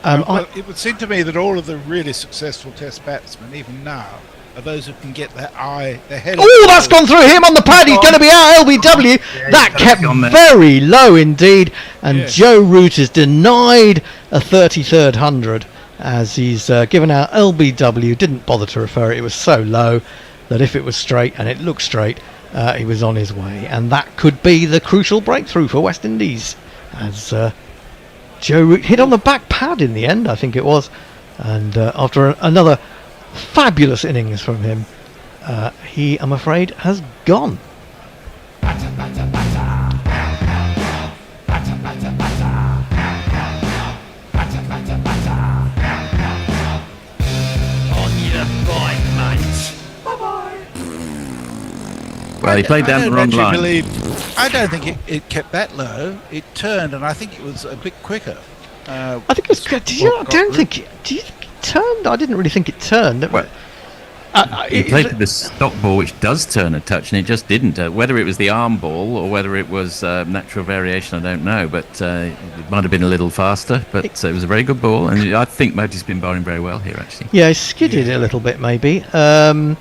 It would seem to me that all of the really successful Test batsmen, even now, are those who can get their head. Oh, that's gone through him on the pad. He's going to be out. LBW. That kept very low indeed, and Joe Root is denied a 33rd 100 as he's given out LBW. Didn't bother to refer it. It was so low that if it was straight, and it looked straight, he was on his way, and that could be the crucial breakthrough for West Indies, as Joe Root hit on the back pad in the end, I think it was, and after another fabulous innings from him, he, I'm afraid, has gone. Well, he played down the wrong line. I don't think it kept that low. It turned, and I think it was a bit quicker. I think it was. Do you think it turned? I didn't really think it turned. Well, He played with the stock ball, which does turn a touch, and it just didn't. Whether it was the arm ball or whether it was natural variation, I don't know. But it might have been a little faster. But it was a very good ball, and I think Moti's been bowling very well here, actually. Yeah, he skidded a little bit, maybe. And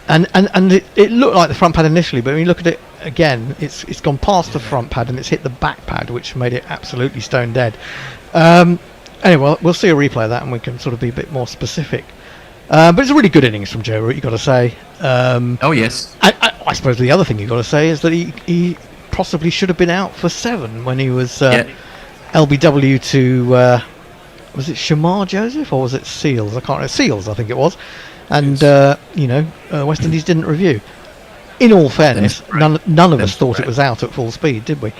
it looked like the front pad initially, but when you look at it again, it's gone past the front pad and it's hit the back pad, which made it absolutely stone dead. Anyway, we'll see a replay of that, and we can sort of be a bit more specific. But it's a really good innings from Joe Root, you've got to say. Oh, yes. I suppose the other thing you've got to say is that he possibly should have been out for 7 when he was LBW to, was it Shamar Joseph or was it Seals? I can't remember. Seals, I think it was. And, West Indies didn't review. In all fairness, none of us thought it was out at full speed, did we?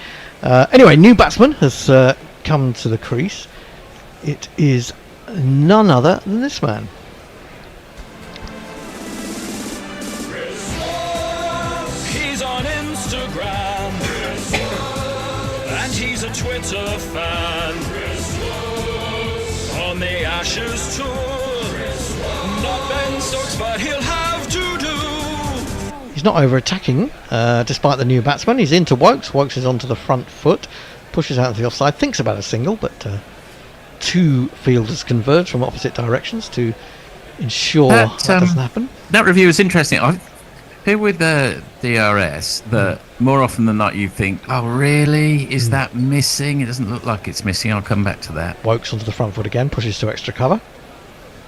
Anyway, new batsman has come to the crease. It is none other than this man. He's on Instagram, and he's a Twitter fan. On the Ashes tour, not Ben Stokes, but he'll have to do. He's not over-attacking, despite the new batsman. He's into Woakes. Woakes is onto the front foot, pushes out to the offside, thinks about a single, but 2 fielders converge from opposite directions to ensure that doesn't happen. That review is interesting. I hear with the DRS that more often than not you think, oh really, is that missing? It doesn't look like it's missing. I'll come back to that. Woakes onto the front foot again, pushes to extra cover.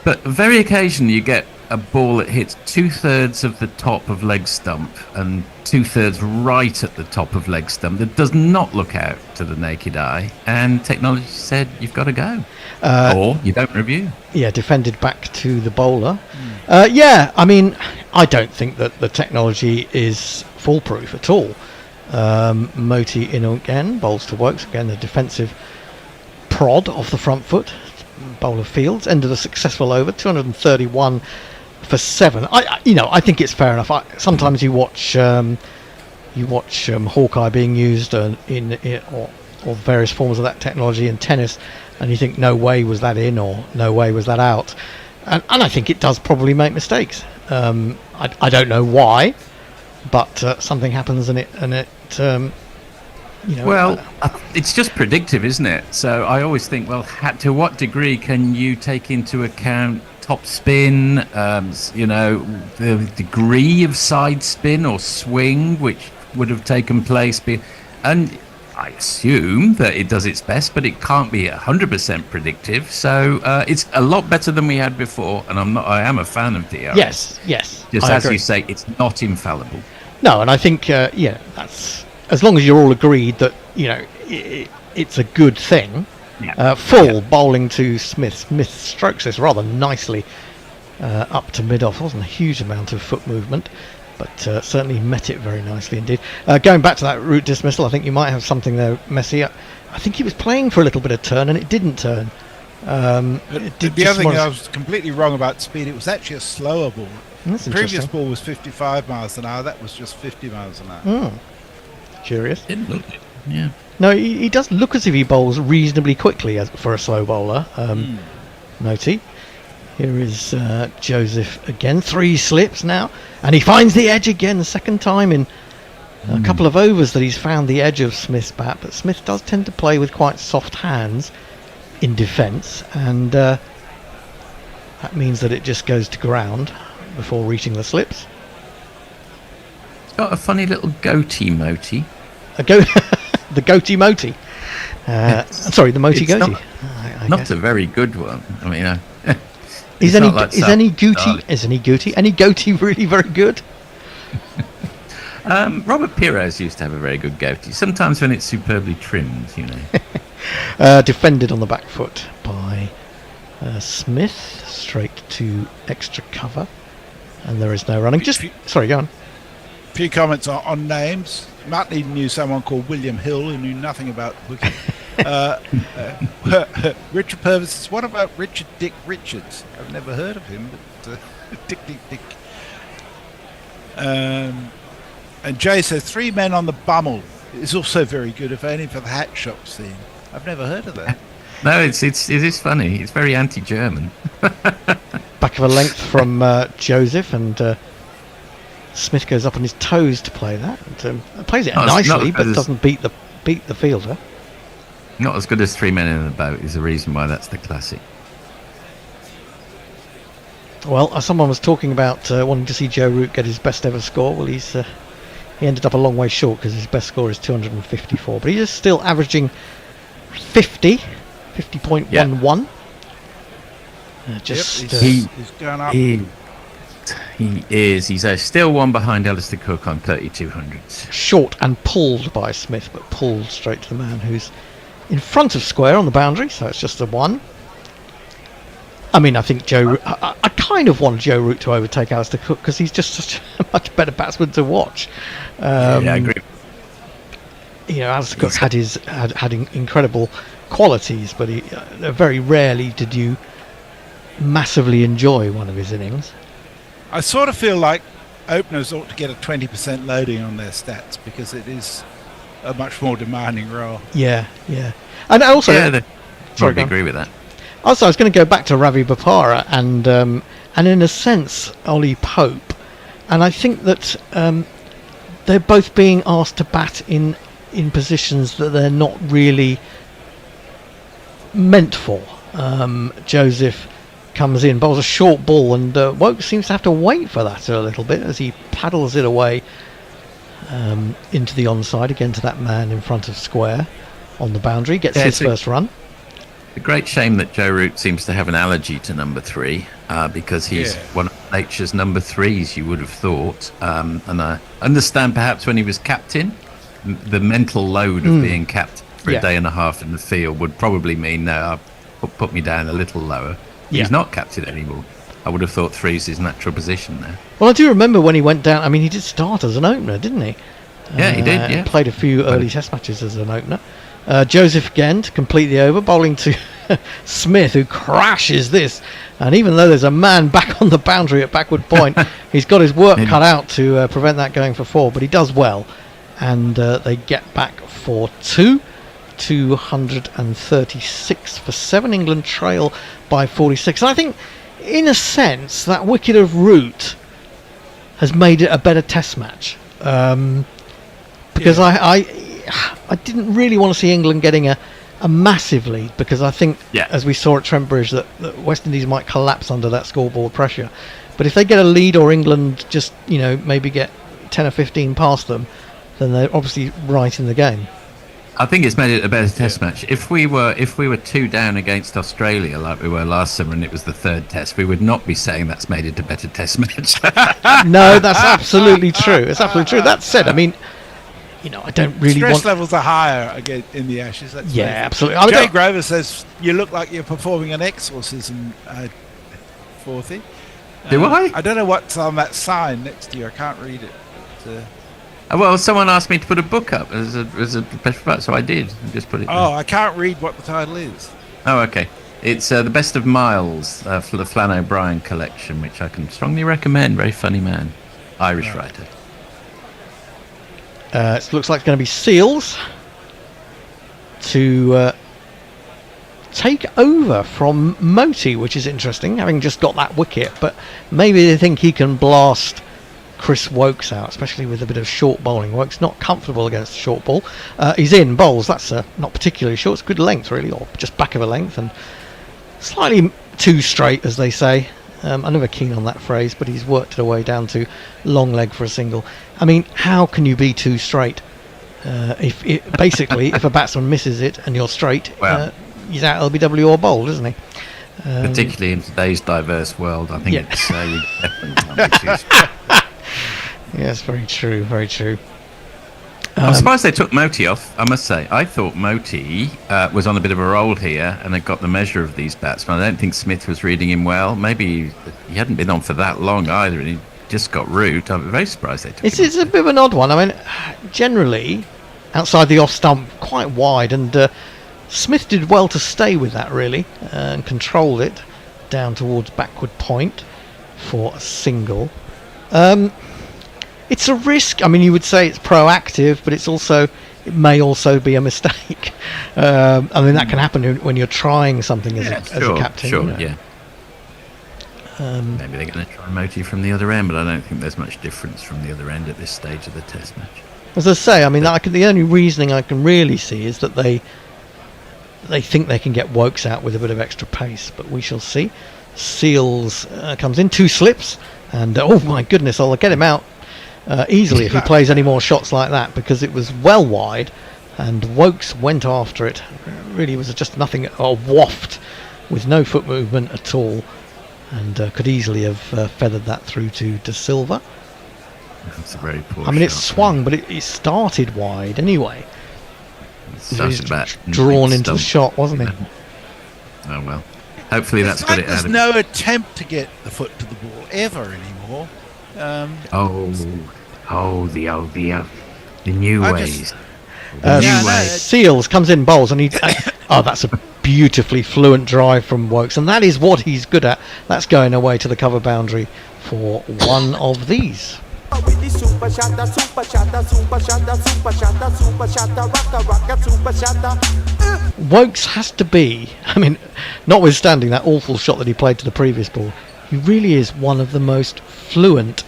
But very occasionally you get a ball that hits 2/3 of the top of leg stump and 2/3 right at the top of leg stump that does not look out to the naked eye, and technology said you've got to go, or you don't review. Yeah, defended back to the bowler. I mean, I don't think that the technology is foolproof at all. Moti in again, bowls to Woakes again, the defensive prod off the front foot. Bowler fields, ended a successful over, 231 for 7. I think it's fair enough. Sometimes you watch Hawkeye being used or various forms of that technology in tennis, and you think no way was that in or no way was that out, and I think it does probably make mistakes. I don't know why, but something happens and it. It's just predictive, isn't it? So I always think, well, to what degree can you take into account top spin, the degree of side spin or swing which would have taken place? And I assume that it does its best, but it can't be 100% predictive. So it's a lot better than we had before, and I am a fan of DRS. Yes. Just as you say, it's not infallible. No, and I think that's. As long as you're all agreed that it's a good thing. Bowling to Smith. Smith strokes this rather nicely up to mid-off. Wasn't a huge amount of foot movement, but certainly met it very nicely indeed. Going back to that Root dismissal, I think you might have something there, Messi. I think he was playing for a little bit of turn and it didn't turn. The other thing, I was completely wrong about speed. It was actually a slower ball. That's the previous ball was 55 miles an hour. That was just 50 miles an hour. Curious. Didn't look it. Yeah. No, he does look as if he bowls reasonably quickly for a slow bowler. Moti. Here is Joseph again. 3 slips now, and he finds the edge again. The second time in a couple of overs that he's found the edge of Smith's bat. But Smith does tend to play with quite soft hands in defence, and that means that it just goes to ground before reaching the slips. Got a funny little goatee, Moti. The goatee Moti. Sorry, the Moti goatee. Not a very good one. I mean, is any goatee really very good? Robert Pires used to have a very good goatee. Sometimes when it's superbly trimmed, Defended on the back foot by Smith, straight to extra cover, and there is no running. Sorry, go on. A few comments on names. Muttley knew someone called William Hill who knew nothing about wicket. Richard Purvis says, what about Richard Dick Richards? I've never heard of him, but Dick. And Jay says 3 men on the Bummel is also very good, if only for the hat shop scene. I've never heard of that. No, it is funny. It's very anti-German. back of a length from Joseph, and Smith goes up on his toes to play that. And, plays it nicely, but doesn't beat the fielder. Not as good as 3 men in the boat is the reason why that's the classic. Well, someone was talking about wanting to see Joe Root get his best ever score. Well, he ended up a long way short because his best score is 254, but he's still averaging 50.11. He's going up. He is. He's still one behind Alistair Cook on 3200s. Short and pulled by Smith, but pulled straight to the man who's in front of square on the boundary, so it's just a 1. I mean, I think I kind of want Joe Root to overtake Alistair Cook because he's just such a much better batsman to watch. Yeah, I agree. Alistair Cook had incredible qualities, but very rarely did you massively enjoy one of his innings. I sort of feel like openers ought to get a 20% loading on their stats because it is a much more demanding role. Yeah, and also, probably agree with that. Also, I was going to go back to Ravi Bopara and in a sense Ollie Pope, and I think that they're both being asked to bat in positions that they're not really meant for. Joseph comes in, bowls a short ball, and Woakes seems to have to wait for that a little bit as he paddles it away into the onside again to that man in front of square on the boundary, gets his first run. A great shame that Joe Root seems to have an allergy to number 3 because he's one of nature's number 3s, you would have thought. And I understand perhaps when he was captain, the mental load of being captain for a day and a half in the field would probably mean, no, put me down a little lower. He's not captain anymore. I would have thought 3's his natural position there. Well, I do remember when he went down, I mean, he did start as an opener, didn't he? Yeah, he did, yeah. Played a few early test matches as an opener. Joseph again to complete the over, bowling to Smith, who crashes this, and even though there's a man back on the boundary at backward point, he's got his work cut out to prevent that going for 4, but he does well, and they get back for 236 for 7. England trail by 46, and I think in a sense that wicket of Root has made it a better test match, because I didn't really want to see England getting a massive lead, because I think, as we saw at Trent Bridge, that West Indies might collapse under that scoreboard pressure. But if they get a lead, or England just maybe get 10 or 15 past them, then they're obviously right in the game. I think it's made it a better test match. If we were 2 down against Australia like we were last summer, and it was the 3rd test, we would not be saying that's made it a better test match. No, that's absolutely true. It's absolutely true. That said, I mean, I don't really Stress levels are higher again in the Ashes. That's absolutely. Jay Grover says you look like you're performing an exorcism, Forthy. Do I? I don't know what's on that sign next to you. I can't read it. But, well, someone asked me to put a book up as a special part, so I did. Just put it. Oh, I can't read what the title is. Oh, okay. It's The Best of Miles for the Flann O'Brien collection, which I can strongly recommend. Very funny man, Irish writer. It looks like it's going to be Seals to take over from Moti, which is interesting, having just got that wicket. But maybe they think he can blast Chris Woakes out, especially with a bit of short bowling. Woakes not comfortable against the short ball. He's in bowls. That's not particularly short. It's good length, really, or just back of a length, and slightly too straight, as they say. I'm never keen on that phrase, but he's worked it away down to long leg for a single. I mean, how can you be too straight? If a batsman misses it and you're straight, he's out LBW or bowled, isn't he? Particularly in today's diverse world, I think it's you definitely can't be too straight. Yes, very true, very true. I'm surprised they took Moti off, I must say. I thought Moti was on a bit of a roll here, and they got the measure of these batsmen. I don't think Smith was reading him well. Maybe he hadn't been on for that long either, and he just got Root. I'm very surprised they took him off. It's a bit of an odd one. I mean, generally, outside the off stump, quite wide, and Smith did well to stay with that, really, and controlled it down towards backward point for a single. It's a risk. I mean, you would say it's proactive, but it may also be a mistake. I mean, that can happen when you're trying something as a captain. Sure, yeah. Maybe they're going to try and motive from the other end, but I don't think there's much difference from the other end at this stage of the Test match. As I say, I mean, the only reasoning I can really see is that they think they can get Woakes out with a bit of extra pace, but we shall see. Seals comes in, 2 slips, and oh my goodness, I'll get him out easily if he plays any more shots like that, because it was well wide, and Woakes went after it. Really was just nothing, a waft with no foot movement at all, and could easily have feathered that through to De Silva. That's a very poor I mean, it shot. swung, but it started wide anyway. Started back drawn into the shot, wasn't it? Oh well. Hopefully that's got it out There's of it. no attempt to get the foot to the ball ever anymore. The new I ways. just- The new ways. Seals comes in, bowls, and he that's a beautifully fluent drive from Woakes, and that is what he's good at. That's going away to the cover boundary for one of these. Woakes has to be, I mean, notwithstanding that awful shot that he played to the previous ball, he really is one of the most fluent,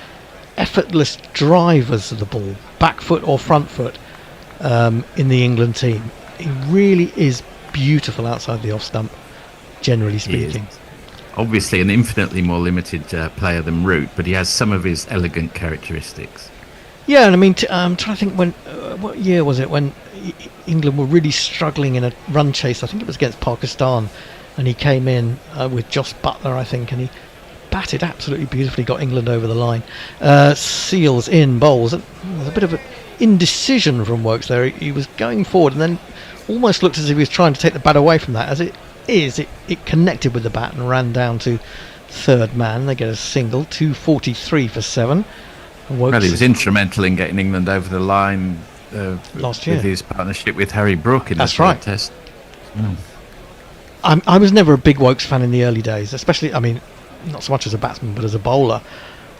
effortless drivers of the ball, back foot or front foot, in the England team. He really is beautiful outside the off stump, generally speaking. Obviously an infinitely more limited player than Root, but he has some of his elegant characteristics. Yeah, and I mean, I'm trying to think what year was it when England were really struggling in a run chase. I think it was against Pakistan, and he came in with Joss Butler, I think, and he batted absolutely beautifully, got England over the line. Seals in, bowls. There's a bit of an indecision from Woakes there. He was going forward and then almost looked as if he was trying to take the bat away from that. As it is, it connected with the bat and ran down to third man. They get a single, 243 for 7. Well, he was instrumental in getting England over the line last year with his partnership with Harry Brook in the third Test. I was never a big Woakes fan in the early days, especially, I mean, not so much as a batsman but as a bowler,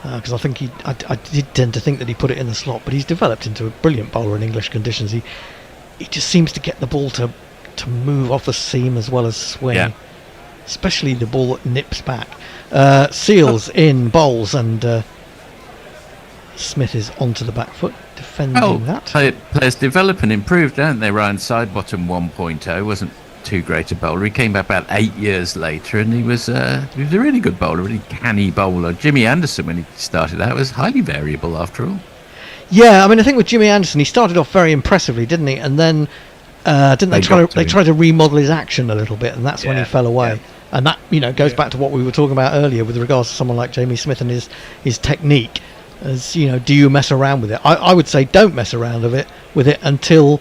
because I think I did tend to think that he put it in the slot, but he's developed into a brilliant bowler in English conditions. He just seems to get the ball to move off the seam as well as swing, especially the ball that nips back. Seals in, bowls, and Smith is onto the back foot defending that. Players develop and improve, don't they? Ryan Sidebottom 1.0 wasn't too great a bowler. He came back about 8 years later, and he was a really good bowler, really canny bowler. Jimmy Anderson, when he started out, was highly variable after all. Yeah, I mean, I think with Jimmy Anderson, he started off very impressively, didn't he? And then they tried to remodel his action a little bit, and that's when he fell away. And that goes back to what we were talking about earlier with regards to someone like Jamie Smith and his technique. As do you mess around with it? I would say don't mess around with it until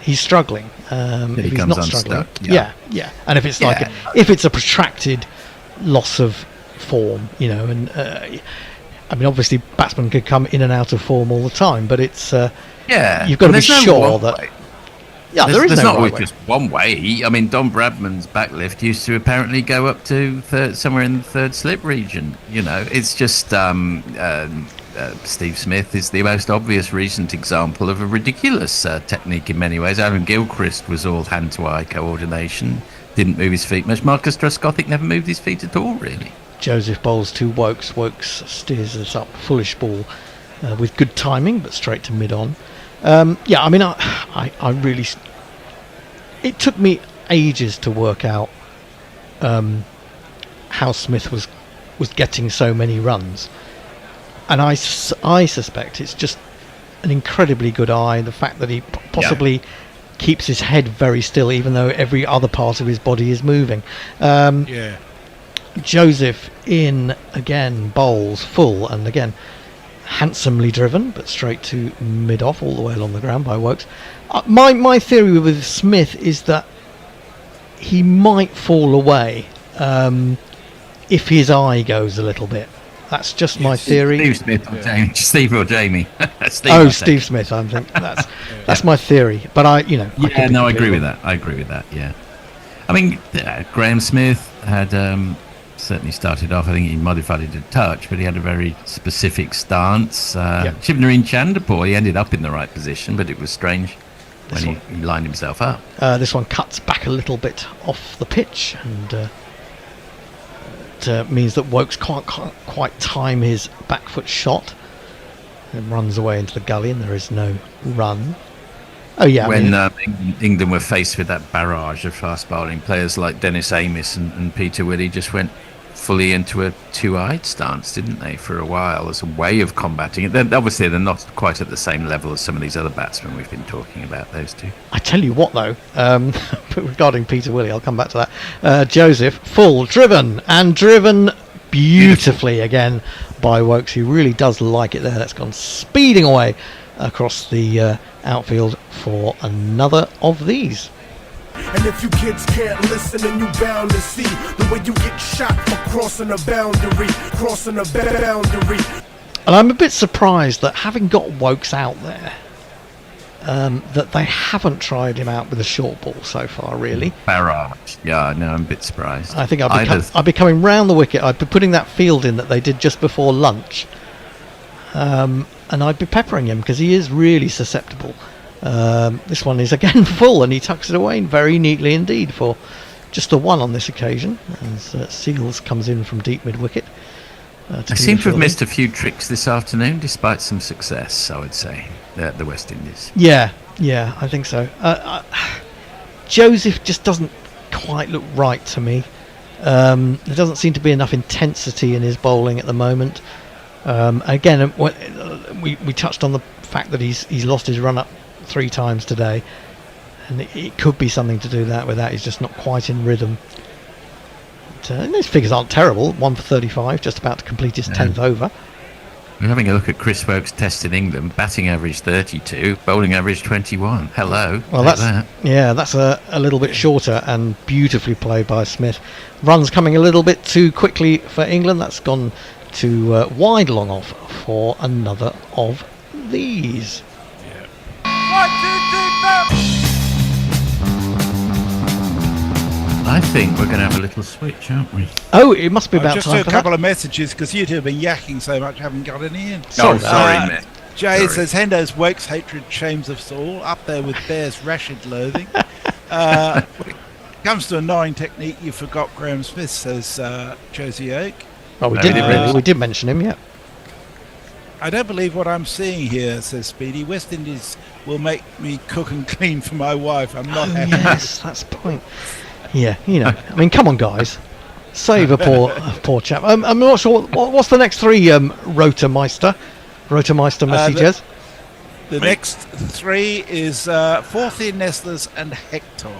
he's struggling. If he's not struggling, and if it's if it's a protracted loss of form, and I mean, obviously batsmen could come in and out of form all the time, but it's you've got to be sure that. Yeah, there's not always way. just one way. I mean, Don Bradman's backlift used to apparently go up to somewhere in the third slip region. It's just Steve Smith is the most obvious recent example of a ridiculous technique in many ways. Aaron Gilchrist was all hand-to-eye coordination, didn't move his feet much. Marcus Trescothick never moved his feet at all, really. Joseph bowls to Woakes. Woakes steers us up, foolish ball with good timing, but straight to mid-on. I mean, I really... It took me ages to work out how Smith was getting so many runs. And I suspect it's just an incredibly good eye, the fact that he possibly keeps his head very still, even though every other part of his body is moving. Joseph in again, bowls full, and again handsomely driven, but straight to mid-off all the way along the ground by Woakes. My theory with Smith is that he might fall away if his eye goes a little bit. That's just my theory. Steve Smith or Jamie. Steve or Jamie. Steve Smith. I think that's my theory. But I agree with that. Yeah. I mean, Graham Smith had certainly started off. I think he modified it a touch, but he had a very specific stance. Shivnarine Chanderpaul, he ended up in the right position, but it was strange when he lined himself up. This one cuts back a little bit off the pitch and that means that Woakes can't quite time his back foot shot. It runs away into the gully, and there is no run. Oh yeah. When England were faced with that barrage of fast bowling, players like Dennis Amiss and Peter Willey just went fully into a two-eyed stance, didn't they, for a while, as a way of combating it. Obviously, they're not quite at the same level as some of these other batsmen we've been talking about, those two. I tell you what, though, regarding Peter Willey, I'll come back to that. Joseph, full, driven beautifully again by Woakes. He really does like it there. That's gone speeding away across the outfield for another of these. And if you kids can't listen, then you bound to see the way you get shot for crossing a boundary. And I'm a bit surprised that having got Woakes out there, that they haven't tried him out with a short ball so far, really. Barrage. Yeah, no, I'm a bit surprised. I think I'd be coming round the wicket. I'd be putting that field in that they did just before lunch. And I'd be peppering him because he is really susceptible. This one is again full, and he tucks it away very neatly indeed for just the one on this occasion, as Seals comes in from deep mid-wicket. They seem to have missed a few tricks this afternoon, despite some success, I would say, at the West Indies. Yeah, I think so. Joseph just doesn't quite look right to me. There doesn't seem to be enough intensity in his bowling at the moment. Again, we touched on the fact that he's lost his run-up 3 times today, and it could be something to do with that. He's just not quite in rhythm. But, these figures aren't terrible. 1 for 35, just about to complete his 10th over. We're having a look at Chris Woakes' test in England. Batting average 32, bowling average 21. Hello. Well, that's a little bit shorter, and beautifully played by Smith. Runs coming a little bit too quickly for England. That's gone to wide long off for another of these. 1, 2, 3, 4. I think we're going to have a little switch, aren't we? Oh, it must be about just time a for couple that. of messages because you two have been yakking so much, haven't got any in. Sorry, mate. Jay says Hendo's Woakes hatred shames us all, up there with Bear's Rashid loathing. When it comes to annoying technique, you forgot Graham Smith, says Josie Oak. Well, we did really. We did mention him, yeah. I don't believe what I'm seeing here, says Speedy. West Indies will make me cook and clean for my wife. I'm not happy. Yes, that's the point. Yeah, I mean, come on, guys. Save a poor chap. I'm not sure. What's the next 3 Rotermeister messages? The next 3 is Forthy, Nestlers and Hector.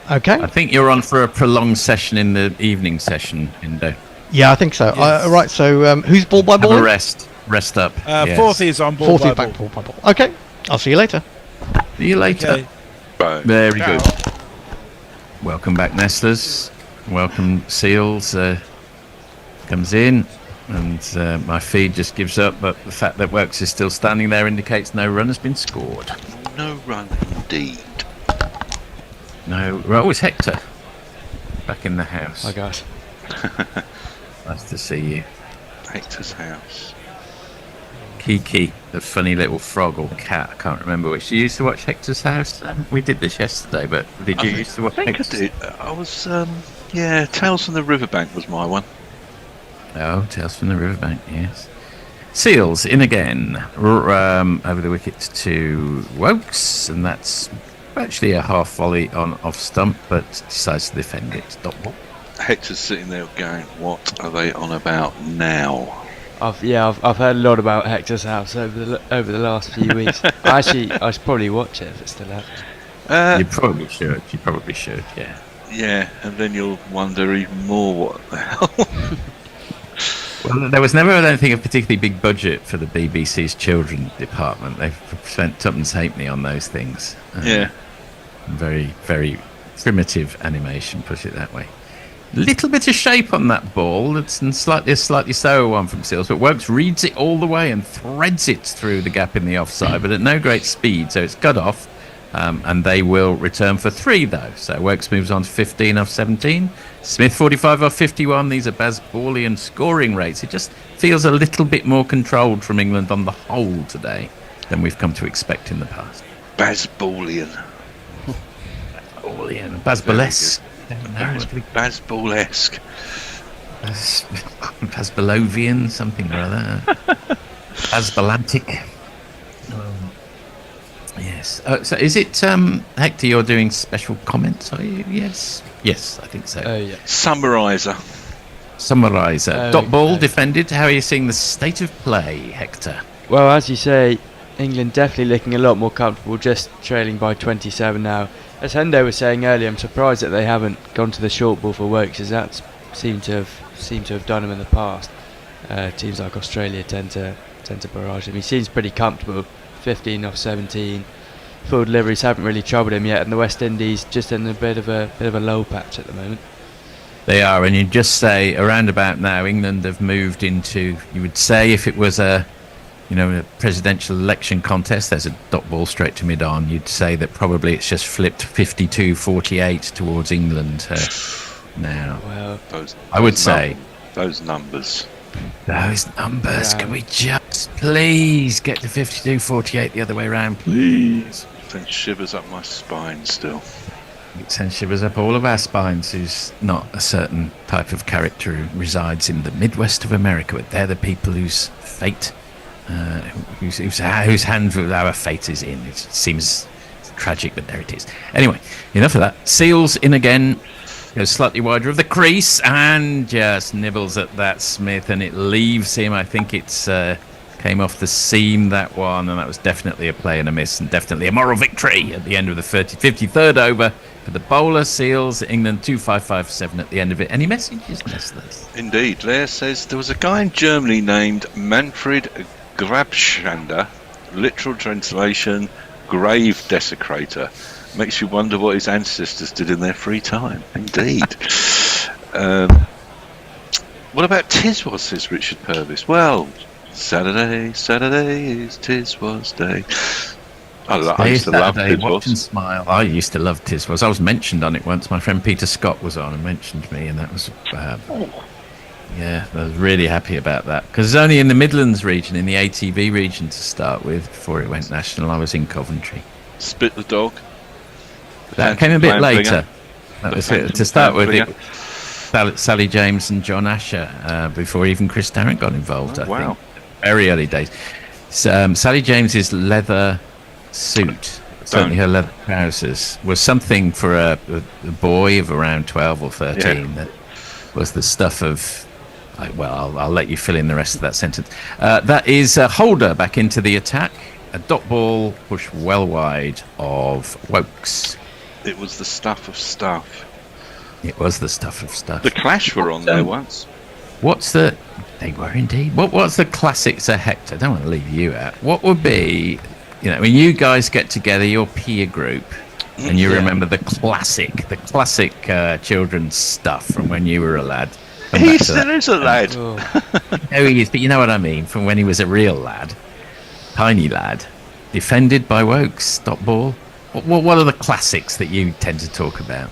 Okay. I think you're on for a prolonged session in the evening session, Indo. Yeah, I think so. Yes. Right, so who's ball by ball? Have a rest up. Yes. Forthy is on ball by back ball. ball by ball. Okay, I'll see you later. See you later. Okay. Right. Very Ciao. good. Welcome back, Nestlers. Welcome, Seals. Comes in, and my feed just gives up, but the fact that Woakes is still standing there indicates no run has been scored. No run indeed. No. Oh, it's Hector. Back in the house. Hi, guys. Nice to see you. Hector's house. Kiki, the funny little frog or cat, I can't remember which. You used to watch Hector's House? We did this yesterday, but did you used to watch Hector's? I did. I was, Tales from the Riverbank was my one. Oh, Tales from the Riverbank, yes. Seals in again, over the wicket to Woakes, and that's actually a half volley on off stump, but decides to defend it. Dot ball. Hector's sitting there going, what are they on about now? I've heard a lot about Hector's House over the last few weeks. I should probably watch it if it's still out. You probably should. Yeah. Yeah, and then you'll wonder even more what the hell. Well, there was never anything of particularly big budget for the BBC's children department. They've spent tuppence halfpenny on those things. Yeah. Very, very primitive animation, put it that way. Little bit of shape on that ball. It's a slightly slower one from Seals, but Woakes reads it all the way and threads it through the gap in the offside, but at no great speed, so it's cut off. And they will return for 3 though. So Woakes moves on to 15 off 17. Smith 45 off 51. These are Bazballian scoring rates. It just feels a little bit more controlled from England on the whole today than we've come to expect in the past. Bazballian. Bazballesque. Bazballesque. Pasbalovian, something or other. Asbalantic. Yes. So is it, Hector, you're doing special comments, are you? Yes. Yes, I think so. Yeah. Summariser. Dot ball defended. How are you seeing the state of play, Hector? Well, as you say, England definitely looking a lot more comfortable, just trailing by 27 now. As Hendo was saying earlier, I'm surprised that they haven't gone to the short ball for Woakes, as that's seemed to have done him in the past. Teams like Australia tend to barrage him. He seems pretty comfortable. 15 off 17. Full deliveries haven't really troubled him yet, and the West Indies just in a bit of a low patch at the moment. They are, and you just say around about now, England have moved into. You would say if it was a presidential election contest, there's a dot ball straight to mid-on. You'd say that probably it's just flipped 52-48 towards England now. Well, I would say those numbers. Yeah. Can we just please get to 52-48 the other way around, please? Sends shivers up my spine still. It sends shivers up all of our spines, who's not a certain type of character who resides in the Midwest of America, but they're the people whose fate, whose hand our fate is in. It seems tragic, but there it is. Anyway, enough of that. Seals in again. Goes slightly wider of the crease and just nibbles at that Smith, and it leaves him. I think it's came off the seam, that one, and that was definitely a play and a miss, and definitely a moral victory at the end of the 53rd over for the bowler. Seals England 2-5-5-7 at the end of it. Any messages, Nestlers? Indeed. Lair says there was a guy in Germany named Manfred Grabschander, literal translation, grave desecrator. Makes you wonder what his ancestors did in their free time. Indeed. What about Tiswas, says Richard Purvis? Well, Saturday is Tiswas Day. I used to love Tiswas. Watch and smile. I used to love Tiswas. I was mentioned on it once. My friend Peter Scott was on and mentioned me, and that was... yeah, I was really happy about that. Because it's only in the Midlands region, in the ATV region to start with, before it went national. I was in Coventry. Spit the Dog. That came a bit later. That was it. To start with, Sally James and John Asher, before even Chris Tarrant got involved. I think. Very early days. Sally James's leather suit, certainly her leather trousers, was something for a boy of around 12 or 13. That was the stuff of. Well, I'll let you fill in the rest of that sentence. That is Holder back into the attack. A dot ball pushed well wide of Woakes. It was the stuff of stuff. It was the stuff of stuff. The Clash were on there once. They were indeed. What's the classics of Hector? I don't want to leave you out. What would be, when you guys get together, your peer group, and you remember the classic children's stuff from when you were a lad? He still is a lad. No, he is, but you know what I mean, from when he was a real lad. Tiny lad. Defended by Woakes, dot ball. What are the classics that you tend to talk about?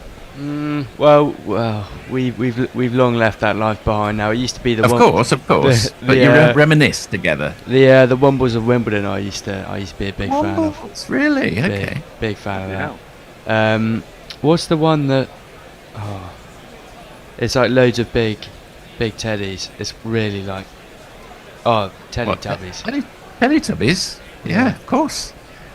Well, we've long left that life behind now. It used to be the of course. But you reminisce together. The Wombles of Wimbledon. I used to be a big fan of. Really? Okay. Big fan of that. What's the one that? Oh, it's like loads of big teddies. It's really like, Teletubbies. Teletubbies? Yeah, of course.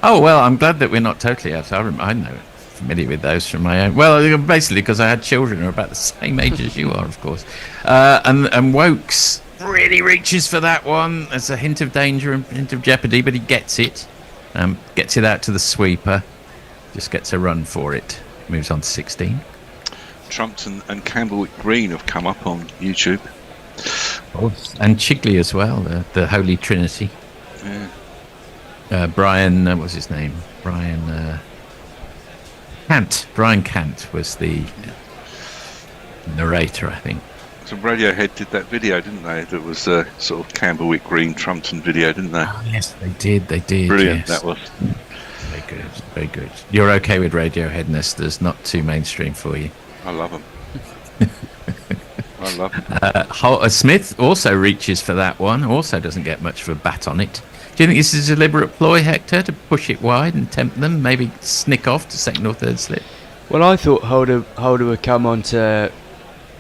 Oh, well, I'm glad that we're not totally out. I know, familiar with those from my own. Well, basically because I had children who are about the same age as you are, of course. And Woakes really reaches for that one. There's a hint of danger and a hint of jeopardy, but he gets it. Gets it out to the sweeper. Just gets a run for it. Moves on to 16. Trumpton and Campbellwick Green have come up on YouTube. And Chigley as well, the Holy Trinity. Yeah. Brian, what was his name? Brian Cant. Brian Cant was the narrator, I think. So Radiohead did that video, didn't they? That was a sort of Campbellwick Green Trumpton video, didn't they? Oh, yes, they did. Brilliant, yes. that was. Very good. You're okay with Radiohead, Nestor's not too mainstream for you? I love them. I love them. Smith also reaches for that one, also doesn't get much of a bat on it. Do you think this is a deliberate ploy, Hector, to push it wide and tempt them, maybe snick off to second or third slip? Well, I thought Holder would come on to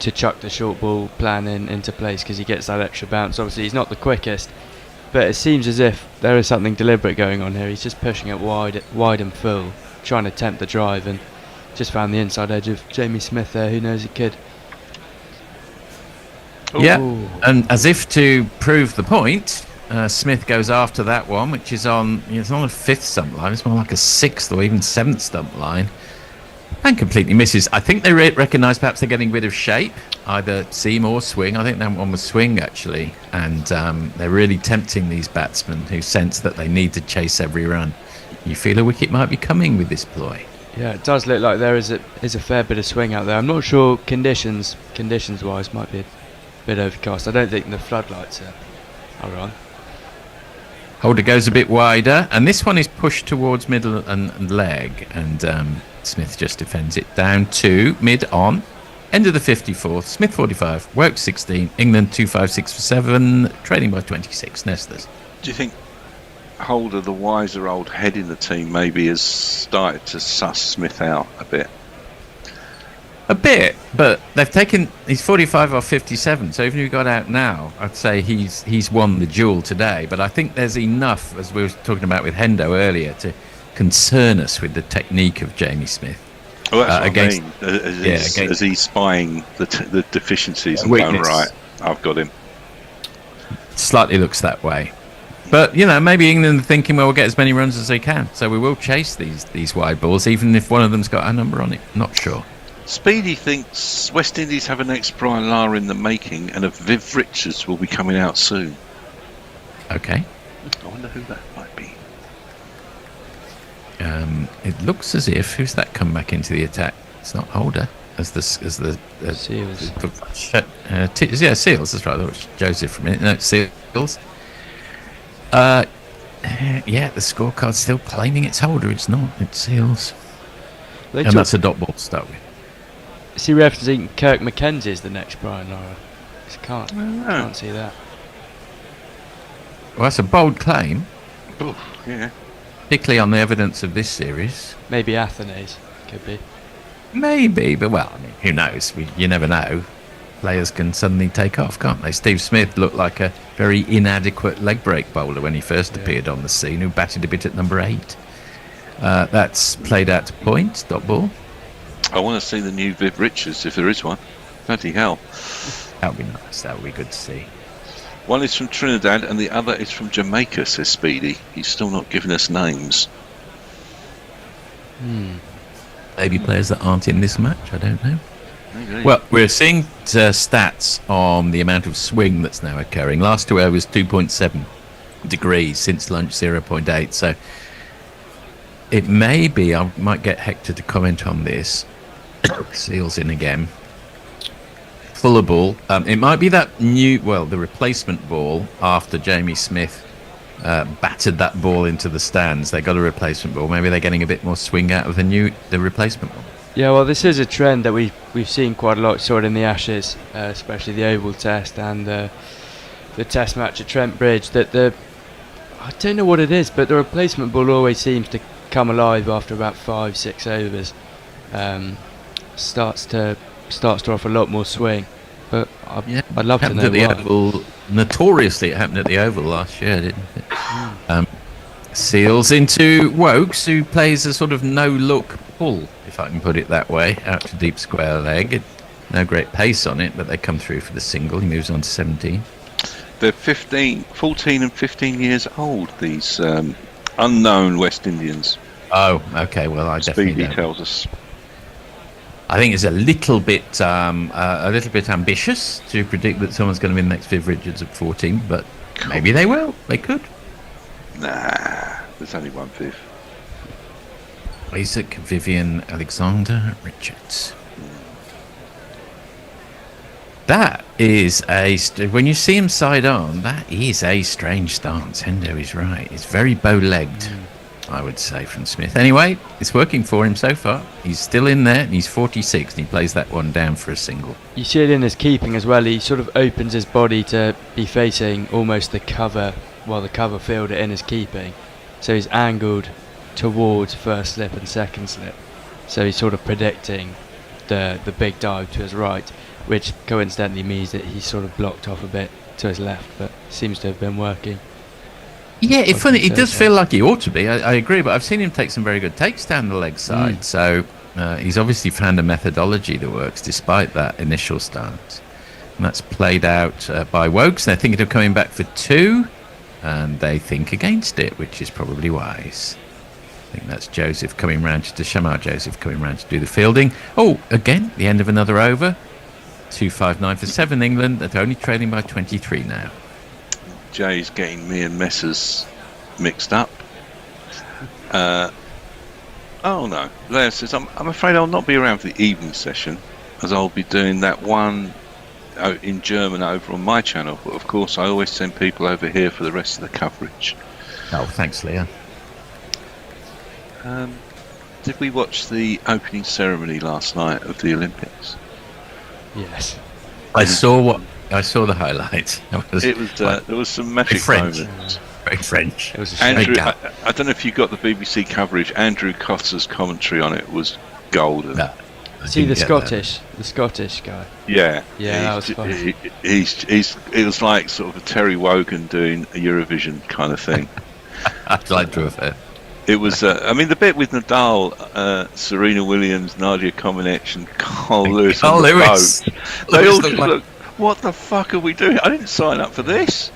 to chuck the short ball plan into place because he gets that extra bounce. Obviously, he's not the quickest, but it seems as if there is something deliberate going on here. He's just pushing it wide and full, trying to tempt the drive, and just found the inside edge of Jamie Smith there. Who knows, it could. Yeah, and as if to prove the point, Smith goes after that one, which is on, it's not a 5th stump line, it's more like a 6th or even 7th stump line, and completely misses. I think they recognise perhaps they're getting a bit of shape, either seam or swing. I think that one was swing, actually, and they're really tempting these batsmen who sense that they need to chase every run. You feel a wicket might be coming with this ploy. Yeah, it does look like there is a fair bit of swing out there. I'm not sure conditions-wise might be a bit overcast. I don't think the floodlights are on. Holder goes a bit wider, and this one is pushed towards middle and leg, and Smith just defends it down to mid-on. End of the 54th, Smith 45, Woakes 16, England 256 for 7, trailing by 26, Nestlers. Do you think Holder, the wiser old head in the team, maybe has started to suss Smith out a bit? A bit, but they've taken, he's 45 or 57, so even if he got out now, I'd say he's won the duel today. But I think there's enough, as we were talking about with Hendo earlier, to concern us with the technique of Jamie Smith. Well, that's what I mean. As he's spying the deficiencies and going, right, I've got him. Slightly looks that way. But, maybe England are thinking, well, we'll get as many runs as they can, so we will chase these wide balls, even if one of them's got a number on it. Not sure. Speedy thinks West Indies have an ex-Brian Lara in the making, and a Viv Richards will be coming out soon. Okay. I wonder who that might be. It looks as if, who's that come back into the attack? It's not Holder, as the Seals. Seals. That's right. That was Joseph for a minute. No, it's Seals. The scorecard's still claiming it's Holder. It's not. It's Seals. And that's a dot ball to start with. Is he referencing Kirk McKenzie as the next Brian Lara? Can't see that. Well, that's a bold claim. Oh, yeah. Particularly on the evidence of this series. Maybe Athena's could be. Maybe, but who knows? You never know. Players can suddenly take off, can't they? Steve Smith looked like a very inadequate leg break bowler when he first appeared on the scene, who batted a bit at number 8. That's played out to point, dot ball. I want to see the new Viv Richards, if there is one. Bloody hell. That would be nice. That would be good to see. One is from Trinidad and the other is from Jamaica, says Speedy. He's still not giving us names. Maybe players that aren't in this match, I don't know. Maybe. Well, we're seeing stats on the amount of swing that's now occurring. Last 2 hours, 2.7 degrees. Since lunch, 0.8. So it may be, I might get Hector to comment on this. Seals in again. Fuller ball. It might be that the replacement ball after Jamie Smith battered that ball into the stands. They got a replacement ball. Maybe they're getting a bit more swing out of the replacement ball. Yeah, well, this is a trend that we've seen quite a lot. Saw it in the Ashes, especially the Oval Test and the Test match at Trent Bridge. I don't know what it is, but the replacement ball always seems to come alive after about 5-6 overs. Starts to offer a lot more swing. But I'd love to know why. Notoriously, it happened at the Oval last year, didn't it? Seals into Woakes, who plays a sort of no-look pull, if I can put it that way, out to deep square leg. No great pace on it, but they come through for the single. He moves on to 17. They're 14 and 15 years old, these unknown West Indians. Oh, okay. Well, I definitely Speedy don't. tells us. I think it's a little bit ambitious to predict that someone's going to win next Viv Richards at 14, but maybe they will. They could. Nah, there's only one Viv. Isaac Vivian Alexander Richards. That is when you see him side on, that is a strange stance. Hendo is right. It's very bow-legged, I would say, from Smith. Anyway, it's working for him so far. He's still in there, and he's 46, and he plays that one down for a single. You see it in his keeping as well. He sort of opens his body to be facing almost the cover fielder in his keeping. So he's angled towards first slip and second slip. So he's sort of predicting the big dive to his right. which coincidentally means that he's sort of blocked off a bit to his left, but seems to have been working. Yeah, it's funny. It does feel like he ought to be. I agree, but I've seen him take some very good takes down the leg side. So he's obviously found a methodology that works despite that initial start. And that's played out by Woakes. They're thinking of coming back for 2, and they think against it, which is probably wise. I think that's Joseph coming round to Shamar Joseph coming round to do the fielding. Oh, again, the end of another over. 2-5-9 for 7 England. They're only trailing by 23 now. Jay's getting me and Messers mixed up. Oh no, Blair says I'm afraid I'll not be around for the evening session, as I'll be doing that one in German over on my channel. But of course, I always send people over here for the rest of the coverage. Oh, thanks, Leah. Did we watch the opening ceremony last night of the Olympics? Yes. I saw the highlights. There was some magic moments. Very French. It was a Andrew, I don't know if you got the BBC coverage. Andrew Cotter's commentary on it was golden. No, see the Scottish guy. Yeah, that was fun. It was like sort of a Terry Wogan doing a Eurovision kind of thing. I'd like to have heard. It was, the bit with Nadal, Serena Williams, Nadia Comaneci, and Carl Lewis on the boat. They all just looked, what the fuck are we doing? I didn't sign up for this.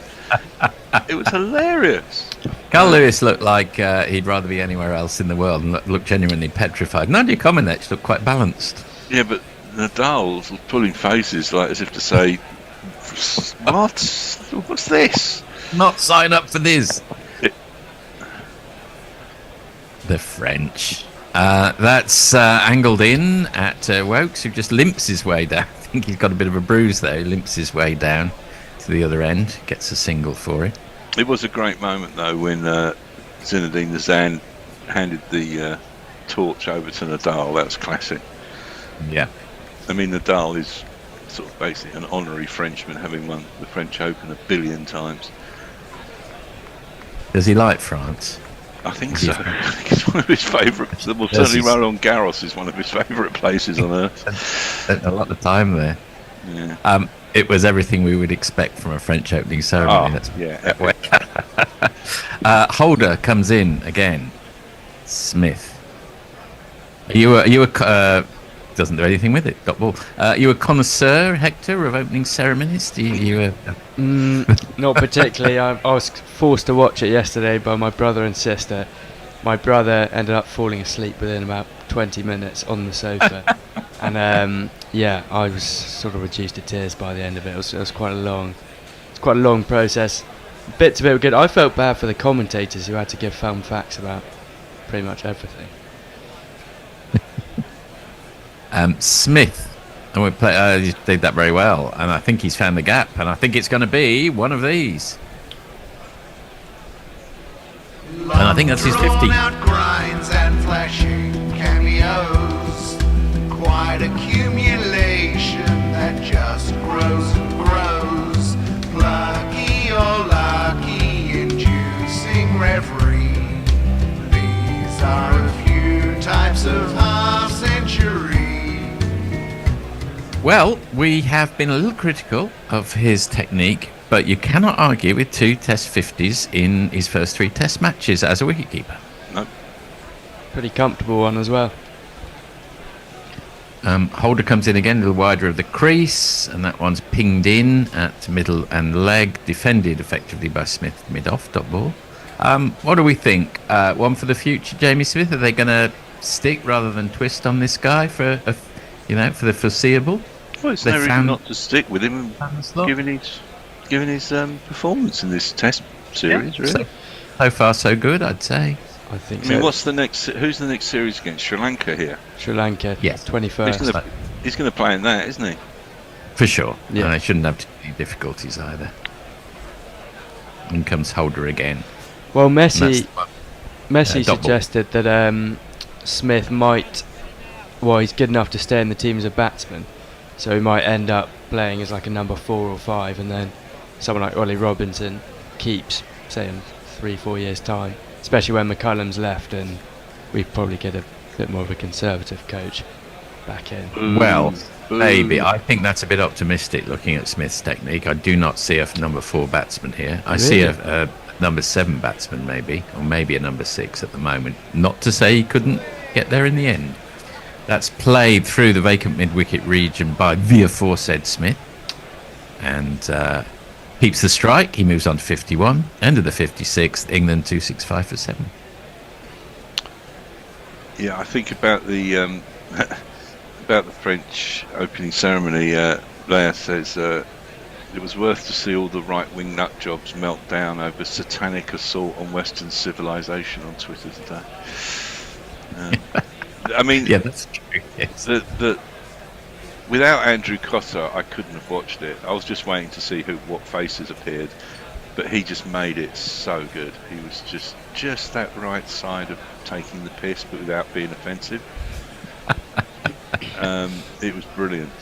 It was hilarious. Carl Lewis looked like he'd rather be anywhere else in the world and looked genuinely petrified. Nadia Comaneci looked quite balanced. Yeah, but Nadal was pulling faces like as if to say, what? What's this? Not sign up for this. The French. That's angled in at Woakes, who just limps his way down. I think he's got a bit of a bruise there. He limps his way down to the other end, gets a single for it. It was a great moment, though, when Zinedine Zidane handed the torch over to Nadal. That was classic. Yeah. I mean, Nadal is sort of basically an honorary Frenchman, having won the French Open 1 billion times. Does he like France? I think so. I think it's one of his favourites. Well, certainly Roland Garros is one of his favourite places on earth. Spent a lot of time there. Yeah. It was everything we would expect from a French opening ceremony. Holder comes in again. Smith. Are you a doesn't do anything with it. Got ball. You a connoisseur, Hector, of opening ceremonies? Not particularly. I was forced to watch it yesterday by my brother and sister. My brother ended up falling asleep within about 20 minutes on the sofa, and I was sort of reduced to tears by the end of it. It was quite a long process. Bits of it were good. I felt bad for the commentators who had to give fun facts about pretty much everything. Smith, and he did that very well, and I think he's found the gap, and I think it's going to be one of these, and I think that's his 50. Out grinds and flashing cameos, quite accumulation that just grows and grows. Plucky or lucky, inducing reverie. These are a few types of half century. Well, we have been a little critical of his technique, but you cannot argue with 2 Test 50s in his first 3 Test matches as a wicketkeeper. No. Pretty comfortable one as well. Holder comes in again, a little wider of the crease, and that one's pinged in at middle and leg, defended effectively by Smith mid-off, dot ball. What do we think? One for the future, Jamie Smith? Are they going to stick rather than twist on this guy for for the foreseeable? Well, it's no reason not to stick with him, given his performance in this Test series. Yeah, really, so far so good, I'd say. I think. I mean, what's the next? Who's the next series against? Sri Lanka here. Sri Lanka, yes, 21st. He's going to play in that, isn't he? For sure. Yeah. And they shouldn't have too many difficulties either. In comes Holder again. Well, Messi suggested that Smith might. Well, he's good enough to stay in the team as a batsman, so he might end up playing as like a number 4 or 5, and then someone like Ollie Robinson keeps, say, in 3-4 years' time, especially when McCullum's left and we probably get a bit more of a conservative coach. back in. Well, maybe. I think that's a bit optimistic looking at Smith's technique. I do not see a number 4 batsman here. I see a number 7 batsman maybe, or maybe a number 6 at the moment. Not to say he couldn't get there in the end. That's played through the vacant mid-wicket region by the aforesaid Smith. And keeps the strike. He moves on to 51. End of the 56th. England 265 for 7. Yeah, I think about the about the French opening ceremony. Leia says it was worth to see all the right-wing nut jobs melt down over satanic assault on Western civilization on Twitter today. I mean, yeah, that's true. Yes. Without Andrew Cotter, I couldn't have watched it. I was just waiting to see what faces appeared, but he just made it so good. He was just that right side of taking the piss, but without being offensive. It was brilliant.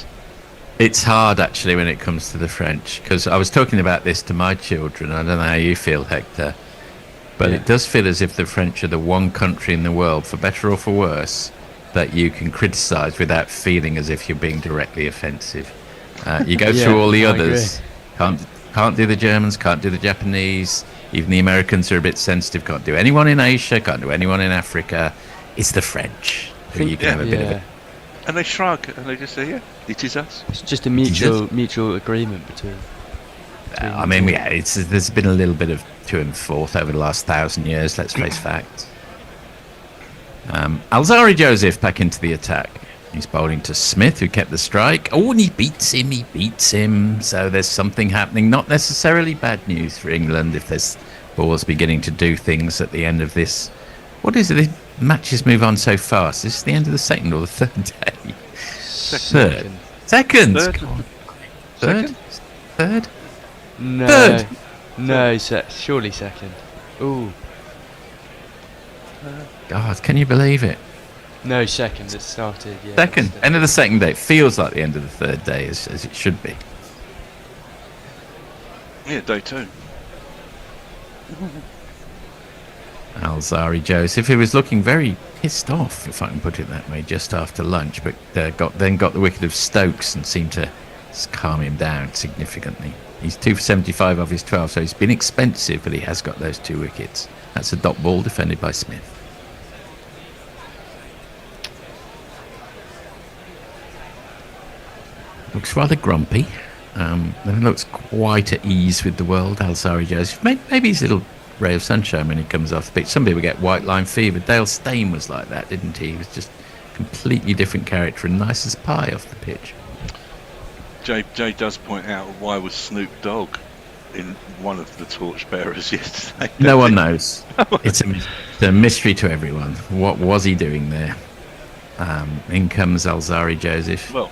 It's hard actually when it comes to the French, because I was talking about this to my children. I don't know how you feel, Hector, but it does feel as if the French are the one country in the world, for better or for worse, that you can criticise without feeling as if you're being directly offensive. You go through all the others, can't do the Germans, can't do the Japanese, even the Americans are a bit sensitive, can't do anyone in Asia, can't do anyone in Africa. It's the French who you can have a bit of it. And they shrug and they just say, yeah, it is us. It's just a mutual agreement between I mean, there's been a little bit of to and forth over the last 1,000 years, let's face facts. Alzari Joseph back into the attack. He's bowling to Smith, who kept the strike. Oh, and he beats him. So there's something happening. Not necessarily bad news for England if there's balls beginning to do things at the end of this. What is it? The matches move on so fast. Is this the end of the second or the third day? Third. Second. Third? No. Third. No, surely second. Ooh. God, can you believe it? No, second. It started. Yeah. Second. End of the second day. It feels like the end of the third day, as it should be. Yeah, day 2. Alzari Joseph, who was looking very pissed off, if I can put it that way, just after lunch, but got the wicket of Stokes and seemed to calm him down significantly. He's 2 for 75 of his 12, so he's been expensive, but he has got those 2 wickets. That's a dot ball defended by Smith. Looks rather grumpy. Looks quite at ease with the world, Alzari Joseph. Maybe he's a little ray of sunshine when he comes off the pitch. Some people get white line fever. Dale Steyn was like that, didn't he? He was just a completely different character and nice as pie off the pitch. Jay does point out, why was Snoop Dogg in one of the torchbearers yesterday? No one knows. It's a mystery to everyone. What was he doing there? In comes Alzari Joseph. Well,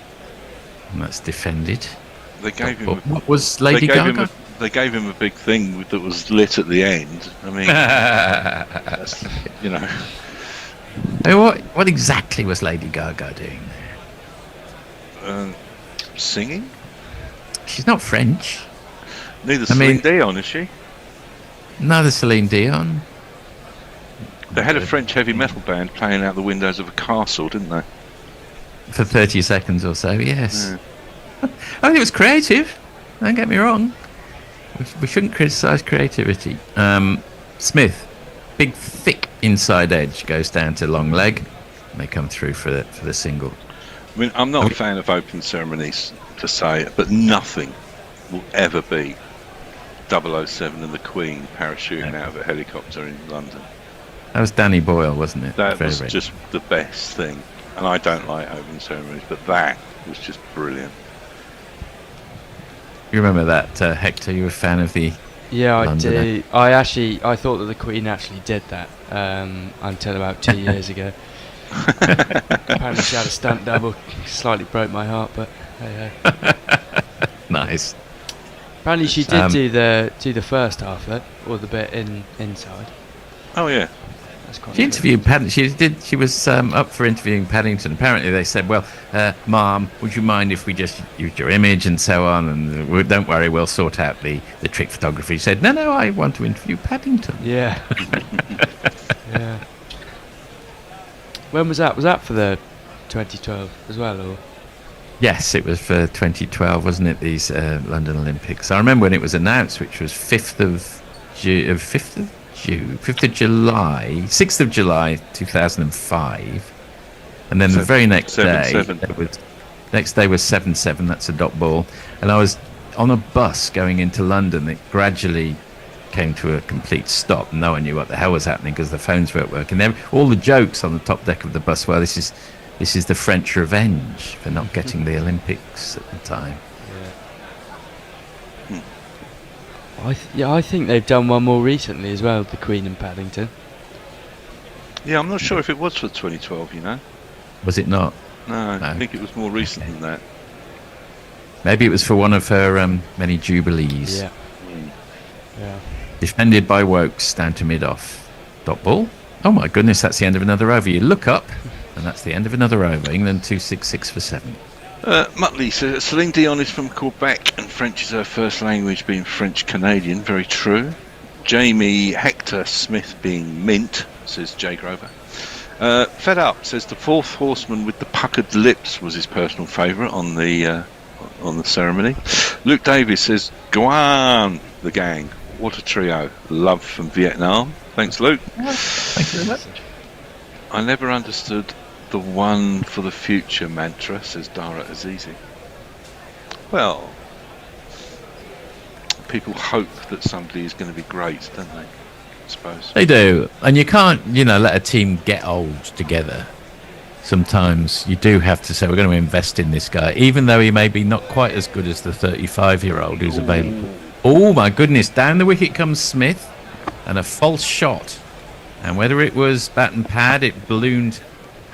and that's defended. They gave him. What was Lady Gaga? They gave him a big thing that was lit at the end. I mean, that's, you know. Hey, what exactly was Lady Gaga doing there? Singing? She's not French. Neither Celine Dion, is she? Neither Celine Dion. They had a French heavy metal band playing out the windows of a castle, didn't they? For 30 seconds or so, yes. Yeah. I mean, it was creative. Don't get me wrong. We shouldn't criticise creativity. Smith, big thick inside edge, goes down to long leg. And they come through for the single. I mean, I'm not a fan of opening ceremonies to say, but nothing will ever be 007 and the Queen parachuting out of a helicopter in London. That was Danny Boyle, wasn't it? That was just the best thing. And I don't like opening ceremonies, but that was just brilliant. You remember that, Hector? You were a fan of the Yeah, Londoner? I do. I thought that the Queen actually did that until about 2 years ago. Apparently she had a stunt double. Slightly broke my heart, but hey ho. Nice. Apparently she did do the first half of it, or the bit inside. Oh yeah. She interviewed Paddington. She was up for interviewing Paddington. Apparently, they said, "Well, Mom, would you mind if we just used your image and so on? And don't worry, we'll sort out the trick photography." She said, "No, I want to interview Paddington." Yeah. Yeah. When was that? Was that for the 2012 as well, or? Yes, it was for 2012, wasn't it? These London Olympics. I remember when it was announced, which was 6th of July 2005, and then the very next day, next day was 7-7. That's a dot ball, and I was on a bus going into London. It gradually came to a complete stop. No one knew what the hell was happening because the phones weren't working. All the jokes on the top deck of the bus. Well, this is the French revenge for not getting the Olympics at the time. I think they've done one more recently as well, the Queen and Paddington. Yeah, I'm not sure if it was for 2012, you know. Was it not? No, I think it was more recent than that. Maybe it was for one of her many jubilees. Yeah. Yeah. Defended by Woakes down to mid-off. Dot ball. Oh my goodness, that's the end of another over. You look up, and that's the end of another over. England 2-6 for 7. Muttley says Celine Dion is from Quebec and French is her first language, being French Canadian. Very true. Jamie Hector Smith being mint, says Jay Grover. Fed Up says the fourth horseman with the puckered lips was his personal favourite on the ceremony. Luke Davis says Guan the gang. What a trio. Love from Vietnam. Thanks, Luke. Thank you very much. I never understood the one for the future mantra, says Dara Azizi. Well, people hope that somebody is going to be great, don't they? I suppose. They do. And you can't, let a team get old together. Sometimes you do have to say, we're going to invest in this guy, even though he may be not quite as good as the 35-year-old who's available. Oh, my goodness. Down the wicket comes Smith, and a false shot. And whether it was bat and pad, it ballooned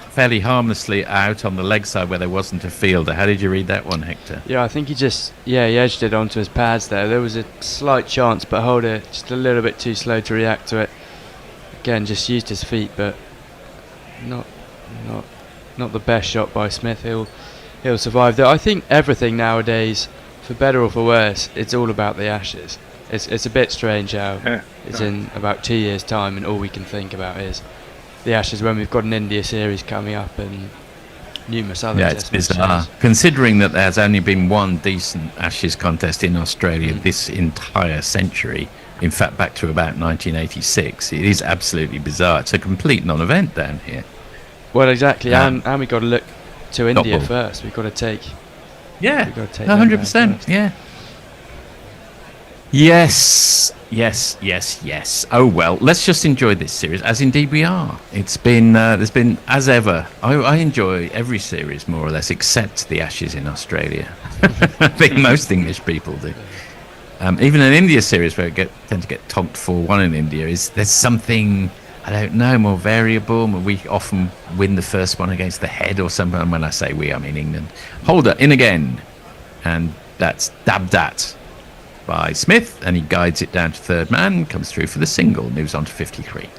fairly harmlessly out on the leg side where there wasn't a fielder. How did you read that one, Hector? Yeah, I think he edged it onto his pads there. There was a slight chance, but Holder just a little bit too slow to react to it. Again, just used his feet, but not the best shot by Smith. He'll survive. Though I think everything nowadays, for better or for worse, it's all about the Ashes. It's a bit strange how it's in about 2 years' time, and all we can think about is the Ashes when we've got an India series coming up and numerous other it's bizarre. Considering that there's only been one decent Ashes contest in Australia this entire century, in fact back to about 1986, it is absolutely bizarre. It's a complete non-event down here. Well, exactly, and we've got to look to India first. We've got to take... Yeah, we've got to take 100%, yeah. Yes. Oh well, let's just enjoy this series, as indeed we are. It's been there's been, as ever, I enjoy every series more or less, except the Ashes in Australia. I think most English people do. Even an India series where we tend to get tonked 4-1 in India, there's something, I don't know, more variable. We often win the first one against the head or something. And when I say we, I mean England. Holder in again, and that's dabbed at by Smith, and he guides it down to third man, comes through for the single, moves on to 53.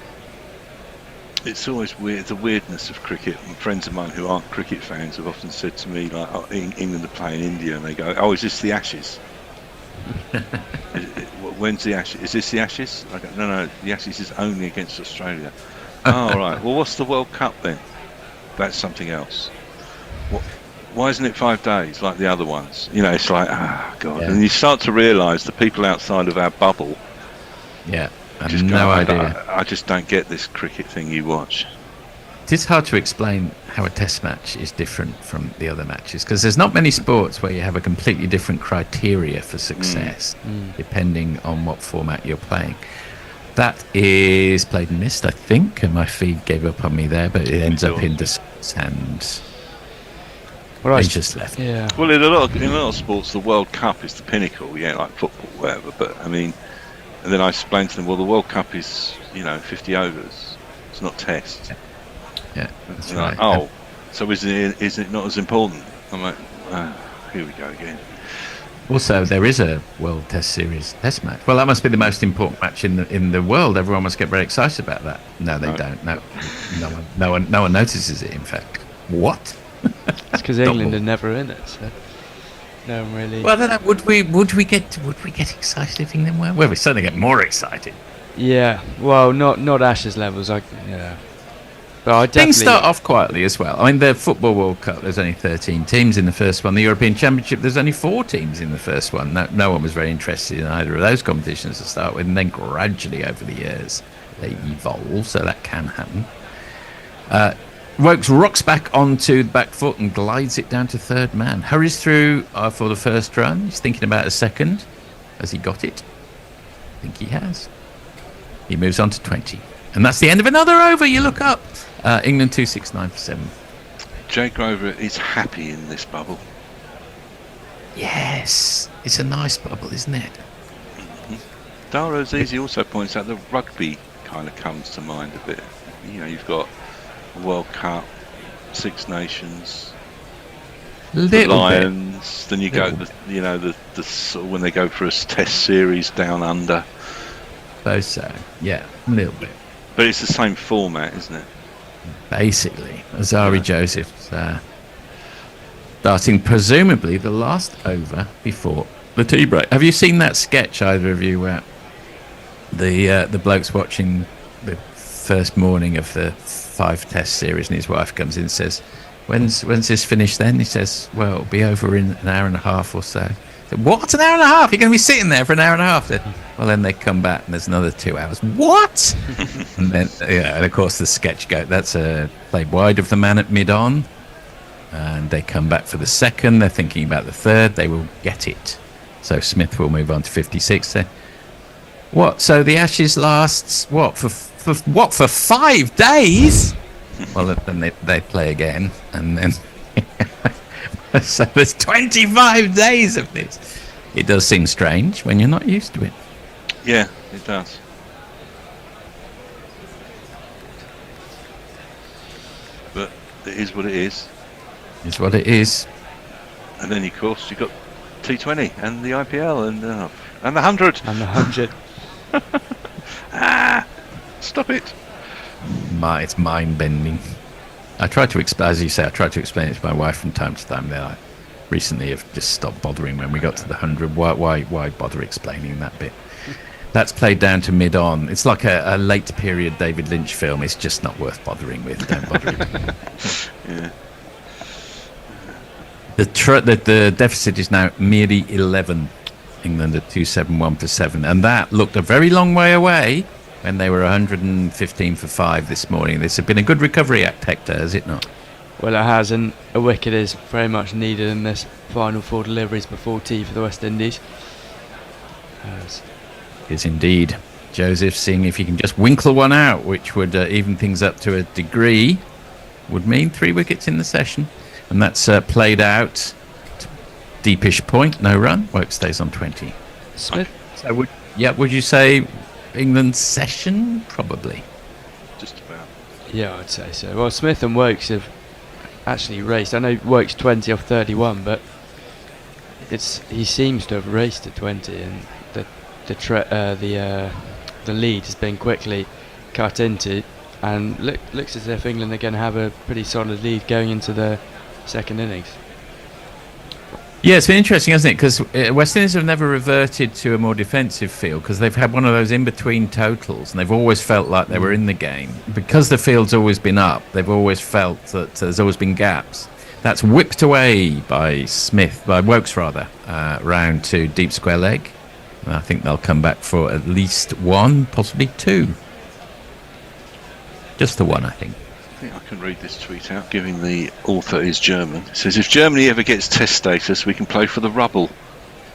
It's always weird, the weirdness of cricket. And friends of mine who aren't cricket fans have often said to me, like, England are playing India, and they go, oh, is this the Ashes? When's the Ashes? Is this the Ashes? I go, no, the Ashes is only against Australia. Oh, right. Well, what's the World Cup then? That's something else. Why isn't it 5 days like the other ones? It's like, God. Yeah. And you start to realise the people outside of our bubble. Yeah, I have no idea. I just don't get this cricket thing you watch. It is hard to explain how a test match is different from the other matches, because there's not many sports where you have a completely different criteria for success, depending on what format you're playing. That is played and missed, I think, and my feed gave up on me there, but it ends up in Descent's hands. They just left. Yeah. Well, in a lot of sports, the World Cup is the pinnacle, like football, whatever. But I mean, and then I explained to them, well, the World Cup is, 50 overs. It's not Test. Yeah, that's right. Like, so is it not as important? I'm like, here we go again. Also, there is a World Test Series test match. Well, that must be the most important match in the world. Everyone must get very excited about that. No, they don't. No one notices it. In fact, what? It's because England are never in it, so no one really. Well, then, would we get excited if England were? Well, we certainly get more excited. Yeah, well, not Ashes levels. But I Things definitely start off quietly as well. I mean, the Football World Cup, there's only 13 teams in the first one. The European Championship, there's only 4 teams in the first one. No one was very interested in either of those competitions to start with, and then gradually over the years they evolve, so that can happen. Woakes rocks back onto the back foot and glides it down to third man. Hurries through for the first run. He's thinking about a second. Has he got it? I think he has. He moves on to 20. And that's the end of another over. You look up. England 269 for 7. Jay Grover is happy in this bubble. Yes. It's a nice bubble, isn't it? Dara Azizi also points out that rugby kind of comes to mind a bit. You know, you've got World Cup, Six Nations, the Lions. Then you go, the sort of when they go for a Test series down under. Suppose so. Yeah, a little bit. But it's the same format, isn't it? Basically, Azari Joseph starting presumably the last over before the tea break. Have you seen that sketch, either of you, where the bloke's watching the first morning of the 5 Test series and his wife comes in and says, when's this finished then? He says, well, it'll be over in an hour and a half or so. What? An hour and a half? You're going to be sitting there for an hour and a half? Well, then they come back and there's another 2 hours. What? And then, and of course the sketch goes, that's played wide of the man at mid-on. And they come back for the second. They're thinking about the third. They will get it. So Smith will move on to 56. What? So the Ashes lasts, what, for 5 days? Well, then they play again. And then... So there's 25 days of this. It does seem strange when you're not used to it. Yeah, it does. But it is what it is. It's what it is. And then, of course, you've got T20 and the IPL and the 100. And the 100. Stop it. It's mind-bending. I try to explain, as you say, I try to explain it to my wife from time to time. They recently have just stopped bothering when we got to the 100. Why bother explaining that bit? That's played down to mid-on. It's like a late period David Lynch film. It's just not worth bothering with. Don't bother with it. Yeah. The deficit is now merely 11. England at 271 for 7, and that looked a very long way away when they were 115 for 5 this morning. This has been a good recovery act, Hector, has it not? Well, it has, and a wicket is very much needed in this final 4 deliveries before tea for the West Indies. It is indeed. Joseph seeing if he can just winkle one out, which would even things up to a degree, would mean 3 wickets in the session. And that's played out. Deepish point, no run. Woakes stays on 20. Smith? So would you say England's session? Probably. Just about. Yeah, I'd say so. Well, Smith and Woakes have actually raced. I know Woakes 20 off 31, but he seems to have raced at 20, and the lead has been quickly cut into, and looks as if England are going to have a pretty solid lead going into the second innings. Yeah, it's been interesting, hasn't it? Because West Indies have never reverted to a more defensive field because they've had one of those in-between totals and they've always felt like they were in the game. Because the field's always been up, they've always felt that there's always been gaps. That's whipped away by Woakes round to deep square leg. And I think they'll come back for at least 1, possibly 2. Just the 1, I think. I think I can read this tweet out, giving the author is German. It says, if Germany ever gets test status, we can play for the rubble.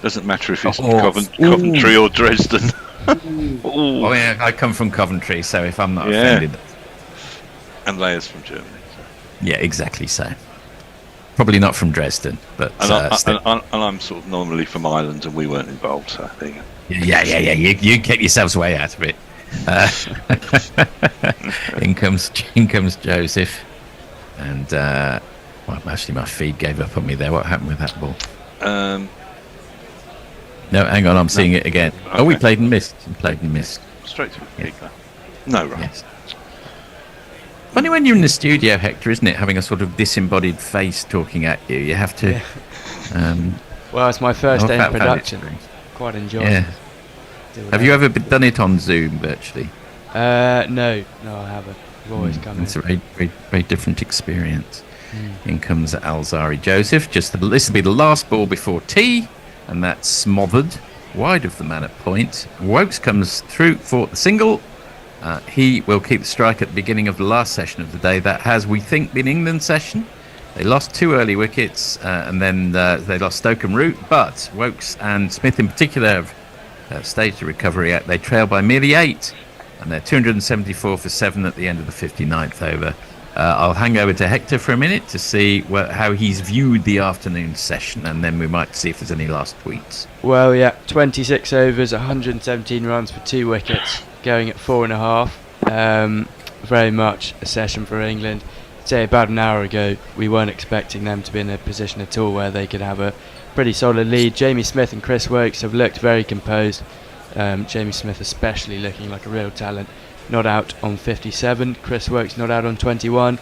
Doesn't matter if it's Coventry or Dresden. Oh yeah, I come from Coventry, so if I'm not offended. And Leia's from Germany. So. Yeah, exactly so. Probably not from Dresden, but... And I'm sort of normally from Ireland, and we weren't involved, so there you go. Yeah. You kept yourselves way out of it. In comes Joseph, and actually my feed gave up on me there. What happened with that ball? No, hang on, I'm seeing it again. Okay. Oh, we played and missed. Straight to the keeper. No run. Yes. Funny when you're in the studio, Hector, isn't it? Having a sort of disembodied face talking at you. You have to. Well, it's my first day in production. Quite enjoying it. Have you ever done it on Zoom virtually? No, I haven't. always come It's in. a very, very, very different experience. In comes Alzari Joseph. This will be the last ball before tea, and that's smothered wide of the man at point. Woakes comes through for the single. He will keep the strike at the beginning of the last session of the day. That has, we think, been England's session. They lost 2 early wickets, and then they lost Stokes and Root. But Woakes and Smith in particular have staged a recovery act. They trail by merely 8, and they're 274 for 7 at the end of the 59th over. I'll hang over to Hector for a minute to see how he's viewed the afternoon session, and then we might see if there's any last tweets. Well, yeah, 26 overs, 117 runs for 2 wickets, going at 4.5. Very much a session for England. Say about an hour ago, we weren't expecting them to be in a position at all where they could have a pretty solid lead. Jamie Smith and Chris Woakes have looked very composed. Jamie Smith especially looking like a real talent. Not out on 57. Chris Woakes not out on 21.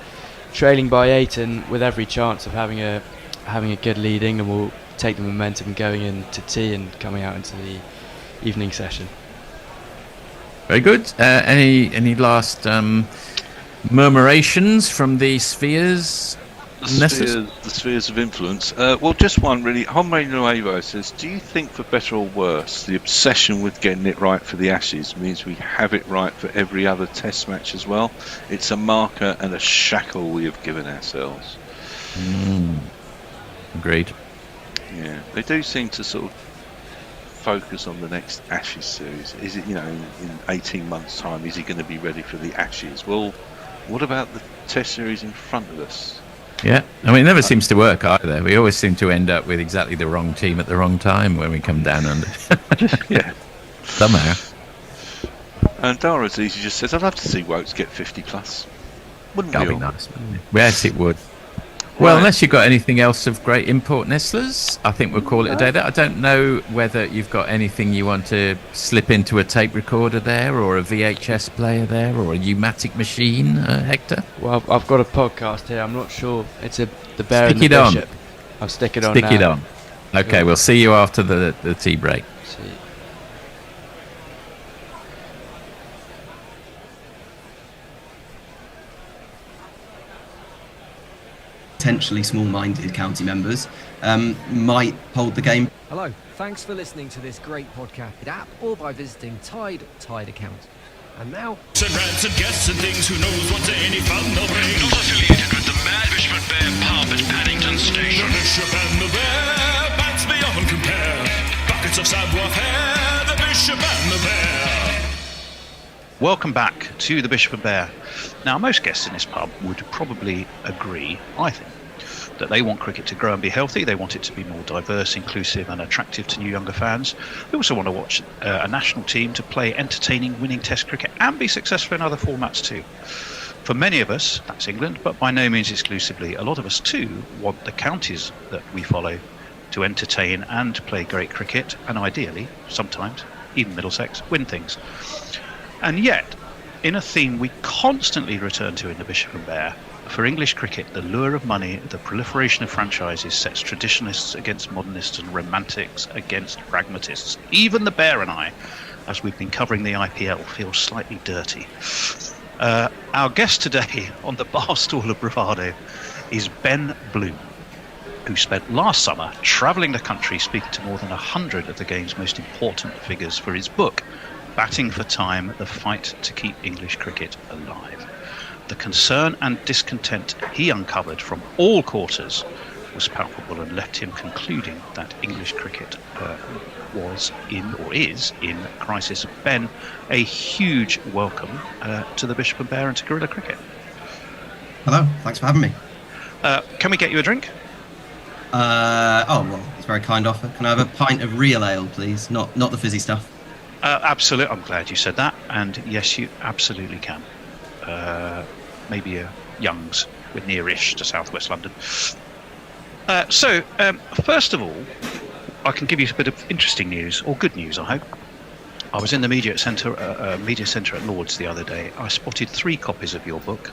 Trailing by 8 and with every chance of having a good lead. England will take the momentum going into tea and coming out into the evening session. Very good. Any last murmurations from the spheres? The spheres of influence. Well, just one really. Hombre Nuevo says, do you think, for better or worse, the obsession with getting it right for the Ashes means we have it right for every other Test match as well? It's a marker and a shackle we have given ourselves. Agreed. Yeah, they do seem to sort of focus on the next Ashes series. Is it, in 18 months' time, is he going to be ready for the Ashes? Well, what about the Test series in front of us? Yeah, I mean, it never seems to work either. We always seem to end up with exactly the wrong team at the wrong time when we come down under. Yeah. Somehow. And Dara Azizi just says, I'd love to see Woakes get 50 plus. Wouldn't That'd we be all? nice. Yes, it would. Well, unless you've got anything else of great import, Nestlers, I think we'll call it a day there. I don't know whether you've got anything you want to slip into a tape recorder there, or a VHS player there, or a pneumatic machine, Hector? Well, I've got a podcast here. I'm not sure. It's the Bear Stick and the it on. Bishop. I'll stick it on Stick now. it on. Okay, we'll see you after the tea break. See. Potentially small-minded county members might hold the game. Hello, thanks for listening to this great podcast app or by visiting Tide account. And now... And rants and guests and things, who knows what's any fun they'll bring. Not affiliated with the Mad Bishop and Bear pub at Paddington Station. The Bishop and the Bear, bats beyond compare. Buckets of savoir-faire, the Bishop and the Bear. Welcome back to the Bishop and Bear. Now, most guests in this pub would probably agree, I think, that they want cricket to grow and be healthy. They want it to be more diverse, inclusive and attractive to new younger fans. They also want to watch a national team to play entertaining, winning Test cricket and be successful in other formats too. For many of us, that's England, but by no means exclusively, a lot of us too want the counties that we follow to entertain and play great cricket, and ideally, sometimes, even Middlesex, win things. And yet, in a theme we constantly return to in the Bishop and Bear, for English cricket, the lure of money, the proliferation of franchises sets traditionalists against modernists and romantics against pragmatists. Even the Bear and I, as we've been covering the IPL, feel slightly dirty. Our guest today on the bar stool of bravado is Ben Bloom, who spent last summer travelling the country speaking to more than 100 of the game's most important figures for his book, Batting for Time, The Fight to Keep English Cricket Alive. The concern and discontent he uncovered from all quarters was palpable and left him concluding that English cricket was in, or is in, crisis. Ben, a huge welcome to the Bishop and Bear and to Guerilla Cricket. Hello, thanks for having me. Can we get you a drink? Well, it's a very kind offer. Can I have a pint of real ale, please? Not the fizzy stuff. Absolutely. I'm glad you said that. And yes, you absolutely can. Maybe a Young's. We're near-ish to southwest London. So, first of all, I can give you a bit of interesting news, or good news, I hope. I was in the media centre at Lord's the other day. I spotted 3 copies of your book.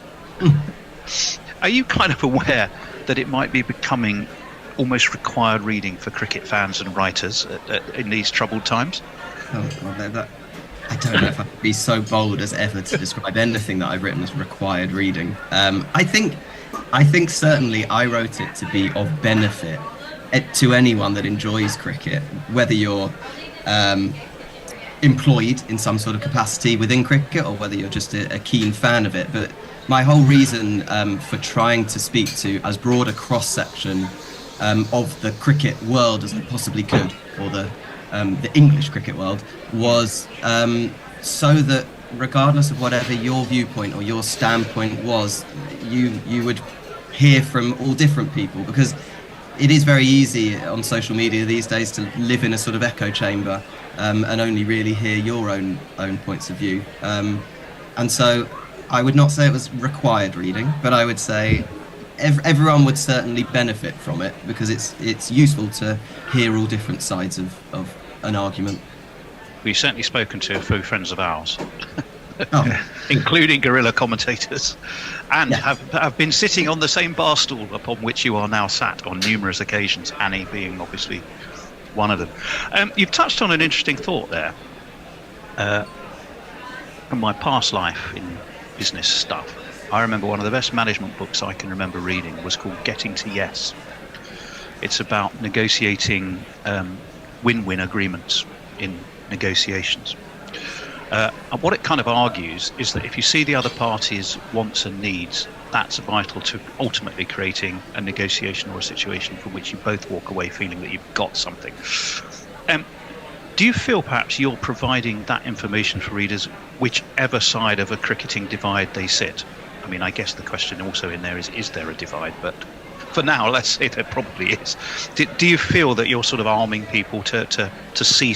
Are you kind of aware that it might be becoming almost required reading for cricket fans and writers in these troubled times? Oh, well, I don't know if I could be so bold as ever to describe anything that I've written as required reading. I think certainly I wrote it to be of benefit to anyone that enjoys cricket, whether you're employed in some sort of capacity within cricket or whether you're just a keen fan of it. But my whole reason for trying to speak to as broad a cross-section of the cricket world as I possibly could, or the English cricket world, was so that regardless of whatever your viewpoint or your standpoint was, you would hear from all different people, because it is very easy on social media these days to live in a sort of echo chamber and only really hear your own points of view. And so I would not say it was required reading, but I would say everyone would certainly benefit from it, because it's useful to hear all different sides of an argument. We've certainly spoken to a few friends of ours, including guerrilla commentators, and have been sitting on the same bar stool upon which you are now sat on numerous occasions, Annie being obviously one of them. You've touched on an interesting thought there. From my past life in business stuff, I remember one of the best management books I can remember reading was called Getting to Yes. It's about negotiating win-win agreements in negotiations. And what it kind of argues is that if you see the other party's wants and needs, that's vital to ultimately creating a negotiation or a situation from which you both walk away feeling that you've got something. Do you feel perhaps you're providing that information for readers, whichever side of a cricketing divide they sit? I mean, I guess the question also in there is there a divide? But for now, let's say there probably is. Do you feel that you're sort of arming people to see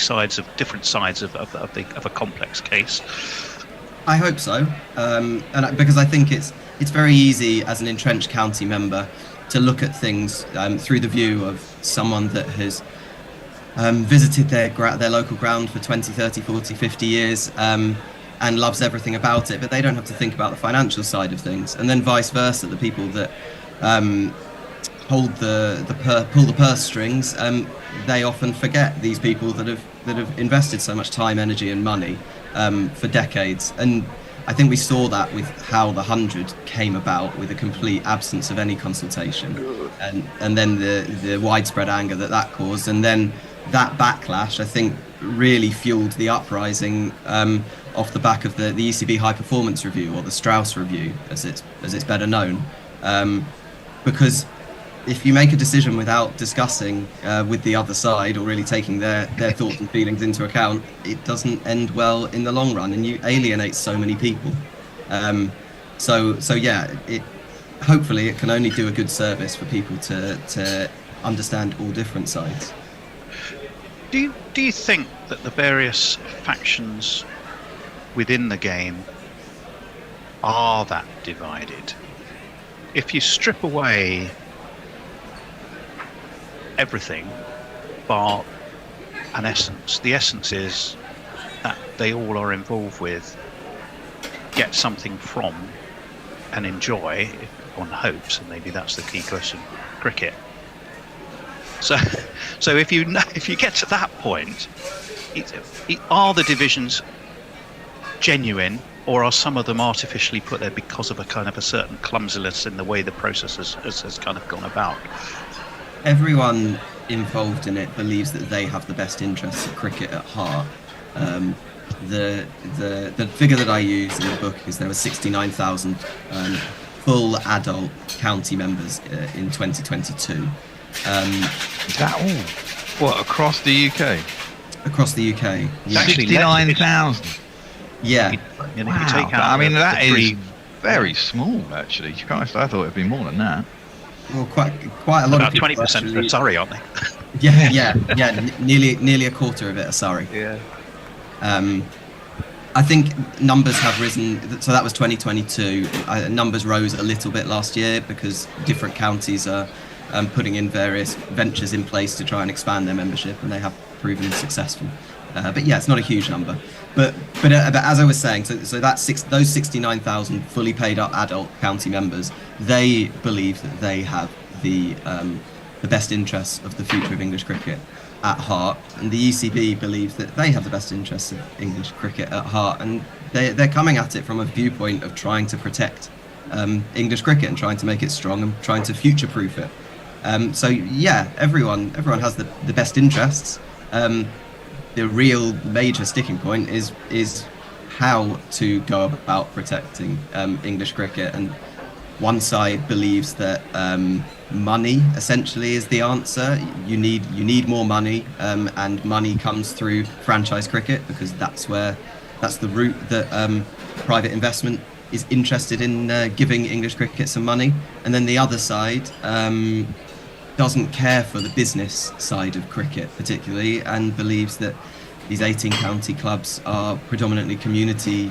different sides of a complex case? I hope so, because I think it's very easy as an entrenched county member to look at things through the view of someone that has visited their local ground for 20, 30, 40, 50 years and loves everything about it, but they don't have to think about the financial side of things. And then vice versa, the people that pull the purse strings, they often forget these people that have invested so much time, energy and money for decades. And I think we saw that with how the 100 came about, with a complete absence of any consultation, and then the widespread anger that caused, and then that backlash, I think, really fueled the uprising off the back of the ECB High Performance Review, or the Strauss Review, as it's better known, because if you make a decision without discussing with the other side, or really taking their thoughts and feelings into account, it doesn't end well in the long run, and you alienate so many people. So yeah, hopefully it can only do a good service for people to understand all different sides. Do you think that the various factions within the game are that divided? If you strip away everything bar an essence, the essence is that they all are involved with, get something from and enjoy, if one hopes, and maybe that's the key question, cricket. So if you get to that point, are the divisions genuine, or are some of them artificially put there because of a certain clumsiness in the way the process has kind of gone about? Everyone involved in it believes that they have the best interests of cricket at heart. The figure that I use in the book is there were 69,000 full adult county members in 2022. Is that all? What, across the UK? Across the UK. Yeah. 69,000. Yeah. Wow. I mean, that is very small, actually. Christ, I thought it'd be more than that. Well, quite a lot. About 20% are Surrey, aren't they? Yeah. Nearly a quarter of it are Surrey. Yeah. I think numbers have risen. So that was 2022. Numbers rose a little bit last year because different counties are putting in various ventures in place to try and expand their membership, and they have proven successful. But yeah, it's not a huge number. But as I was saying, so those 69,000 fully paid up adult county members, they believe that they have the best interests of the future of English cricket, at heart, and the ECB believes that they have the best interests of English cricket at heart, and they're coming at it from a viewpoint of trying to protect English cricket and trying to make it strong and trying to future-proof it. So yeah, everyone has the best interests. The real major sticking point is how to go about protecting English cricket, and one side believes that money essentially is the answer. You need more money, and money comes through franchise cricket, because that's the route that private investment is interested in giving English cricket some money. And then the other side doesn't care for the business side of cricket particularly, and believes that these 18 county clubs are predominantly community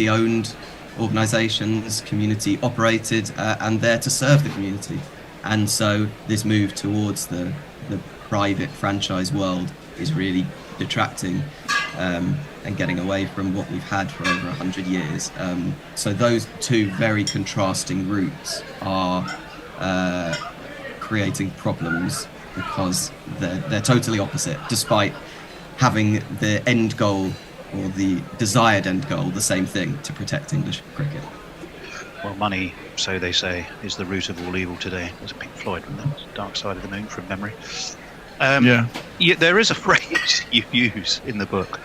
owned organisations, community operated, and there to serve the community. And so this move towards the private franchise world is really detracting and getting away from what we've had for over 100 years. So those two very contrasting routes are creating problems, because they're totally opposite, despite having the end goal, or the desired end goal, the same thing, to protect English cricket. Well, money, so they say, is the root of all evil today. There's a Pink Floyd from the Dark Side of the Moon from memory. There is a phrase you use in the book: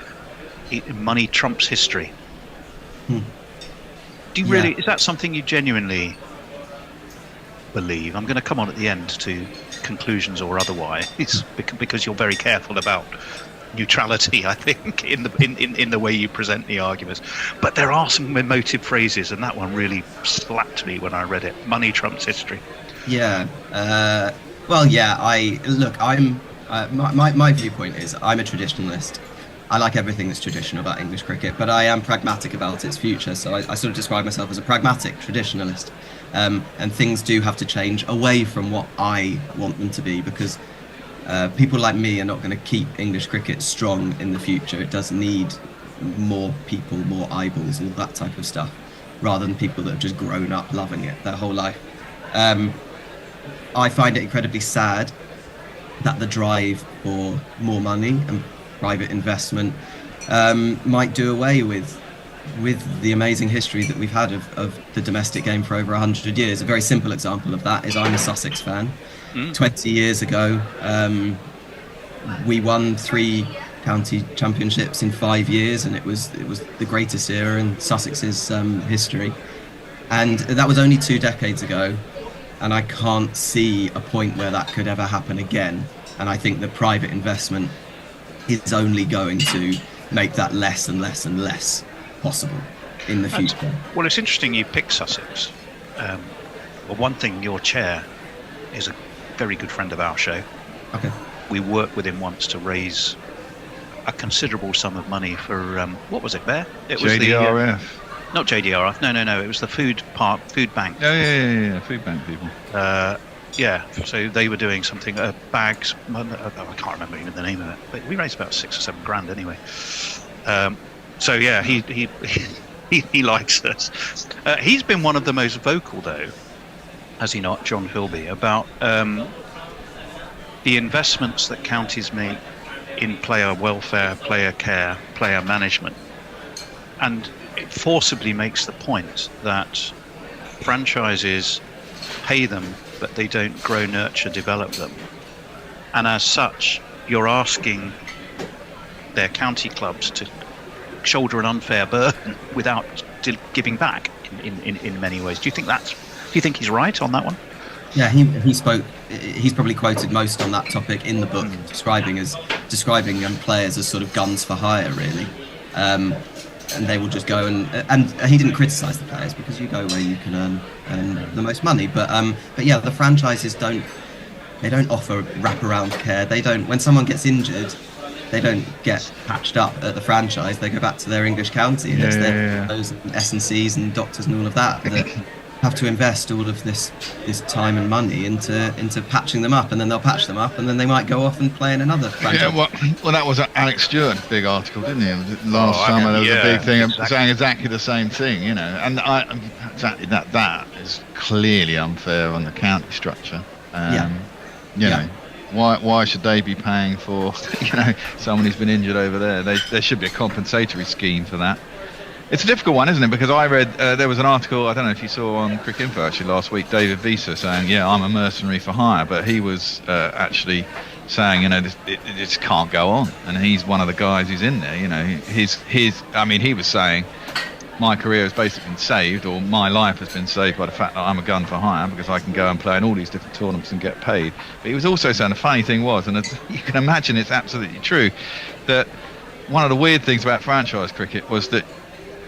money trumps history. Do you really? Is that something you genuinely believe? I'm going to come on at the end to conclusions or otherwise, because you're very careful about neutrality, I think, in the way you present the arguments. But there are some emotive phrases, and that one really slapped me when I read it. Money trumps history. Yeah. Well, yeah. I'm my viewpoint is I'm a traditionalist. I like everything that's traditional about English cricket, but I am pragmatic about its future. So I sort of describe myself as a pragmatic traditionalist. And things do have to change away from what I want them to be, because people like me are not going to keep English cricket strong in the future. It does need more people, more eyeballs, all that type of stuff, rather than people that have just grown up loving it their whole life. I find it incredibly sad that the drive for more money and private investment might do away with the amazing history that we've had of the domestic game for over 100 years. A very simple example of that is I'm a Sussex fan. 20 years ago, we won 3 county championships in 5 years, and it was the greatest era in Sussex's history. And that was only 2 decades ago, and I can't see a point where that could ever happen again. And I think that private investment is only going to make that less and less and less possible in the future. Well, it's interesting you pick Sussex. Well, one thing, your chair is a very good friend of our show. Okay. We worked with him once to raise a considerable sum of money for what was it, Bear? It was JDRF. Not JDRF. No. It was the food bank. Yeah. Food bank people. Yeah. So they were doing something. Bags. I can't remember even the name of it. But we raised about 6 or 7 grand anyway. So yeah, he likes us. He's been one of the most vocal, though, has he not, John Philby, about the investments that counties make in player welfare, player care, player management. And it forcibly makes the point that franchises pay them, but they don't grow, nurture, develop them. And as such, you're asking their county clubs to shoulder an unfair burden without giving back in many ways. Do you think he's right on that one? Yeah, he spoke. He's probably quoted most on that topic in the book, describing young players as sort of guns for hire, really. And they will just go and he didn't criticise the players, because you go where you can earn the most money. But yeah, the franchises don't offer wraparound care. They don't. When someone gets injured, they don't get patched up at the franchise. They go back to their English county. And it's those S&Cs and doctors and all of that have to invest all of this time and money into patching them up, and then they'll patch them up, and then they might go off and play in another franchise. Yeah, well, that was Alex Stewart's big article, didn't he? Last summer there was a big thing saying exactly the same thing, you know. And that is clearly unfair on the county structure. You know, Why should they be paying for someone who's been injured over there? There should be a compensatory scheme for that. It's a difficult one, isn't it? Because I read there was an article, I don't know if you saw on Cricket Info actually last week, David Visa saying, yeah, I'm a mercenary for hire, but he was actually saying, it just can't go on, and he's one of the guys who's in there. He was saying, my career has basically been saved, or my life has been saved by the fact that I'm a gun for hire, because I can go and play in all these different tournaments and get paid. But he was also saying the funny thing was, and you can imagine it's absolutely true, that one of the weird things about franchise cricket was that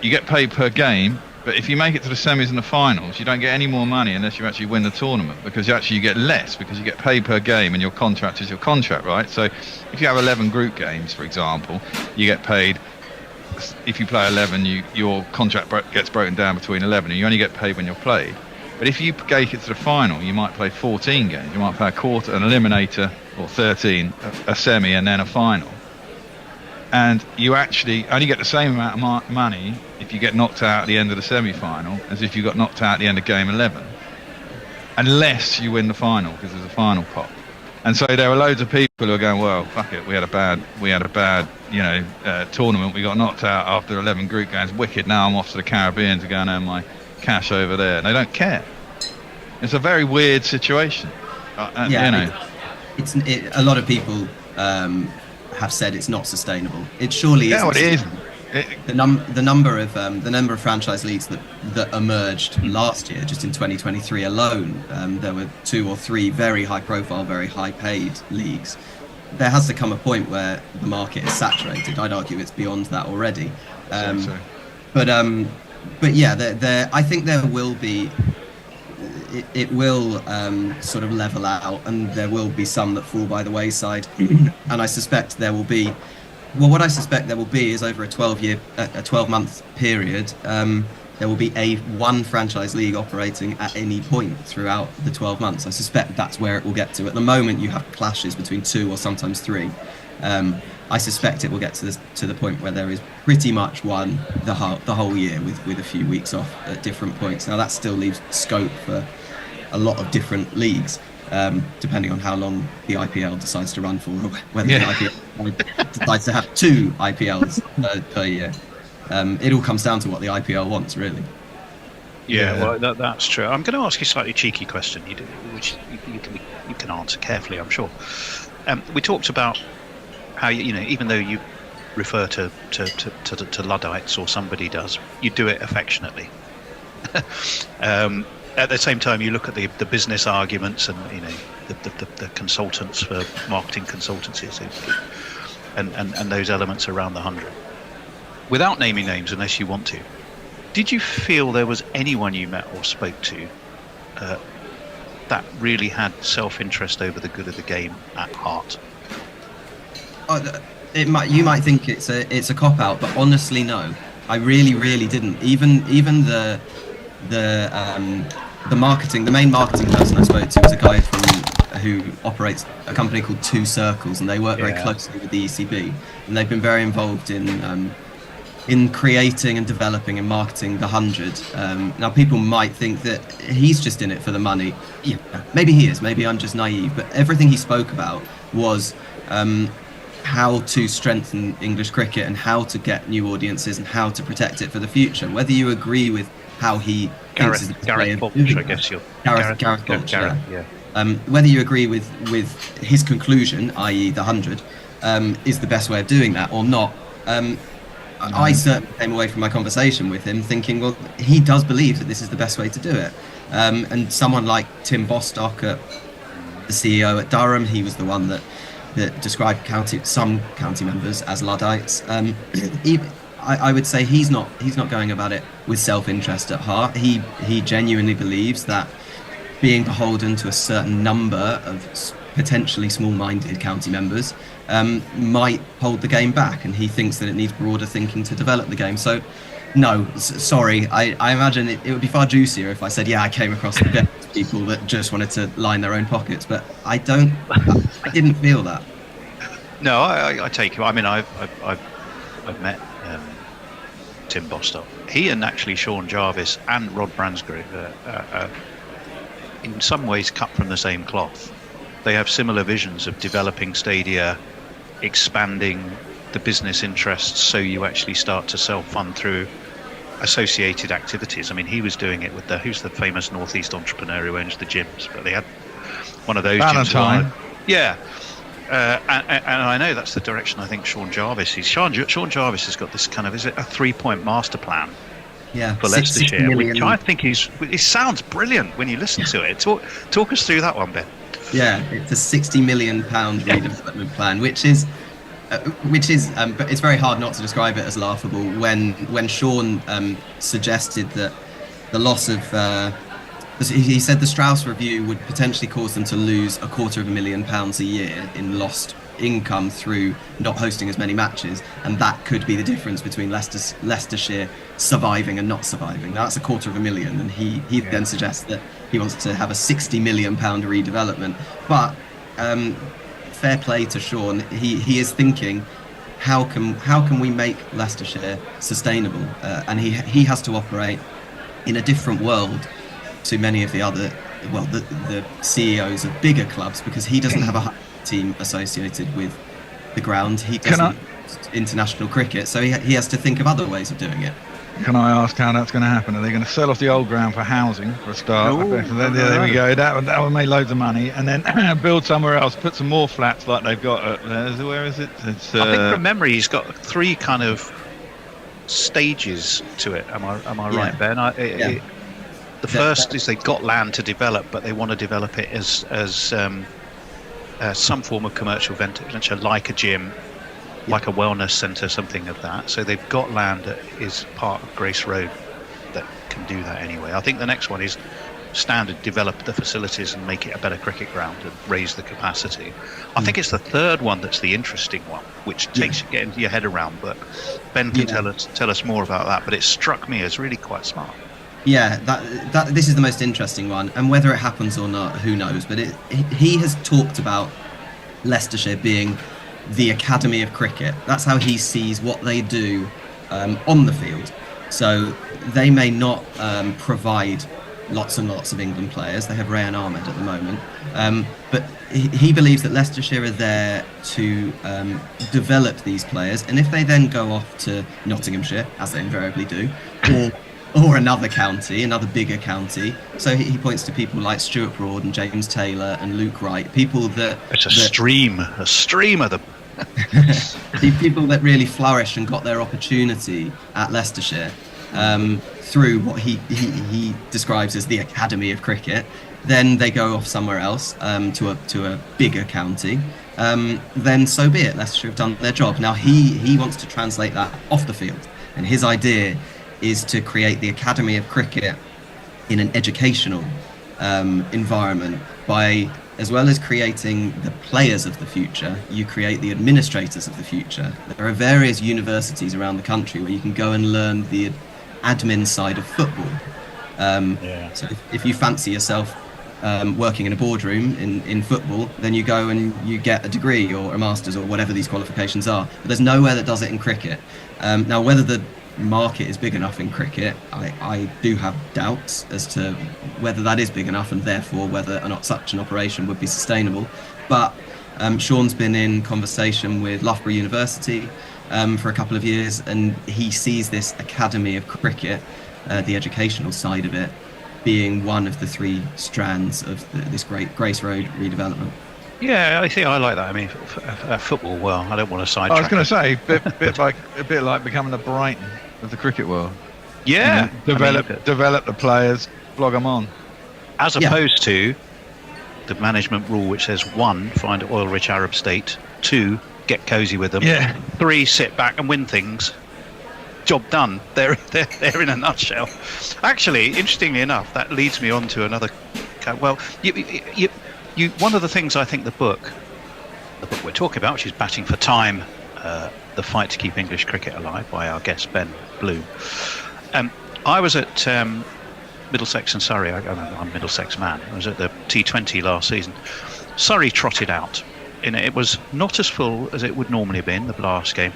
you get paid per game, but if you make it to the semis and the finals, you don't get any more money unless you actually win the tournament, because you get less, because you get paid per game and your contract is your contract, right? So if you have 11 group games, for example, you get paid. If you play 11, your contract gets broken down between 11, and you only get paid when you're played. But if you make it to the final, you might play 14 games. You might play a quarter, an eliminator, or 13, a semi, and then a final. And you actually only get the same amount of money if you get knocked out at the end of the semi-final as if you got knocked out at the end of game 11, unless you win the final, because there's a final pot. And so there are loads of people who are going, well, fuck it, we had a bad tournament. We got knocked out after 11 group games. Wicked. Now I'm off to the Caribbean to go and earn my cash over there. And they don't care. It's a very weird situation. A lot of people have said it's not sustainable. It surely isn't. Yeah, it is. The number of franchise leagues that emerged last year, just in 2023 alone, there were 2 or 3 very high profile, very high paid leagues. There has to come a point where the market is saturated. I'd argue it's beyond that already. But yeah, I think there will be. It will sort of level out, and there will be some that fall by the wayside. And I suspect there will be. Well, what I suspect there will be is over a 12-month period, there will be one franchise league operating at any point throughout the 12 months. I suspect that's where it will get to. At the moment, you have clashes between 2 or sometimes 3. I suspect it will get to the point where there is pretty much one the whole year with a few weeks off at different points. Now that still leaves scope for a lot of different leagues, depending on how long the IPL decides to run for, or whether the IPL decides to have 2 IPLs per year. It all comes down to what the IPL wants, really. Yeah, well, that's true. I'm going to ask you a slightly cheeky question, which you can answer carefully, I'm sure. We talked about how even though you refer to Luddites, or somebody does, you do it affectionately. At the same time, you look at the business arguments and the consultants for marketing consultancies and those elements around the 100. Without naming names, unless you want to, did you feel there was anyone you met or spoke to that really had self-interest over the good of the game at heart? You might think it's a cop-out, but honestly, no. I really didn't. Even the main marketing person I spoke to was a guy who operates a company called 2 Circles, and they work very closely with the ECB, and they've been very involved in creating and developing and marketing the 100. Now people might think that he's just in it for the money. Yeah, maybe he is, maybe I'm just naive, but everything he spoke about was how to strengthen English cricket and how to get new audiences and how to protect it for the future. Whether you agree with how he thinks Gareth Bolch, I guess you're Gareth Bolch, yeah. Whether you agree with his conclusion, i.e. the 100, is the best way of doing that or not, I certainly came away from my conversation with him thinking, well, he does believe that this is the best way to do it. And someone like Tim Bostock, the CEO at Durham, he was the one that described some county members as Luddites. I would say he's not going about it with self-interest at heart. He genuinely believes that being beholden to a certain number of potentially small-minded county members might hold the game back, and he thinks that it needs broader thinking to develop the game. So no, sorry, I imagine it would be far juicier if I said, yeah, I came across people that just wanted to line their own pockets, but I didn't feel that. No, I take you. I mean, I've met Tim Bostock. He and actually Sean Jarvis and Rod Bransgrove in some ways cut from the same cloth. they have similar visions of developing stadia, expanding the business interests, so you actually start to self-fund through associated activities. I mean, he was doing it with who's the famous Northeast entrepreneur who owns the gyms, but they had one of those Valentine. gyms. Yeah. And I know that's the direction I think Sean Jarvis is. Sean Jarvis has got this kind of, is it a 3-point master plan? Yeah, for Leicestershire, which I think it sounds brilliant when you listen to it. Talk us through that one, Ben. Yeah, it's a £60 million redevelopment plan, which is, but it's very hard not to describe it as laughable. When Sean suggested that the loss of, he said the Strauss review would potentially cause them to lose £250,000 a year in lost income through not hosting as many matches, and that could be the difference between Leicestershire surviving and not surviving. Now that's £250,000, and he then suggests that he wants to have a £60 million redevelopment. But fair play to Sean, he is thinking, how can we make Leicestershire sustainable? And he has to operate in a different world to many of the other, the CEOs of bigger clubs, because he doesn't have a team associated with the ground. He doesn't international cricket, so he has to think of other ways of doing it. Can I ask how that's going to happen? Are they going to sell off the old ground for housing for a start? There we go. That would make loads of money, and then build somewhere else, put some more flats like they've got at, where is it? It's, I think from memory he's got 3 kind of stages to it. Am I right, Ben? The first is they've got land to develop, but they want to develop it as some form of commercial venture, like a gym, like a wellness centre, something of that. So they've got land that is part of Grace Road that can do that anyway. I think the next one is standard, develop the facilities and make it a better cricket ground and raise the capacity. I think it's the third one that's the interesting one, which takes getting your head around. But Ben can tell us more about that. But it struck me as really quite smart. Yeah, this is the most interesting one, and whether it happens or not, who knows. But he has talked about Leicestershire being the Academy of Cricket. That's how he sees what they do on the field. So they may not provide lots and lots of England players. They have Rayan Ahmed at the moment. But he believes that Leicestershire are there to develop these players. And if they then go off to Nottinghamshire, as they invariably do, or another county, another bigger county. So he points to people like Stuart Broad and James Taylor and Luke Wright, people that... It's a stream of them. People that really flourished and got their opportunity at Leicestershire through what he describes as the Academy of Cricket. Then they go off somewhere else to a bigger county. Then so be it. Leicestershire have done their job. Now he wants to translate that off the field, and his idea is to create the Academy of Cricket in an educational environment. By, as well as creating the players of the future, you create the administrators of the future. There are various universities around the country where you can go and learn the admin side of football. So if you fancy yourself working in a boardroom in football, then you go and you get a degree or a master's or whatever these qualifications are. But there's nowhere that does it in cricket. Now, whether the market is big enough in cricket, I do have doubts as to whether that is big enough, and therefore whether or not such an operation would be sustainable. But Sean's been in conversation with Loughborough University for a couple of years, and he sees this Academy of Cricket, the educational side of it, being one of the 3 strands of this great Grace Road redevelopment. Yeah, I think I like that. I mean, football. Well, I don't want to sidetrack. I was going to say, a bit like becoming the Brighton of the cricket world. Yeah, develop the players, blog them on. As opposed to the management rule, which says 1, find an oil-rich Arab state; 2, get cosy with them; 3, sit back and win things. Job done. They're in a nutshell. Actually, interestingly enough, that leads me on to another. Well, you one of the things I think the book we're talking about, which is Batting for Time, the fight to keep English cricket alive, by our guest Ben Bloom. I was at Middlesex and Surrey. I'm a Middlesex man. I was at the T20 last season. Surrey trotted out. It was not as full as it would normally have been, the Blast game.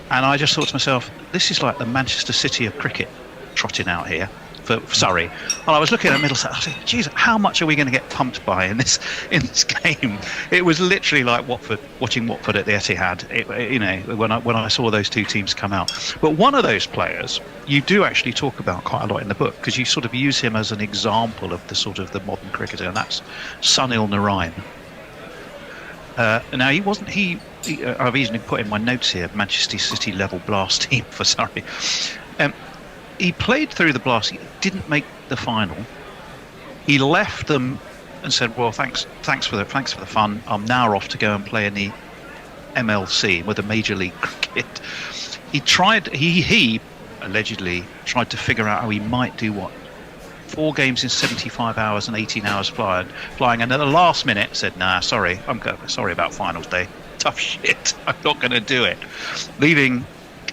And I just thought to myself, this is like the Manchester City of cricket. trotting out here for Surrey. Well, I was looking at Middlesex. I said, "Geez, how much are we going to get pumped by in this game?" It was literally like watching Watford at the Etihad. When I saw those two teams come out. But one of those players you do actually talk about quite a lot in the book, because you sort of use him as an example of the modern cricketer, and that's Sunil Narine. Now he wasn't. I've even put in my notes here, Manchester City level Blast team for Surrey. He played through the Blast. He didn't make the final. He left them and said, "Well, thanks for the fun. I'm now off to go and play in the MLC with the Major League Cricket." He allegedly tried to figure out how he might do 4 games in 75 hours and 18 hours flying, and at the last minute said, "Nah, sorry about finals day. Tough shit. I'm not going to do it," leaving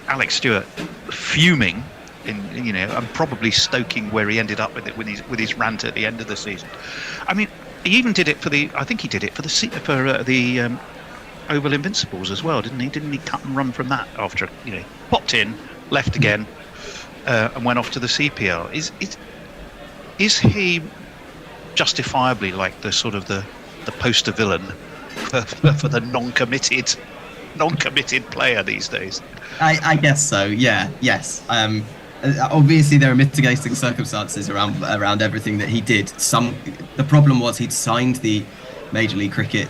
Alex Stewart fuming. And probably stoking where he ended up with it with his rant at the end of the season. I mean, he even did it for the Oval Invincibles as well, didn't he? Didn't he cut and run from that after popped in, left again, and went off to the CPL? Is he justifiably like the sort of the poster villain for the non-committed player these days? I guess so. Yeah. Yes. Obviously, there are mitigating circumstances around everything that he did. The problem was he'd signed the Major League Cricket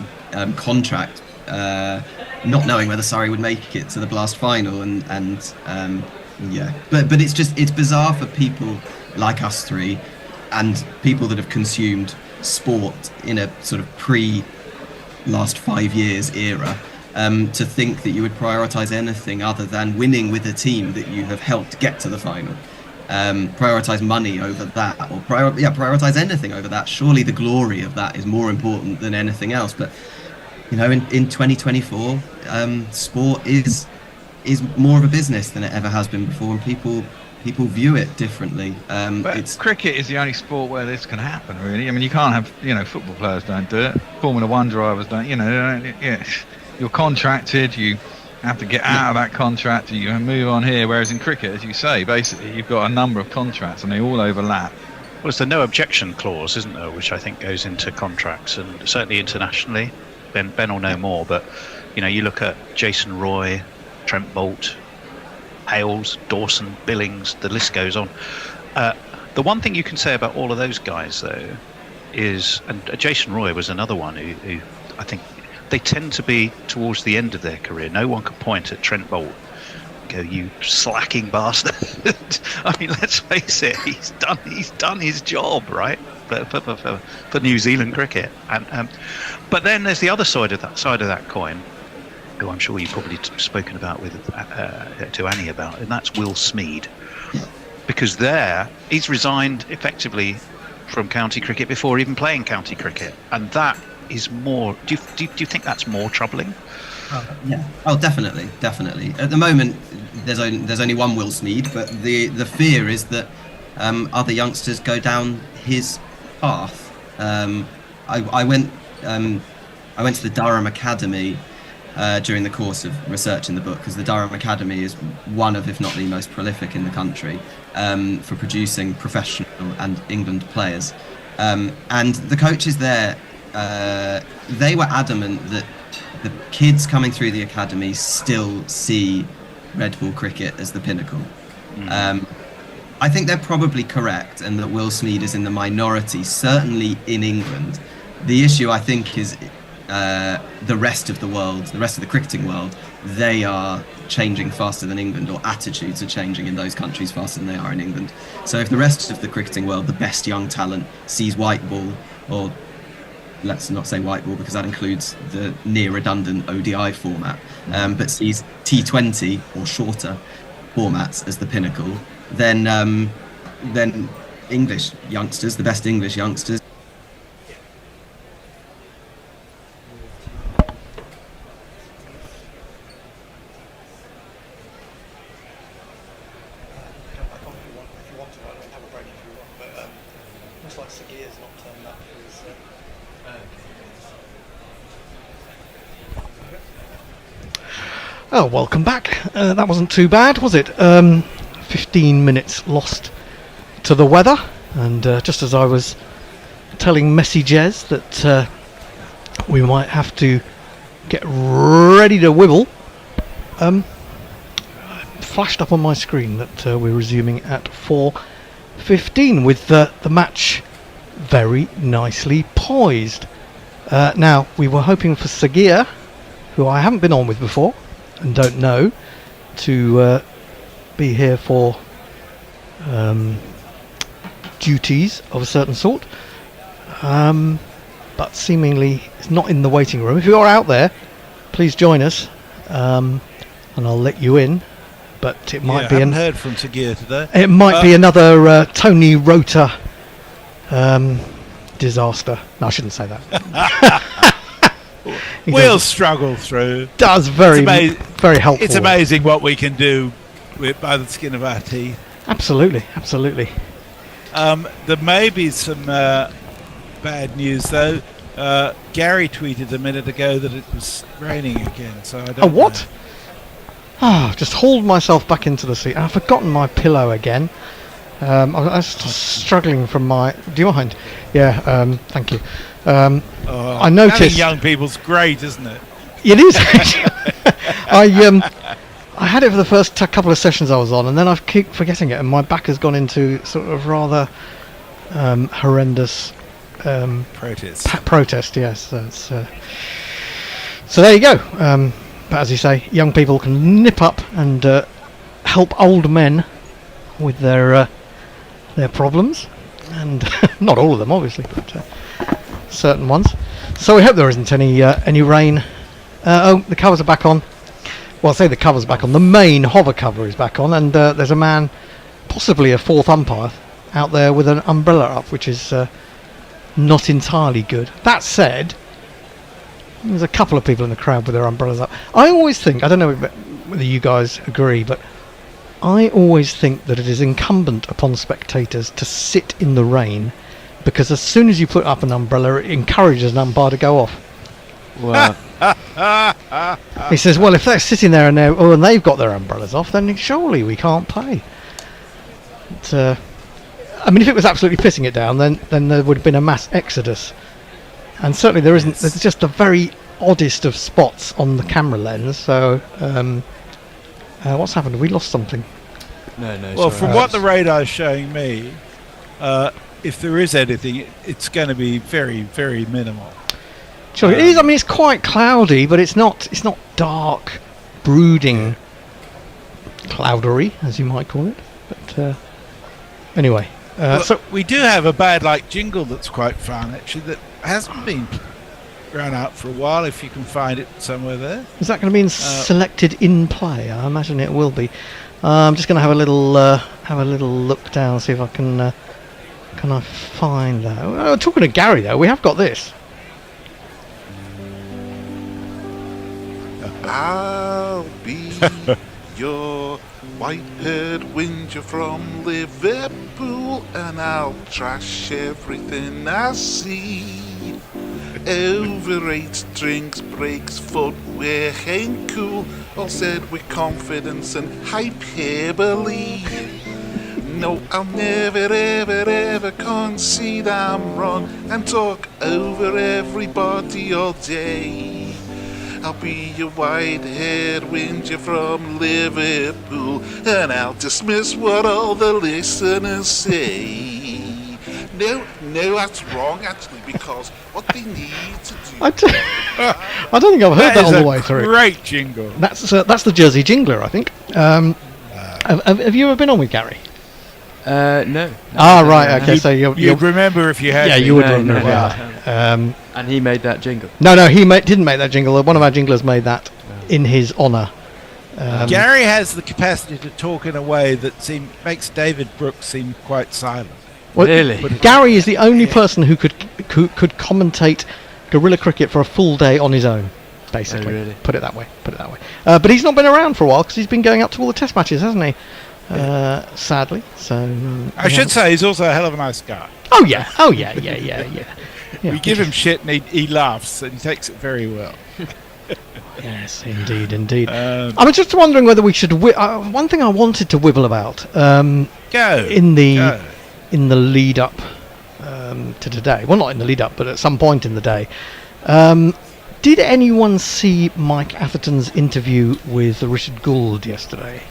contract, not knowing whether Surrey would make it to the Blast final, and But it's bizarre for people like us three, and people that have consumed sport in a sort of pre-last 5 years era. To think that you would prioritise anything other than winning with a team that you have helped get to the final. Prioritise money over that, or prioritise anything over that. Surely the glory of that is more important than anything else. But in 2024, sport is more of a business than it ever has been before, and people view it differently. But cricket is the only sport where this can happen, really. I mean, you can't have football players don't do it. Formula One drivers don't. You're contracted, you have to get out of that contract, you move on here, whereas in cricket, as you say, basically you've got a number of contracts and they all overlap. Well, it's the no objection clause, isn't there, which I think goes into contracts, and certainly internationally. Ben will know more, but you look at Jason Roy, Trent Boult, Hales, Dawson, Billings, the list goes on. The one thing you can say about all of those guys, though, is, and Jason Roy was another one who I think they tend to be towards the end of their career. No one could point at Trent Boult and go, "You slacking bastard." I mean, let's face it, he's done his job, right, for New Zealand cricket. And but then there's the other side of that coin, who I'm sure you've probably spoken about to Annie about, and that's Will Smead, because he's resigned effectively from county cricket before even playing county cricket, and that is more. Do you think that's more troubling? Yeah. Oh, definitely. At the moment, there's only one Will Smead, but the fear is that other youngsters go down his path. I went to the Durham Academy during the course of researching the book, because the Durham Academy is one of, if not the most prolific in the country for producing professional and England players, and the coaches there. They were adamant that the kids coming through the academy still see red ball cricket as the pinnacle. I think they're probably correct, and that Will Smead is in the minority, certainly in England. The issue, I think, is the rest of the world, the rest of the cricketing world. They are changing faster than England, or attitudes are changing in those countries faster than they are in England. So if the rest of the cricketing world, the best young talent, sees white ball, or let's not say white ball because that includes the near redundant ODI format, but sees T20 or shorter formats as the pinnacle, then English youngsters, the best English youngsters, Oh, welcome back. That wasn't too bad, was it? 15 minutes lost to the weather, and just as I was telling Messy Jez that we might have to get ready to wibble, flashed up on my screen that we're resuming at 4:15 with the match very nicely poised. Now, we were hoping for Sagir, who I haven't been on with before and don't know, to be here for duties of a certain sort, but seemingly it's not in the waiting room. If you're out there, please join us, and I'll let you in. But it might be. I haven't heard from Sagir today. It might be another Tony Rota disaster. No, I shouldn't say that. We'll struggle through. Does very helpful. It's amazing what we can do by the skin of our teeth. Absolutely, absolutely. There may be some bad news though. Gary tweeted a minute ago that it was raining again. So I don't. What? Ah, just hauled myself back into the seat. I've forgotten my pillow again. I was struggling from my. Do you mind? Yeah. Thank you. I noticed. Having young people's great, isn't it? It is. I had it for the first couple of sessions I was on, and then I keep forgetting it, and my back has gone into sort of rather horrendous protest. Yes. So there you go. But as you say, young people can nip up and help old men with their problems, and not all of them, obviously, but certain ones. So we hope there isn't any rain. The covers are back on. Well, I say the cover's back on. The main hover cover is back on, and there's a man, possibly a fourth umpire, out there with an umbrella up, which is not entirely good. That said, there's a couple of people in the crowd with their umbrellas up. I always think, I don't know whether you guys agree, but I always think that it is incumbent upon spectators to sit in the rain, because as soon as you put up an umbrella, it encourages an umpire to go off. Wow. He says, well, if they're sitting there and they've got their umbrellas off, then surely we can't play. But, I mean, if it was absolutely pissing it down, then there would have been a mass exodus. And certainly there isn't. There's just the very oddest of spots on the camera lens. So, what's happened? We lost something. No. Well, from what the radar's showing me, if there is anything, it's going to be very, very minimal. Sure, it is. I mean, it's quite cloudy, but it's not dark, brooding cloudery, as you might call it. But anyway, so we do have a bad jingle that's quite fun, actually, that hasn't been run out for a while. If you can find it somewhere there, is that going to be selected in play? I imagine it will be. I'm just going to have a little look down, see if I can I find that. Talking to Gary though, we have got this. I'll be your white-haired whinger from Liverpool, and I'll trash everything I see. Overrated drinks, breaks, footwear ain't cool, all said with confidence and hyperbole. No, I'll never, ever, ever concede I'm wrong and talk over everybody all day. I'll be your white-haired whinger from Liverpool, and I'll dismiss what all the listeners say. No, that's wrong actually, because what they need to do. I don't think I've heard that all the way through. Great jingle. That's the Jersey Jingler, I think. Have you ever been on with Gary? No. Right. Okay. So you'd remember if you had. Yeah, been. you would remember. And he made that jingle. No, he didn't make that jingle. One of our jinglers made that in his honour. Gary has the capacity to talk in a way that makes David Brooks seem quite silent. Well, really? Gary is the only person who could commentate Guerilla Cricket for a full day on his own, basically. Oh, really? Put it that way. But he's not been around for a while because he's been going up to all the test matches, hasn't he? Sadly. So I should say he's also a hell of a nice guy. Oh yeah. We give him shit and he laughs and he takes it very well. Yes, indeed. I was just wondering whether we should. One thing I wanted to wibble about. in the lead up to today. Well, not in the lead up, but at some point in the day. Did anyone see Mike Atherton's interview with Richard Gould yesterday?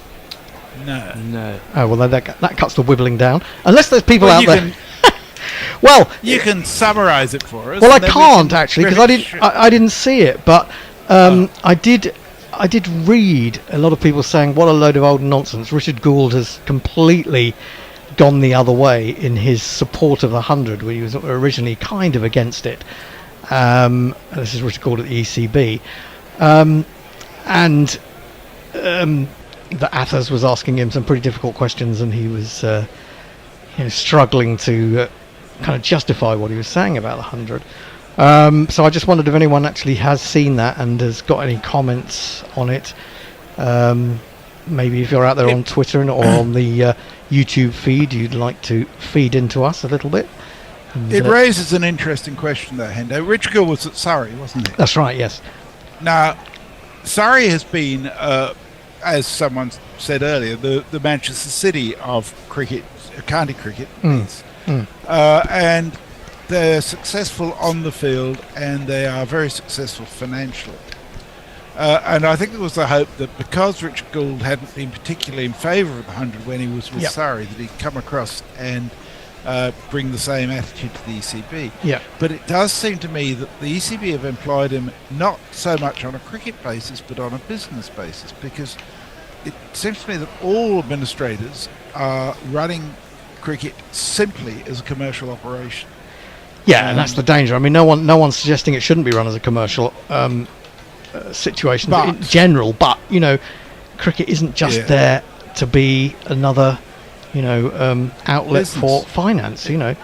No. Oh, well, that cuts the wibbling down. Unless there's people out there. Well, you can summarise it for us. Well, I can't actually because I didn't see it, but I did read a lot of people saying what a load of old nonsense. Richard Gould has completely gone the other way in his support of the 100, where he was originally kind of against it. This is Richard Gould at the ECB, and the Athers was asking him some pretty difficult questions, and he was struggling to kind of justify what he was saying about the 100. So I just wondered if anyone actually has seen that and has got any comments on it. Maybe if you're out there on Twitter or on the YouTube feed, you'd like to feed into us a little bit. And, it raises an interesting question, though, Hendo. Richard Gould was at Surrey, wasn't it? That's right, yes. Now, Surrey has been, as someone said earlier, the Manchester City of cricket, county cricket. And they're successful on the field, and they are very successful financially. And I think there was the hope that because Richard Gould hadn't been particularly in favour of the 100 when he was with Surrey, that he'd come across and bring the same attitude to the ECB. Yeah. But it does seem to me that the ECB have employed him not so much on a cricket basis, but on a business basis, because it seems to me that all administrators are running cricket simply as a commercial operation. Yeah, and that's the danger. I mean, no one's suggesting it shouldn't be run as a commercial situation in general. But cricket isn't just there to be another, outlet business for finance. And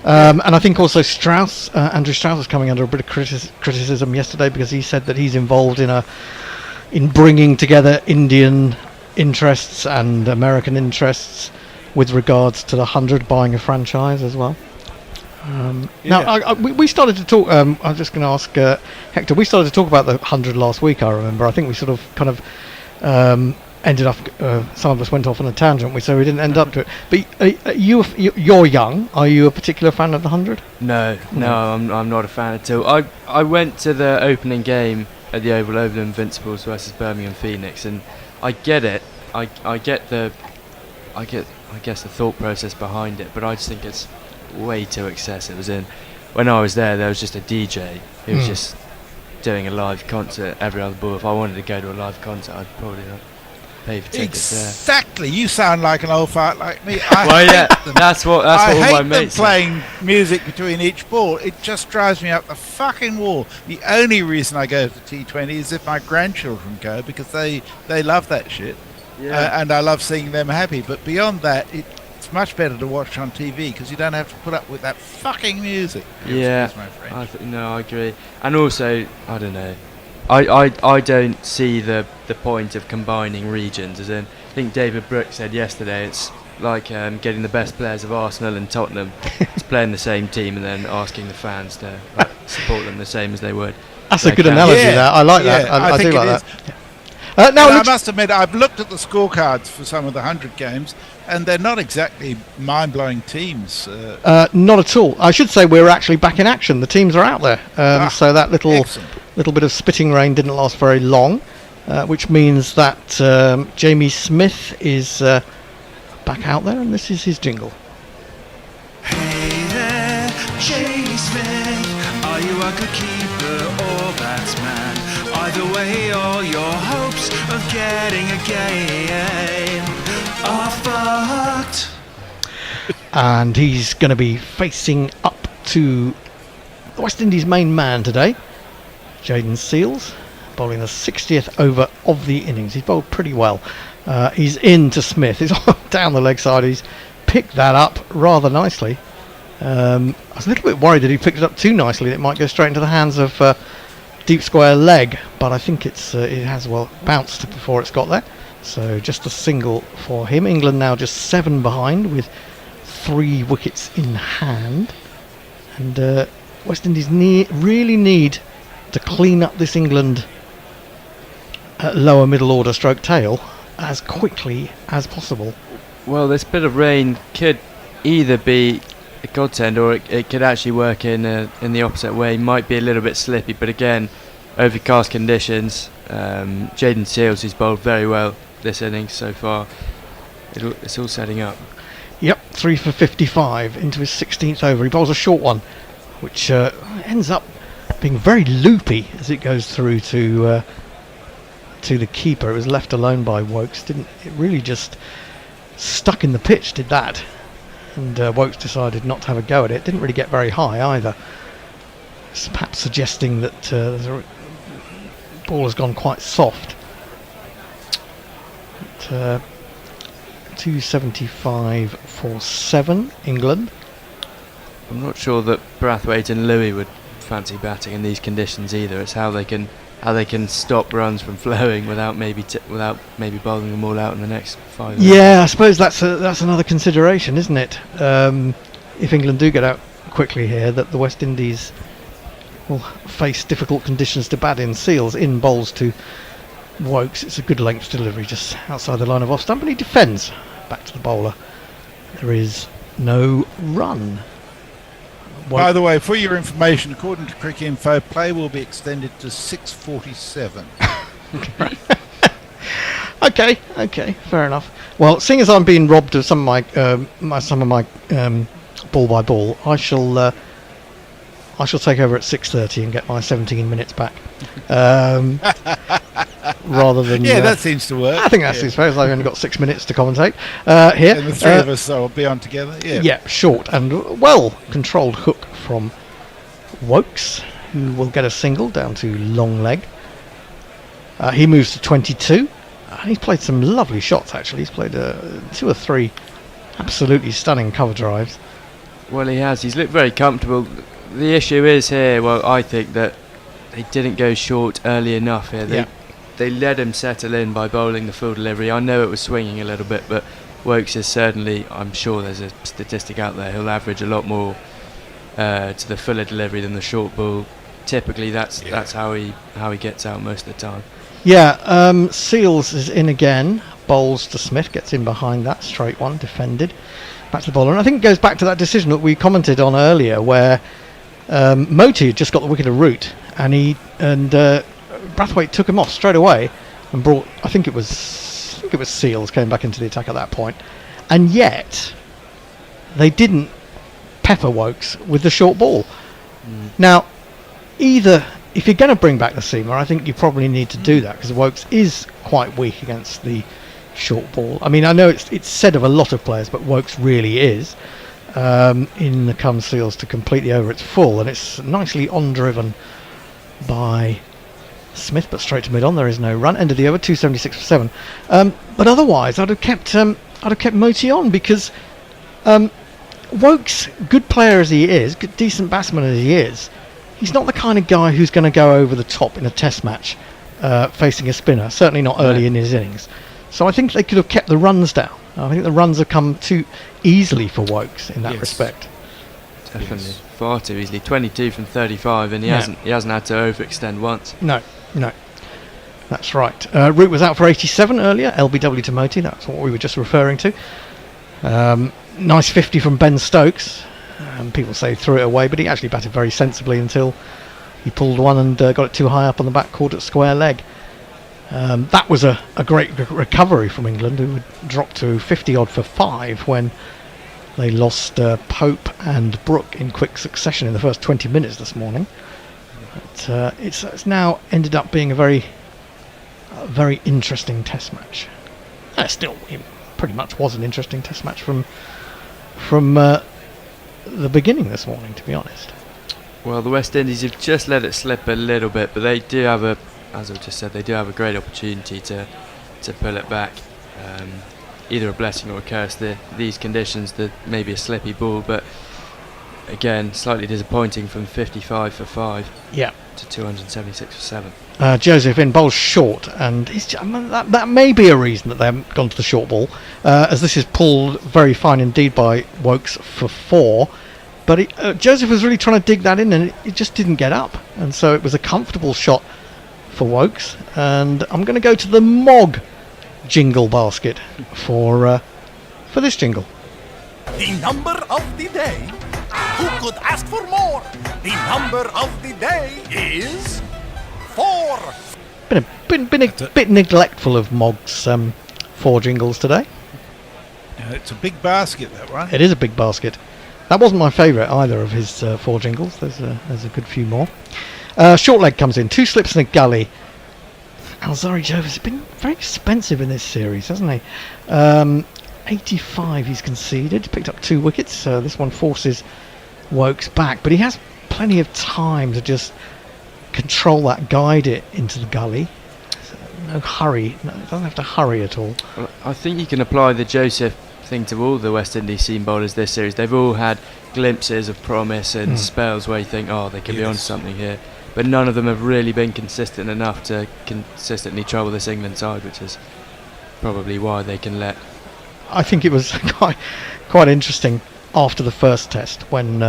I think also Andrew Strauss was coming under a bit of criticism yesterday because he said that he's involved in bringing together Indian interests and American interests with regards to the 100, buying a franchise as well. Now, we started to talk. I'm just going to ask Hector. We started to talk about the 100 last week. I remember. I think we sort of kind of ended up. Some of us went off on a tangent. So we didn't end up to it. But you're young. Are you a particular fan of the 100? No, I'm not a fan at all. I went to the opening game at the Oval Invincibles versus Birmingham Phoenix, and I get it. I guess the thought process behind it, but I just think it's way too excessive. As in, when I was there was just a DJ who was just doing a live concert every other ball. If I wanted to go to a live concert, I'd probably not pay for tickets there. Exactly. You sound like an old fart like me. That's what all my mates them playing music between each ball. It just drives me up the fucking wall. The only reason I go to T20 is if my grandchildren go, because they love that shit. And I love seeing them happy. But beyond that, it's much better to watch on TV because you don't have to put up with that fucking music. Yeah, I agree. And also, I don't know. I don't see the point of combining regions. As in, I think David Brooke said yesterday, it's like getting the best players of Arsenal and Tottenham to play in the same team and then asking the fans to support them the same as they would. That's a good analogy. That I like that. I do like that. I must admit, I've looked at the scorecards for some of the 100 games, and they're not exactly mind-blowing teams. Not at all. I should say we're actually back in action. The teams are out there. So that little bit of spitting rain didn't last very long, which means that Jamie Smith is back out there, and this is his jingle. Hey there, Jamie Smith, are you a good keeper or batsman? Either way, all your hopes of getting a game are fucked. And he's going to be facing up to the West Indies main man today, Jayden Seales, bowling the 60th over of the innings. He's bowled pretty well. He's in to Smith. He's down the leg side. He's picked that up rather nicely. I was a little bit worried that he picked it up too nicely. It might go straight into the hands of deep square leg, but I think it has bounced before it's got there. So just a single for him. England now just 7 behind with 3 wickets in hand, and West Indies really need to clean up this England lower middle order stroke tail as quickly as possible. Well, this bit of rain could either be a godsend or it could actually work in the opposite way. Might be a little bit slippy, but again, overcast conditions. Jaden Seales, who's bowled very well this innings so far. It's all setting up. Yep, 3 for 55 into his 16th over. He bowls a short one, which ends up being very loopy as it goes through to the keeper. It was left alone by Woakes. It really just stuck in the pitch, did that. And Woakes decided not to have a go at it. Didn't really get very high either. It's perhaps suggesting that the ball has gone quite soft. But, 275 for 7, England. I'm not sure that Brathwaite and Louis would fancy batting in these conditions either. It's how they can stop runs from flowing without maybe bowling them all out in the next 5 minutes. Yeah, I suppose that's another consideration, isn't it? If England do get out quickly here, that the West Indies will face difficult conditions to bat in. Seales in bowls to Woakes. It's a good length delivery just outside the line of off stump, and he defends back to the bowler. There is no run. By the way, for your information, according to Cricket Info, play will be extended to 6:47. Okay, fair enough. Well, seeing as I'm being robbed of some of my ball by ball, I shall take over at 6:30 and get my 17 minutes back. Rather than that seems to work. I think that seems fair. I've only got 6 minutes to commentate here. And the three of us will be on together. Yeah, short and well controlled hook from Woakes, who will get a single down to long leg. He moves to 22. He's played some lovely shots actually. He's played 2 or 3 absolutely stunning cover drives. Well, he has. He's looked very comfortable. The issue is here, well, I think that they didn't go short early enough here. They let him settle in by bowling the full delivery. I know it was swinging a little bit, but Woakes is certainly, I'm sure there's a statistic out there, he'll average a lot more to the fuller delivery than the short ball. Typically that's how he gets out most of the time. Yeah, Seales is in again, bowls to Smith, gets in behind that, straight one, defended. Back to the bowler, and I think it goes back to that decision that we commented on earlier where Moti had just got the wicket of Root, and Brathwaite took him off straight away and brought, I think it was Seales came back into the attack at that point, and yet they didn't pepper Woakes with the short ball. Now, either if you're going to bring back the seamer, I think you probably need to do that because Woakes is quite weak against the short ball. I mean, I know it's said of a lot of players, but Woakes really is. In comes Seales to complete the over. It's full, and it's nicely on-driven by Smith, but straight to mid-on. There is no run. End of the over, 276 for 7. But otherwise, I'd have kept Moti on because Woakes, good player as he is, good decent batsman as he is, he's not the kind of guy who's going to go over the top in a Test match facing a spinner. Certainly not early in his innings. So I think they could have kept the runs down. I think the runs have come too easily for Woakes in that respect. Definitely, far too easily. 22 from 35, and he hasn't had to overextend once. No, that's right. Root was out for 87 earlier. LBW to Moti. That's what we were just referring to. Nice 50 from Ben Stokes. People say threw it away, but he actually batted very sensibly until he pulled one and got it too high up on the back court at square leg. That was a great recovery from England, who would drop to 50 odd for 5 when they lost Pope and Brook in quick succession in the first 20 minutes this morning. But, it's now ended up being a very interesting Test match. Still, it pretty much was an interesting Test match from the beginning this morning, to be honest. Well, the West Indies have just let it slip a little bit, but they do have as I've just said, they do have a great opportunity to pull it back. Either a blessing or a curse. These conditions, maybe a slippy ball, but again, slightly disappointing from 55 for 5 to 276 for 7. Joseph in bowls short, and that may be a reason that they haven't gone to the short ball, as this is pulled very fine indeed by Woakes for 4. But Joseph was really trying to dig that in, and it just didn't get up, and so it was a comfortable shot for Woakes. And I'm going to go to the Mog jingle basket for this jingle. The number of the day. Who could ask for more? The number of the day is 4. Been a bit neglectful of Mog's 4 jingles today. It's a big basket, that one. It is a big basket. That wasn't my favourite either of his 4 jingles. There's a good few more. Short leg comes in, 2 slips and a gully. Alzari Jovis has been very expensive in this series, hasn't he? 85 he's conceded, picked up 2 wickets. This one forces Woakes back, but he has plenty of time to just control that, guide it into the gully. No hurry, doesn't have to hurry at all. Well, I think you can apply the Joseph thing to all the West Indies seam bowlers this series. They've all had glimpses of promise and spells where you think, oh, they could be on something here. But none of them have really been consistent enough to consistently trouble this England side, which is probably why they can let. I think it was quite interesting after the first test when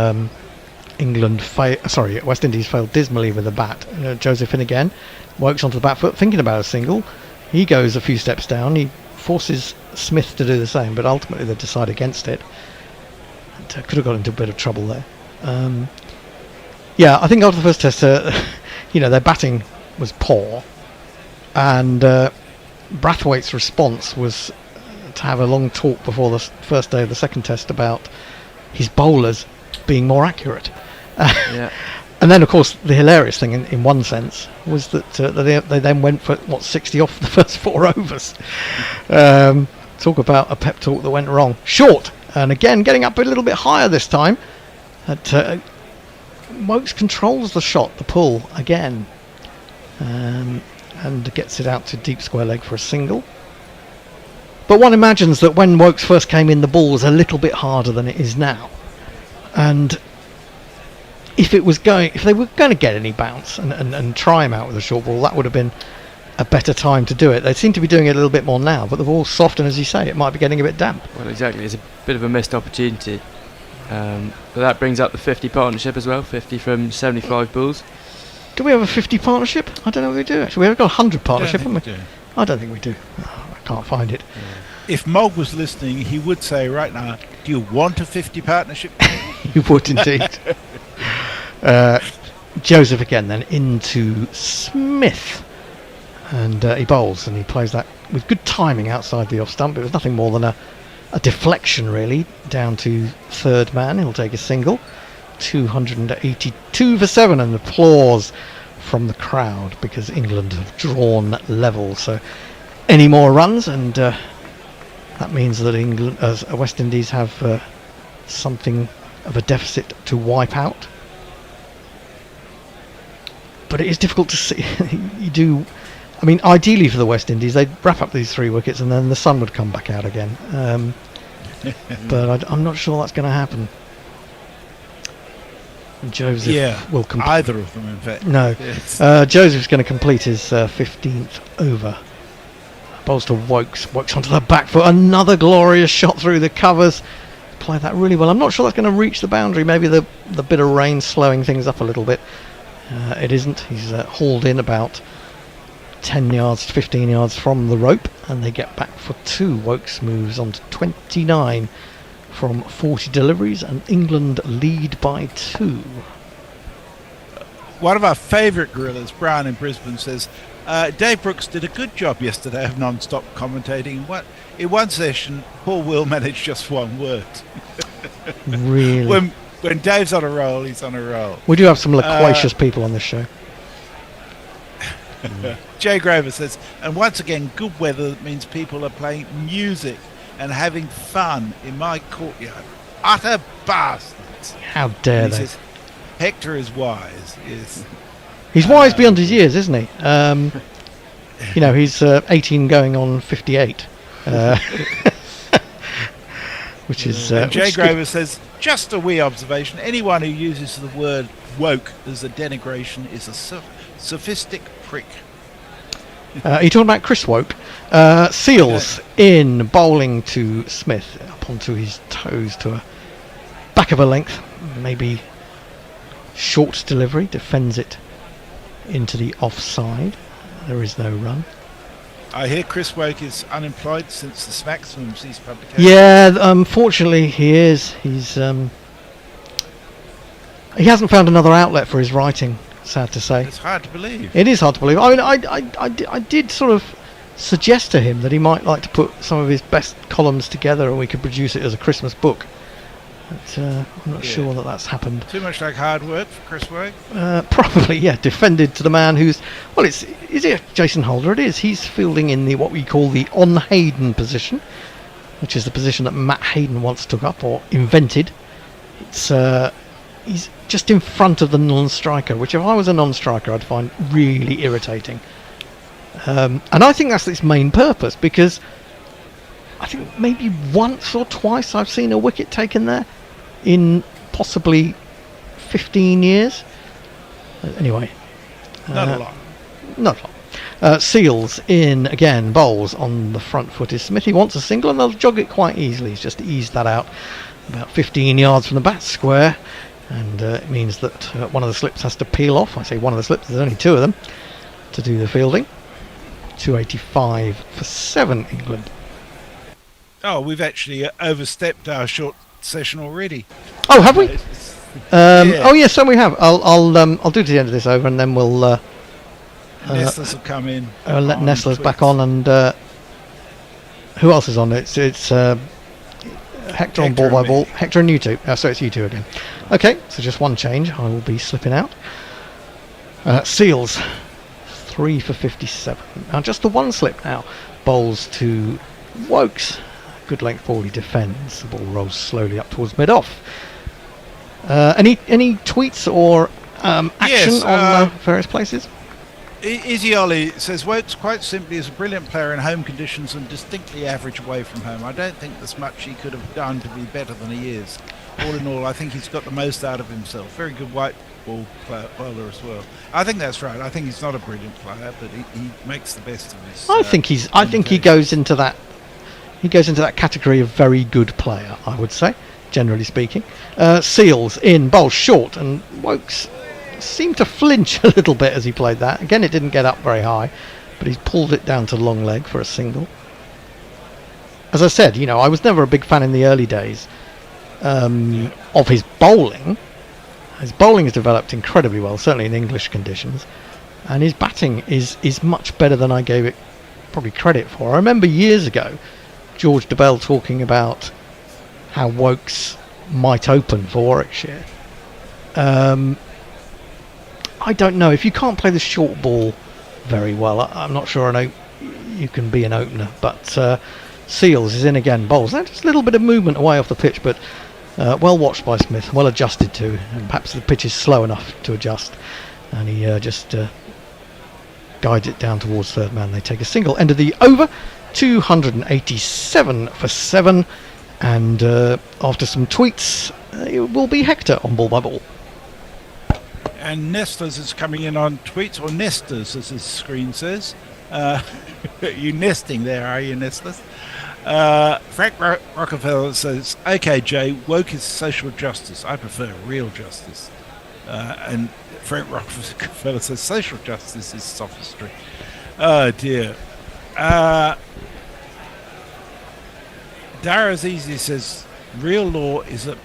West Indies failed dismally with the bat. Joseph in again, Woakes onto the back foot, thinking about a single. He goes a few steps down. He forces Smith to do the same, but ultimately they decide against it. And, could have got into a bit of trouble there. Yeah, I think after the first test, their batting was poor, and Brathwaite's response was to have a long talk before the first day of the second test about his bowlers being more accurate. Yeah. And then, of course, the hilarious thing, in one sense, was that they then went for 60 off the first 4 overs. Talk about a pep talk that went wrong. Short, and again getting up a little bit higher this time. Woakes controls the shot, the pull again, and gets it out to deep square leg for a single. But one imagines that when Woakes first came in, the ball was a little bit harder than it is now, and if they were going to get any bounce and try him out with a short ball, that would have been a better time to do it. They seem to be doing it a little bit more now, but the ball's soft, and as you say, it might be getting a bit damp. Well, exactly. It's a bit of a missed opportunity. But that brings up the 50 partnership as well, 50 from 75 balls. Do we have a 50 partnership? I don't know if we do actually. We've got a 100 partnership, haven't we? I don't think we do. I can't find it. If Mog was listening, he would say right now, do you want a 50 partnership? He would indeed. Joseph again then into Smith, and he bowls, and he plays that with good timing outside the off stump. It was nothing more than a deflection really, down to third man. He'll take a single. 282 for 7, and applause from the crowd because England have drawn level. So any more runs, and that means that England, as West Indies, have something of a deficit to wipe out. But it is difficult to see. I mean, ideally for the West Indies, they'd wrap up these 3 wickets and then the sun would come back out again. But I'm not sure that's going to happen. Joseph will complete. Either of them, in fact. No. Yes. Joseph's going to complete his 15th over. Bowls to Woakes. Woakes onto the back foot. Another glorious shot through the covers. Played that really well. I'm not sure that's going to reach the boundary. Maybe the bit of rain slowing things up a little bit. It isn't. He's hauled in about 10 yards to 15 yards from the rope, and they get back for 2. Woakes moves on to 29 from 40 deliveries, and England lead by 2. One of our favourite gorillas, Brian in Brisbane, says Dave Brooks did a good job yesterday of non-stop commentating. In one session, Paul Will managed just 1 word. Really? When Dave's on a roll, he's on a roll. We do have some loquacious people on this show. Jay Grover says, and once again, good weather means people are playing music and having fun in my courtyard. Utter bastards. How dare and he they? Says, Hector is wise. Yes. He's wise beyond his years, isn't he? He's 18 going on 58. Which is... Jay Grover says, just a wee observation. Anyone who uses the word woke as a denigration is a sophistic prick. Are you talking about Chris Woke? Seals in, bowling to Smith, up onto his toes to a back of a length, maybe short delivery, defends it into the offside. There is no run. I hear Chris Woakes is unemployed since the Maximum ceased publication. Yeah, unfortunately he is. He hasn't found another outlet for his writing, sad to say. It's hard to believe. It is hard to believe. I mean, I did sort of suggest to him that he might like to put some of his best columns together and we could produce it as a Christmas book. But I'm not sure that that's happened. Too much like hard work for Chris Woakes. Probably, yeah. Defended to the man who's... Well, is it Jason Holder? It is. He's fielding in the what we call the on-Hayden position, which is the position that Matt Hayden once took up or invented. It's he's just in front of the non-striker, which if I was a non-striker I'd find really irritating. And I think that's its main purpose, because I think maybe once or twice I've seen a wicket taken there in possibly 15 years. Anyway. Not a lot. Not a lot. Seals in again, bowls on the front foot is Smith. He wants a single and they'll jog it quite easily. He's just eased that out about 15 yards from the bat square, and it means that one of the slips has to peel off. I say one of the slips, there's only two of them to do the fielding. 285 for 7 England. Oh, we've actually overstepped our short session already. Oh, have we? Yeah. Oh, yes, so we have. I'll do to the end of this over, and then we'll. Nestlers will come in. Let Nestlers back on, and who else is on? It's Hector on ball by ball. Hector and you two. So it's you two again. Okay, so just one change. I will be slipping out. Seals, 3 for 57. Now just the one slip now. Bowls to Woakes. Good length ball, he defends. The ball rolls slowly up towards mid-off. Any tweets or action on various places? Izzy Ollie says Woakes quite simply is a brilliant player in home conditions and distinctly average away from home. I don't think there's much he could have done to be better than he is. All in all, I think he's got the most out of himself. Very good white ball bowler as well. I think that's right. I think he's not a brilliant player, but he makes the best of his. I think he goes into that. He goes into that category of very good player, I would say, generally speaking. Seals in, bowl short, and Woakes seemed to flinch a little bit as he played that. Again, it didn't get up very high, but he's pulled it down to long leg for a single. As I said, I was never a big fan in the early days of his bowling. His bowling has developed incredibly well, certainly in English conditions, and his batting is much better than I gave it probably credit for. I remember years ago George DeBell talking about how Woakes might open for Warwickshire. I don't know. If you can't play the short ball very well, I'm not sure you can be an opener. But Seals is in again, bowls. Just a little bit of movement away off the pitch, but well watched by Smith, well adjusted to, and perhaps the pitch is slow enough to adjust. And he just guides it down towards third man. They take a single. End of the over. 287 for 7, and after some tweets it will be Hector on ball by ball. And Nestlers is coming in on tweets, or Nesters as his screen says. You nesting there, are you, Nestlers? Frank Rockefeller says, okay Jay, woke is social justice, I prefer real justice. And Frank Rockefeller says social justice is sophistry. Oh dear. Dara Azizi says real law is a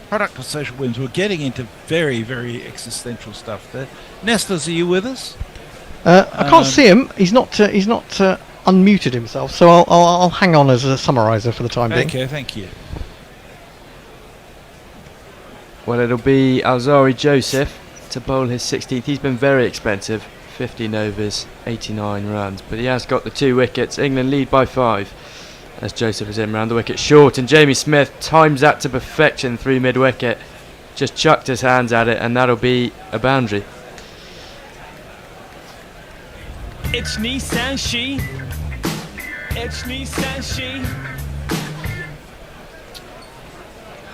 product of social whims. We're getting into very, very existential stuff there. Nestlers, are you with us? I can't see him. He's not unmuted himself, so I'll hang on as a summariser for the time being. Okay, thank you. Well, it'll be Alzari Joseph to bowl his 16th. He's been very expensive, 15 overs, 89 runs, but he has got the 2 wickets. England lead by 5 as Joseph is in round the wicket short, and Jamie Smith times that to perfection through mid-wicket. Just chucked his hands at it, and that'll be a boundary. It's Nissan She. It's Nissan She.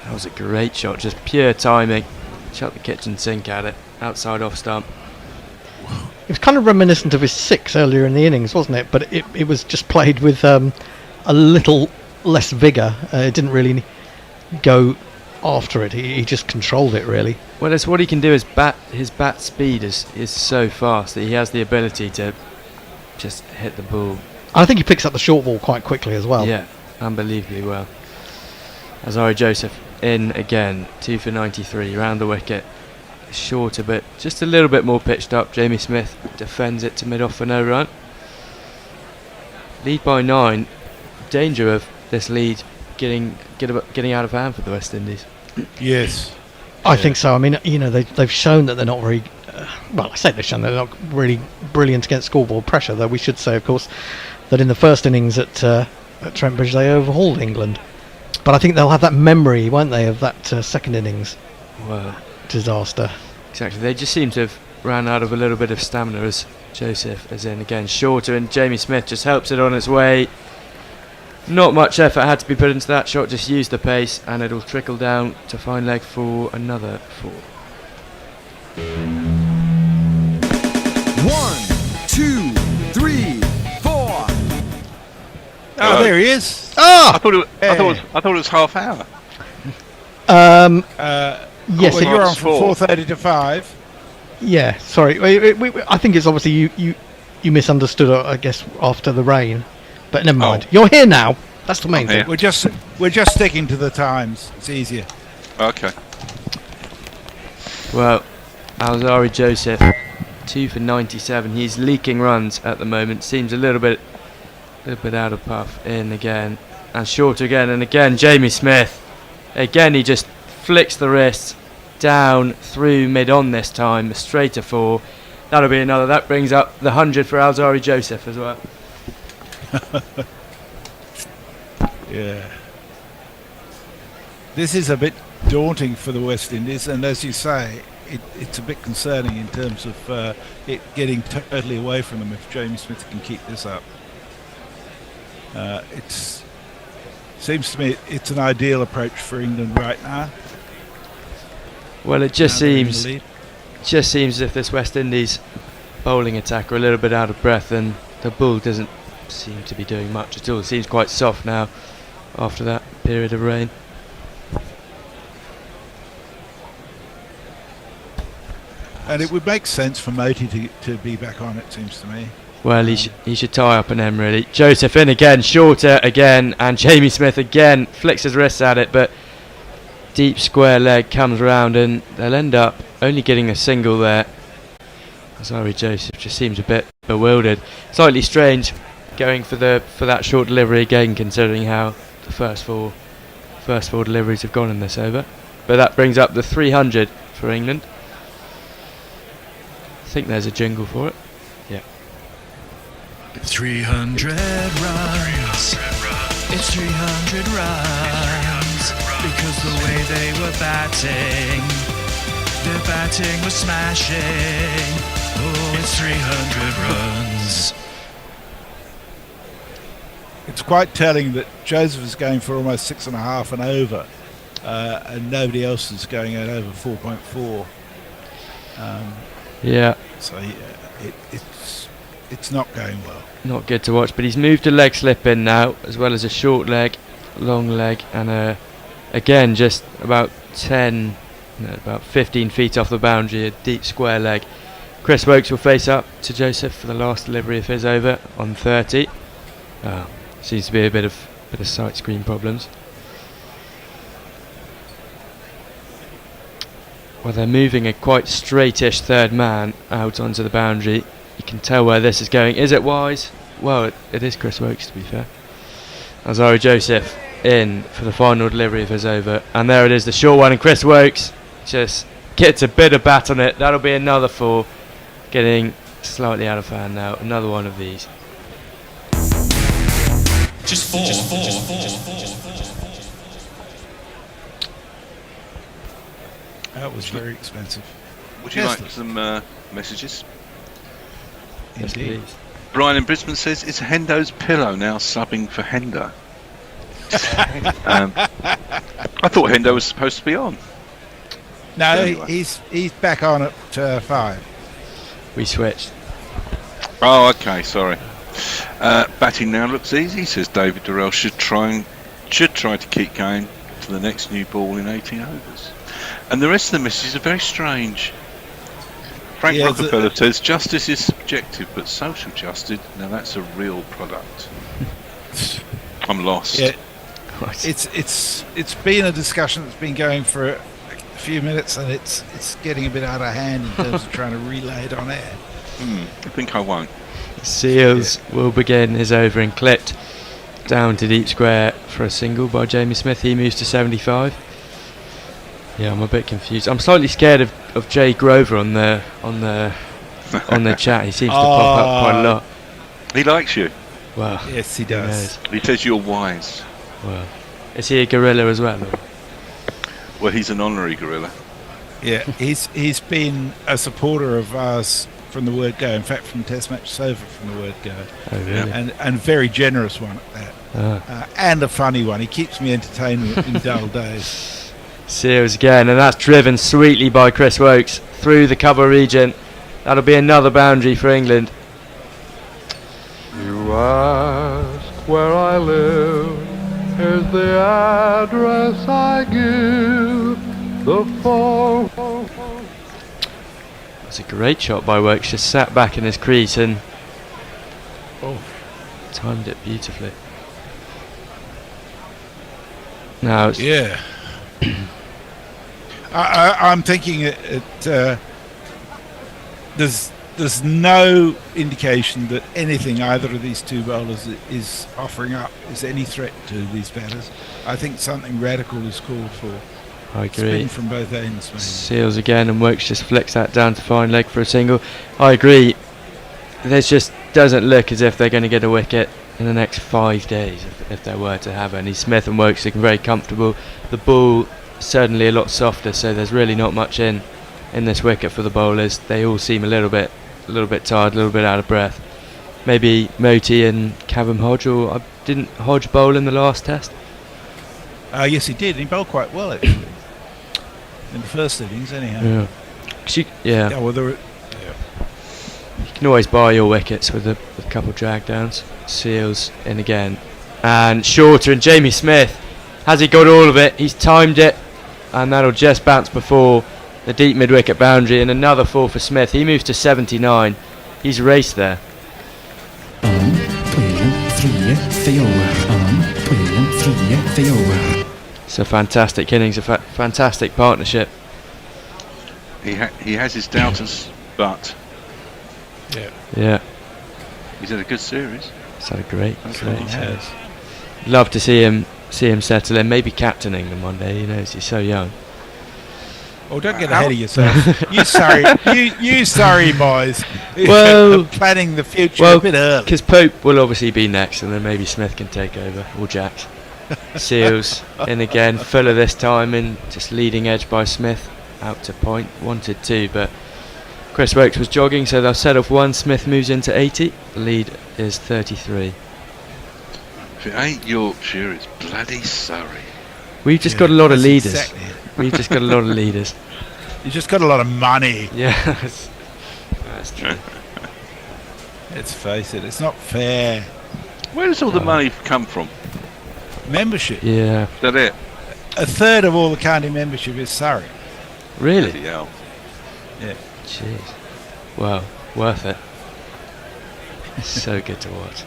That was a great shot, just pure timing. Chucked the kitchen sink at it, outside off stump. It was kind of reminiscent of his 6 earlier in the innings, wasn't it? But it was just played with a little less vigour. It didn't really go after it. He just controlled it, really. Well, it's what he can do. His bat speed is so fast that he has the ability to just hit the ball. I think he picks up the short ball quite quickly as well. Yeah, unbelievably well. Azari Joseph in again, 2 for 93, round the wicket. Shorter, but just a little bit more pitched up. Jamie Smith defends it to mid-off for no run. Lead by 9. Danger of this lead getting out of hand for the West Indies. Yes. I think so. I mean, they've shown that they're not very... well, I say they've shown they're not really brilliant against scoreboard pressure, though we should say, of course, that in the first innings at Trent Bridge they overhauled England. But I think they'll have that memory, won't they, of that second innings disaster. Exactly. They just seem to have ran out of a little bit of stamina as Joseph is in again. Shorter, and Jamie Smith just helps it on its way. Not much effort had to be put into that shot, just use the pace and it'll trickle down to fine leg for another 4. 1, 2, 3, 4. Oh, there he is. Ah! I thought it was half hour. Yes, well, you're on from 4:30 to 5. Yeah, sorry. I think it's obviously you misunderstood, I guess, after the rain. But never mind. You're here now. That's the main thing. We're just sticking to the times. It's easier. Okay. Well, Alzari Joseph, 2 for 97. He's leaking runs at the moment. Seems a little bit out of puff. In again and short again and again. Jamie Smith. Again, he just flicks the wrist down through mid on this time, straight to 4. That'll be another. That brings up the 100 for Alzari Joseph as well. Yeah. This is a bit daunting for the West Indies, and as you say, it's a bit concerning in terms of it getting totally away from them if Jamie Smith can keep this up. It seems to me it's an ideal approach for England right now. Well, it just seems as if this West Indies bowling attack are a little bit out of breath, and the ball doesn't seem to be doing much at all. It seems quite soft now after that period of rain. And it would make sense for Moti to be back on, it seems to me. Well, he should tie up an end, really. Joseph in again, shorter again, and Jamie Smith again flicks his wrists at it, but deep square leg comes round, and they'll end up only getting a single there. Sorry, Joseph just seems a bit bewildered. Slightly strange going for that short delivery again, considering how the first four deliveries have gone in this over. But that brings up the 300 for England. I think there's a jingle for it. Yeah. 300 runs. It's 300 runs. Because the way they were batting, their batting was smashing. Oh, it's 300 runs. It's quite telling that Joseph is going for almost 6.5 and over, and nobody else is going out over 4.4. Yeah. So it's not going well. Not good to watch, but he's moved a leg slip in now, as well as a short leg, long leg, and again just about 15 feet off the boundary, a deep square leg. Chris Woakes will face up to Joseph for the last delivery of his over on 30. Seems to be a bit of sight screen problems. Well, they're moving a quite straightish third man out onto the boundary. You can tell where this is going. Is it wise? Well, it is Chris Woakes, to be fair. Alzari Joseph in for the final delivery of his over, and there it is, the short one, and Chris Woakes just gets a bit of bat on it. That'll be another 4, getting slightly out of hand now. Another one of these. Just 4. That was very expensive. Would you like some messages? Yes, please. Brian in Brisbane says it's Hendo's pillow now subbing for Hendo. I thought Hendo was supposed to be on. No, Anyway. he's back on at 5. We switched. Oh, okay, sorry. Batting now looks easy, says David Durrell. Should try to keep going to the next new ball in 18 overs. And the rest of the messages are very strange. Frank Yeah, Rockefeller says justice is subjective, but social justice, now that's a real product. I'm lost. Yeah, it's been a discussion that's been going for a few minutes, and it's getting a bit out of hand in terms of trying to relay it on air. I think I won't. Seals will begin his over and clipped down to deep square for a single by Jamie Smith. He moves to 75. Yeah, I'm a bit confused. I'm slightly scared of Jay Grover on the chat. He seems to pop up quite a lot. He likes you. Well, yes, he does. He says you're wise. Well, is he a gorilla as well? Or? Well, he's an honorary gorilla. Yeah, he's been a supporter of ours from the word go. In fact, from Test Match Sofa from the word go. Oh, really? And very generous one at that. And a funny one. He keeps me entertained in dull days. Seals again, and that's driven sweetly by Chris Woakes through the cover region. That'll be another boundary for England. You ask where I live, here's the address I give, the phone. That's a great shot by Woakes, just sat back in his crease and timed it beautifully. Now it's yeah. I'm thinking there's no indication that anything either of these two bowlers is offering up is any threat to these batters. I think something radical is called for. I agree. Spin from both ends, maybe. Seals again, and Woakes just flicks that down to fine leg for a single. I agree. This just doesn't look as if they're going to get a wicket in the next 5 days, if there were to have any. Smith and Woakes looking very comfortable. The ball certainly a lot softer, so there's really not much in this wicket for the bowlers. They all seem a little bit tired, a little bit out of breath. Maybe Moti and Cavum Hodge, or didn't Hodge bowl in the last test? Yes, he did. He bowled quite well actually in the first innings, anyhow. Yeah. Well, you can always buy your wickets with a couple drag downs. Seals in again, and shorter, and Jamie Smith, has he got all of it? He's timed it, and that'll just bounce before the deep mid wicket boundary, and another 4 for Smith. He moves to 79. He's raced there. 2, 3, 4. It's a fantastic innings, a fantastic partnership. He has his doubters, but yeah, he's had a good series. He's had a great series. Love to see him settle in. Maybe captaining them one day. You know, he's so young. Oh, don't get ahead of yourself. you sorry boys. Well, planning the future a bit early. Because Pope will obviously be next, and then maybe Smith can take over, or Jacks. Seals in again, Fuller this time, and just leading edge by Smith, out to point, wanted 2, but Chris Woakes was jogging, so they'll set off 1. Smith moves into 80. The lead is 33. If it ain't Yorkshire, it's bloody Surrey. We've just got a lot of leaders. Exactly. We've just got a lot of leaders. You just got a lot of money. Yeah, that's true. Let's face it, it's not fair. Where does all the money come from? Membership. Yeah. Is that it? A third of all the county membership is Surrey. Really? Bloody hell. Yeah. Jeez. Well, worth it. So good to watch.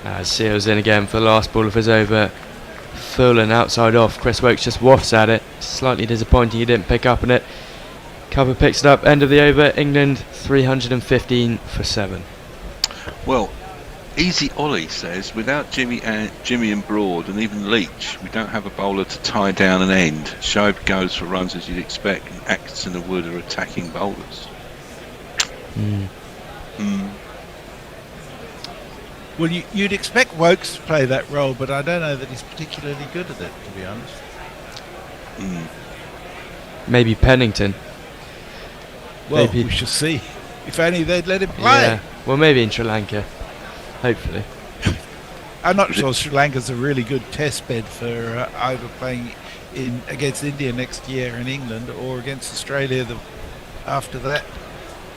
As Seals in again for the last ball of his over. Full and outside off. Chris Woakes just wafts at it. Slightly disappointing he didn't pick up on it. Cover picks it up. End of the over. England 315 for 7. Well, Easy Ollie says, without Jimmy and Broad and even Leach, we don't have a bowler to tie down an end. Shoaib goes for runs as you'd expect, and Atkinson and Wood are attacking bowlers. Well, you'd expect Woakes to play that role, but I don't know that he's particularly good at it, to be honest. Maybe Pennington. Well, maybe. We shall see. If only they'd let him play. Yeah. Well, maybe in Sri Lanka. Hopefully. I'm not sure Sri Lanka's a really good test bed for either playing against India next year in England or against Australia after that.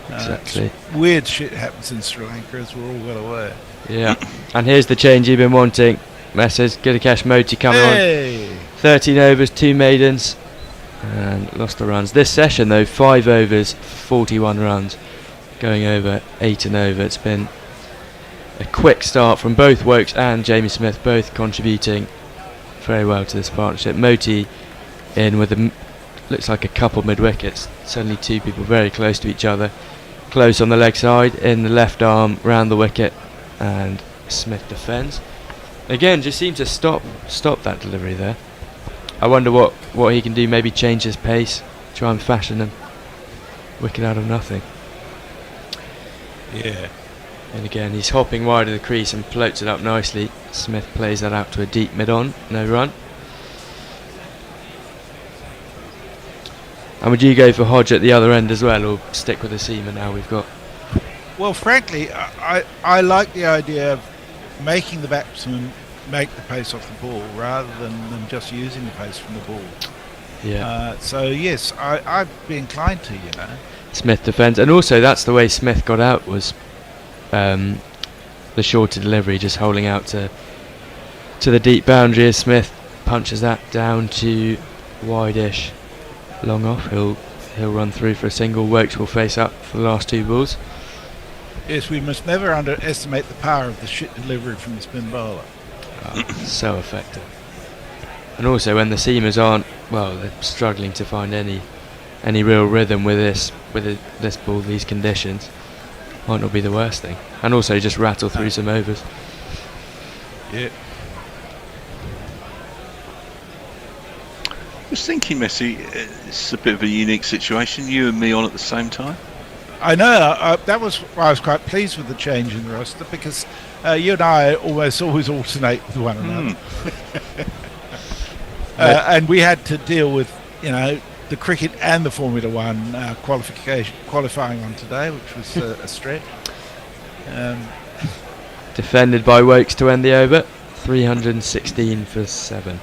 Exactly. Weird shit happens in Sri Lanka, as we're all well aware. Yeah. And here's the change you've been wanting. Messers, Guerilla Moti coming on. 13 overs, 2 maidens. and lost the runs. This session though, 5 overs, 41 runs, going over 8 and over. It's been a quick start from both Woakes and Jamie Smith, both contributing very well to this partnership. Moti in with looks like a couple mid-wickets, certainly 2 people very close to each other. Close on the leg side, in the left arm, round the wicket, and Smith defends. Again, just seems to stop that delivery there. I wonder what he can do, maybe change his pace, try and fashion a wicket out of nothing. Yeah. And again, he's hopping wide of the crease and floats it up nicely. Smith plays that out to a deep mid-on, no run. And would you go for Hodge at the other end as well, or stick with the seamer now we've got? Well, frankly, I like the idea of making the batsman make the pace off the ball rather than them just using the pace from the ball. Yeah. So yes, I'd be inclined to, Smith defends, and also that's the way Smith got out, was the shorter delivery, just holding out to the deep boundary as Smith punches that down to wide-ish. Long off, he'll run through for a single. Woakes will face up for the last 2 balls. Yes, we must never underestimate the power of the shit delivery from the spin bowler. So effective. And also when the seamers aren't, well, they're struggling to find any real rhythm with this ball, these conditions, might not be the worst thing. And also just rattle through some overs. Yeah. I was thinking, Messi, it's a bit of a unique situation. You and me on at the same time. I know. That was why I was quite pleased with the change in the roster, because you and I almost always alternate with one another. And we had to deal with, the cricket and the Formula One qualifying on today, which was a stretch. Defended by Woakes to end the over, 316 for 7.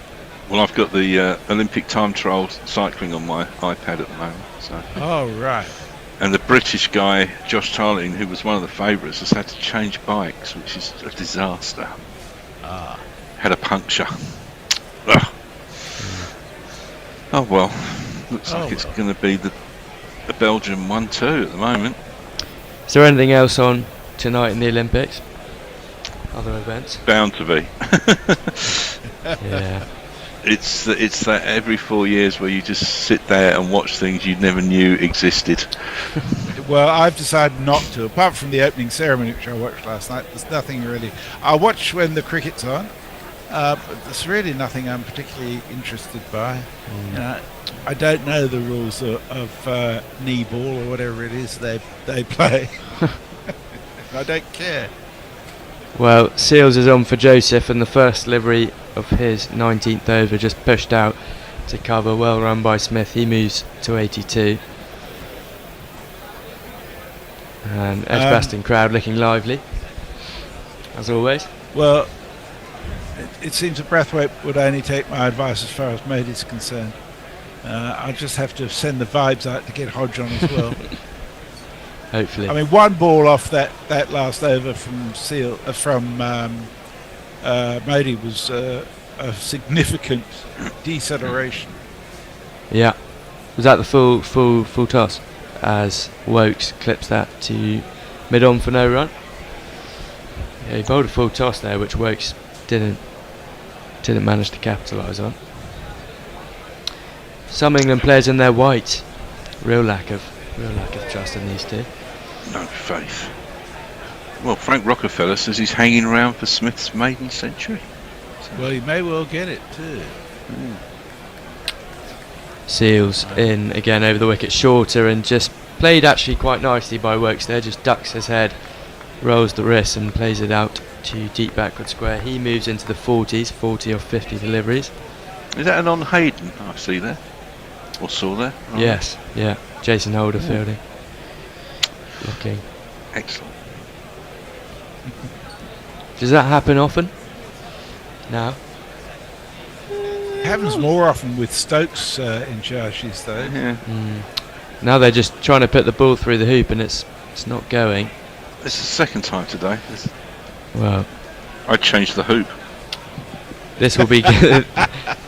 Well, I've got the Olympic time trial cycling on my iPad at the moment. So. Oh, right. And the British guy, Josh Tarling, who was one of the favourites, has had to change bikes, which is a disaster. Had a puncture. Ugh. Oh well, looks like it's going to be the Belgian 1-2 at the moment. Is there anything else on tonight in the Olympics? Other events? Bound to be. Yeah. It's that every 4 years where you just sit there and watch things you never knew existed. Well, I've decided not to. Apart from the opening ceremony, which I watched last night, there's nothing really. I watch when the cricket's on, but there's really nothing I'm particularly interested by. I don't know the rules of knee ball or whatever it is they play. I don't care. Well, Seals is on for Joseph, and the first delivery of his 19th over just pushed out to cover. Well run by Smith. He moves to 82. And Edgbaston crowd looking lively, as always. Well, it seems that Brathwaite would only take my advice as far as Made is concerned. I'll just have to send the vibes out to get Hodge on as well. Hopefully. I mean, one ball off that last over from Modi was a significant deceleration. Yeah. Was that the full toss? As Woakes clips that to mid-on for no run. Yeah, he bowled a full toss there, which Woakes didn't manage to capitalise on. Some England players in their white. Real lack of trust in these two. No faith. Well, Frank Rockefeller says he's hanging around for Smith's maiden century. So. Well, he may well get it too. Seals in again over the wicket, shorter, and just played actually quite nicely by Woakes there. Just ducks his head, rolls the wrist, and plays it out to deep backward square. He moves into the 40s, 40 or 50 deliveries. Is that an on Hayden I see there? Or saw there? Right. Yes, yeah. Jason Holder fielding. Looking. Excellent. Does that happen often? No. It happens more often with Stokes in charge these days. Yeah. Now they're just trying to put the ball through the hoop, and it's not going. It's the second time today. Well, I changed the hoop. This will be good.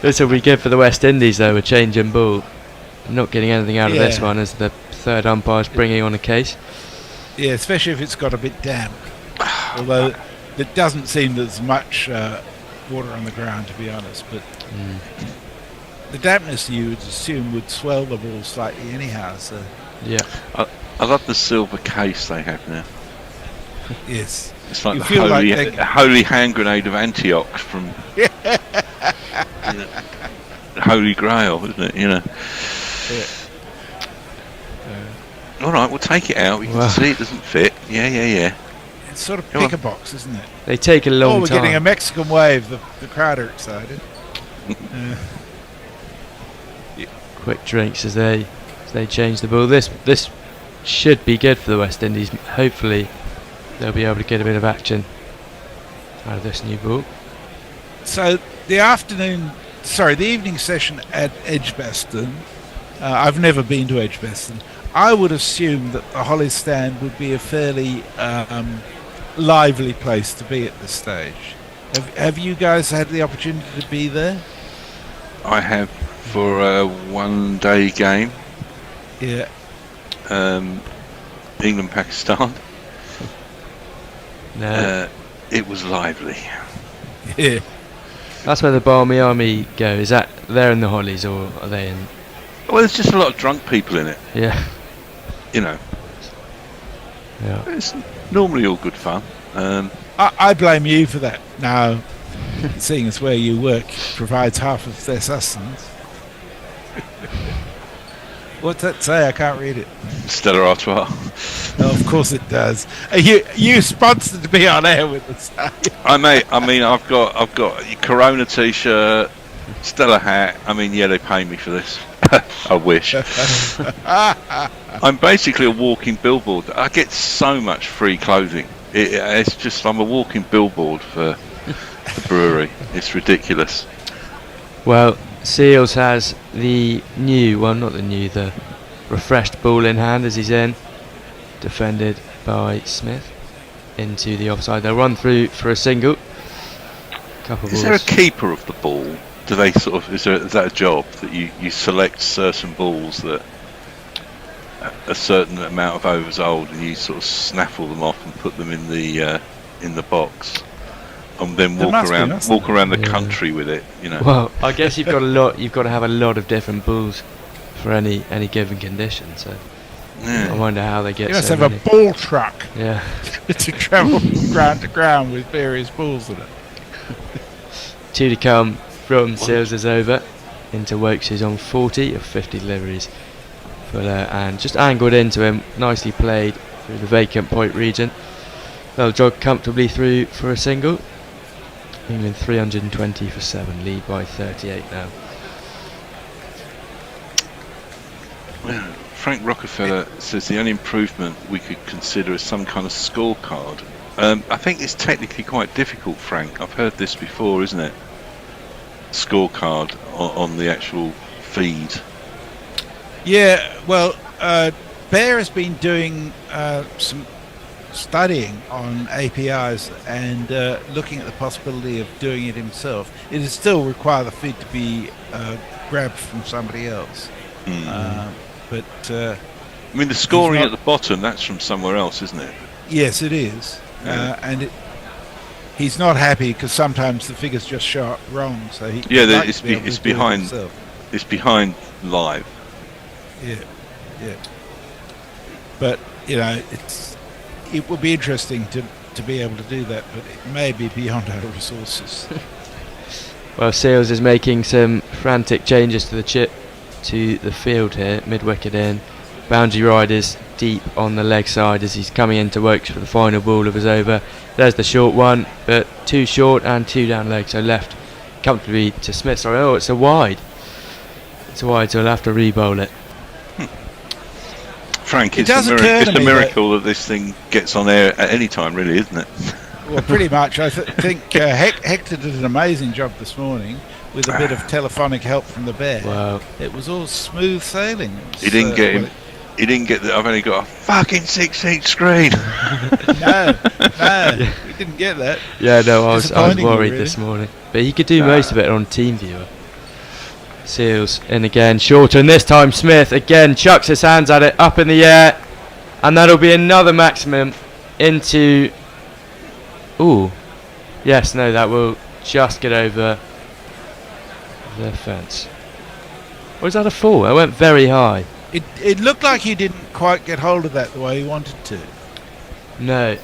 This will be good for the West Indies though. A change in ball. not getting anything out of this one as the third umpire's bringing on a case. Yeah, especially if it's got a bit damp. Although there doesn't seem there's much water on the ground, to be honest. But the dampness you would assume would swell the ball slightly anyhow. So yeah, I love the silver case they have now. Yes, it's like you the feel holy, like holy hand grenade of Antioch from the Holy Grail, isn't it? You know. Yeah. All right, we'll take it out. We can see it doesn't fit. Yeah. It's sort of pick a box, isn't it? They take a long we're time. getting a Mexican wave. The crowd are excited. Quick drinks as they change the ball. This should be good for the West Indies. Hopefully they'll be able to get a bit of action out of this new ball. So the evening session at Edgbaston. I've never been to Edgbaston. I would assume that the Holly Stand would be a fairly lively place to be at this stage. Have you guys had the opportunity to be there? I have for a one-day game. Yeah. England-Pakistan. No. It was lively. Yeah. That's where the Barmy Army go. Is that they're in the Hollies or are they in? Well, there's just a lot of drunk people in it. Yeah. You know. Yeah. It's normally all good fun. I blame you for that. Now, seeing as where you work provides half of their sustenance. What's that say? I can't read it. Stella Artois. Oh, of course it does. You sponsored me on air with this. I've got a Corona t-shirt, Stella hat. They pay me for this. I wish. I'm basically a walking billboard. I get so much free clothing. It's just I'm a walking billboard for the brewery. It's ridiculous. Well, Seals has the refreshed ball in hand as he's in, defended by Smith into the offside. They'll run through for a single. Is there a keeper of the ball? Do they is that a job that you select certain balls that a certain amount of overs old and you sort of snaffle them off and put them in the box and then walk around the country with it, you know? Well, I guess you've got to have a lot of different balls for any given condition. So I wonder how they get. You must so have many. a ball truck. Yeah. To travel from ground to ground with various balls in it. 2 to come from Seals' over into Woakes, who's on 40 of 50 deliveries. Fuller and just angled into him, nicely played through the vacant point region. They'll jog comfortably through for a single. England 320 for 7, lead by 38 now. Frank Rockefeller says the only improvement we could consider is some kind of scorecard. I think it's technically quite difficult, Frank. I've heard this before, isn't it? Scorecard on the actual feed. Yeah, well, Bear has been doing some studying on APIs and looking at the possibility of doing it himself. It would still require the feed to be grabbed from somebody else. But the scoring at the bottom, that's from somewhere else, isn't it? Yes, it is. And he's not happy because sometimes the figures just show up wrong. So it's behind. It's behind live. Yeah. But it would be interesting to be able to do that, but it may be beyond our resources. Well, Seals is making some frantic changes to the chip to the field here, mid-wicket in. Boundary riders deep on the leg side as he's coming into Woakes for the final ball of his over. There's the short one, but 2 short and 2 down leg, so left comfortably to Smith. Sorry, it's a wide. It's a wide, so he'll have to re-bowl it. Frank, it's a miracle that this thing gets on air at any time, really, isn't it? Well, pretty much. I think Hector did an amazing job this morning with a bit of telephonic help from the Bear. Wow. It was all smooth sailing. He didn't get him. He didn't get that. I've only got a fucking 6-inch screen. No, he didn't get that. Yeah, no, I was worried this morning. But he could do most of it on TeamViewer. Seals in again, shorter, and this time Smith again chucks his hands at it, up in the air, and that'll be another maximum into. Ooh, yes, no, that will just get over the fence. Or is that a 4? I went very high. It looked like he didn't quite get hold of that the way he wanted to. No.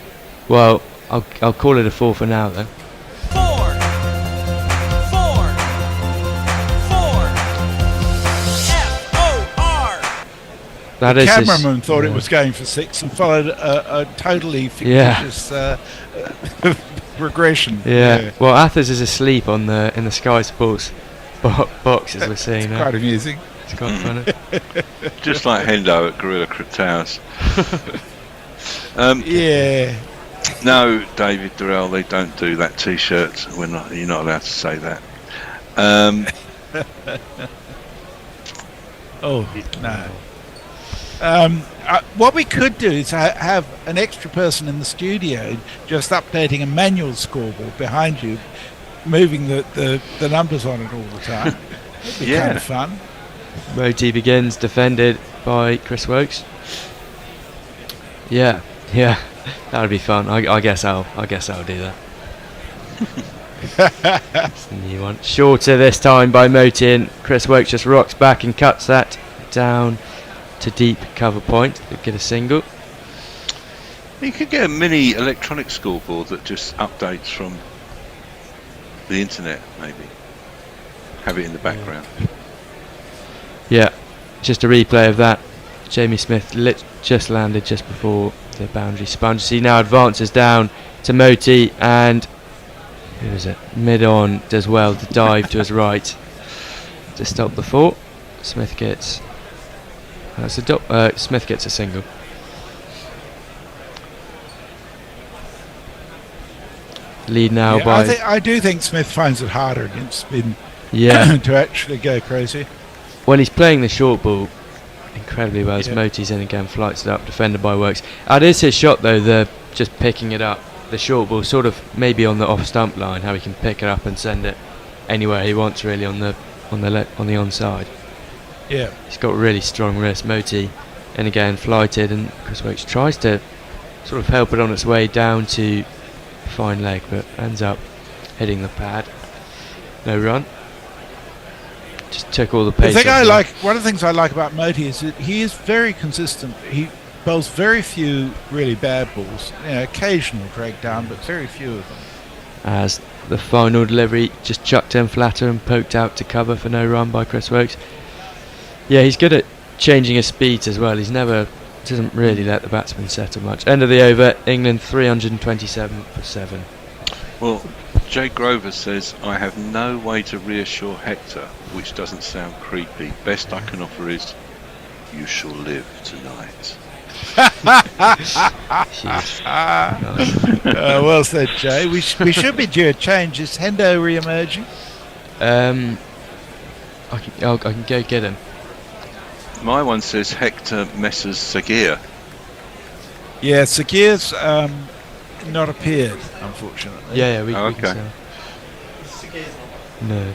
Well, I'll call it a 4 for now then. That the is cameraman thought it was going for 6 and followed a totally fictitious regression. Yeah. Well, Athers is asleep on in the Sky Sports box as we're seeing now. Quite amusing. It's quite funny. Just like Hendo at Guerilla Cricket. Yeah. No, David Durrell, they don't do that T-shirt. You're not allowed to say that. Oh no. What we could do is have an extra person in the studio just updating a manual scoreboard behind you, moving the numbers on it all the time. It'd be kind of fun. Moti begins, defended by Chris Woakes. Yeah, that would be fun. I guess I'll do that. That's the new one. Shorter this time by Moti, and Chris Woakes just rocks back and cuts that down to deep cover point. They get a single. You could get a mini electronic scoreboard that just updates from the internet, maybe. Have it in the background. Yeah, just a replay of that. Jamie Smith just landed just before the boundary sponge. He now advances down to Moti, and who is it? Mid on does well to dive to his right to stop the 4. Smith gets. Smith gets a single. Lead now by. I do think Smith finds it harder against spin. Yeah. To actually go crazy. When he's playing the short ball incredibly well, as Moti's in again, flights it up, defended by Woakes. That is his shot though. The just picking it up, the short ball, sort of maybe on the off stump line, how he can pick it up and send it anywhere he wants, really on the onside. Yeah, he's got really strong wrist. Moti, and again flighted, and Chris Woakes tries to sort of help it on its way down to fine leg, but ends up hitting the pad. No run. Just took all the pace. One of the things I like about Moti is that he is very consistent. He bowls very few really bad balls. Occasional drag down, but very few of them. As the final delivery just chucked in flatter and poked out to cover for no run by Chris Woakes. Yeah, he's good at changing his speeds as well. Doesn't really let the batsman settle much. End of the over, England 327 for 7. Well, Jay Grover says, I have no way to reassure Hector, which doesn't sound creepy. Best I can offer is, you shall live tonight. Well said, Jay. We should be due a change. Is Hendo re-emerging? I can go get him. My one says Hector messes Sagir. Yeah, Sagir's not appeared, unfortunately. Yeah, we okay. can sell. No.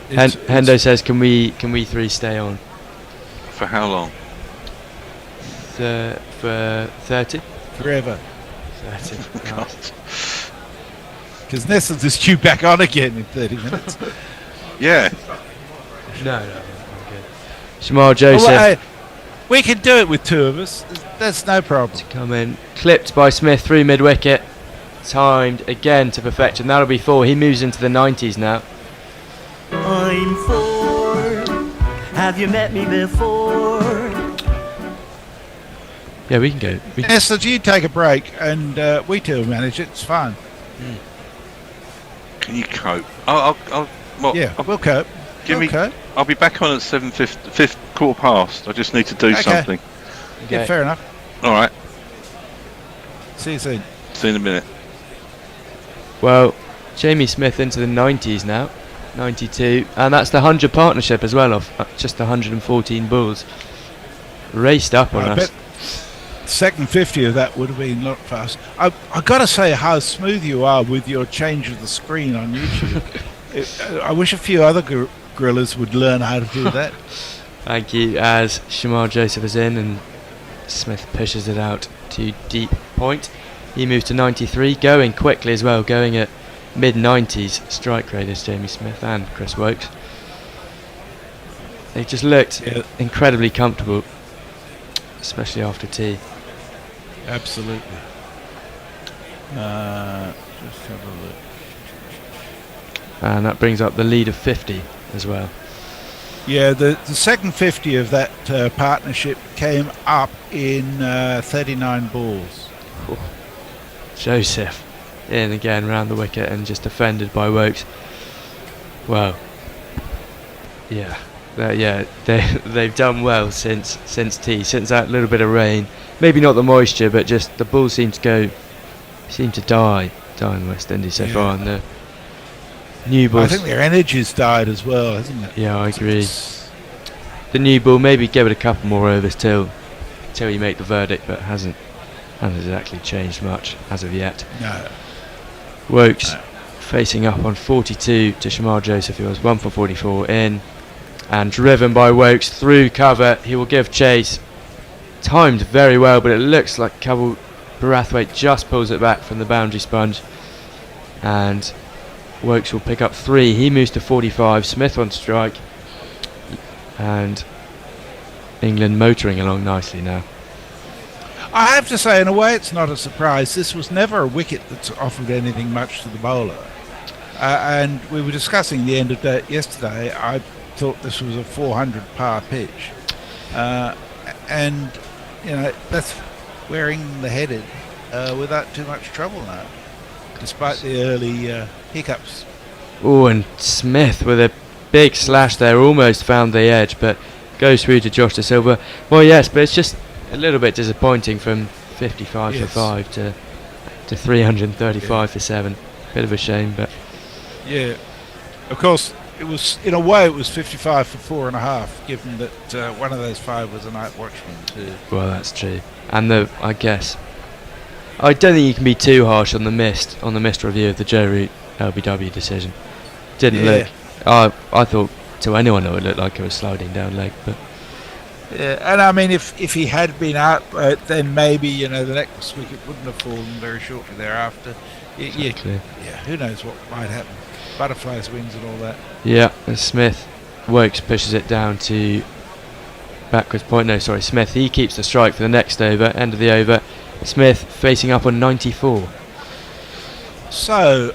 Hendo says, can we 3 stay on? For how long? For 30. Forever. 30. God. Because Nestle's is due back on again in 30 minutes. Yeah. No, I'm good. Shamar Joseph. We can do it with 2 of us. That's no problem. Come in. Clipped by Smith through mid-wicket. Timed again to perfection. That'll be 4. He moves into the 90s now. I'm 4. Have you met me before? Yeah, we can go. Nestle, you take a break and we 2 will manage it. It's fine. Can you cope? I'll we'll cope. I'll be back on at 7:50, 15:15. I just need to do something. Yeah, fair enough. All right. See you soon. See you in a minute. Well, Jamie Smith into the 90s now, 92, and that's the 100 partnership as well, of just 114 balls. Raced up on us. Second 50 of that would have been not fast. I've got to say how smooth you are with your change of the screen on YouTube. I wish a few other Gorillas would learn how to do that. Thank you. As Shamar Joseph is in and Smith pushes it out to deep point. He moves to 93, going quickly as well, going at mid-90s strike rate as Jamie Smith and Chris Woakes. They just looked incredibly comfortable, especially after tea. Absolutely. Just have a look. And that brings up the lead of 50 as well. Yeah, the second 50 of that partnership came up in 39 balls. Ooh. Joseph in again round the wicket and just defended by Woakes. Well, they've done well since tea, since that little bit of rain. Maybe not the moisture, but just the balls seem to die in the West Indies so far, and the new balls. I think their energy's died as well, hasn't it? Yeah, I agree. The new ball, maybe give it a couple more overs till you make the verdict, but hasn't exactly changed much as of yet. No. Woakes facing up on 42 to Shamar Joseph, who was 1 for 44 in, and driven by Woakes through cover. He will give chase. Timed very well, but it looks like Brathwaite just pulls it back from the boundary sponge, and Woakes will pick up 3. He moves to 45. Smith on strike, and England motoring along nicely now. I have to say, in a way, it's not a surprise. This was never a wicket that's offered anything much to the bowler. And we were discussing the end of that yesterday. I thought this was a 400 par pitch. And, that's wearing the headed without too much trouble now, despite the early hiccups. Oh, and Smith with a big slash there, almost found the edge, but goes through to Josh De Silva. Well, yes, but it's just a little bit disappointing from 55 for 5 to 335 for 7. Bit of a shame, but yeah, of course it was, in a way, it was 55 for 4.5, given that one of those 5 was a night watchman too. Well, that's true. And I guess I don't think you can be too harsh on the missed review of the Joe Root LBW decision. Didn't look. I thought to anyone it would look like it was sliding down leg, but. Yeah, and I mean, if he had been out, then maybe the next wicket wouldn't have fallen very shortly thereafter. Exactly. Yeah, who knows what might happen? Butterflies' wings and all that. Yeah, and Woakes pushes it down to backwards point. No, sorry, Smith. He keeps the strike for the next over, end of the over. Smith facing up on 94. So,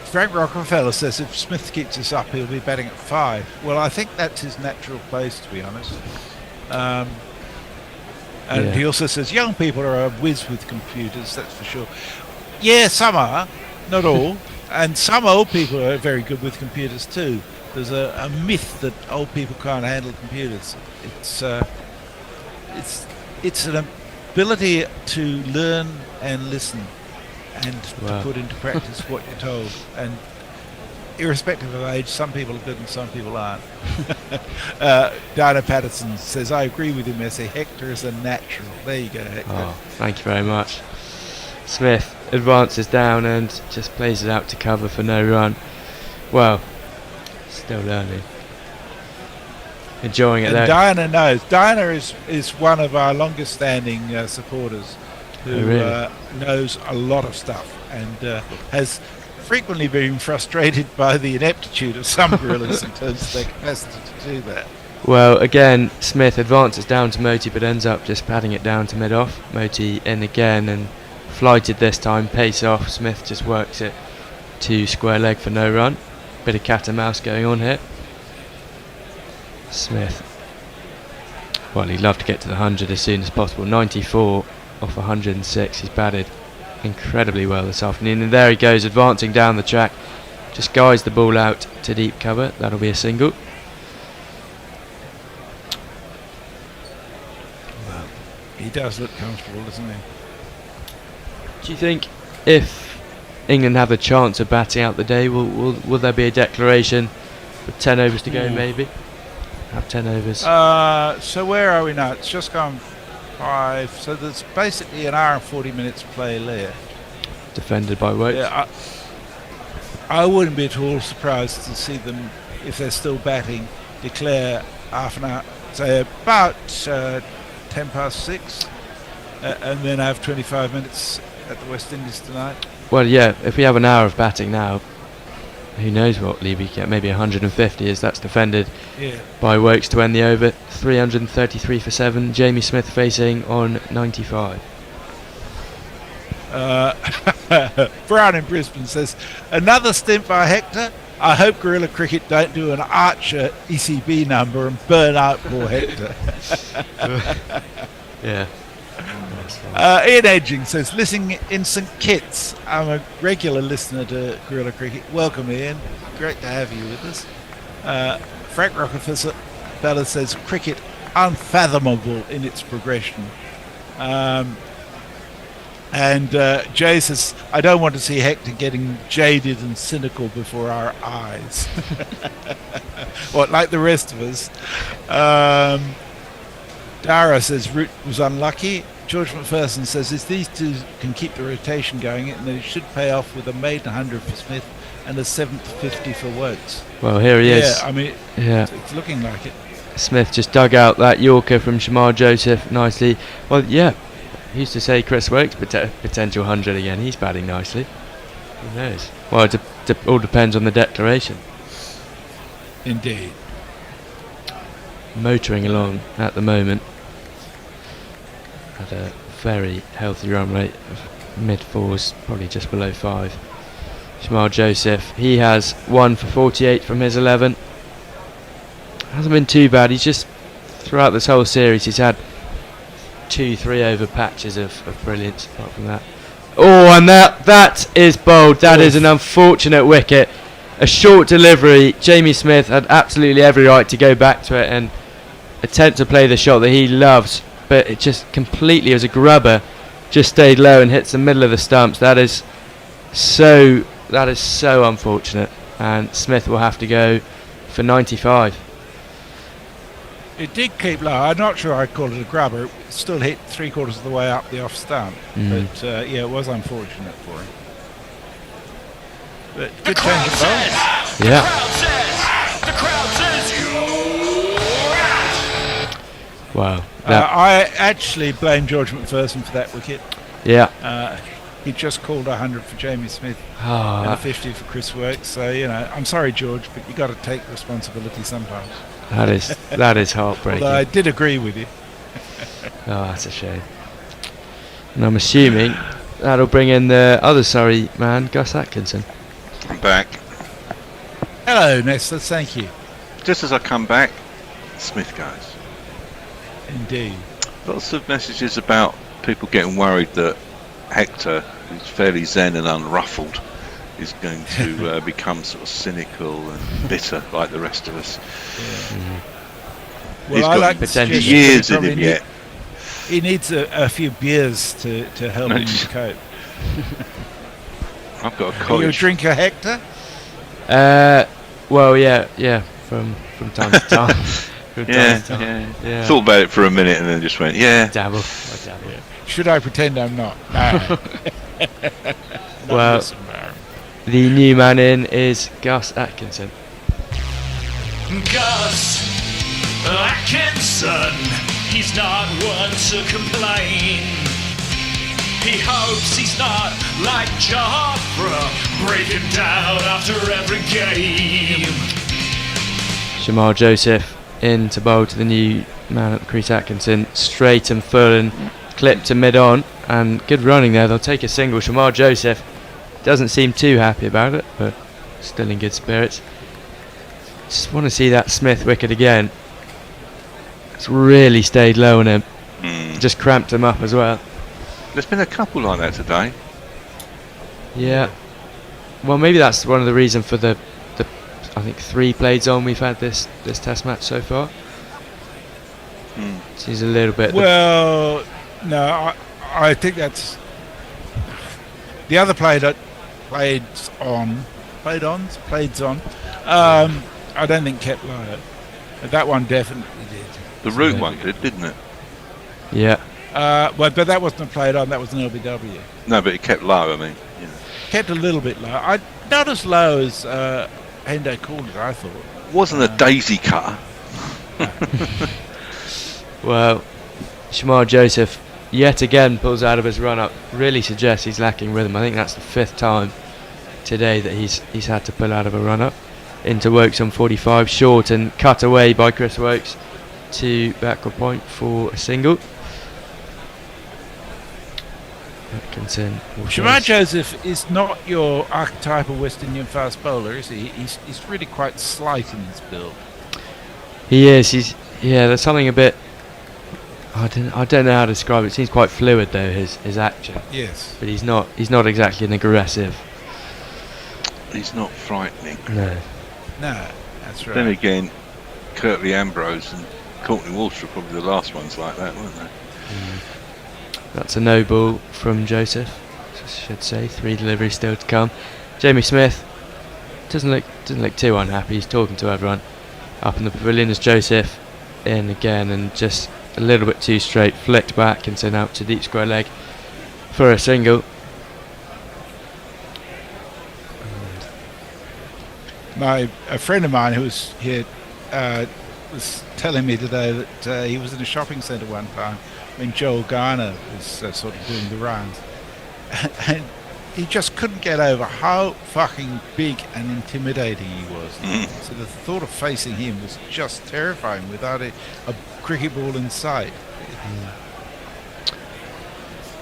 Frank Rockefeller says if Smith keeps this up, he'll be batting at 5. Well, I think that's his natural place, to be honest. And he also says young people are a whiz with computers, that's for sure. Yeah, some are, not all. And some old people are very good with computers too. There's a myth that old people can't handle computers. It's an ability to learn and listen and to put into practice what you're told. And irrespective of age, some people are good and some people aren't. Diana Patterson says, I agree with him. I say Hector is a natural. There you go, Hector. Oh, thank you very much. Smith advances down and just plays it out to cover for no run. Well, still learning. Enjoying it and there. Diana knows. Diana is one of our longest standing supporters who knows a lot of stuff and has frequently been frustrated by the ineptitude of some gorillas in terms of their capacity to do that. Well, again, Smith advances down to Moti but ends up just patting it down to mid-off. Moti in again and flighted this time, pace off. Smith just works it to square leg for no run. Bit of cat and mouse going on here. Smith, well, he'd love to get to the 100 as soon as possible. 94 off 106. He's batted incredibly well this afternoon, and there he goes, advancing down the track. Just guides the ball out to deep cover. That'll be a single. Well, he does look comfortable, doesn't he? Do you think if England have a chance of batting out the day, will there be a declaration with 10 overs to go? Maybe have 10 overs. So where are we now? It's just gone 5. So there's basically an hour and 40 minutes play left. Defended by Woakes. Yeah, I wouldn't be at all surprised to see them, if they're still batting, declare half an hour, say about 6:10, and then have 25 minutes at the West Indies tonight. Well, yeah, if we have an hour of batting now, who knows what lead we get? Maybe 150 as that's defended by Woakes to end the over. 333 for 7. Jamie Smith facing on 95. Brown in Brisbane says, another stint by Hector. I hope Guerilla Cricket don't do an Archer ECB number and burn out poor Hector. Yeah. Ian Edging says, listening in St Kitts. I'm a regular listener to Guerilla Cricket. Welcome, Ian. Great to have you with us. Frank Rockefeller says, cricket unfathomable in its progression. And Jay says, I don't want to see Hector getting jaded and cynical before our eyes. What, like the rest of us? Dara says Root was unlucky. George McPherson says if these two can keep the rotation going, then it should pay off with a maiden 100 for Smith and a 7th 50 for Woakes. Well, here he is. Yeah, I mean, it's looking like it. Smith just dug out that Yorker from Shamar Joseph nicely. Well, yeah, he used to say Chris Woakes potential 100 again. He's batting nicely. Who knows? Well, it all depends on the declaration. Indeed. Motoring along at the moment at a very healthy run rate of mid-4s, probably just below 5. Shamar Joseph, he has 1 for 48 from his 11. Hasn't been too bad. He's just, throughout this whole series, he's had 2-3 over patches of brilliance apart from that. Oh, and that is bold. That is an unfortunate wicket. A short delivery. Jamie Smith had absolutely every right to go back to it and attempt to play the shot that he loves, but it just completely, as a grubber, just stayed low and hits the middle of the stumps. That is so unfortunate, and Smith will have to go for 95. It did keep low. I'm not sure I'd call it a grubber. It still hit 3/4 of the way up the off stump, but yeah, it was unfortunate for him. But good change of bowling. Yeah. The crowd says you're out. Wow. I actually blame George McPherson for that wicket. Yeah. He just called 100 for Jamie Smith Oh, and a 50 for Chris Woakes. So, you know, I'm sorry, George, but you got to take responsibility sometimes. That is heartbreaking. Although I did agree with you. Oh, that's a shame. And I'm assuming that'll bring in the other Surrey man, Gus Atkinson. I'm back. Hello, Nestor. Thank you. Just as I come back, Smith goes. Indeed. Lots of messages about people getting worried that Hector, who's fairly zen and unruffled, is going to become sort of cynical and bitter like the rest of us. Well, He's I got like the years in him yet. He needs a few beers to help him cope. I've got a Are you a college. drinker, Hector? Well, yeah, from time to time. From time to time. Yeah. Thought about it for a minute and then just went, yeah. Dabble. Should I pretend I'm not? No. Well, the new man in is Gus Atkinson. Gus Atkinson, he's not one to complain. He hopes he's not like Jafra, breaking down after every game. Shamar Joseph in to bowl to the new man at the crease, Atkinson, straight and full and clipped to mid-on, and good running there. They'll take a single. Shamar Joseph doesn't seem too happy about it, but still in good spirits. Just want to see that Smith wicket again. It's really stayed low on him. Just cramped him up as well. There's been a couple like that today. Yeah. Well, maybe that's one of the reasons for the I think 3 plays on we've had this test match so far. Seems a little bit. Well, no, I think that's the other play that played on. I don't think kept low. That one definitely did. The Root one did, didn't it? Yeah. Well, but that wasn't a played on. That was an LBW. No, but it kept low. I mean, Kept a little bit low. not as low as Hendo called it, I thought. Wasn't a daisy cutter. Well, Shamar Joseph yet again pulls out of his run-up. Really suggests he's lacking rhythm. I think that's the 5th time today that he's had to pull out of a run-up. Into Woakes on 45, short and cut away by Chris Woakes to backward point for a single. Atkinson. Shamar Joseph is not your archetypal West Indian fast bowler, is he? He's really quite slight in his build. He is. There's something a bit. I don't know how to describe it. It seems quite fluid though, his action. Yes. But he's not exactly an aggressive. He's not frightening. No. No, that's right. Then again, Curtly Ambrose and Courtney Walsh were probably the last ones like that, weren't they? That's a no ball from Joseph. I should say 3 deliveries still to come. Jamie Smith doesn't look too unhappy. He's talking to everyone up in the pavilion as Joseph in again and just a little bit too straight, flicked back and sent out to deep square leg for a single. A friend of mine who was here was telling me today that he was in a shopping centre one time when Joel Garner was sort of doing the rounds, and he just couldn't get over how fucking big and intimidating he was. So the thought of facing him was just terrifying without a cricket ball in sight.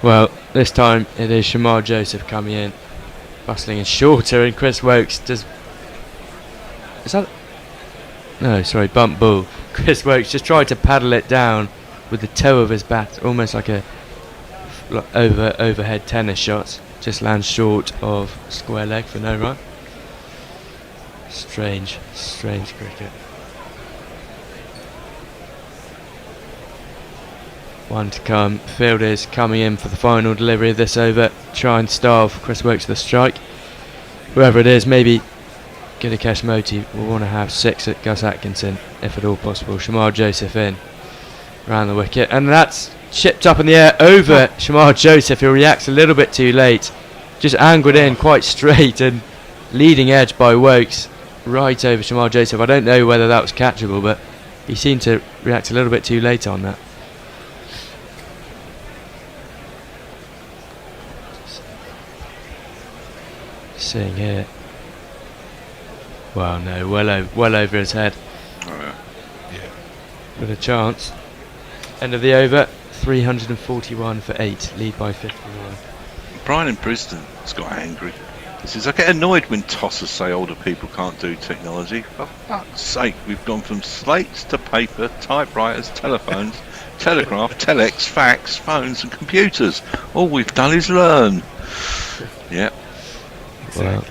Well, this time it is Shamar Joseph coming in, bustling in shorter, and Chris Woakes does. Is that? No, sorry, bump ball. Chris Woakes just tried to paddle it down with the toe of his bat, almost like a overhead tennis shot. Just lands short of square leg for no run. Strange cricket. One to come. Fielders coming in for the final delivery of this over. Try and starve Chris Woakes the strike. Whoever it is, maybe Guerilla Moti will want to have 6 at Gus Atkinson, if at all possible. Shamar Joseph in, round the wicket, and that's chipped up in the air over Shamar Joseph, who reacts a little bit too late. Just angled in quite straight and leading edge by Woakes, right over Shamar Joseph. I don't know whether that was catchable, but he seemed to react a little bit too late on that. Seeing here. Well, no, well over his head. Yeah. With a chance. End of the over, 341 for 8, lead by 51. Brian in Brisbane's got angry. He says, I get annoyed when tossers say older people can't do technology. For fuck's sake, we've gone from slates to paper, typewriters, telephones, telegraph, telex, fax, phones and computers. All we've done is learn. Yep. Well,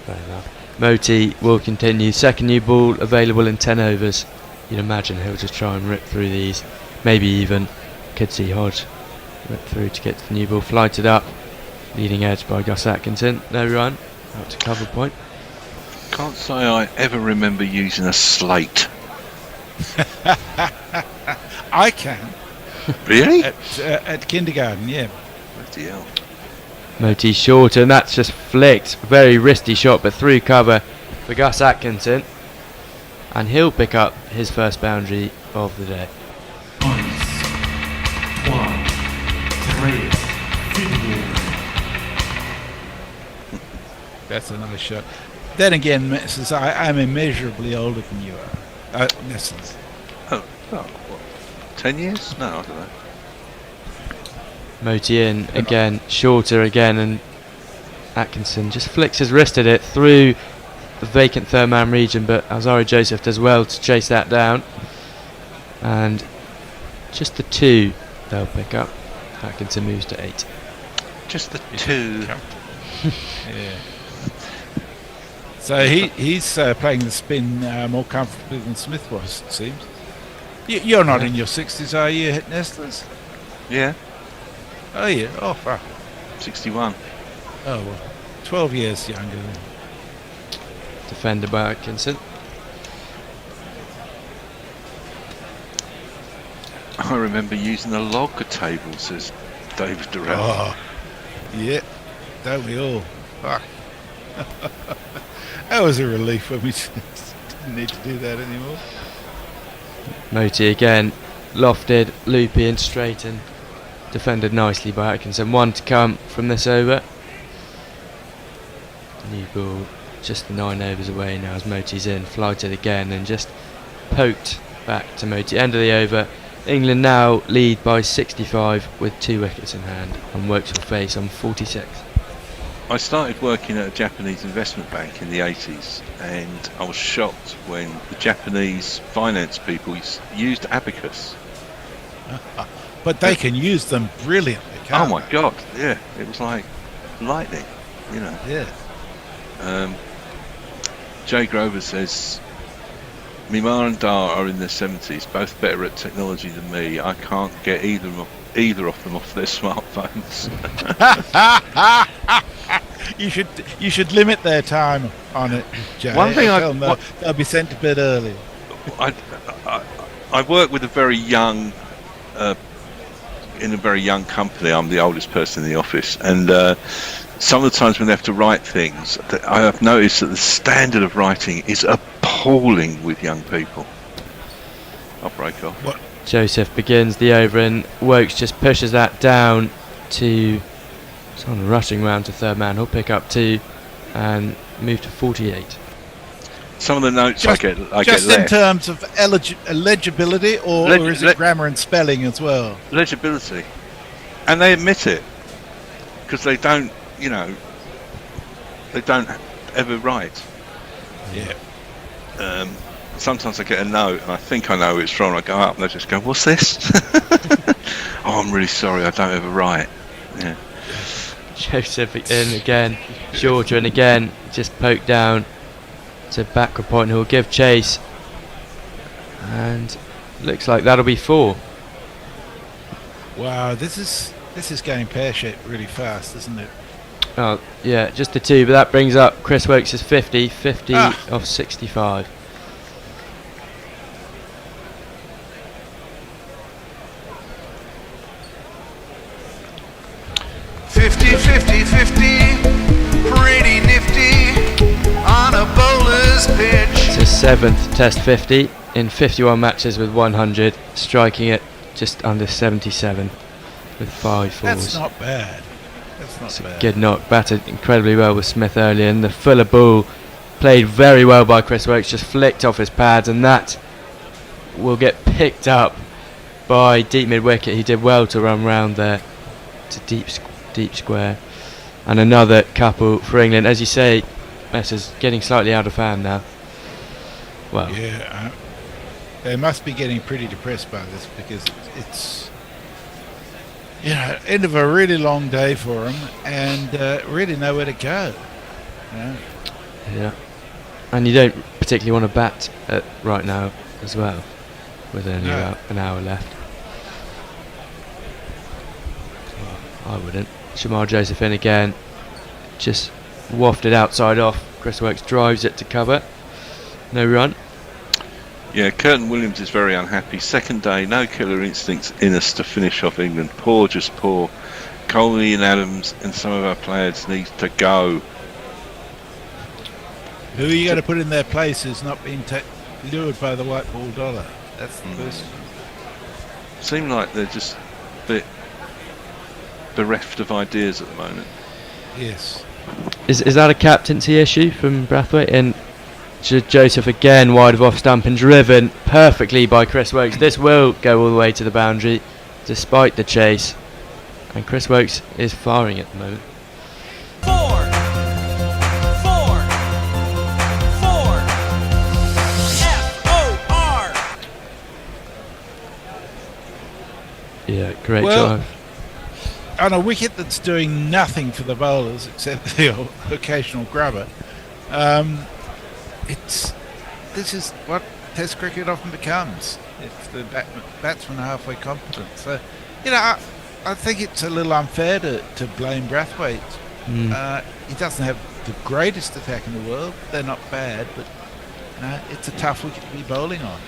fair enough. Moti will continue. Second new ball available in 10 overs. You'd imagine he'll just try and rip through these. Maybe even could see Hodge rip through to get to the new ball. Flighted up. Leading edge by Gus Atkinson. No run. Out to cover point. Can't say I ever remember using a slate. I can. Really? At kindergarten, yeah. Bloody hell. Moti short, and that's just flicked. Very wristy shot, but through cover for Gus Atkinson. And he'll pick up his first boundary of the day. That's a nice shot. Then again, since I'm immeasurably older than you are. Nestles. Oh, what? 10 years? No, I don't know. Moti in again, shorter again, and Atkinson just flicks his wrist at it through the vacant third man region, but Alzari Joseph does well to chase that down. And just the 2 they'll pick up. Atkinson moves to 8. Just the 2. Yeah. So he's playing the spin more comfortably than Smith was, it seems. You're not in your 60s, are you, Nestlers? Yeah. Oh, yeah. Oh, fuck. 61. Oh, well. 12 years younger than. Defended by Atkinson. I remember using the logger table, says David Durrell. Oh, yeah. Don't we all? Fuck. That was a relief when we didn't need to do that anymore. Moti again, lofted, loopy and straight and defended nicely by Atkinson. 1 to come from this over. New ball, just 9 overs away now as Moti's in, flighted again and just poked back to Moti. End of the over. England now lead by 65 with 2 wickets in hand, and Woakes will face on 46. I started working at a Japanese investment bank in the 80s, and I was shocked when the Japanese finance people used abacus. But they can use them brilliantly, can't Oh my God, yeah, it was like lightning, you know. Yeah. Jay Grover says, Mimar and Dar are in their 70s, both better at technology than me. I can't get either of them off their smartphones. You should limit their time on it, Jay. One thing they'll be sent to bed early. I work with a very young, in a very young company. I'm the oldest person in the office, and some of the times when they have to write things, I have noticed that the standard of writing is appalling with young people. I'll break off. What? Joseph begins the over and Woakes just pushes that down to someone rushing round to third man. He'll pick up 2 and move to 48. Some of the notes I get Just in left. terms of legibility, or is it grammar and spelling as well? Legibility, and they admit it because they don't, you know, they don't ever write. Yeah. Sometimes I get a note and I think I know who it's from. I go up and they just go, "What's this?" Oh, I'm really sorry. I don't ever write. Yeah. Joseph in again, shorter and again, just poked down to backward point who will give chase, and looks like that'll be 4. Wow, this is going pear-shaped really fast, isn't it? Oh yeah, just the 2, but that brings up Chris Woakes' 50 of 65. Pretty nifty on a bowler's pitch. It's his 7th Test 50 in 51 matches with 100, striking it just under 77 with 5 fours. That's not bad. That's not bad. Good knock, batted incredibly well with Smith earlier, and the fuller ball played very well by Chris Woakes, just flicked off his pads, and that will get picked up by deep mid wicket. He did well to run round there to deep square, and another couple for England. As you say, Messer's getting slightly out of hand now. Well, yeah, they must be getting pretty depressed by this because it's end of a really long day for them and really nowhere to go. Yeah, and you don't particularly want to bat right now as well, with only about an hour left. Well, I wouldn't. Shamar Joseph in again, just wafted outside off. Chris Woakes drives it to cover. No run. Yeah, Curtin Williams is very unhappy. Second day, no killer instincts in us to finish off England. Poor, just poor. Coley and Adams and some of our players need to go. Who are you going to put in their place who's not being lured by the white ball dollar? That's the question. Seem like they're just a bit bereft of ideas at the moment. Yes. Is that a captaincy issue from Brathwaite? And Joseph again wide of off stump and driven perfectly by Chris Woakes. This will go all the way to the boundary despite the chase, and Chris Woakes is firing at the moment. 4 F-O-R. Yeah, great Well, drive. On a wicket that's doing nothing for the bowlers except the occasional grubber, this is what Test cricket often becomes. If the batsmen are halfway competent. So, I think it's a little unfair to blame Brathwaite. He doesn't have the greatest attack in the world. They're not bad, but it's a tough wicket to be bowling on.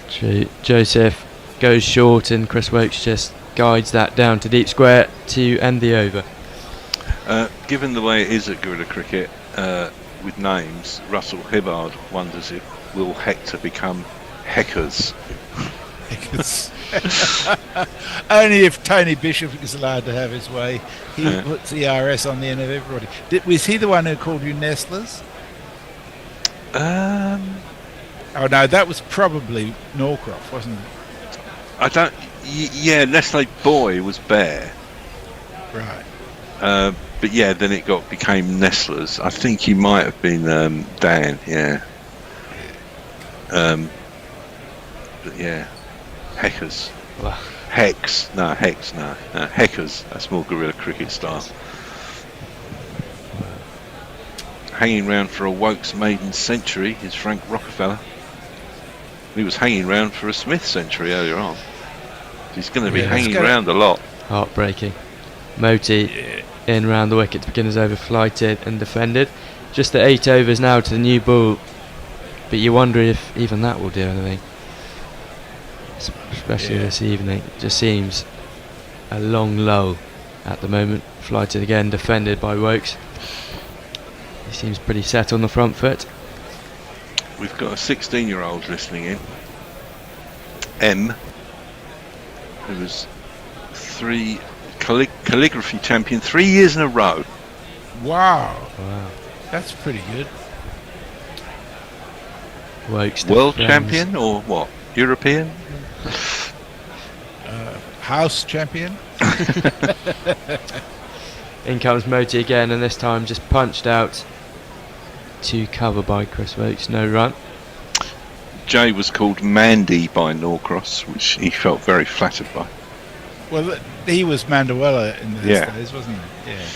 True. Joseph goes short and Chris Woakes just guides that down to deep square to end the over. given the way it is at Guerilla Cricket with names, Russell Hibbard wonders if will Hector become Heckers. Only if Tony Bishop is allowed to have his way. He puts ERS on the end of everybody. Was he the one who called you Nestlers? Oh no, that was probably Norcroft, wasn't it? I don't. Yeah, Nestle Boy was Bear. Right. But yeah, then it became Nestlers. I think he might have been Dan. Yeah. But yeah, Heckers. Hex. No, Hex. No. Heckers. That's more Guerilla Cricket style. Hanging round for a Woakes maiden century is Frank Rockefeller. He was hanging round for a Smith century earlier on. He's going to be hanging around a lot. Heartbreaking. Moti in round the wicket to begin his over, flighted and defended. Just the 8 overs now to the new ball, but you wonder if even that will do anything. Especially this evening. It just seems a long lull at the moment. Flighted again, defended by Woakes. He seems pretty set on the front foot. We've got a 16-year-old listening in. M, who was calligraphy champion 3 years in a row. Wow. That's pretty good. Woakes World champion or what? European? House champion. In comes Moti again, and this time just punched out to cover by Chris Woakes. No run. Jay was called Mandy by Norcross, which he felt very flattered by. Well, he was Mandawella in those days, wasn't he? Yeah.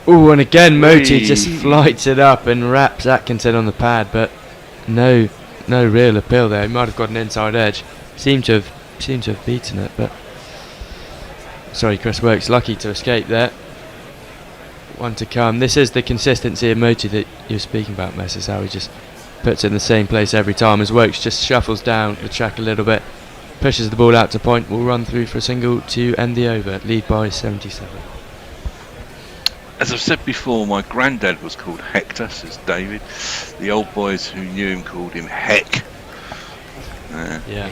Oh, and again Moti just flights it up and wraps Atkinson on the pad, but no real appeal there. He might have got an inside edge. Seemed to have beaten it, but sorry, Chris Woakes lucky to escape there. One to come. This is the consistency of Moti that you're speaking about, Mess, how he just puts it in the same place every time as Woakes just shuffles down the track a little bit, pushes the ball out to point, will run through for a single to end the over, lead by 77. As I've said before, my granddad was called Hector, says David. The old boys who knew him called him Heck. Yeah.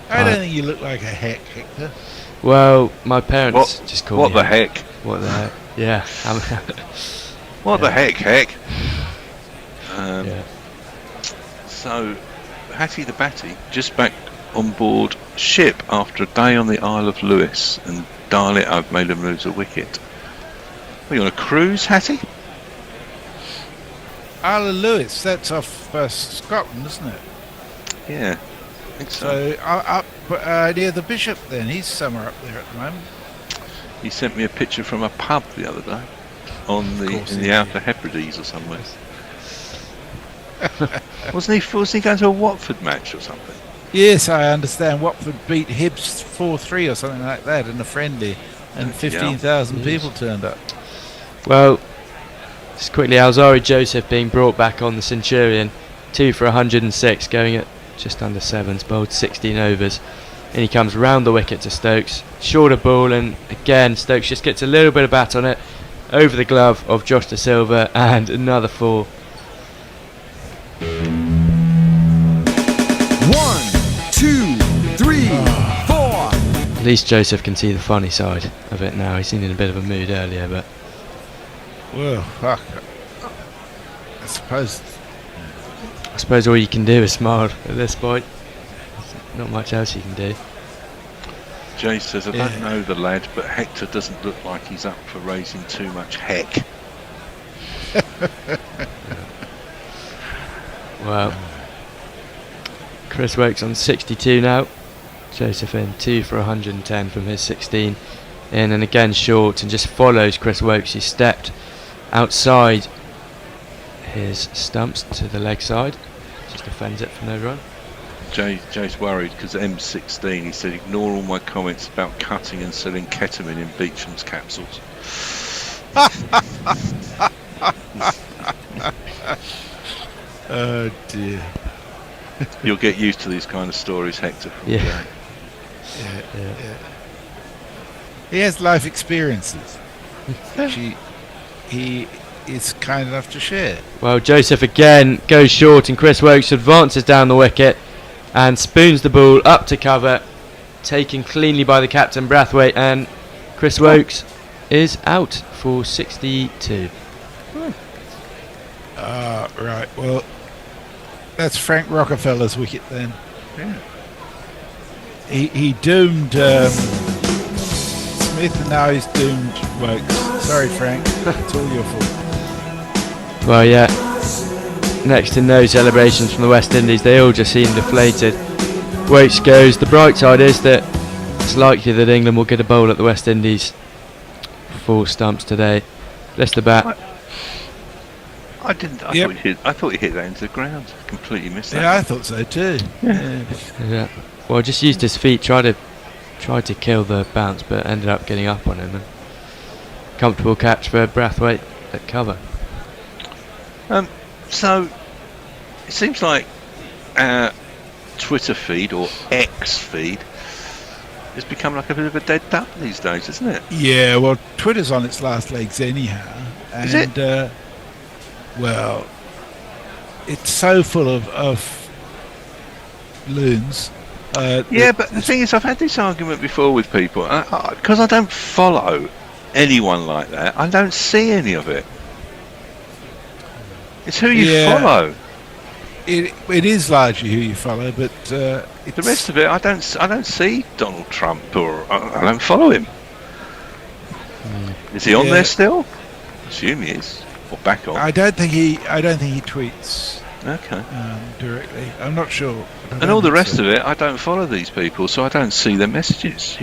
I don't think you look like a heck, Hector. Well, my parents just call me What the heck? What the heck? Yeah. What the heck, Heck? So, Hattie the Batty just back on board ship after a day on the Isle of Lewis, and darn it, I've made him lose a wicket. Are you on a cruise, Hattie? Isle of Lewis, that's off Scotland, isn't it? Yeah, I think so. So up near the Bishop then, he's somewhere up there at the moment. He sent me a picture from a pub the other day in the Outer Hebrides or somewhere. wasn't he going to a Watford match or something? Yes, I understand. Watford beat Hibs 4-3 or something like that in a friendly, and 15,000 people turned up. Well, just quickly, Alzari Joseph being brought back on the Centurion, 2 for 106, going at just under 7s, bowled 16 overs. And he comes round the wicket to Stokes, shorter ball, and again Stokes just gets a little bit of bat on it, over the glove of Josh De Silva, and another 4. 1, 2, 3, 4. At least Joseph can see the funny side of it now. He's seen in a bit of a mood earlier, but well, fuck. I suppose all you can do is smile at this point. Not much else you can do. Jay says, I don't know the lad, but Hector doesn't look like he's up for raising too much heck. Well, Chris Woakes on 62 now. Joseph in 2 for 110 from his 16 in, and again short, and just follows Chris Woakes. He stepped outside his stumps to the leg side, just defends it for no run. Jay's worried because M16, he said, ignore all my comments about cutting and selling ketamine in Beecham's capsules. Oh dear. You'll get used to these kind of stories, Hector. Yeah. He has life experiences. He is kind enough to share. Well, Joseph again goes short, and Chris Woakes advances down the wicket and spoons the ball up to cover, taken cleanly by the captain Brathwaite, and Chris Woakes is out for 62. Right. Well, that's Frank Rockefeller's wicket then. Yeah. He doomed Smith, and now he's doomed Woakes. Sorry, Frank. It's all your fault. Well, yeah. Next to no celebrations from the West Indies. They all just seem deflated. Woakes goes. The bright side is that it's likely that England will get a bowl at the West Indies 4 stumps today. Bless the bat. I didn't. I thought he hit that into the ground. Completely missed that. Yeah, I thought so too. Yeah. Well, just used his feet. Tried to kill the bounce, but ended up getting up on him. And comfortable catch for Brathwaite at cover. So it seems like our Twitter feed or X feed has become like a bit of a dead duck these days, isn't it? Yeah. Well, Twitter's on its last legs anyhow, and is it? Well, it's so full of loons. Yeah, but the thing is, I've had this argument before with people, because I don't follow anyone like that. I don't see any of it. It's who you follow. It is largely who you follow, but the rest of it, I don't see Donald Trump, or I don't follow him. Is he on there still? I assume he is, or back on. I don't think he tweets. Okay. Directly. I'm not sure. And all the rest of it, I don't follow these people, so I don't see their messages.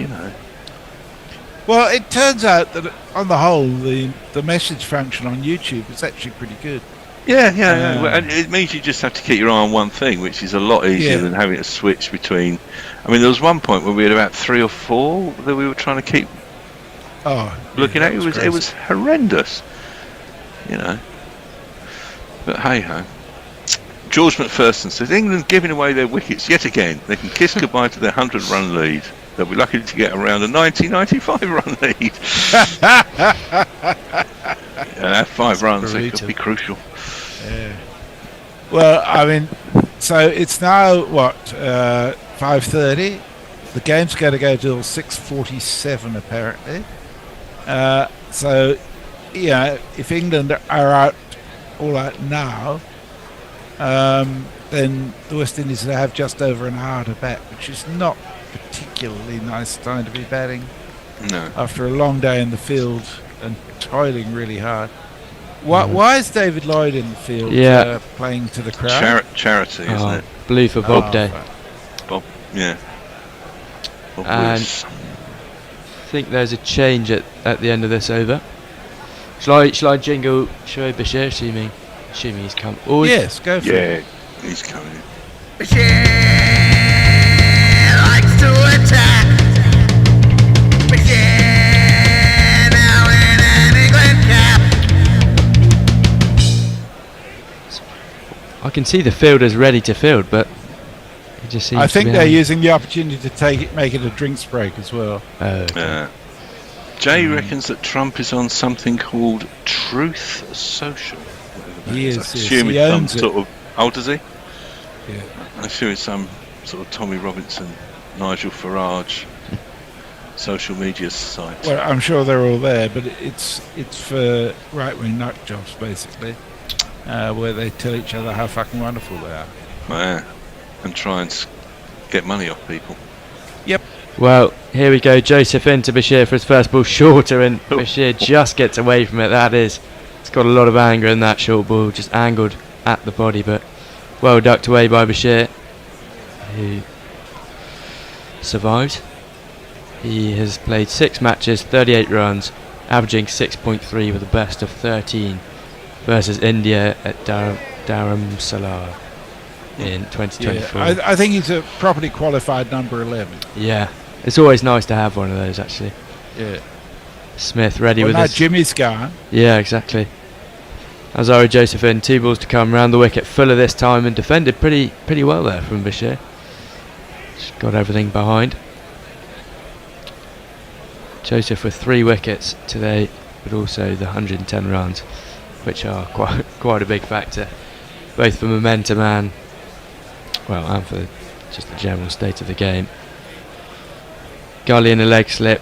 Well, it turns out that on the whole, the message function on YouTube is actually pretty good. Yeah. Well, and it means you just have to keep your eye on one thing, which is a lot easier than having to switch between. I mean, there was one point where we had about 3 or 4 that we were trying to keep looking at. It was horrendous, But hey ho. George McPherson says England giving away their wickets yet again. They can kiss goodbye to their 100-run lead. They'll be lucky to get around a 90-95-run lead. That 5 runs could be crucial. Yeah. Well, I mean, so it's now what 5:30. The game's going to go till 6:47 apparently. So, if England are all out now, then the West Indies will have just over an hour to bat, which is not particularly nice time to be batting. No. After a long day in the field and toiling really hard. Why is David Lloyd in the field playing to the crowd? Charity, isn't it? Blue for Bob Day. Bob, yeah. Bob and Willis. I think there's a change at the end of this over. Shall I jingle Shoaib Bashir, assuming he's come? Yes, go for it. Yeah, he's coming. Bashir likes to attack. Bashir now in an England cap. I can see the fielders ready to field, but it just seems. I think they're using the opportunity to make it a drinks break as well. Jay reckons that Trump is on something called Truth Social. He is. I assume He it's some owns it. sort of. Oh, does he? Yeah. I assume it's some sort of Tommy Robinson, Nigel Farage social media site. Well, I'm sure they're all there, but it's for right-wing nut jobs basically, where they tell each other how fucking wonderful they are. Yeah, and try and get money off people. Yep. Well, here we go. Joseph into Bashir for his first ball, shorter, and Bashir just gets away from it. It's got a lot of anger in that short ball, just angled at the body, but well ducked away by Bashir, who survived. He has played 6 matches, 38 runs, averaging 6.3 with a best of 13 versus India at Dharamsala in 2024. Yeah, I think he's a properly qualified number 11. Yeah, it's always nice to have one of those, actually. Yeah. Smith ready well, with now his... Jimmy's gone. Yeah, exactly. Azari Joseph in, 2 balls to come, round the wicket, Fuller this time, and defended pretty well there from Bashir. Just got everything behind. Joseph with 3 wickets today, but also the 110 runs, which are quite a big factor, both for momentum and for just the general state of the game. Gully in a leg slip,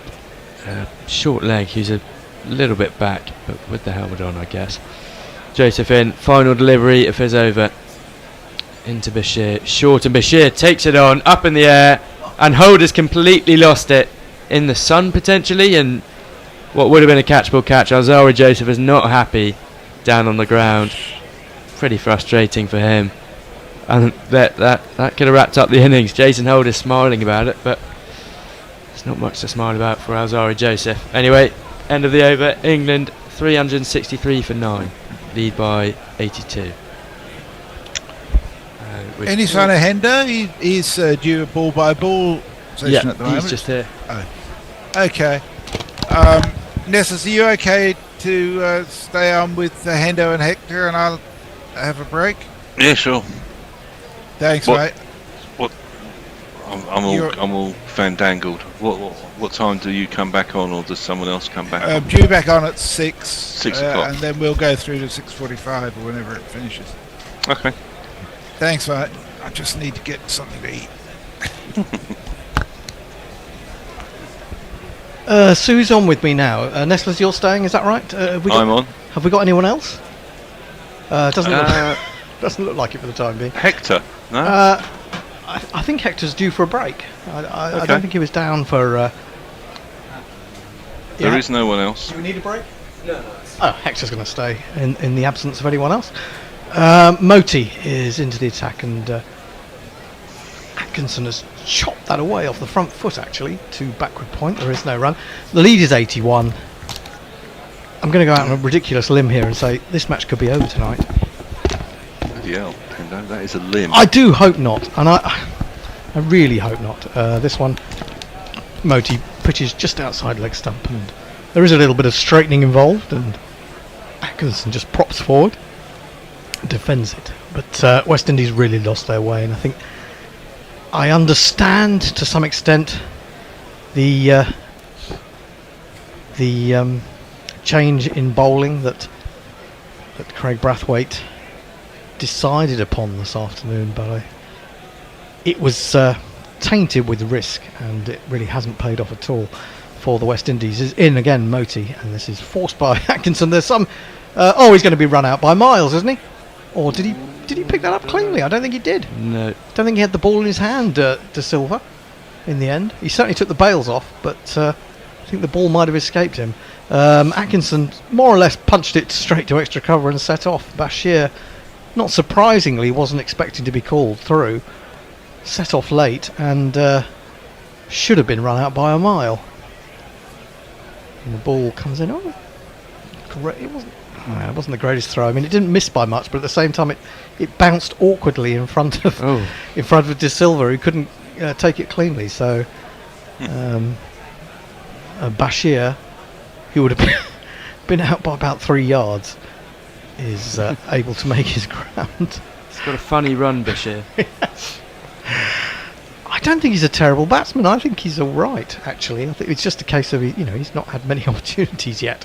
short leg, he's a little bit back, but with the helmet on, I guess. Joseph in, final delivery of his over into Bashir, short, and Bashir takes it on, up in the air, and Holder's completely lost it in the sun potentially, and what would have been a catchable catch. Alzari Joseph is not happy down on the ground. Pretty frustrating for him, and that could have wrapped up the innings. Jason Holder's smiling about it, but there's not much to smile about for Alzari Joseph. Anyway, end of the over, England 363 for 9, lead by 82. Any sign of Hendo? He's due a ball by ball session at the moment. He's just here. Oh. Okay. Nessus, are you okay to stay on with Hendo and Hector, and I'll have a break? Yeah, sure. Thanks, mate. What? I'm all fandangled. What time do you come back on, or does someone else come back on? Due back on at 6. 6 o'clock. And then we'll go through to 6:45 or whenever it finishes. Okay. Thanks, mate. I just need to get something to eat. Sue's on with me now. Nestler's, you're staying, is that right? I'm on. Have we got anyone else? Doesn't look like it for the time being. Hector? No? I think Hector's due for a break. I don't think he was down for... There is no one else. Do we need a break? No. Oh, Hector's going to stay in the absence of anyone else. Moti is into the attack, and Atkinson has chopped that away off the front foot, actually, to backward point. There is no run. The lead is 81. I'm going to go out on a ridiculous limb here and say this match could be over tonight. Bloody hell, Pendo, that is a limb. I do hope not, and I really hope not. This one, Moti pitches just outside leg stump, and there is a little bit of straightening involved, and Atkinson just props forward, defends it. But West Indies really lost their way, and I think I understand to some extent the change in bowling that Craig Brathwaite decided upon this afternoon, but it was tainted with risk, and it really hasn't paid off at all for the West Indies. Is in again, Moti, and this is forced by Atkinson. There's some he's going to be run out by Miles, isn't he? Or did he pick that up cleanly? I don't think he did. No. Don't think he had the ball in his hand, De Silva, in the end. He certainly took the bails off, but I think the ball might have escaped him. Atkinson more or less punched it straight to extra cover and set off. Bashir, not surprisingly, wasn't expecting to be called through. Set off late and should have been run out by a mile. And the ball comes in. Oh, great. It wasn't the greatest throw. I mean, it didn't miss by much, but at the same time, it bounced awkwardly in front of De Silva, who couldn't take it cleanly. So Bashir, who would have been out by about 3 yards, is able to make his ground. He's got a funny run, Bashir. I don't think he's a terrible batsman. I think he's all right, actually. I think it's just a case of he's not had many opportunities yet.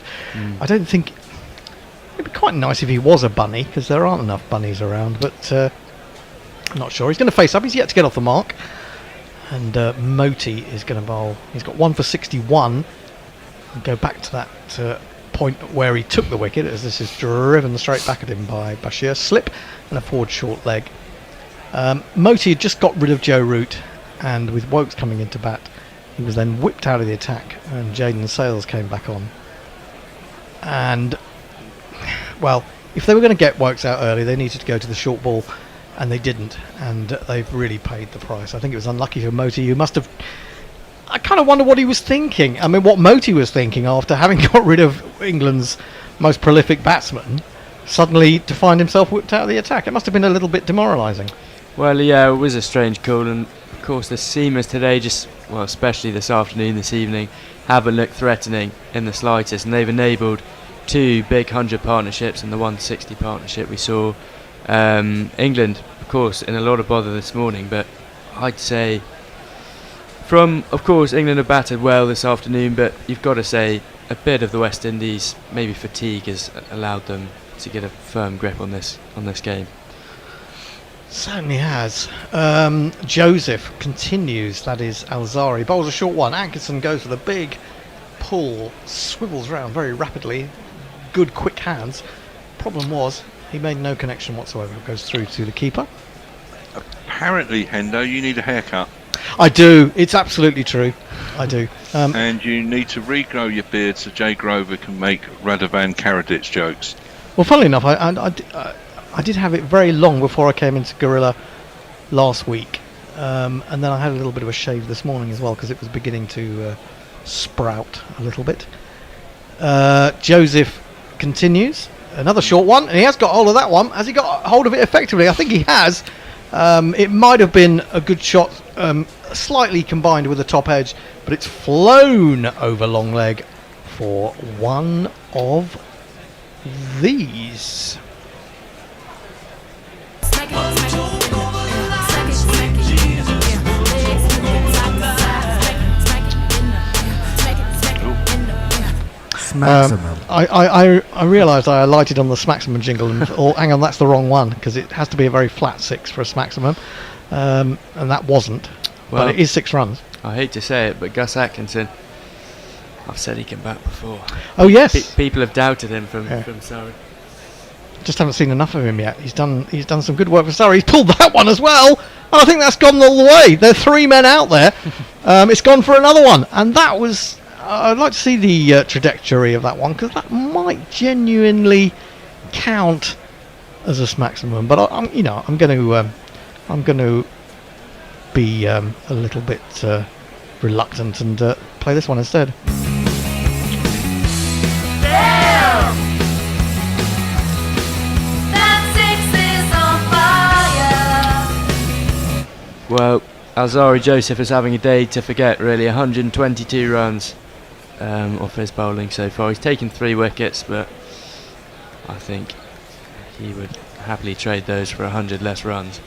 I don't think it'd be quite nice if he was a bunny, because there aren't enough bunnies around. But I'm not sure. He's going to face up. He's yet to get off the mark. And Moti is going to bowl. He's got 1 for 61. And go back to that point where he took the wicket, as this is driven straight back at him by Bashir. Slip and a forward short leg. Moti had just got rid of Joe Root, and with Woakes coming into bat, he was then whipped out of the attack, and Jaden Sales came back on. And, well, if they were going to get Woakes out early, they needed to go to the short ball, and they didn't, and they've really paid the price. I think it was unlucky for Moti, who must have... I kind of wonder what he was thinking. I mean, what Moti was thinking after having got rid of England's most prolific batsman, suddenly to find himself whipped out of the attack. It must have been a little bit demoralising. Well, yeah, it was a strange call, and of course the seamers today, especially this afternoon, this evening, haven't looked threatening in the slightest, and they've enabled 2 big 100 partnerships and the 160 partnership we saw. England, of course, in a lot of bother this morning, but I'd say Of course, England have batted well this afternoon, but you've got to say a bit of the West Indies, maybe fatigue, has allowed them to get a firm grip on this game. Certainly has. Joseph continues, that is Alzari. Bowls a short one. Atkinson goes for the big pull, swivels round very rapidly. Good quick hands. Problem was, he made no connection whatsoever. It goes through to the keeper. Apparently, Hendo, you need a haircut. I do. It's absolutely true. I do. And you need to regrow your beard so Jay Grover can make Radovan Karadzic jokes. Well, funnily enough, I did have it very long before I came into Guerilla last week. And then I had a little bit of a shave this morning as well because it was beginning to sprout a little bit. Joseph continues. Another short one, and he has got hold of that one. Has he got hold of it effectively? I think he has. It might have been a good shot, slightly combined with the top edge, but it's flown over long leg for one of these. I realised I alighted on the Smaximum jingle and hang on, that's the wrong one because it has to be a very flat 6 for a Smaximum, and that wasn't. Well, but it is 6 runs. I hate to say it, but Gus Atkinson, I've said he can bat before. Oh yes, people have doubted him from Surrey. Just haven't seen enough of him yet. He's done some good work for Surrey. He's pulled that one as well, and I think that's gone all the way. There are 3 men out there. It's gone for another one, and that was. I'd like to see the trajectory of that one because that might genuinely count as a Smaximum. But I'm going to be a little bit reluctant and play this one instead. Well, Alzari Joseph is having a day to forget, really. 122 runs off his bowling so far. He's taken 3 wickets, but I think he would happily trade those for 100 less runs.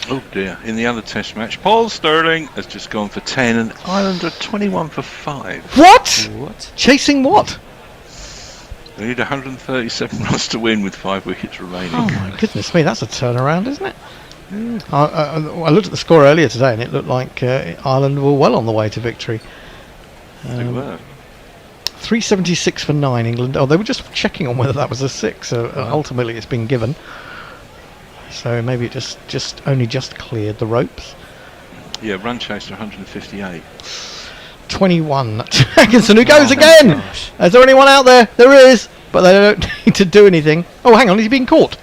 Oh dear. In the other test match, Paul Sterling has just gone for 10 and Ireland are 21 for 5. What? Chasing what? They need 137 runs to win with 5 wickets remaining. Oh my goodness me, that's a turnaround, isn't it? I looked at the score earlier today and it looked like Ireland were well on the way to victory. They were. 376 for 9 England. Oh, they were just checking on whether that was a 6. So ultimately it's been given. So maybe it just only cleared the ropes. Yeah, run chase to 158. 21 to Atkinson, who goes again. Gosh. Is there anyone out there? There is, but they don't need to do anything. Oh, hang on, he's been caught.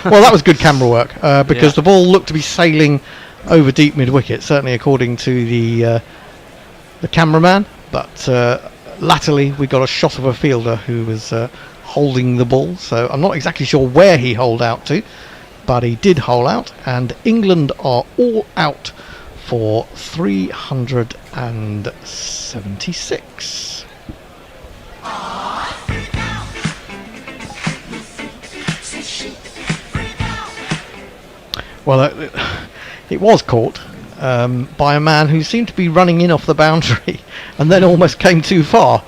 Well, that was good camera work because the ball looked to be sailing over deep mid-wicket, certainly according to the cameraman. But latterly, we got a shot of a fielder who was holding the ball. So I'm not exactly sure where he holed out to, but he did hole out. And England are all out for 376. Well, it was caught by a man who seemed to be running in off the boundary and then almost came too far.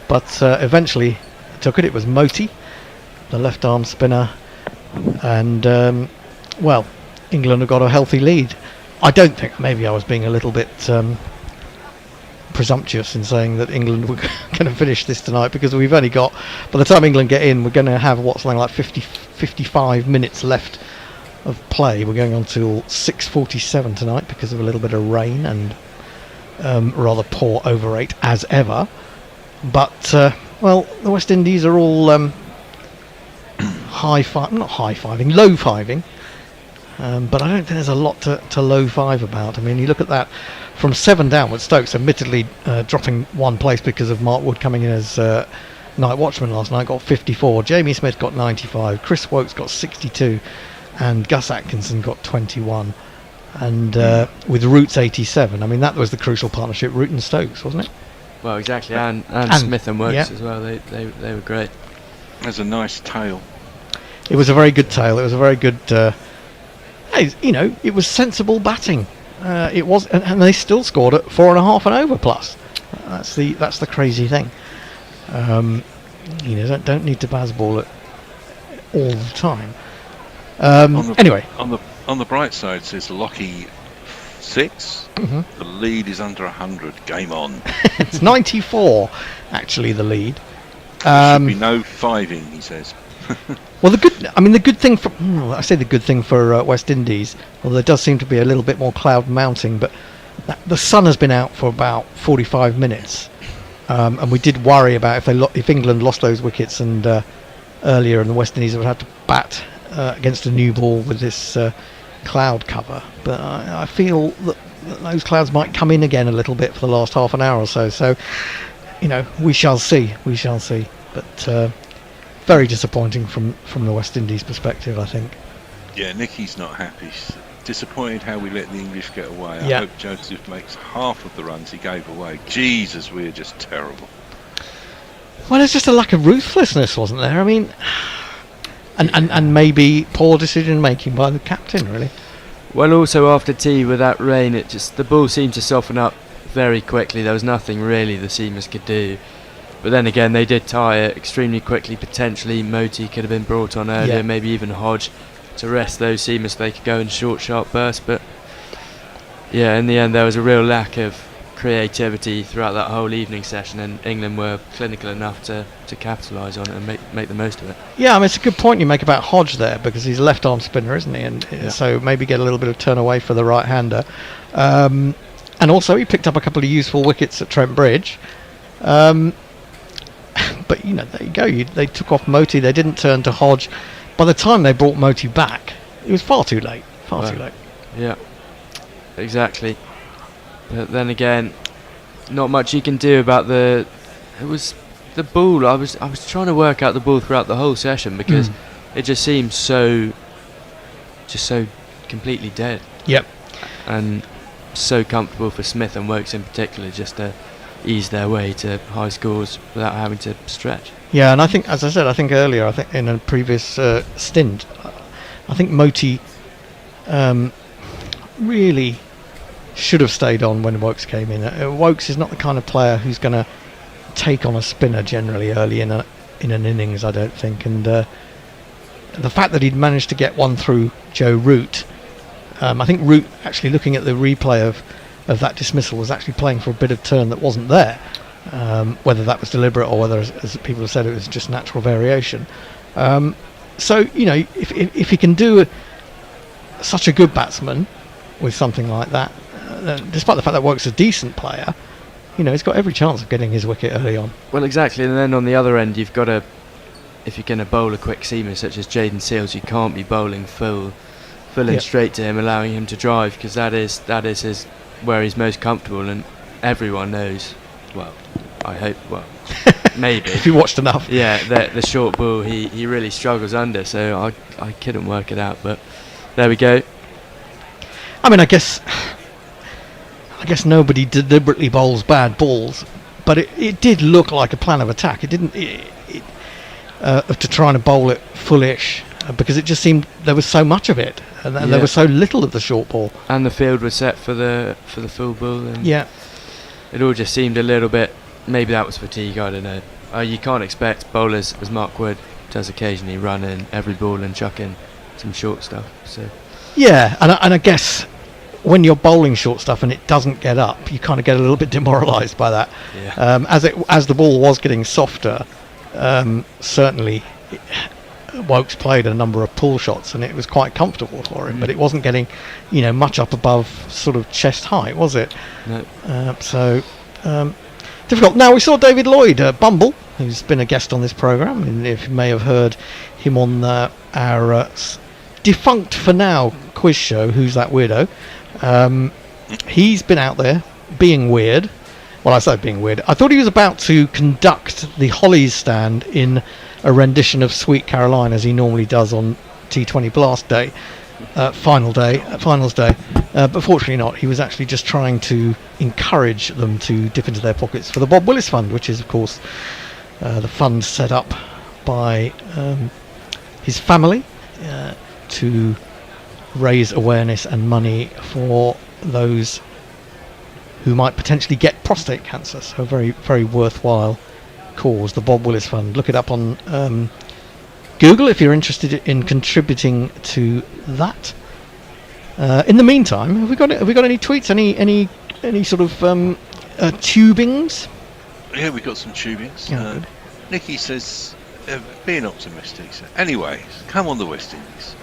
But eventually took it. It was Moti, the left arm spinner. And, well, England have got a healthy lead. I don't think, maybe I was being a little bit presumptuous in saying that England were going to finish this tonight because we've only got, by the time England get in, we're going to have something like 55 minutes left of play. We're going on till 6:47 tonight because of a little bit of rain and rather poor over rate as ever. But well, the West Indies are all low fiving. But I don't think there's a lot to low five about. I mean, you look at that from 7 downwards. Stokes, admittedly, dropping 1 place because of Mark Wood coming in as night watchman last night, got 54. Jamie Smith got 95. Chris Woakes got 62. And Gus Atkinson got 21, and with Root's 87. I mean, that was the crucial partnership, Root and Stokes, wasn't it? Well, exactly, and Smith and Woakes as well. They were great. That's a nice tail. It was a very good tail. It was a very good. It was sensible batting. it was, and they still scored at 4.5 and over plus. That's the crazy thing. Don't need to baseball it all the time. Anyway, on the bright side, says Lockie 6. Mhm. The lead is under 100. Game on. It's 94, actually, the lead. There should be no fiving, he says. Well, the good thing for West Indies, well, there does seem to be a little bit more cloud mounting, but the sun has been out for about 45 minutes, and we did worry about if England lost those wickets and earlier, and the West Indies would have to bat against a new ball with this cloud cover. But I feel that those clouds might come in again a little bit for the last half an hour or so. So, we shall see. We shall see. But very disappointing from the West Indies perspective, I think. Yeah, Nicky's not happy. She's disappointed how we let the English get away. I Yeah. hope Joseph makes half of the runs he gave away. Jesus, we're just terrible. Well, there's just a lack of ruthlessness, wasn't there? I mean, and maybe poor decision making by the captain, really. Well, also after tea with that rain, the ball seemed to soften up very quickly. There was nothing really the seamers could do. But then again, they did tie it extremely quickly. Potentially, Moti could have been brought on earlier, Yeah. maybe even Hodge, to rest those seamers so they could go in short, sharp bursts. But yeah, in the end, there was a real lack of creativity throughout that whole evening session, and England were clinical enough to capitalise on it and make the most of it. Yeah, I mean, it's a good point you make about Hodge there, because he's a left-arm spinner, isn't he? And so maybe get a little bit of turn away for the right-hander. And also, he picked up a couple of useful wickets at Trent Bridge. But, there you go. They took off Moti. They didn't turn to Hodge. By the time they brought Moti back, it was far too late. Far too late. Yeah, exactly. But then again, not much you can do about the ball. I was trying to work out the ball throughout the whole session, because it just seemed so completely dead. Yep. And so comfortable for Smith and Woakes in particular, just to ease their way to high scores without having to stretch. Yeah, and I think, as I said, in a previous stint, I think Moti really should have stayed on when Woakes came in. Woakes is not the kind of player who's going to take on a spinner generally early in an innings, I don't think. And the fact that he'd managed to get one through Joe Root, I think Root, actually looking at the replay of that dismissal, was actually playing for a bit of turn that wasn't there. Whether that was deliberate or whether, as people have said, it was just natural variation. So, if he can do such a good batsman with something like that, despite the fact that Woakes is a decent player, he's got every chance of getting his wicket early on. Well, exactly. And then on the other end, you've got if you're going to bowl a quick seamer such as Jayden Seales, you can't be bowling full and straight to him, allowing him to drive, because that is where he's most comfortable, and everyone knows. Well, I hope. Well, maybe if you watched enough. Yeah, the short ball he really struggles under. So I couldn't work it out, but there we go. I mean, I guess nobody deliberately bowls bad balls, but it did look like a plan of attack. It didn't to try and bowl it fullish, because it just seemed there was so much of it, and there was so little of the short ball. And the field was set for the full ball. And yeah, it all just seemed a little bit. Maybe that was fatigue. I don't know. You can't expect bowlers, as Mark Wood does occasionally, run in every ball and chuck in some short stuff. So yeah, and I guess when you're bowling short stuff and it doesn't get up, you kind of get a little bit demoralised by that. Yeah. As the ball was getting softer, certainly Woakes played a number of pull shots and it was quite comfortable for him, but it wasn't getting, much up above sort of chest height, was it? No. So difficult. Now we saw David Lloyd, Bumble, who's been a guest on this programme, and if you may have heard him on our defunct for now quiz show, Who's That Weirdo? He's been out there being weird. Well, I say being weird. I thought he was about to conduct the Hollies stand in a rendition of Sweet Caroline, as he normally does on T20 Blast Day, finals day. But fortunately not. He was actually just trying to encourage them to dip into their pockets for the Bob Willis Fund, which is, of course, the fund set up by his family to raise awareness and money for those who might potentially get prostate cancer. So a very, very worthwhile cause, the Bob Willis Fund. Look it up on Google if you're interested in contributing to that. In the meantime, have we got any tweets? Any sort of tubings? Yeah, we got some tubings. Yeah, Nicky says, being optimistic, he said, anyway, come on the West Indies.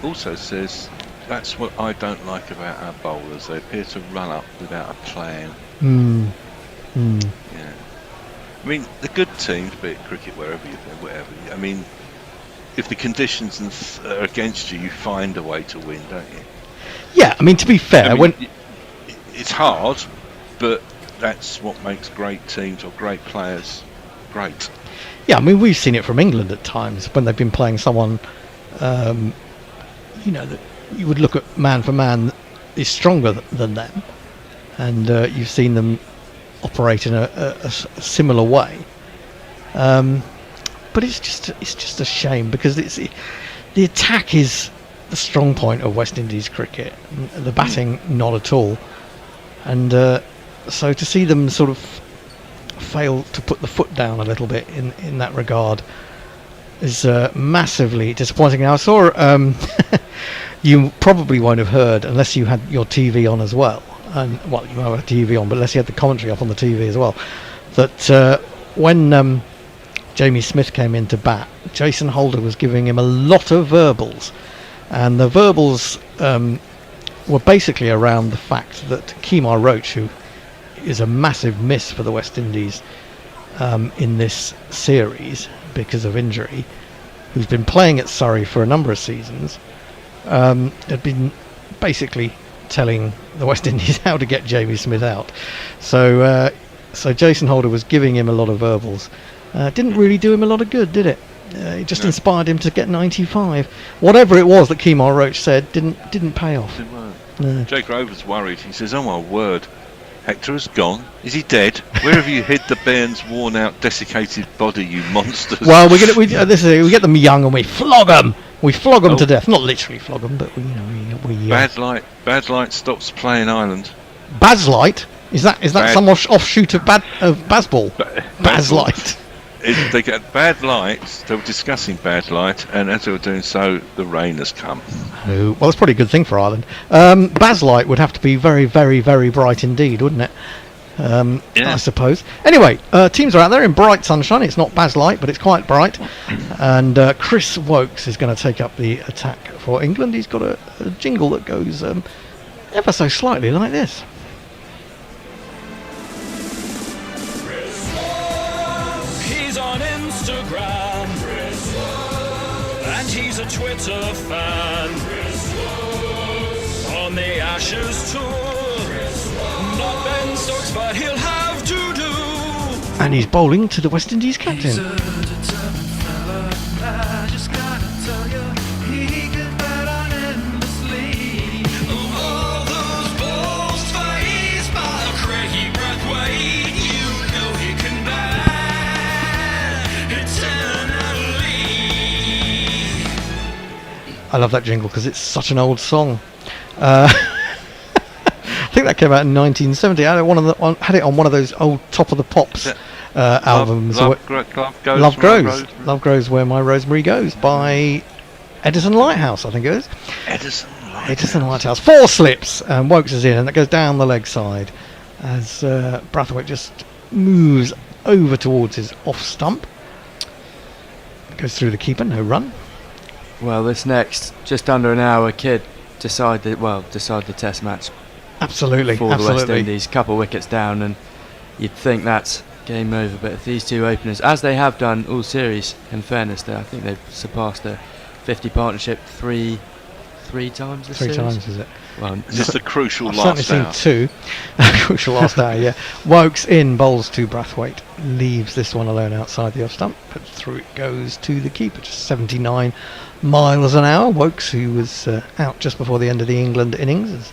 Also says, that's what I don't like about our bowlers. They appear to run up without a plan. Yeah. I mean, the good teams, be it cricket, wherever you go, whatever. I mean, if the conditions are against you, you find a way to win, don't you? Yeah, I mean, to be fair, it's hard, but that's what makes great teams or great players great. Yeah, I mean, we've seen it from England at times when they've been playing someone, that you would look at man for man is stronger than them, and you've seen them operate in a similar way. But it's just a shame because the attack is the strong point of West Indies cricket, the batting not at all, and so to see them sort of fail to put the foot down a little bit in that regard is massively disappointing. Now I saw you probably won't have heard unless you had your TV on as well, and well, you might have a TV on, but unless you had the commentary up on the TV as well, that when Jamie Smith came in to bat, Jason Holder was giving him a lot of verbals, and the verbals were basically around the fact that Kemar Roach, who is a massive miss for the West Indies in this series because of injury, who's been playing at Surrey for a number of seasons, had been basically telling the West Indies how to get Jamie Smith out. So Jason Holder was giving him a lot of verbals. Didn't really do him a lot of good, did it? It just inspired him to get 95. Whatever it was that Kemar Roach said didn't pay off. No. Jake Rover's worried. He says, "Oh my word, Hector has gone. Is he dead? Where have you hid the Bairn's worn-out, desiccated body, you monsters?" Well, we get them young and we flog them. We flog them to death. Not literally flog them, but we. Bad Light stops playing Ireland. Bazlight? Is that some offshoot of Bazball? Bazlight. They get Bad Light. They were discussing Bad Light, and as they were doing so, the rain has come. Oh, well, that's probably a good thing for Ireland. Bazlight would have to be very, very, very bright indeed, wouldn't it? I suppose. Anyway, teams are out there in bright sunshine. It's not Bazlight, but it's quite bright. And Chris Woakes is going to take up the attack for England. He's got a jingle that goes ever so slightly like this. He's on Instagram, and he's a Twitter fan. On the Ashes tour, not Ben Stokes, but he'll have to do. And he's bowling to the West Indies captain. I just gotta tell you, he can bat on endlessly. All those balls faced by a craggy Brathwaite, you know he can bat eternally. I love that jingle because it's such an old song. I think that came out in 1970. I had it on one of those old Top of the Pops albums. Love Grows. Love Grows Where My Rosemary Goes by Edison Lighthouse, I think it was. Edison Lighthouse. 4 slips, and Woakes is in, and that goes down the leg side as Brathwaite just moves over towards his off stump. Goes through the keeper, no run. Well, this next, just under an hour, Kidd decide the test match. Absolutely. For the West Indies, couple wickets down, and you'd think that's game over. But if these two openers, as they have done all series, in fairness, I think they've surpassed the 50 partnership three times this series. 3 times, is it? Well, just a crucial I've last certainly hour. seen 2. Crucial last hour, yeah. Woakes in, bowls to Brathwaite, leaves this one alone outside the off stump, but through it goes to the keeper, just 79 miles an hour. Woakes, who was out just before the end of the England innings, has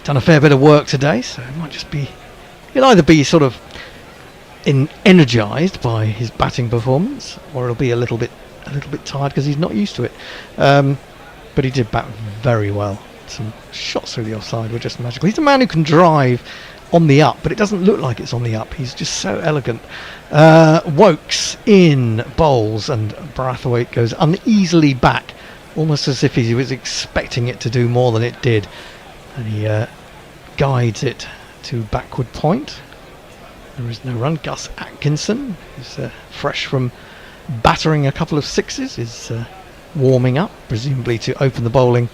done a fair bit of work today, so it might just be, he'll either be sort of energised by his batting performance, or it'll be a little bit tired because he's not used to it. But he did bat very well some shots through the offside were just magical. He's a man who can drive on the up, but it doesn't look like it's on the up. He's just so elegant. Woakes in bowls, and Brathwaite goes uneasily back, almost as if he was expecting it to do more than it did, and he guides it to backward point. There is no run. Gus Atkinson, who's fresh from battering a couple of sixes, is warming up, presumably to open the bowling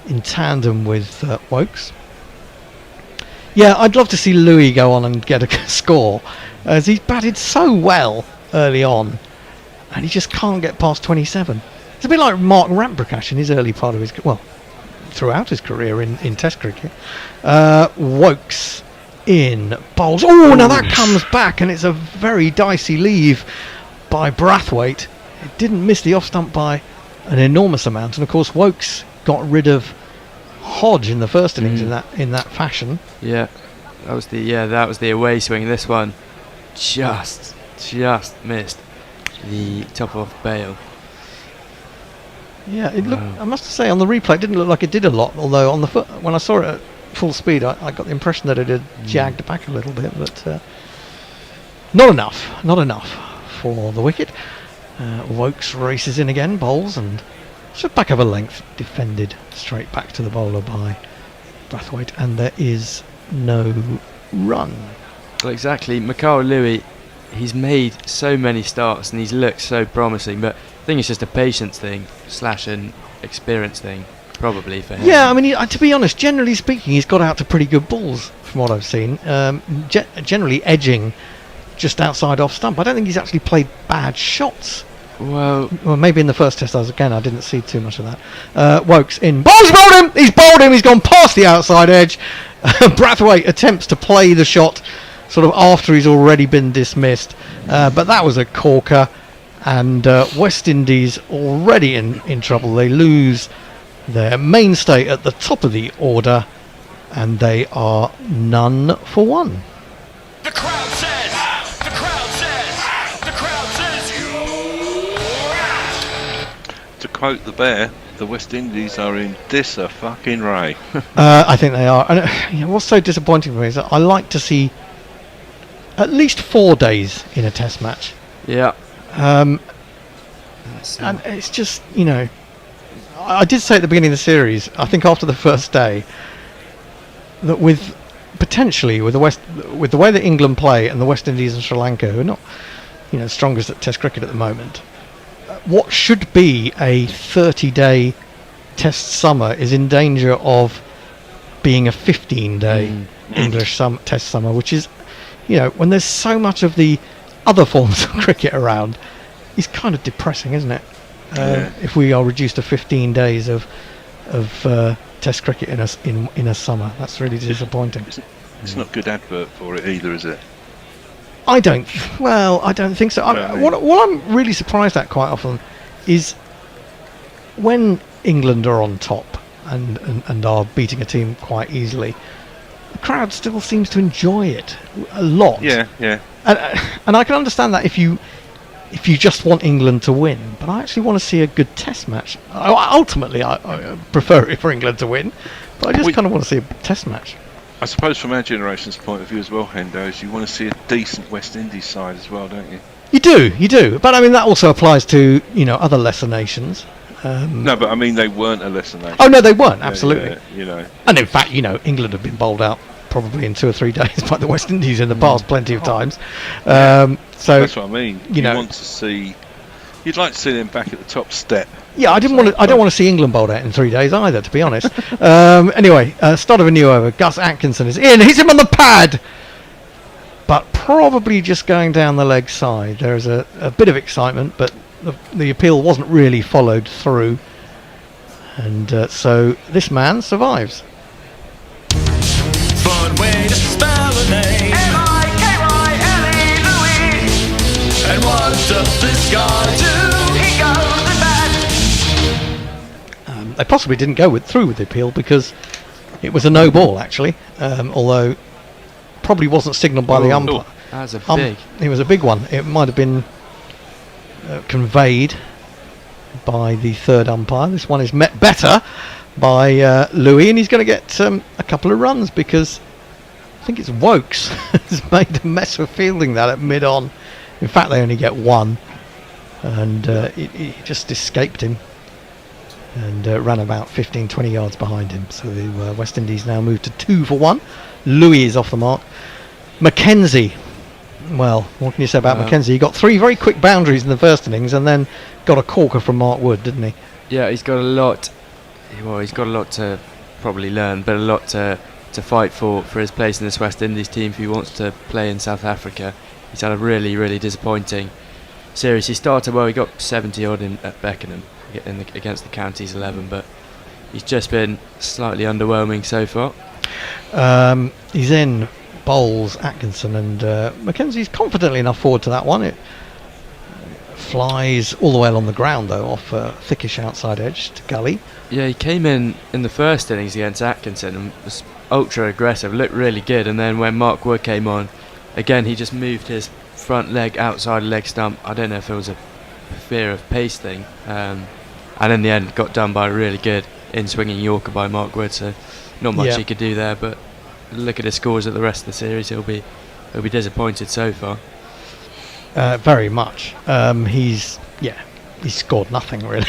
in tandem with Woakes. Yeah, I'd love to see Louis go on and get a score, as he's batted so well early on, and he just can't get past 27. It's a bit like Mark Ramprakash in his early part of his, well, throughout his career in Test cricket. Woakes in bowls. Oh, now that comes back, and it's a very dicey leave by Brathwaite. It didn't miss the off stump by an enormous amount, and of course Woakes got rid of Hodge in the first innings in that fashion. Yeah, that was the away swing. This one just missed the top of bail. Yeah, it looked. I must say, on the replay, it didn't look like it did a lot. Although on the when I saw it at full speed, I got the impression that it had jagged back a little bit, but not enough for the wicket. Woakes races in again, bowls, and just back of a length, defended straight back to the bowler by Brathwaite, and there is no run. Well, exactly. Mikhail Louis, he's made so many starts and he's looked so promising, but I think it's just a patience thing / an experience thing, probably for him. Yeah, I mean, to be honest, generally speaking, he's got out to pretty good balls from what I've seen. Generally edging just outside off stump. I don't think he's actually played bad shots. Well, maybe in the first test, I didn't see too much of that. Woakes in. He's bowled him! He's gone past the outside edge. Brathwaite attempts to play the shot sort of after he's already been dismissed. But that was a corker, and West Indies already in trouble. They lose their mainstay at the top of the order, and they are none for one. The crowd says, the crowd says, the crowd says, To quote the Bear, the West Indies are in dis-a-fucking-ray. I think they are. And what's so disappointing for me is that I like to see at least 4 days in a test match. Yeah. And it's just, I did say at the beginning of the series, I think after the first day, that with the way that England play and the West Indies and Sri Lanka, who are not, strongest at Test cricket at the moment, what should be a 30-day Test summer is in danger of being a 15-day English Test summer, which is, when there's so much of the other forms of cricket around, is kind of depressing, isn't it? If we are reduced to 15 days of Test cricket in a summer, that's really disappointing. It's not good advert for it either, is it? I don't think so. What I'm really surprised at quite often is when England are on top and are beating a team quite easily, the crowd still seems to enjoy it a lot. Yeah. And I can understand that if you just want England to win, but I actually want to see a good Test match. Ultimately, I prefer it for England to win, but I just kind of want to see a Test match. I suppose from our generation's point of view as well, Hendo, is you want to see a decent West Indies side as well, don't you? You do. But I mean, that also applies to, other lesser nations. No, but I mean, they weren't a lesser nation. Oh, no, they weren't, absolutely. Yeah, And in fact, England have been bowled out probably in 2 or 3 days by the West Indies in the past plenty of times. So that's what I mean. You want to see... You'd like to see them back at the top step. Yeah, I don't want to see England bowled out in 3 days either, to be honest. Anyway, start of a new over. Gus Atkinson is in. Hits him on the pad, but probably just going down the leg side. There is a bit of excitement, but the appeal wasn't really followed through, and so this man survives. Fun way to spell a name. Mikyle Louis. And what does this guy do? He goes and bats. They possibly didn't go through with the appeal because it was a no ball, actually, although probably wasn't signalled by the umpire. That's a big. It was a big one. It might have been conveyed by the third umpire. This one is met better by Louis, and he's going to get a couple of runs because I think it's Woakes has made a mess of fielding that at mid-on. In fact, they only get one, and it just escaped him and ran about 15-20 yards behind him. So the West Indies now move to 2 for 1. Louis is off the mark. McKenzie. Well, what can you say about McKenzie? He got 3 very quick boundaries in the first innings and then got a corker from Mark Wood, didn't he? Yeah, he's got a lot. Well, he's got a lot to probably learn, but a lot to fight for his place in this West Indies team if he wants to play in South Africa. He's had a really, really disappointing series. He started well. He got 70 odd at Beckenham against the Counties 11, but he's just been slightly underwhelming so far. He's in bowls Atkinson, and McKenzie's confidently enough forward to that one. It flies all the way along the ground though, off a thickish outside edge to gully. Yeah, he came in the first innings against Atkinson and was ultra aggressive, looked really good, and then when Mark Wood came on, again he just moved his front leg outside leg stump. I don't know if it was a fear of pace thing, and in the end got done by a really good in-swinging Yorker by Mark Wood, so not much he could do there, but look at his scores at the rest of the series, he'll be disappointed so far. Very much. He's scored nothing really.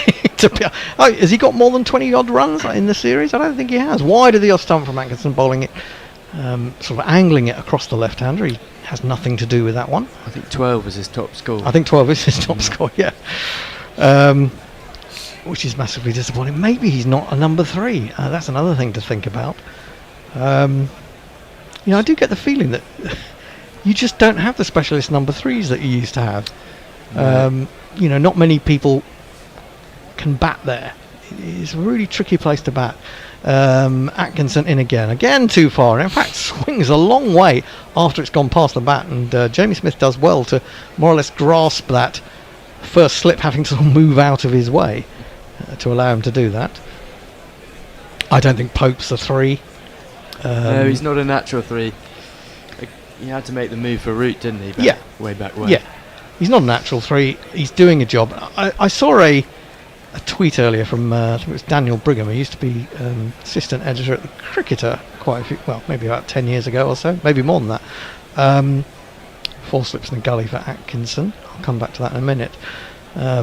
Has he got more than 20 odd runs in the series? I don't think he has. Wide of the off stump from Atkinson, bowling it, sort of angling it across the left-hander. He has nothing to do with that one. I think 12 was his top score. I think 12 is his top score, yeah. Which is massively disappointing. Maybe he's not a number 3. That's another thing to think about. I do get the feeling that you just don't have the specialist number 3s that you used to have. Not many people can bat there. It's a really tricky place to bat. Atkinson in again too far. In fact, swings a long way after it's gone past the bat, and Jamie Smith does well to more or less grasp that first slip, having to move out of his way to allow him to do that. I don't think Pope's a 3. No, he's not a natural 3. He had to make the move for Root, didn't he? Way back when. Yeah, he's not a natural 3. He's doing a job. I saw a tweet earlier from I think it was Daniel Brigham, who used to be assistant editor at the Cricketer maybe about 10 years ago or so, maybe more than that. 4 slips in the gully for Atkinson. I'll come back to that in a minute.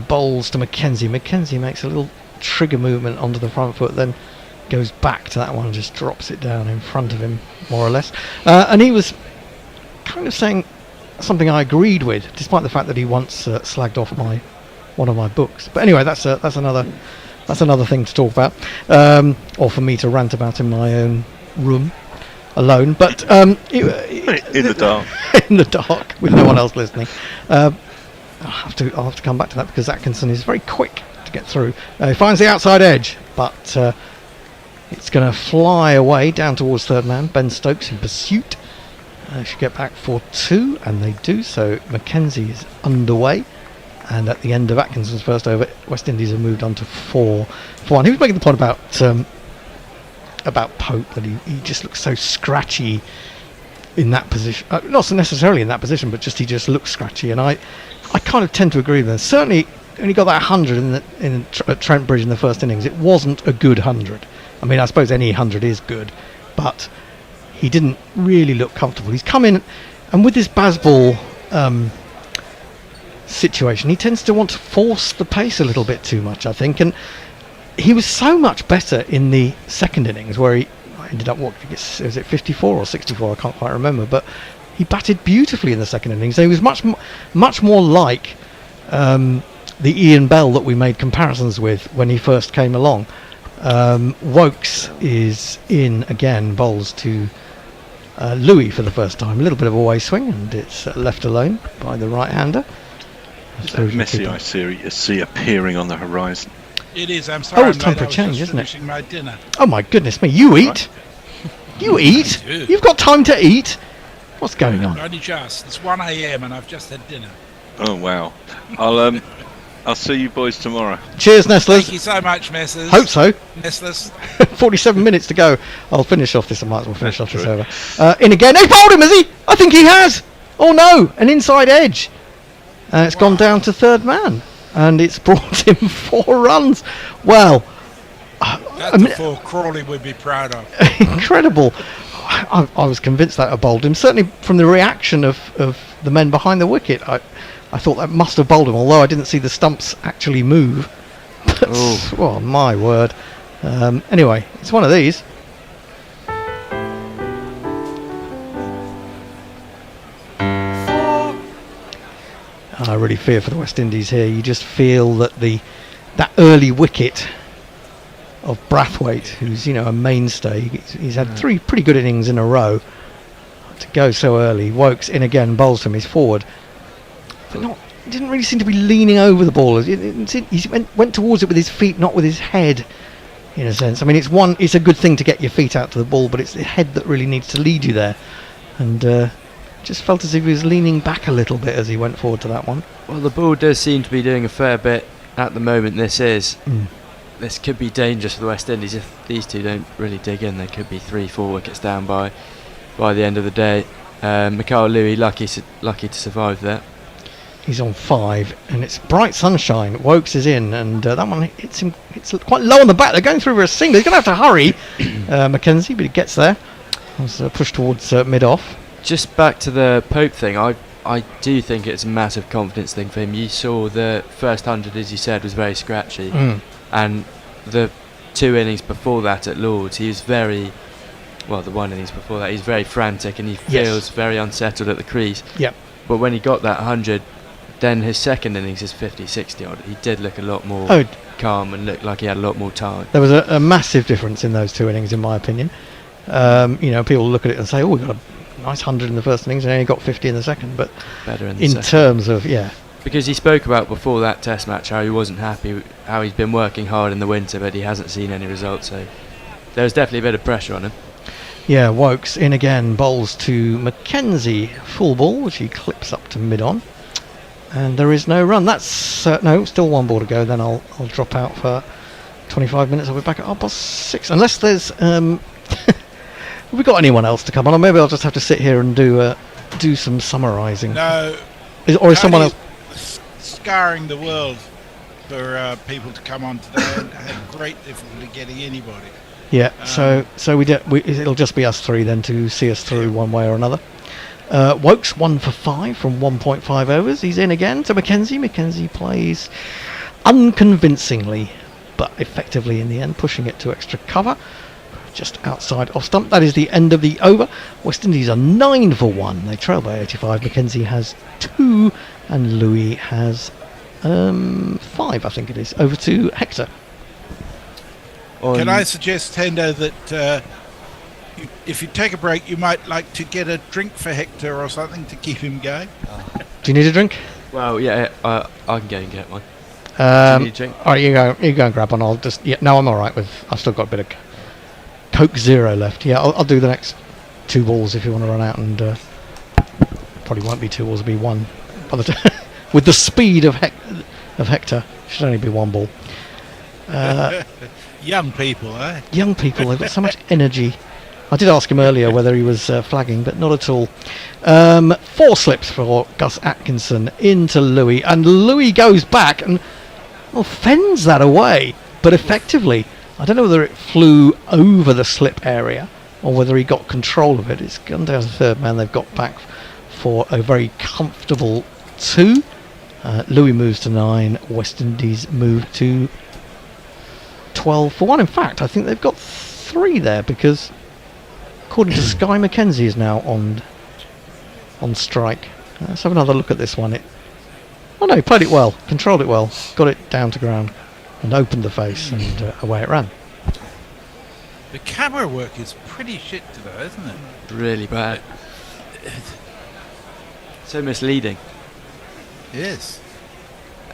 Bowls to McKenzie. McKenzie makes a little trigger movement onto the front foot, then goes back to that one and just drops it down in front of him, more or less. And he was kind of saying something I agreed with, despite the fact that he once slagged off one of my books. But anyway, that's another thing to talk about, or for me to rant about in my own room alone. But in the dark, in the dark, with no one else listening. I'll have to come back to that because Atkinson is very quick to get through. He finds the outside edge, but it's going to fly away down towards third man. Ben Stokes in pursuit. Should get back for 2, and they do so. McKenzie is underway, and at the end of Atkinson's first over, West Indies have moved on to 4 for 1. He was making the point about Pope, that he just looks so scratchy in that position. Not so necessarily in that position, but he just looks scratchy, and I kind of tend to agree with him. Certainly, when he got that 100 at Trent Bridge in the first innings, it wasn't a good 100. I mean, I suppose any 100 is good, but he didn't really look comfortable. He's come in, and with this Bazball situation, he tends to want to force the pace a little bit too much, I think. And he was so much better in the second innings, where he ended up, was it 54 or 64? I can't quite remember. But he batted beautifully in the second innings. So he was much more like the Ian Bell that we made comparisons with when he first came along. Woakes is in again, bowls to Louis for the first time. A little bit of a way swing, and it's left alone by the right-hander. Messi I see appearing on the horizon. It is. I'm sorry. It's time for a change, isn't it? Finishing my dinner. Oh my goodness me! You eat? You eat? You've got time to eat? What's going on? Only just. It's 1 a.m. and I've just had dinner. Oh wow! I'll see you boys tomorrow. Cheers, Nestlers. Thank you so much, Messers. Hope so. Nestlers. 47 minutes to go. I'll finish off this. I might as well finish off this over. In again. He's bowled him, has he? I think he has. Oh no! An inside edge. It's gone down to third man, and it's brought him 4 runs. Well, That's a four Crawley would be proud of. Incredible. I was convinced that had bowled him. Certainly from the reaction of the men behind the wicket, I thought that must have bowled him, although I didn't see the stumps actually move. But, oh my word. Anyway, it's one of these. I really fear for the West Indies here. You just feel that that early wicket of Brathwaite, who's a mainstay, he's had 3 pretty good innings in a row. To go so early, Woakes in again, bowls him, he's forward, but didn't really seem to be leaning over the ball. He went towards it with his feet, not with his head, in a sense. I mean, it's a good thing to get your feet out to the ball, but it's the head that really needs to lead you there. And just felt as if he was leaning back a little bit as he went forward to that one. Well, the ball does seem to be doing a fair bit at the moment. This could be dangerous for the West Indies if these two don't really dig in. They could be 3-4 wickets down by the end of the day. Mikhail Louis lucky to survive there. He's on 5, and it's bright sunshine. Woakes is in, and that one hits him. It's quite low on the bat. They're going through for a single. He's going to have to hurry, McKenzie, but he gets there. Was pushed towards mid-off. Just back to the Pope thing, I do think it's a massive confidence thing for him. You saw the first 100, as you said, was very scratchy, and the 2 innings before that at Lords, he was the 1 innings before that, he's very frantic and he feels very unsettled at the crease. Yep. But when he got that 100, then his second innings, his 50, 60 odd, he did look a lot more calm and looked like he had a lot more time. There was a massive difference in those 2 innings, in my opinion. People look at it and say, we got a nice 100 in the first innings and only got 50 in the second, but better in the in second. Terms of, because he spoke about before that test match how he wasn't happy, how he's been working hard in the winter, but he hasn't seen any results, so there's definitely a bit of pressure on him. Yeah, Woakes in again, bowls to McKenzie, full ball, which he clips up to mid-on, and there is no run. That's still 1 ball to go, then I'll drop out for 25 minutes. I'll be back at 6:30, unless there's have we got anyone else to come on, or maybe I'll just have to sit here and do some summarising. No. Is someone else scouring the world for people to come on today and had great difficulty getting anybody. Yeah, so it'll just be us 3 then to see us through one way or another. Woakes 1 for 5 from 1.5 overs. He's in again to McKenzie. McKenzie plays unconvincingly, but effectively in the end, pushing it to extra cover. Just outside off stump. That is the end of the over. West Indies are 9 for 1. They trail by 85. McKenzie has 2 and Louis has 5, I think it is. Over to Hector. Can I suggest, Hendo, that if you take a break, you might like to get a drink for Hector or something to keep him going? Do you need a drink? Well, yeah, I can go and get one. Do you need a drink? Alright, you go and grab one. I'll just... Yeah, no, I'm alright with... I've still got a bit of Coke Zero left. Yeah, I'll do the next 2 balls if you want to run out, and probably won't be 2 balls, it'll be 1. By the with the speed of Hector, should only be 1 ball. Young people, eh? Young people, they've got so much energy. I did ask him earlier whether he was flagging, but not at all. 4 slips for Gus Atkinson into Louis, and Louis goes back and fends that away, but effectively. I don't know whether it flew over the slip area or whether he got control of it. It's gone down to the 3rd man. They've got back for a very comfortable 2. Louis moves to 9. West Indies move to 12 for 1. In fact, I think they've got 3 there because, according to Sky, McKenzie is now on strike. Let's have another look at this one. He played it well, controlled it well, got it down to ground, and opened the face, and away it ran. The camera work is pretty shit today, isn't it? Really bad. So misleading. Yes.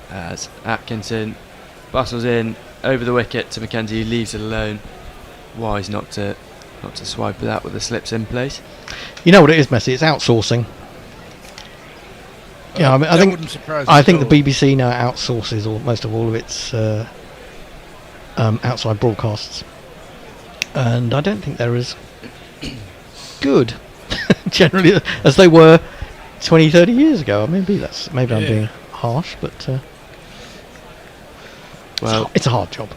As Atkinson bustles in over the wicket to McKenzie, who leaves it alone. Wise not to swipe that with the slips in place. You know what it is, Messi? It's outsourcing. Yeah, I think the BBC now outsources most of all of its outside broadcasts, and I don't think they're as good generally as they were 20, 30 years ago. Maybe I'm being harsh, but well, it's a hard job.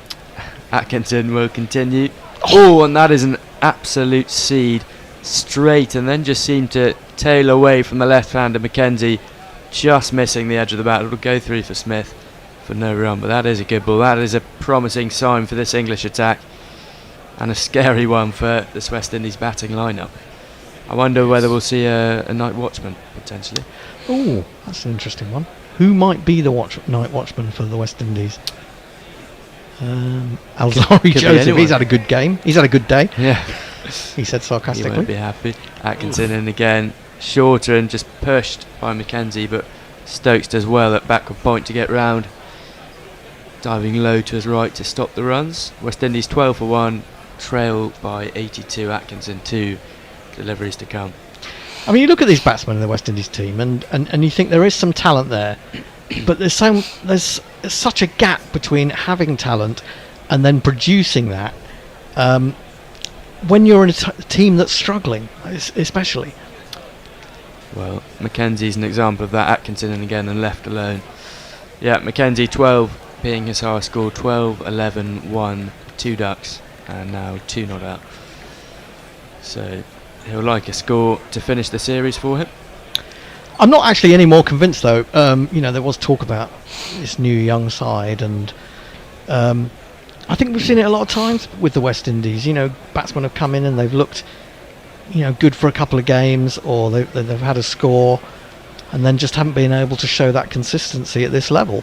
Atkinson will continue. Oh, and that is an absolute seed. Straight, and then just seemed to tail away from the left-hander McKenzie, just missing the edge of the bat. It'll go through for Smith for no run, but that is a good ball. That is a promising sign for this English attack, and a scary one for this West Indies batting lineup. I wonder whether we'll see a night watchman potentially. Oh, that's an interesting one. Who might be the night watchman for the West Indies? Alzari Joseph. He's had a good game. He's had a good day. Yeah. He said sarcastically. He won't be happy. Atkinson in again, shorter and just pushed by McKenzie, but Stokes does well at backward point to get round. Diving low to his right to stop the runs. West Indies 12 for 1, trail by 82. Atkinson 2 deliveries to come. I mean, you look at these batsmen in the West Indies team, and you think there is some talent there, but there's such a gap between having talent and then producing that. When you're in a team that's struggling, especially. Well, McKenzie's an example of that. Atkinson and again and left alone. Yeah, McKenzie 12 being his highest score, 12, 11, 1, 2 ducks, and now 2 not out. So he'll like a score to finish the series for him. I'm not actually any more convinced though. There was talk about this new young side, and I think we've seen it a lot of times with the West Indies. Batsmen have come in and they've looked, good for a couple of games, or they've had a score, and then just haven't been able to show that consistency at this level.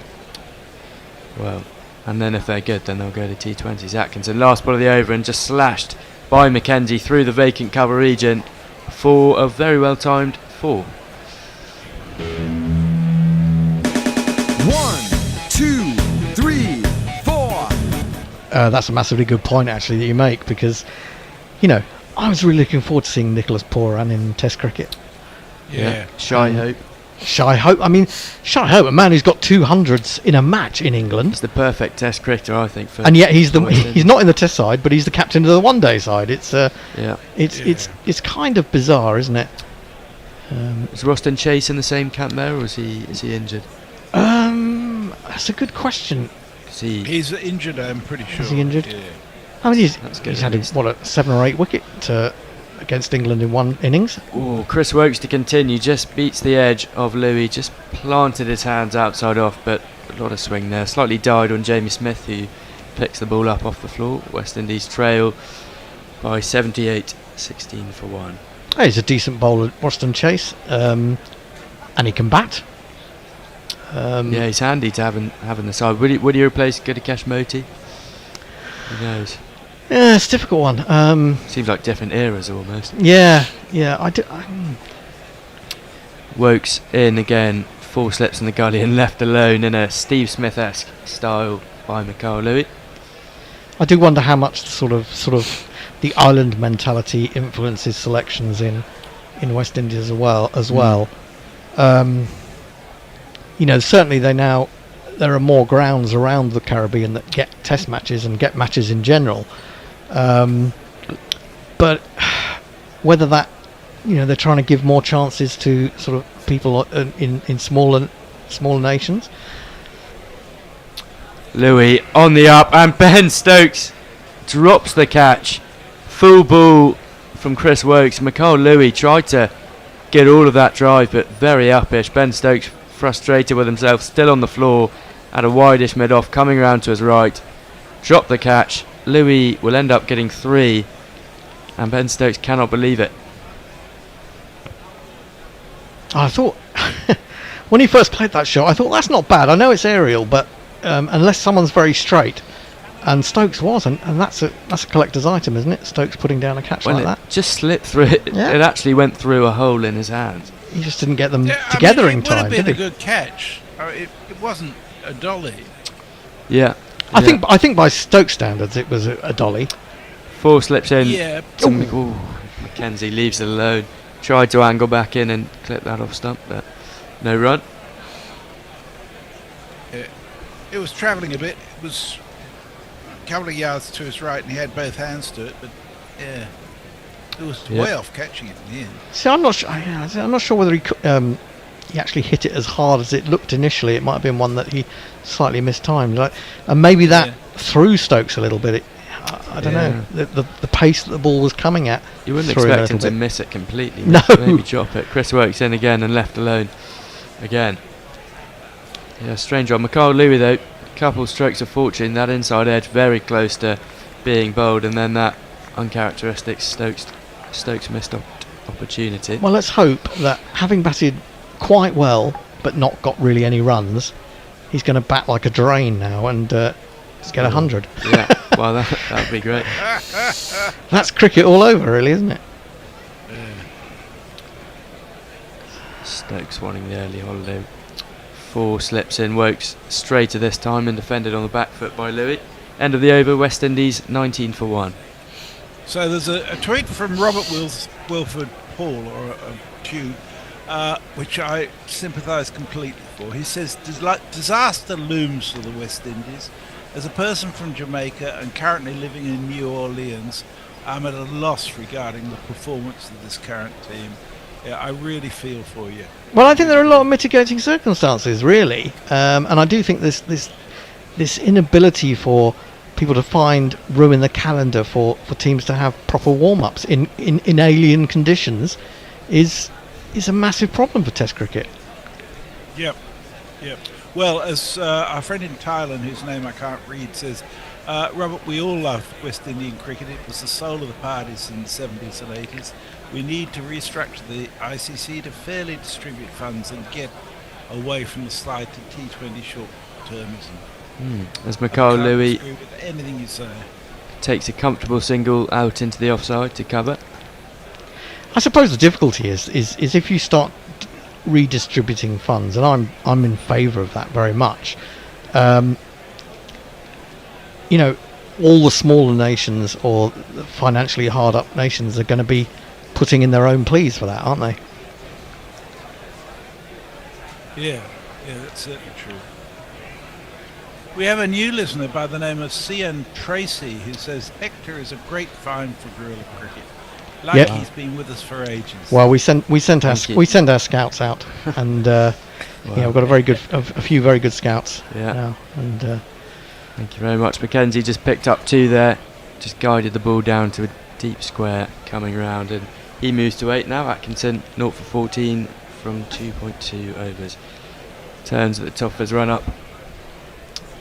Well, and then if they're good, then they'll go to T20s. Atkinson, last ball of the over, and just slashed by McKenzie through the vacant cover region for a very well timed 4. 1, 2, 3, 4. That's a massively good point actually that you make, because I was really looking forward to seeing Nicholas Pooran in Test cricket. Yeah. Shy Hope. I mean, Shy Hope, a man who's got 200s in a match in England. It's the perfect Test cricketer, I think. And yet he's not in the Test side, but he's the captain of the one-day side. It's kind of bizarre, isn't it? Is Roston Chase in the same camp there, or is he injured? That's a good question. He's injured, I'm pretty sure. Is he injured? Yeah. I mean, he's had a 7 or 8 wicket against England in one innings. Oh, Chris Woakes to continue, just beats the edge of Louis, just planted his hands outside off, but a lot of swing there. Slightly died on Jamie Smith, who picks the ball up off the floor. West Indies trail by 78, 16 for 1. Hey, he's a decent bowler, Roston Chase, and he can bat. Yeah, he's handy to have in the side. Would he replace Guerilla Cricket? Who knows? Yeah, it's a difficult one. Seems like different eras almost. Yeah. Woakes in again, 4 slips in the gully and left alone in a Steve Smith-esque style by Mikhail Louis. I do wonder how much sort of the island mentality influences selections in West Indies as well. Certainly there are more grounds around the Caribbean that get Test matches and get matches in general. But whether that, they're trying to give more chances to sort of people in smaller nations. Louis on the up, and Ben Stokes drops the catch. Full ball from Chris Woakes. Mikhail Louis tried to get all of that drive, but very uppish. Ben Stokes frustrated with himself, still on the floor at a wideish mid-off, coming around to his right. Drop the catch. Louis will end up getting 3, and Ben Stokes cannot believe it. I thought when he first played that shot, I thought that's not bad. I know it's aerial, but unless someone's very straight, and Stokes was, and that's a collector's item, isn't it? Stokes putting down a catch like that. Just slipped through it. Yeah. It actually went through a hole in his hand. He just didn't get them together in time, did he? It would have been did a good catch. It wasn't a dolly. Yeah. I think by Stokes standards it was a dolly. 4 slips in. Yeah. McKenzie leaves it alone. Tried to angle back in and clip that off stump, but no run. It was travelling a bit. It was a couple of yards to his right, and he had both hands to it. But yeah, it was way off catching it in the end. See, I'm not sure. I'm not sure whether he actually hit it as hard as it looked initially. It might have been one that he slightly mistimed. And maybe that threw Stokes a little bit. I don't know, the pace that the ball was coming at. You wouldn't threw expect him to bit. miss it completely. No. Maybe drop it. Chris Woakes in again and left alone again. Yeah, strange one. Mikhail Louis though, couple strokes of fortune. That inside edge very close to being bowled, and then that uncharacteristic Stokes missed opportunity. Well, let's hope that having batted quite well but not got really any runs, he's going to bat like a drain now and get 100. Yeah, well that would be great. That's cricket all over, really, isn't it? Stokes wanting the early holiday. 4 slips in. Woakes straighter this time and defended on the back foot by Louis. End of the over. West Indies 19 for 1. So there's a tweet from Robert Wilford Paul, or a tube, which I sympathise completely for. He says, disaster looms for the West Indies. As a person from Jamaica and currently living in New Orleans, I'm at a loss regarding the performance of this current team. Yeah, I really feel for you. Well, I think there are a lot of mitigating circumstances, really, and I do think this inability for people to find room in the calendar for teams to have proper warm-ups in alien conditions is a massive problem for Test cricket. Yep. Well, as our friend in Thailand, whose name I can't read, says, Robert, we all love West Indian cricket. It was the soul of the parties in the 70s and 80s. We need to restructure the ICC to fairly distribute funds and get away from the slide to T20 short-termism. As Mikhail Louis agree with anything you say. Takes a comfortable single out into the offside to cover. I suppose the difficulty is if you start redistributing funds, and I'm in favour of that very much. You know, all the smaller nations or the financially hard up nations are going to be putting in their own pleas for that, aren't they? Yeah, that's certainly true. We have a new listener by the name of C.N. Tracy who says Hector is a great find for Guerilla Cricket. Like he's been with us for ages. Well, we send our scouts out, and we've got a few very good scouts now. And thank you very much. McKenzie just picked up 2 there, just guided the ball down to a deep square, coming round, and he moves to 8 now. Atkinson 0 for 14 from 2.2 overs. Turns at the top of his run up,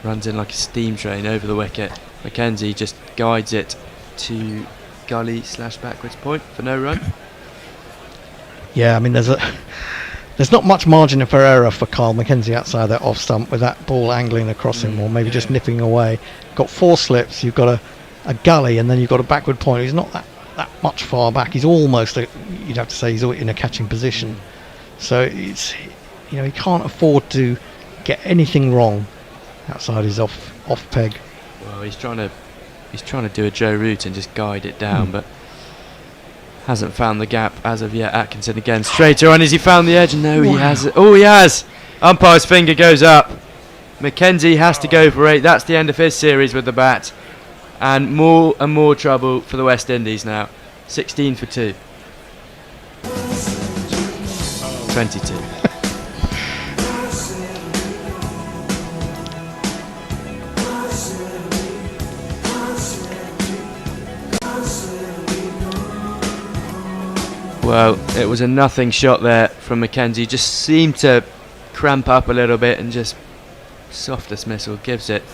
runs in like a steam train over the wicket. McKenzie just guides it to gully / backwards point for no run. Yeah, I mean there's not much margin for error for Carl McKenzie outside that off stump with that ball angling across him, or maybe just nipping away. Got 4 slips, you've got a gully, and then you've got a backward point. He's not that much far back. He's almost you'd have to say he's in a catching position. So it's, you know, he can't afford to get anything wrong outside his off peg. Well, he's trying to do a Joe Root and just guide it down, but hasn't found the gap as of yet. Atkinson again, straighter on. Has he found the edge? No, he hasn't. Oh, he has. Umpire's finger goes up. McKenzie has to go for 8. That's the end of his series with the bat, and more trouble for the West Indies now. 16 for 2. 22. Well, it was a nothing shot there from McKenzie. Just seemed to cramp up a little bit and just soft dismissal. Gives it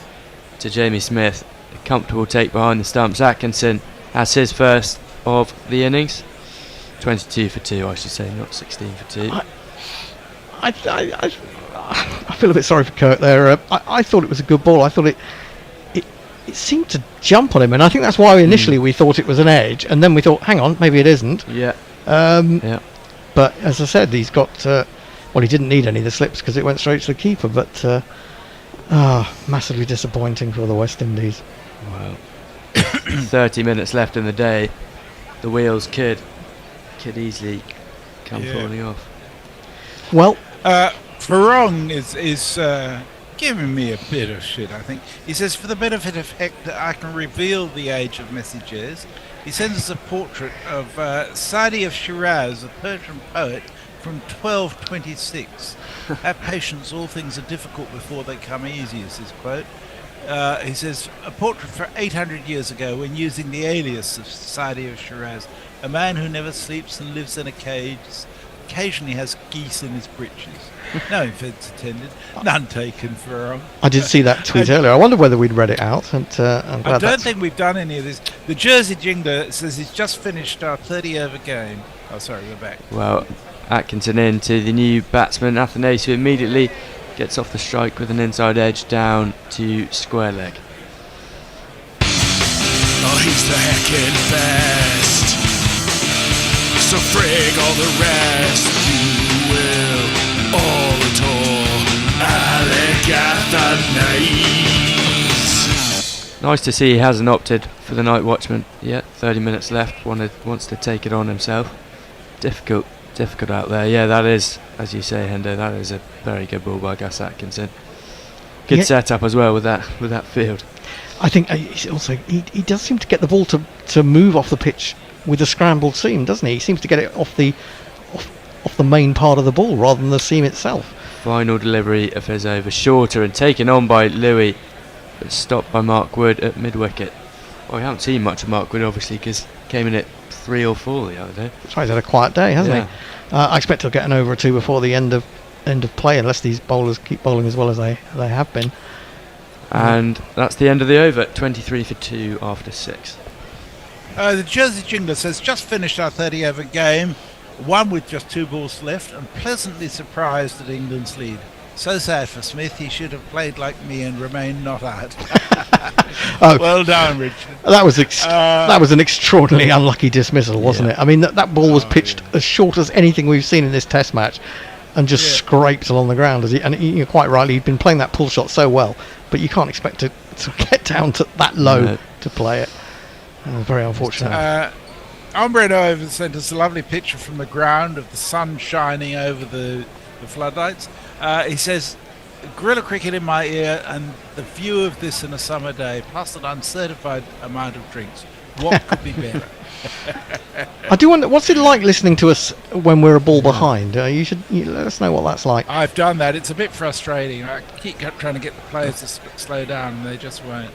to Jamie Smith. A comfortable take behind the stumps. Atkinson has his first of the innings. 22 for 2, I should say, not 16 for 2. I feel a bit sorry for Kurt there. I thought it was a good ball. I thought it seemed to jump on him, and I think that's why initially we thought it was an edge, and then we thought, hang on, maybe it isn't. Yeah. But as I said, he's got he didn't need any of the slips because it went straight to the keeper, but massively disappointing for the West Indies. Well, 30 minutes left in the day. The wheels could easily come falling off. Well, Farong is giving me a bit of shit, I think. He says, for the benefit of Hector, I can reveal the age of messages. He sends us a portrait of Sadi of Shiraz, a Persian poet from 1226. Have patience, all things are difficult before they come easy, is his quote. He says, a portrait for 800 years ago when using the alias of Society of Shiraz. A man who never sleeps and lives in a cage, occasionally has geese in his breeches. No offence intended, none taken for wrong. I did see that tweet earlier. I wonder whether we'd read it out. And I'm glad I don't think we've done any of this. The Jersey Jingler says he's just finished our 30-over game. Oh, sorry, we're back. Well, Atkinson in to the new batsman, Athanase, who immediately gets off the strike with an inside edge down to square leg. Oh, he's the heckin' best. So frig all the rest. You will all adore Alec Athanase. Nice to see he hasn't opted for the night watchman yet. 30 minutes left. Wants to take it on himself. Difficult out there. Yeah, that is, as you say, Hendo, that is a very good ball by Gus Atkinson. Good setup as well with that field. I think he does seem to get the ball to move off the pitch with a scrambled seam, doesn't he? He seems to get it off the main part of the ball rather than the seam itself. Final delivery of his over, shorter and taken on by Louis, but stopped by Mark Wood at mid-wicket. Well, we haven't seen much of Mark Wood, obviously, because came in at 3 or 4 the other day. That's right, he's had a quiet day, hasn't he? I expect he'll get an over or two before the end of play, unless these bowlers keep bowling as well as they have been. And that's the end of the over, 23 for 2 after 6. The Jersey Jingler says, just finished our 30-over game, one with just 2 balls left, and pleasantly surprised at England's lead. So sad for Smith, he should have played like me and remained not out. Well done, Richard. That was an extraordinarily unlucky dismissal, wasn't it? I mean, that ball was pitched as short as anything we've seen in this Test match, and just scraped along the ground. You're quite rightly, he'd been playing that pull shot so well, but you can't expect to get down to that low to play it. Very unfortunate. Ombre Nova sent us a lovely picture from the ground of the sun shining over the floodlights. He says, Guerilla Cricket in my ear and the view of this in a summer day, plus an uncertified amount of drinks. What could be better? I do wonder, what's it like listening to us when we're a ball behind? You let us know what that's like. I've done that. It's a bit frustrating. I keep trying to get the players to slow down, and they just won't.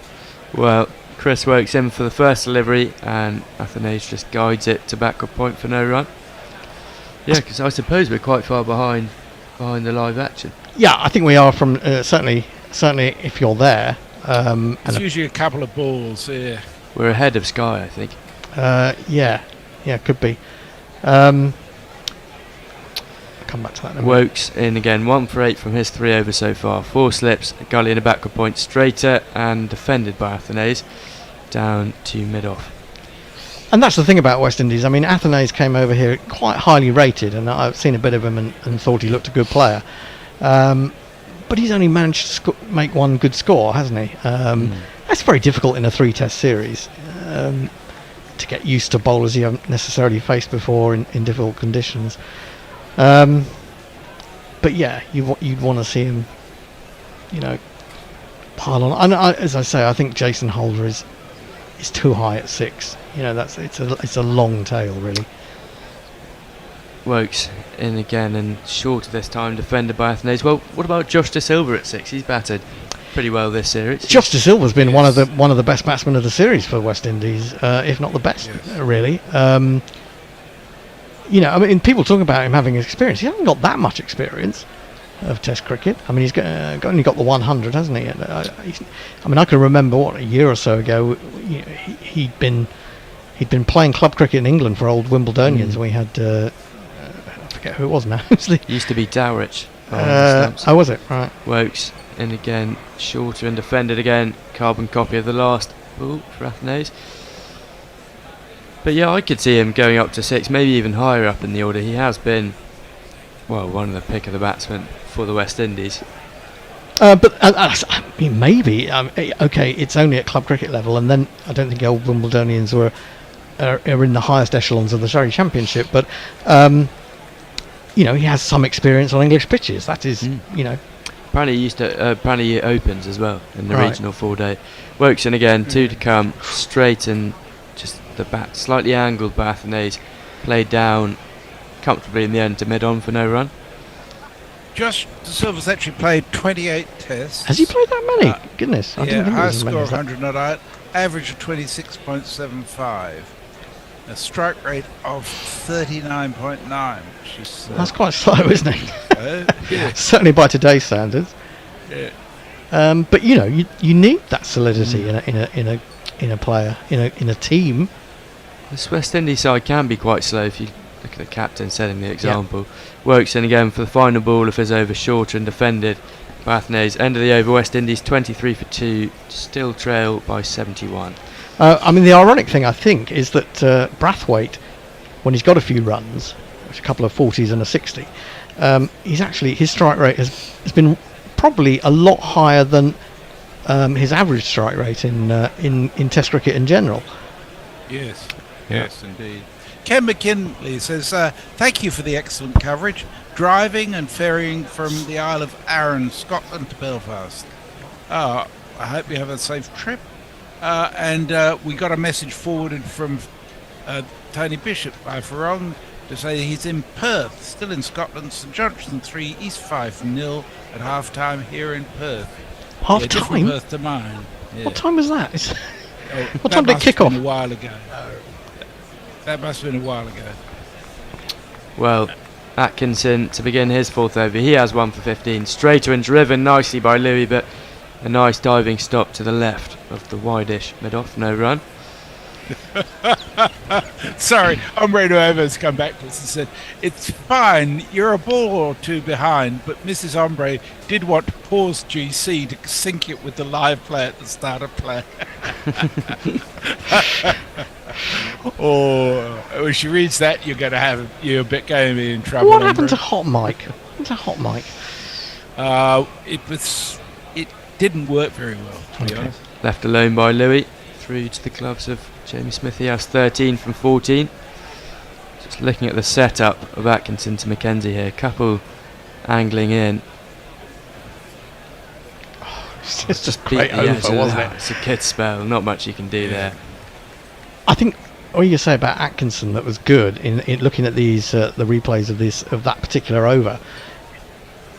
Well, Chris Woakes in for the first delivery, and Athanase just guides it to backward point for no run. Yeah, because I suppose we're quite far behind the live action. Yeah, I think we are from certainly if you're there. It's usually a couple of balls. Yeah, we're ahead of Sky, I think. Yeah, could be. Come back to that. Woakes in again, 1 for 8 from his 3 overs so far. 4 slips, a gully in a backward point, straighter and defended by Athanase down to mid-off. And that's the thing about West Indies. I mean, Athanase came over here quite highly rated, and I've seen a bit of him and thought he looked a good player. But he's only managed to make 1 good score, hasn't he? That's very difficult in a 3-test series to get used to bowlers you haven't necessarily faced before in difficult conditions. But yeah, you'd want to see him, pile on. And as I say, I think Jason Holder is too high at 6. It's a long tail, really. Woakes in again and shorter this time, defended by Athanase. Well, what about Josh De Silva at 6? He's batted pretty well this series. Josh De Silva's been one of the best batsmen of the series for West Indies, if not the best, really. I mean, people talk about him having experience. He hasn't got that much experience of Test cricket. I mean, he's only got the 100, hasn't he? I mean, I can remember a year or so ago, he'd been playing club cricket in England for old Wimbledonians. We had I forget who it was now. Used to be Dowrich. Was it? Right. Woakes in again, shorter and defended again. Carbon copy of the last ball for Athanase. But yeah, I could see him going up to 6, maybe even higher up in the order. He has been, one of the pick of the batsmen for the West Indies. But I mean, maybe. Okay, it's only at club cricket level, and then I don't think old Wimbledonians are in the highest echelons of the Surrey Championship. But he has some experience on English pitches. That is, Apparently he opens as well in the regional 4-day. Woakes in again, 2 to come, straight and just the bat slightly angled by Athanase, played down comfortably in the end to mid-on for no run. Josh De Silva's actually played 28 tests. Has he played that many? Goodness, I didn't think it high was as many score as of that. 108, average of 26.75, a strike rate of 39.9, which is That's quite slow, isn't it? yeah. Certainly by today's standards. Yeah. But you know, you need that solidity in a player, in a team. This West Indies side can be quite slow if you look at the captain setting the example. Woakes in again for the final ball of his over, shorter and defended. Brathwaite, end of the over, West Indies 23 for 2, still trail by 71. I mean, the ironic thing I think is that Brathwaite, when he's got a few runs, a couple of 40s and a 60, he's actually, his strike rate has been probably a lot higher than his average strike rate in Test cricket in general. Yes. Yeah. Yes, indeed. Ken McKinley says, thank you for the excellent coverage. Driving and ferrying from the Isle of Arran, Scotland to Belfast. I hope you have a safe trip. And we got a message forwarded from Tony Bishop by Ferrong to say he's in Perth, still in Scotland. St Johnstone 3, East 5-0 at half-time here in Perth. Half-time? Different Perth to mine. Yeah. What time was that? What That time did it must kick have off? been a while ago. That must have been a while ago. Well, Atkinson to begin his fourth over. He has 1 for 15. Straighter and driven nicely by Louis, but a nice diving stop to the left of the wide-ish mid-off. No run. Sorry, Hombre Nuevo's come back to us and said, it's fine, you're a ball or two behind, but Mrs. Hombre did want to pause GC to sync it with the live play at the start of play. Or when she reads that, you're going to be in trouble. What happened to Hot Mike? What's a Hot Mike? It didn't work very well, to be honest. Left alone by Louis. Through to the gloves of Jamie Smith. He has 13 from 14. Just looking at the setup of Atkinson to McKenzie here. Couple angling in. It's just beat great the over, edge of wasn't that. it? It's a good spell. Not much you can do there. I think what you say about Atkinson that was good in looking at these the replays of that particular over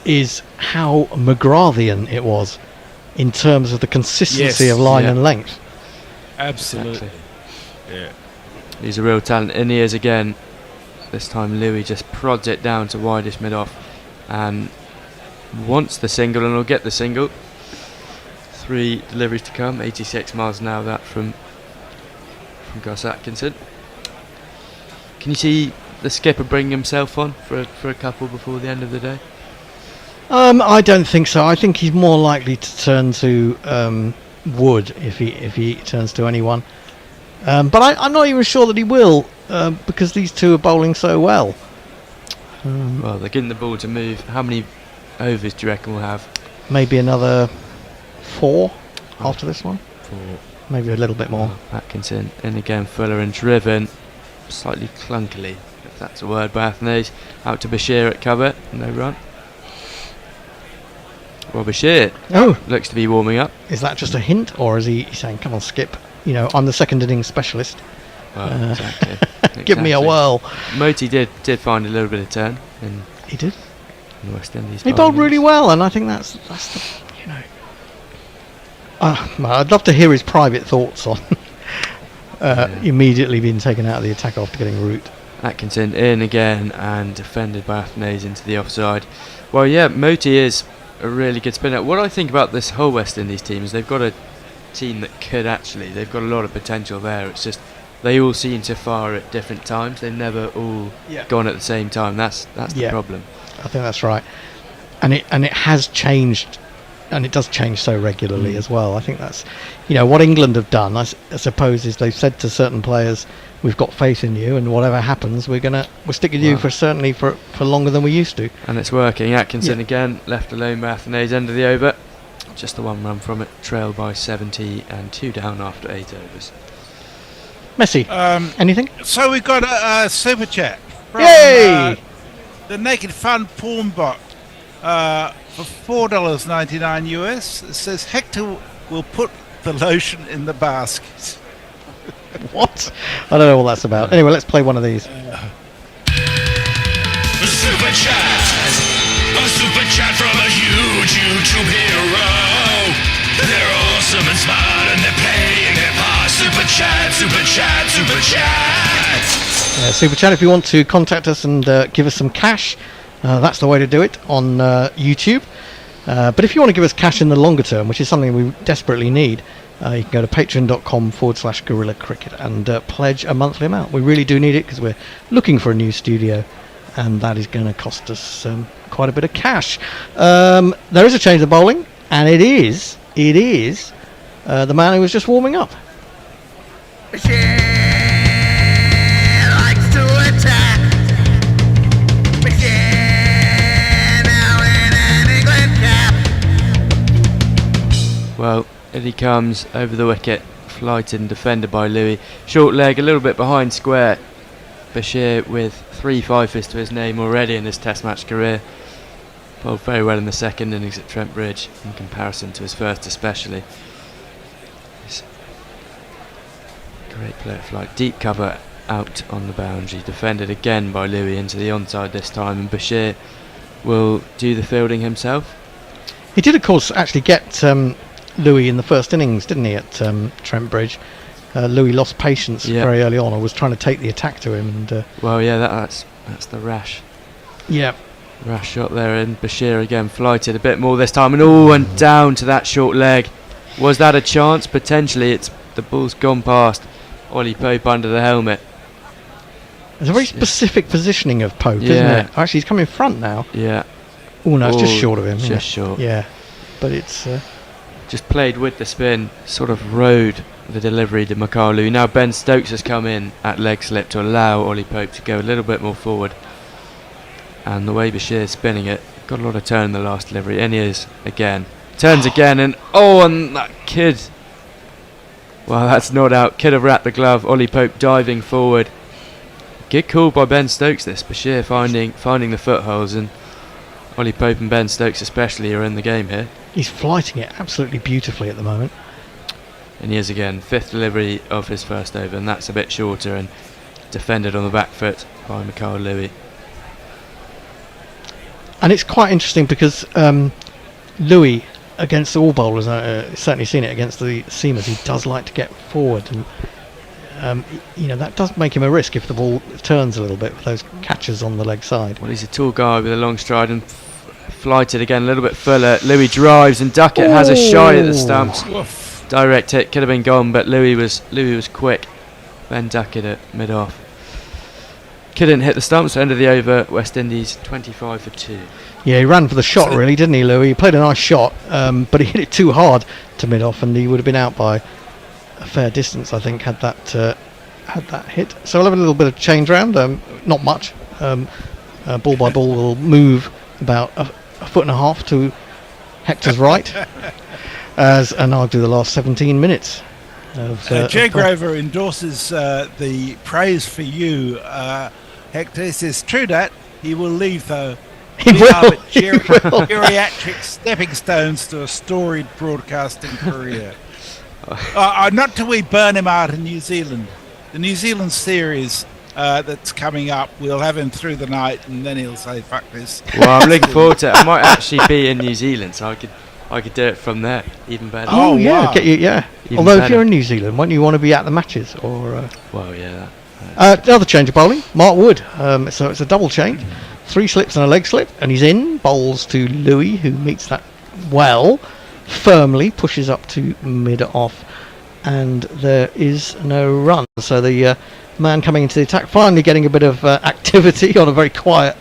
is how McGrathian it was in terms of the consistency of line and length. Absolutely. Yeah. He's a real talent. In he is again. This time Louis just prods it down to wideish mid-off and wants the single, and will get the single. 3 deliveries to come. 86 miles an hour that from Gus Atkinson. Can you see the skipper bringing himself on for a couple before the end of the day? I don't think so. I think he's more likely to turn to Wood if he turns to anyone. But I'm not even sure that he will because these two are bowling so well. Well, they're getting the ball to move. How many overs do you reckon we'll have? Maybe another 4 after this one. 4. Maybe a little bit more. Atkinson in again, Fuller and driven. Slightly clunkily, if that's a word, by Athanase. Out to Bashir at cover. No run. Well, Bashir looks to be warming up. Is that just a hint, or is he saying, come on, Skip, you know, I'm the second innings specialist. Well, exactly. Give me a whirl. Moti did find a little bit of turn. He did. In the West Indies. He bowled really well, and I think that's the, you know. I'd love to hear his private thoughts on immediately being taken out of the attack after getting Root. Atkinson in again and defended by Athanase into the offside. Well, yeah, Moti is a really good spinner. What I think about this whole West Indies team is they've got a team that could actually, they've got a lot of potential there. It's just they all seem to fire at different times. They've never all gone at the same time. That's the problem. I think that's right, and it has changed, and it does change so regularly as well. I think that's, you know, what England have done. I suppose is they've said to certain players, "We've got faith in you, and whatever happens, we'll stick with you for longer than we used to." And it's working. Atkinson again left alone by Athanase, end of the over. Just the 1 run from it. Trail by 70 and 2 down after 8 overs. Messi, anything? So we've got a super chat from the Naked Fun Porn Bot for $4.99 US. It says Hector will put the lotion in the basket. What? I don't know what that's about. Anyway, let's play one of these. Super chat. YouTube hero. They're awesome and smart and they're playing their part. Super chat, super chat, super chat. Super Chat, if you want to contact us and give us some cash, that's the way to do it on YouTube. But if you want to give us cash in the longer term, which is something we desperately need, you can go to patreon.com/Guerilla Cricket and pledge a monthly amount. We really do need it because we're looking for a new studio, and that is going to cost us quite a bit of cash. There is a change of bowling, and it is the man who was just warming up. Well, in he comes over the wicket, flighted and defended by Louis. Short leg, a little bit behind square. Bashir with 3 fifers to his name already in his Test match career. Bowled very well in the second innings at Trent Bridge in comparison to his first especially. He's great play at flight. Deep cover out on the boundary. Defended again by Louis into the onside this time, and Bashir will do the fielding himself. He did, of course, actually get Louis in the first innings, didn't he, at Trent Bridge? Louis lost patience very early on, or was trying to take the attack to him. And well, yeah, that's the rash. Yeah. Rash shot there, and Bashir again flighted a bit more this time, and down to that short leg. Was that a chance? Potentially. The ball's gone past Ollie Pope under the helmet. There's a very specific positioning of Pope, isn't it? Actually, he's coming front now. Yeah. Oh no, it's just short of him. Just short. Yeah, but it's just played with the spin, sort of rode the delivery to Makalu. Now Ben Stokes has come in at leg slip to allow Ollie Pope to go a little bit more forward. And the way Bashir's spinning it, got a lot of turn in the last delivery, and he is again. Turns again, and and that kid. Well, that's not out. Kid have wrapped the glove. Ollie Pope diving forward. Good call by Ben Stokes this. Bashir finding the footholds, and Ollie Pope and Ben Stokes especially are in the game here. He's flighting it absolutely beautifully at the moment. And he is again, 5th delivery of his first over, and that's a bit shorter and defended on the back foot by Mikhail Louis. And it's quite interesting because Louis, against all bowlers, certainly seen it against the seamers, he does like to get forward, and that does make him a risk if the ball turns a little bit with those catches on the leg side. Well, he's a tall guy with a long stride and flighted again a little bit fuller. Louis drives, and Duckett has a shot at the stumps. Direct hit, could have been gone, but Louis was quick. Ben Duckett at mid-off. Couldn't hit the stumps. End of the over. West Indies 25 for 2. Yeah, he ran for the shot, really, didn't he, Louis? He played a nice shot, but he hit it too hard to mid-off, and he would have been out by a fair distance, I think, had that hit. So we'll have a little bit of change round. Not much. Ball by ball will move about a foot and a half to Hector's right, and I'll do the last 17 minutes. Jay Grover endorses the praise for you, Hector. He says, true that, he will leave though. He will. Geriatric stepping stones to a storied broadcasting career. Not till we burn him out in New Zealand. The New Zealand series that's coming up, we'll have him through the night, and then he'll say, fuck this. Well, I'm looking forward to it. I might actually be in New Zealand, so I could do it from there, even better. Oh yeah, wow. Get you, yeah. Even Although better. if you're in New Zealand, won't you want to be at the matches? Or well, yeah. Another change of bowling, Mark Wood. So it's a double change, 3 slips and a leg slip, and he's in. Bowls to Louis, who meets that well, firmly, pushes up to mid-off, and there is no run. So the man coming into the attack, finally getting a bit of activity on a very quiet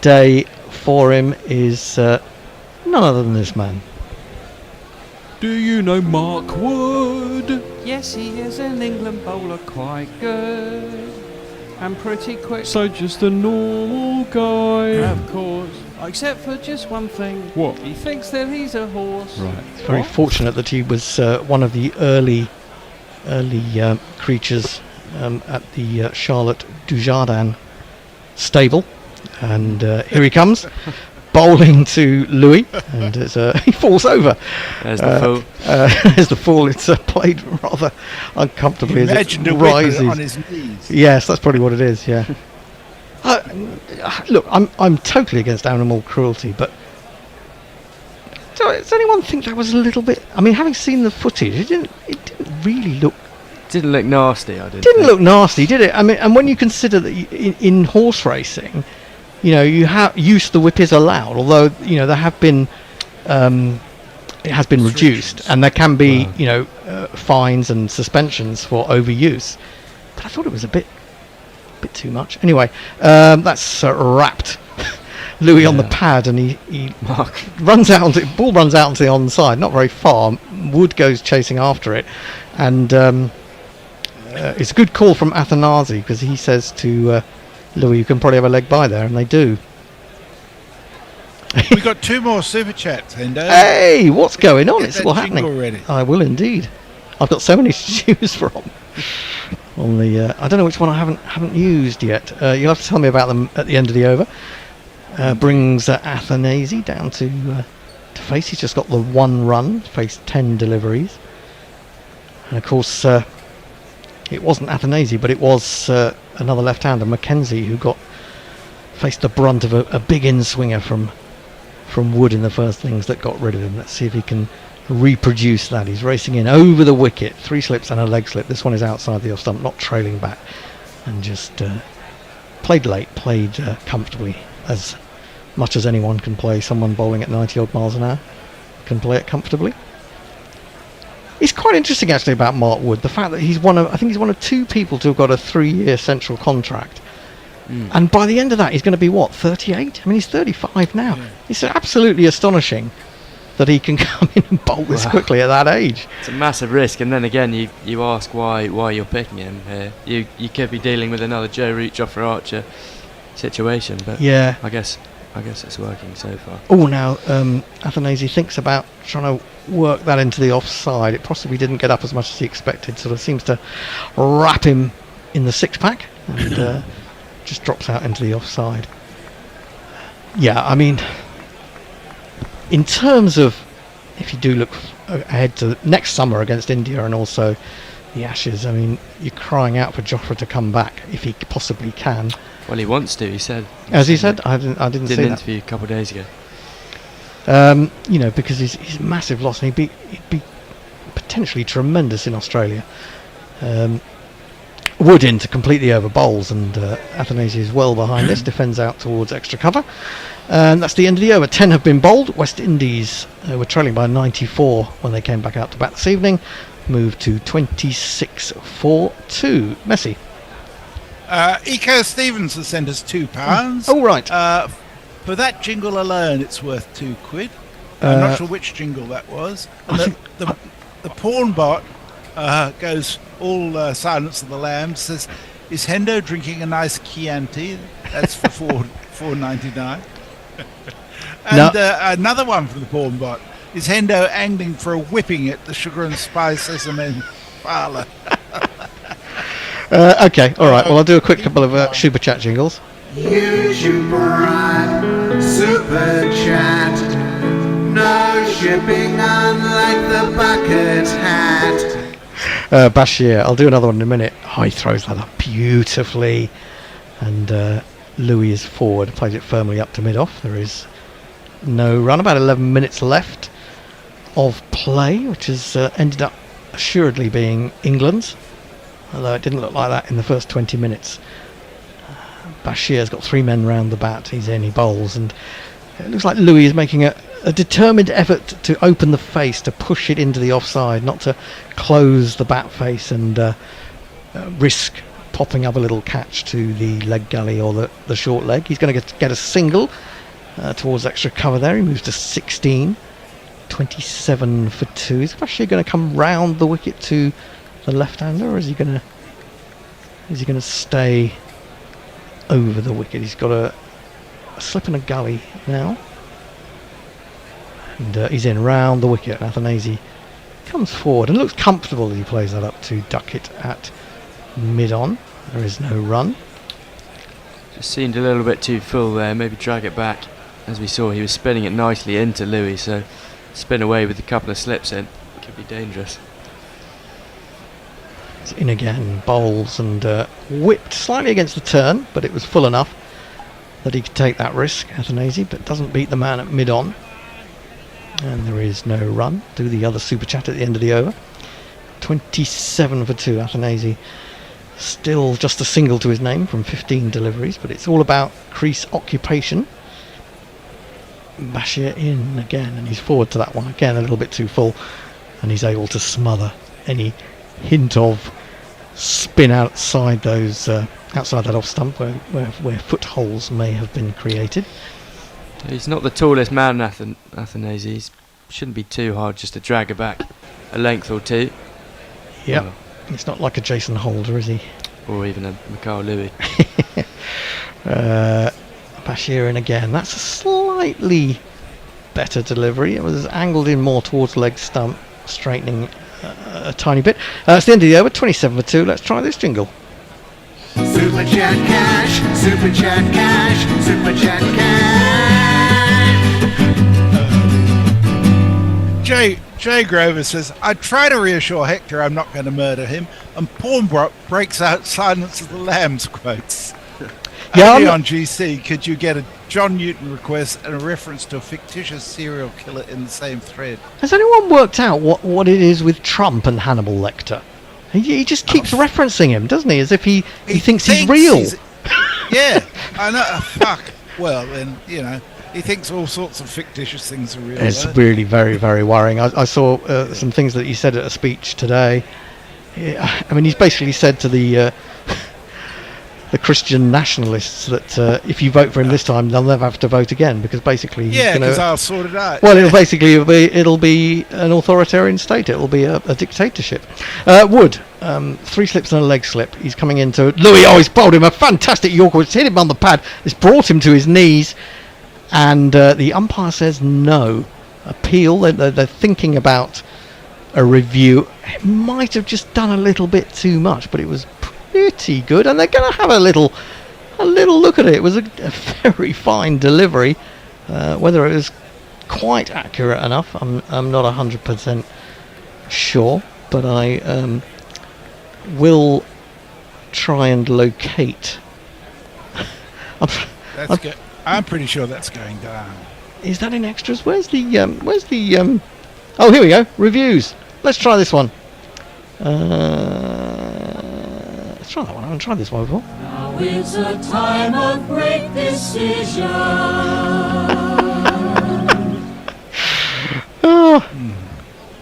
day for him, is none other than this man. Do you know Mark Wood? Yes, he is an England bowler, quite good and pretty quick. So just a normal guy. Of course, except for just one thing. What? He thinks that he's a horse. Right. It's very fortunate that he was one of the early creatures at the Charlotte Dujardin stable, and here he comes. Bowling to Louis, and he falls over. There's the fall. There's the fall. It's played rather uncomfortably as it rises. On his knees. Yes, that's probably what it is. Yeah. Look, I'm totally against animal cruelty, but does anyone think that was a little bit? I mean, having seen the footage, it didn't really look. Didn't look nasty. I didn't. Didn't look nasty, did it? I mean, and when you consider that in horse racing, you know, you have use the whip is allowed, although you know there have been. It has been reduced, and there can be, you know, fines and suspensions for overuse. But I thought it was a bit too much. Anyway, that's wrapped Louis on the pad, and he runs out. Ball runs out onto the onside, not very far. Wood goes chasing after it, and it's a good call from Athanasi because he says to Louis, "You can probably have a leg by there," and they do. We got 2 more super chats, Hendo. Hey, what's going on? It's that all happening. jingle ready. I will indeed. I've got so many to choose from. On the, I don't know which one I haven't used yet. You'll have to tell me about them at the end of the over. Brings Athanasi down to face. He's just got the 1 run, faced 10 deliveries, and of course it wasn't Athanasi, but it was another left-hander, McKenzie, who faced the brunt of a big in-swinger from Wood in the first innings that got rid of him. Let's see if he can reproduce that. He's racing in over the wicket, 3 slips and a leg slip. This one is outside the off stump, not trailing back, and just played late, played comfortably, as much as anyone can play. Someone bowling at 90 odd miles an hour can play it comfortably. It's quite interesting actually about Mark Wood, the fact that I think he's one of 2 people to have got a 3-year central contract. And by the end of that, he's going to be, 38? I mean, he's 35 now. Yeah. It's absolutely astonishing that he can come in and bowl this quickly at that age. It's a massive risk, and then again, you ask why you're picking him here. You could be dealing with another Joe Root, Jofra Archer situation, but yeah, I guess it's working so far. Oh, now Athanasi thinks about trying to work that into the offside. It possibly didn't get up as much as he expected, sort of seems to wrap him in the 6-pack, and just drops out into the offside. Yeah, I mean, in terms of, if you do look ahead to next summer against India and also the Ashes, I mean, you're crying out for Jofra to come back if he possibly can. Well, he wants to, he said. As he said? I didn't see that. Did an interview a couple of days ago. You know, because he's a massive loss, and he'd be potentially tremendous in Australia. Wood in to complete the over bowls, and Athanasi is well behind this, defends out towards extra cover, and that's the end of the over. 10 have been bowled. West Indies were trailing by 94 when they came back out to bat this evening, moved to 26 for 2. Messi. Eco Stevens has sent us £2. Oh, right. For that jingle alone, it's worth £2. I'm not sure which jingle that was. And the porn bot goes all Silence of the Lambs, says, "Is Hendo drinking a nice Chianti?" That's for $4.99. And another one from the porn bot, "Is Hendo angling for a whipping at the Sugar and Spice S&M parlour?" Okay, all right. Well, I'll do a quick couple of super chat jingles. YouTube Prime, Super Chat, no shipping unlike the bucket hat. Bashir, I'll do another one in a minute. Oh, he throws that up beautifully, and Louis is forward, plays it firmly up to mid-off. There is no run, about 11 minutes left of play, which has ended up assuredly being England's, although it didn't look like that in the first 20 minutes. Bashir's got 3 men round the bat, he's in, he bowls, and it looks like Louis is making a determined effort to open the face, to push it into the offside, not to close the bat face and risk popping up a little catch to the leg gully or the short leg. He's going to get a single towards extra cover there. He moves to 16, 27 for 2. Is Bashir going to come round the wicket to the left-hander, or is he going to stay over the wicket? He's got a slip and a gully now, and he's in round the wicket. Athanasi comes forward and looks comfortable as he plays that up to duck it at mid-on. There is no run. Just seemed a little bit too full there, maybe drag it back. As we saw, he was spinning it nicely into Louis, so spin away with a couple of slips in could be dangerous. It's in again, bowls, and whipped slightly against the turn, but it was full enough that he could take that risk, Athanasi, but doesn't beat the man at mid-on. And there is no run. Do the other super chat at the end of the over. 27 for 2. Athanasi still just a single to his name from 15 deliveries, but it's all about crease occupation. Bashir in again, and he's forward to that one again, a little bit too full, and he's able to smother any hint of spin outside those outside that off stump where footholes may have been created. He's not the tallest man, Athanasi. He shouldn't be too hard just to drag it back a length or two. Yep. Well, it's not like a Jason Holder, is he? Or even a Mikhail Louis. Bashir in again. That's a slightly better delivery. It was angled in more towards leg stump, straightening a tiny bit. It's the end of the over. 27 for 2. Let's try this jingle. Super chat cash, super chat cash, super chat cash. Jay Grover says, I try to reassure Hector I'm not going to murder him, and Pornbrook breaks out Silence of the Lambs quotes. Yeah, Only on GC could you get a John Newton request and a reference to a fictitious serial killer in the same thread. Has anyone worked out what it is with Trump and Hannibal Lecter? He just keeps referencing him, doesn't he? As if he thinks he's real. Yeah, I know. Fuck. Well, then, you know, he thinks all sorts of fictitious things are real. It's right? really very, very worrying. I saw some things that he said at a speech today. Yeah, I mean, he's basically said to the Christian nationalists that if you vote for him this time, they'll never have to vote again, because basically he's because I'll sort it out. Well, it'll be an authoritarian state. It'll be a dictatorship. Wood, 3 slips and a leg slip. He's coming into Louis. Oh, he's bowled him a fantastic Yorker. It's hit him on the pad. It's brought him to his knees, and the umpire says no. Appeal. They're thinking about a review. It might have just done a little bit too much, but it was pretty good, and they're going to have a little look at it. It was a very fine delivery. Whether it was quite accurate enough, I'm not 100% sure, but I will try and locate. I'm pretty sure that's going down. Is that in extras? Where's the oh, here we go. Reviews. Let's try this one. Let's try that one. I haven't tried this one before. Now it's a time of great decision. Oh,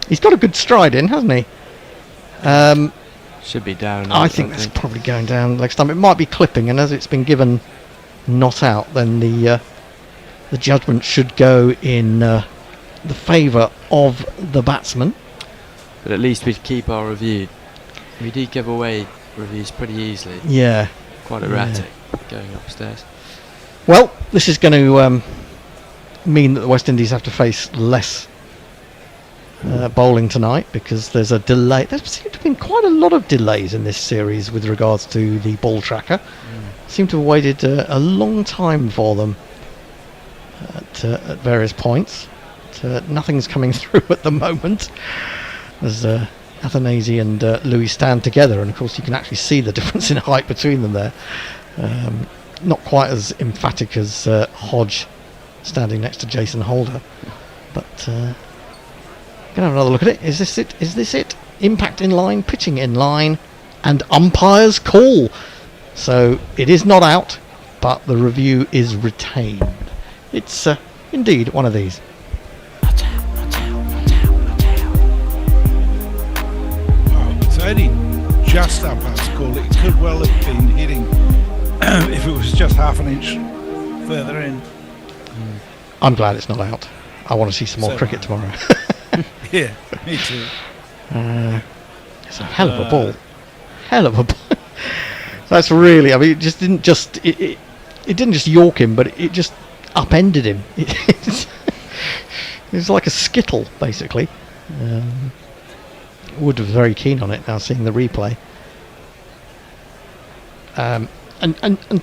he's got a good stride in, hasn't he? Should be down. I think that's probably going down next time. It might be clipping, and as it's been given not out, then the judgment should go in the favour of the batsman. But at least we'd keep our review. We did give away reviews pretty easily. Yeah. Quite erratic going upstairs. Well, this is going to mean that the West Indies have to face less bowling tonight, because there's a delay. There seem to have been quite a lot of delays in this series with regards to the ball tracker. Seem to have waited a long time for them at various points. Nothing's coming through at the moment, as Athanasi and Louis stand together, and of course you can actually see the difference in height between them there. Not quite as emphatic as Hodge standing next to Jason Holder, but gonna have another look at it. Is this it? Is this it? Impact in line, pitching in line, and umpire's call. So it is not out, but the review is retained. It's indeed one of these. It's only just up as call. It could well have been hitting if it was just half an inch further in. I'm glad it's not out. I want to see some more cricket tomorrow. Yeah, me too. It's a hell of a ball. Hell of a ball. That's really, I mean, it just didn't just, it didn't just york him, but it just upended him. It was like a skittle, basically. Wood was very keen on it now, seeing the replay. And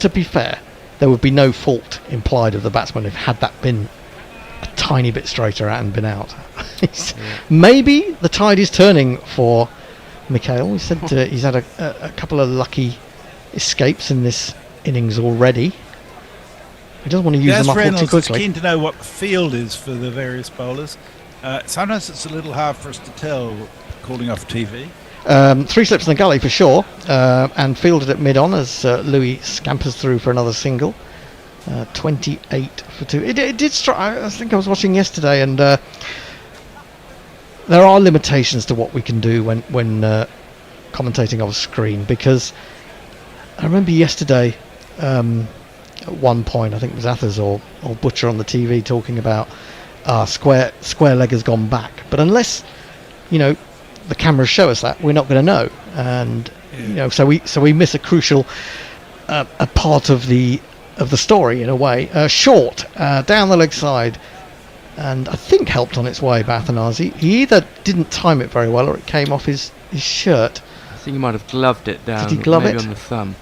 to be fair, there would be no fault implied of the batsman if had that been a tiny bit straighter out and been out. Maybe the tide is turning for Mikhail. He said he's had a couple of lucky escapes in this innings already. He doesn't want to use them up all too quickly. Keen to know what the field is for the various bowlers. Sometimes it's a little hard for us to tell calling off TV. 3 slips in the gully for sure, and fielded at mid-on as Louis scampers through for another single. 28 for 2. It did strike. I think I was watching yesterday, and there are limitations to what we can do when commentating off screen, because I remember yesterday at one point, I think it was Athers or Butcher on the TV talking about square leg has gone back, but unless the cameras show us that, we're not going to know, and so we miss a crucial a part of the story in a way. Short down the leg side, and I think helped on its way, Bathanazi. He either didn't time it very well or it came off his shirt. I think he might have gloved it down. Did he glove maybe it? On the thumb.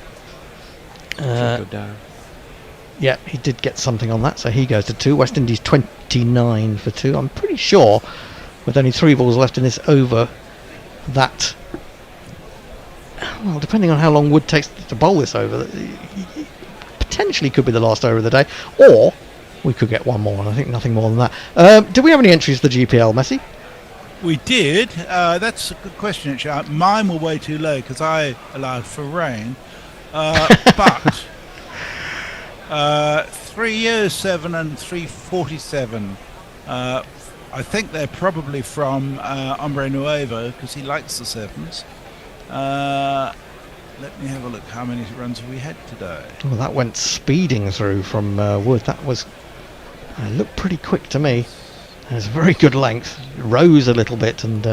Down. Yeah, he did get something on that, so he goes to 2. West Indies 29 for 2. I'm pretty sure, with only 3 balls left in this over, that, well, depending on how long Wood takes to bowl this over, potentially could be the last over of the day, or we could get one more, and I think nothing more than that. Do we have any entries for the GPL, Messi? We did. That's a good question, actually. Mine were way too low because I allowed for rain. But 307 and 347. I think they're probably from Hombre Nuevo because he likes the 7s. Let me have a look. How many runs have we had today? Well, that went speeding through from Wood. That was looked pretty quick to me. It was a very good length. Rose a little bit and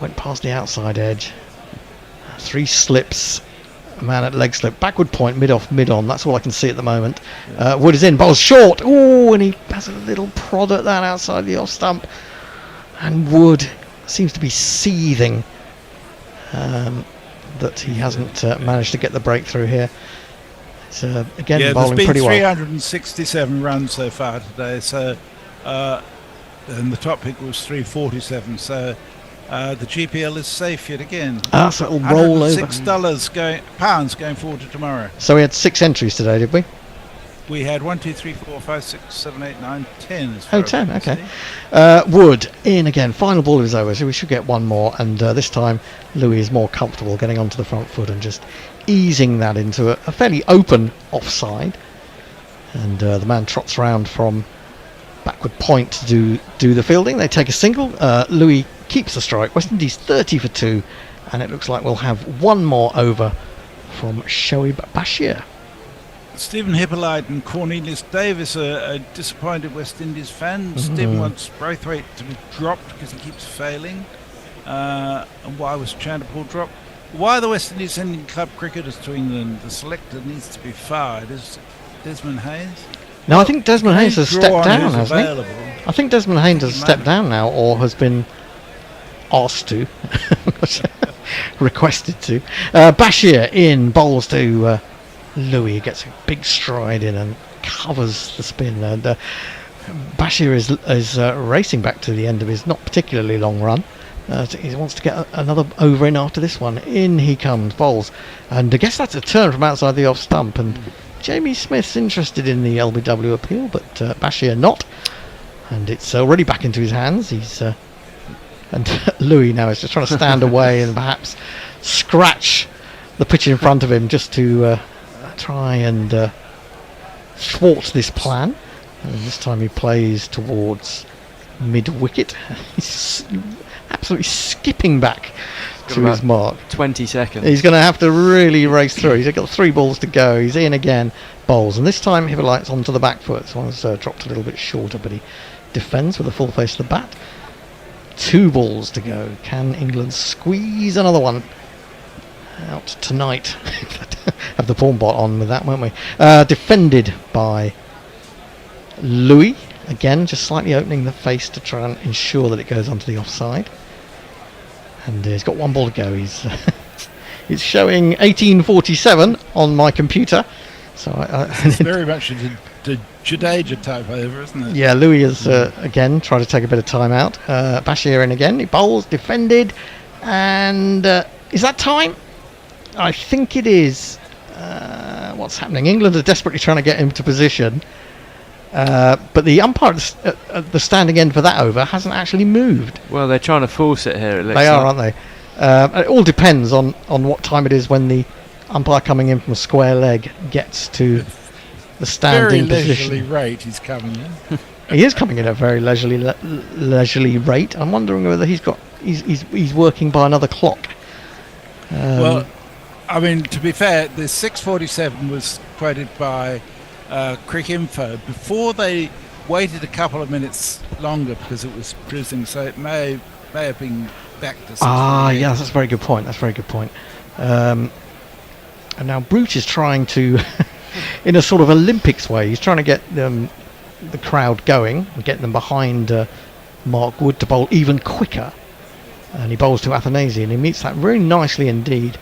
went past the outside edge. 3 slips. A man at leg slip. Backward point, mid-off, mid-on. That's all I can see at the moment. Wood is in. Bowls short. Ooh, and he has a little prod at that outside the off stump. And Wood seems to be seething that he hasn't managed to get the breakthrough here. It's again bowling pretty well. There's been 367 runs so far today. So, and the top pick was 347. So. The GPL is safe yet again. So it'll roll over. £6 going forward to tomorrow. So we had 6 entries today, did we? We had 1, 2, 3, 4, 5, 6, 7, 8, 9, 10. 10. Okay. Wood in again. Final ball is over, so we should get one more. And this time, Louis is more comfortable getting onto the front foot and just easing that into a fairly open offside. And the man trots round from backward point to do the fielding. They take a single. Louis keeps the strike. West Indies 30 for 2, and it looks like we'll have one more over from Shoaib Bashir. Stephen Hippolyte and Cornelius Davis are disappointed West Indies fans. Stephen wants Brathwaite to be dropped because he keeps failing. And why was Chanderpaul dropped? Why are the West Indies sending club cricketers to England? The selector needs to be fired. Is Desmond Hayes? No, I think Desmond Hayes has stepped down, hasn't he? I think Desmond Hayes has stepped down now, or has been asked to, requested to. Bashir in, bowls to Louis, gets a big stride in and covers the spin. And Bashir is racing back to the end of his not particularly long run. He wants to get another over in after this one. In he comes, bowls, and I guess that's a turn from outside the off stump. And Jamie Smith's interested in the LBW appeal, but Bashir not. And it's already back into his hands. He's and Louis now is just trying to stand away and perhaps scratch the pitch in front of him just to try and thwart this plan. And this time he plays towards mid-wicket. He's absolutely skipping back to his mark. 20 seconds. He's going to have to really race through. He's got 3 balls to go. He's in again. Bowls. And this time Hippolyte's onto the back foot. This one's dropped a little bit shorter, but he defends with a full face of the bat. 2 balls to go. Can England squeeze another one out tonight? Have the pawn bot on with that, won't we? Defended by Louis. Again, just slightly opening the face to try and ensure that it goes onto the offside. And he's got 1 ball to go. He's it's showing 1847 on my computer. So it's very much the Jadeja type over, isn't it? Yeah, Louis is again trying to take a bit of time out. Bashir in again. He bowls, defended, and is that time? I think it is. What's happening? England are desperately trying to get him to position, But the umpire at the standing end for that over hasn't actually moved. Well, they're trying to force it here. It looks They are, like. aren't they? It all depends on what time it is when the umpire coming in from a square leg gets to the standing Very position. leisurely rate he's coming in. He is coming in at a very leisurely rate. I'm wondering whether he's working by another clock. Well, I mean, to be fair, the 6:47 was quoted by Crick Info before they waited a couple of minutes longer because it was cruising, so it may have been back to 6:48. Yeah, that's a very good point. And now Brute is trying to, in a sort of Olympics way, he's trying to get the crowd going and get them behind Mark Wood to bowl even quicker. And he bowls to Athanasi, and he meets that very nicely indeed.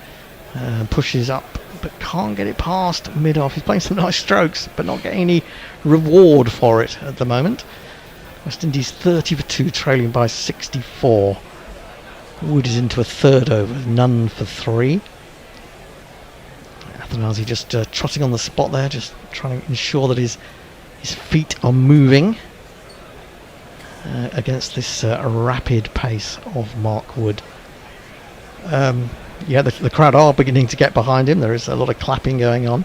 Pushes up, but can't get it past mid-off. He's playing some nice strokes, but not getting any reward for it at the moment. West Indies 30 for 2, trailing by 64. Wood is into a third over, none for 3. Athanasi just trotting on the spot there, just trying to ensure that his feet are moving against this rapid pace of Mark Wood. The crowd are beginning to get behind him. There is a lot of clapping going on.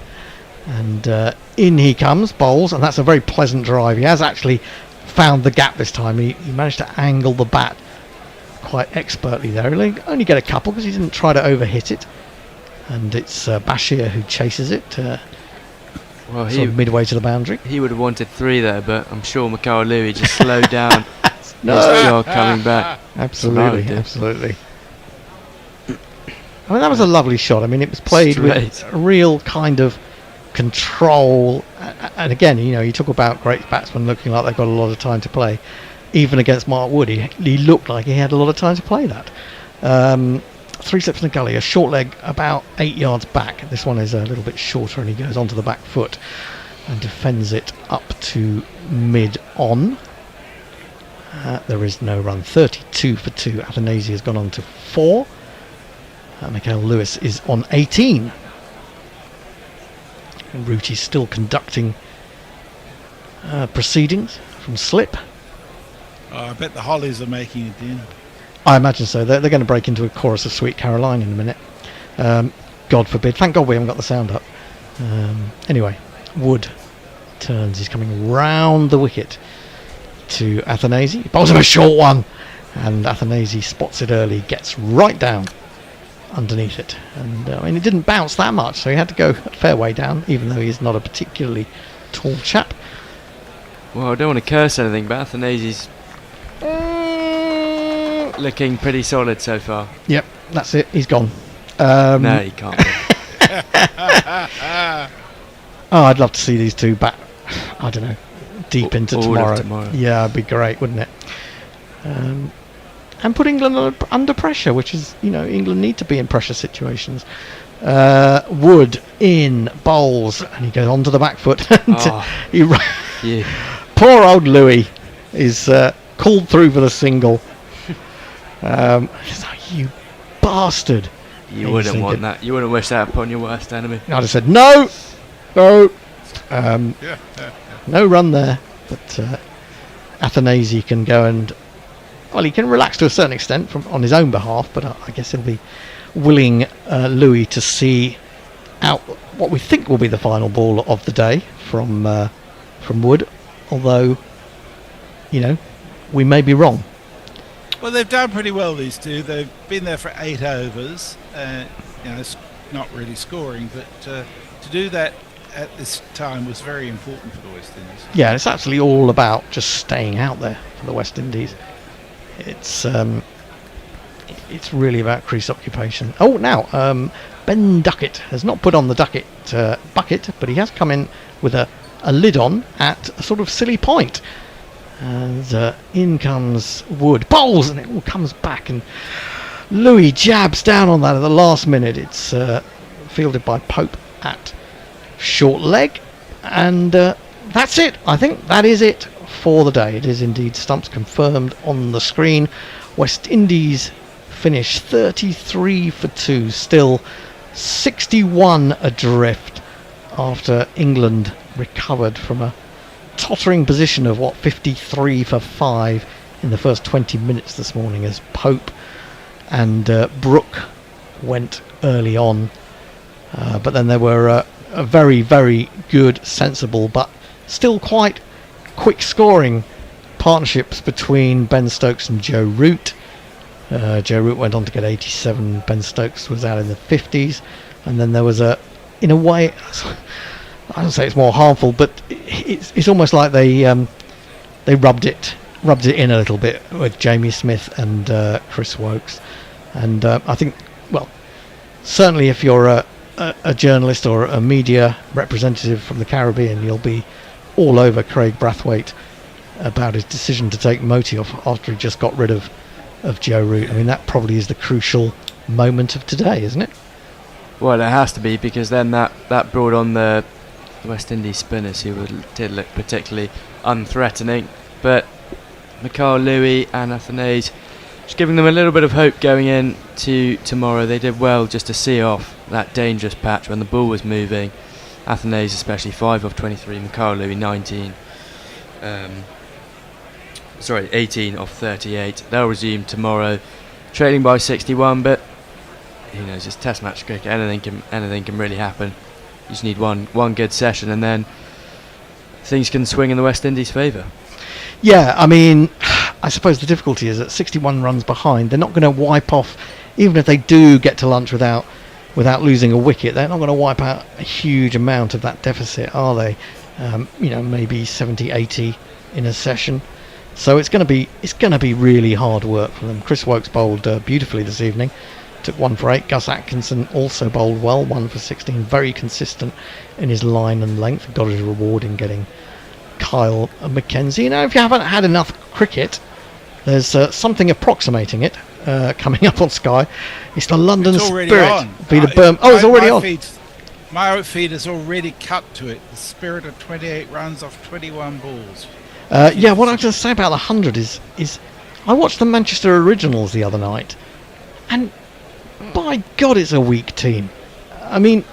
And in he comes, bowls, and that's a very pleasant drive. He has actually found the gap this time. He managed to angle the bat quite expertly there. He'll only get a couple because he didn't try to overhit it. And it's Bashir who chases it Well, sort of midway to the boundary. He would have wanted 3 there, but I'm sure Mikhail Louis just slowed down. No. His jog coming back. Absolutely. I mean, that was a lovely shot. I mean, it was played with a real kind of control. And again, you talk about great batsmen looking like they've got a lot of time to play. Even against Mark Wood, he looked like he had a lot of time to play that. 3 slips in the gully, a short leg about 8 yards back. This one is a little bit shorter, and he goes onto the back foot and defends it up to mid-on. There is no run. 32 for 2. Athanasi has gone on to 4. Mikhail Lewis is on 18. And Root is still conducting proceedings from slip. I bet the Hollies are making it in. I imagine so. They're going to break into a chorus of Sweet Caroline in a minute. God forbid. Thank God we haven't got the sound up. Anyway, Wood turns. He's coming round the wicket to Athanasi. He bowls him a short one. And Athanasi spots it early. Gets right down underneath it. And it didn't bounce that much, so he had to go a fair way down, even though he's not a particularly tall chap. Well, I don't want to curse anything, but Athanasi's looking pretty solid so far. Yep, that's it. He's gone. No, he can't. I'd love to see these two back, I don't know, deep into all of tomorrow. Yeah, it'd be great, wouldn't it? And put England under pressure, which is, England need to be in pressure situations. Wood in, bowls, and he goes onto the back foot. Poor old Louis is called through for the single. You bastard. You wouldn't want that. You wouldn't wish that upon your worst enemy. I'd have said no. No run there, but Athanasi can go and he can relax to a certain extent on his own behalf, but I guess he'll be willing Louis to see out what we think will be the final ball of the day from Wood, although we may be wrong. Well, they've done pretty well, these two. They've been there for 8 overs. It's not really scoring, but to do that at this time was very important for the West Indies. Yeah, it's actually all about just staying out there for the West Indies. It's really about crease occupation. Oh, now Ben Duckett has not put on the Duckett bucket, but he has come in with a lid on at a sort of silly point. And in comes Wood, bowls, and it all comes back, and Louis jabs down on that at the last minute. It's fielded by Pope at short leg, and that's it. I think that is it for the day. It is indeed stumps confirmed on the screen. West Indies finish 33 for 2, still 61 adrift after England recovered from a tottering position of 53 for 5 in the first 20 minutes this morning as Pope and Brook went early on. But then there were a very, very good, sensible, but still quite quick scoring partnerships between Ben Stokes and Joe Root. Joe Root went on to get 87. Ben Stokes was out in the 50s. And then there was in a way, I don't say it's more harmful, but it's almost like they rubbed it in a little bit with Jamie Smith and Chris Woakes. And I think, well, certainly if you're a journalist or a media representative from the Caribbean, you'll be all over Craig Brathwaite about his decision to take Moti off after he just got rid of Joe Root. I mean, that probably is the crucial moment of today, isn't it? Well, it has to be, because then that brought on the West Indies spinners, who did look particularly unthreatening. But Mikhail Louis and Athanase, just giving them a little bit of hope going in to tomorrow. They did well just to see off that dangerous patch when the ball was moving. Athanase especially 5 off 23, Mikhail Louis 18 off 38. They'll resume tomorrow, trailing by 61, but who knows, it's test match cricket, anything can really happen. You just need one good session and then things can swing in the West Indies' favour. Yeah, I mean, I suppose the difficulty is that 61 runs behind, they're not going to wipe off, even if they do get to lunch without losing a wicket, they're not going to wipe out a huge amount of that deficit, are they? Maybe 70, 80 in a session. So it's going to be really hard work for them. Chris Woakes bowled beautifully this evening, took 1 for 8. Gus Atkinson also bowled well, 1 for 16, very consistent in his line and length. Got his reward in getting Kyle McKenzie. If you haven't had enough cricket, there's something approximating it coming up on Sky. It's the London Spirit. It's already on. My feed has already cut to it. The Spirit of 28 runs off 21 balls. What I was going to say about the 100 is I watched the Manchester Originals the other night, and by God, it's a weak team. I mean,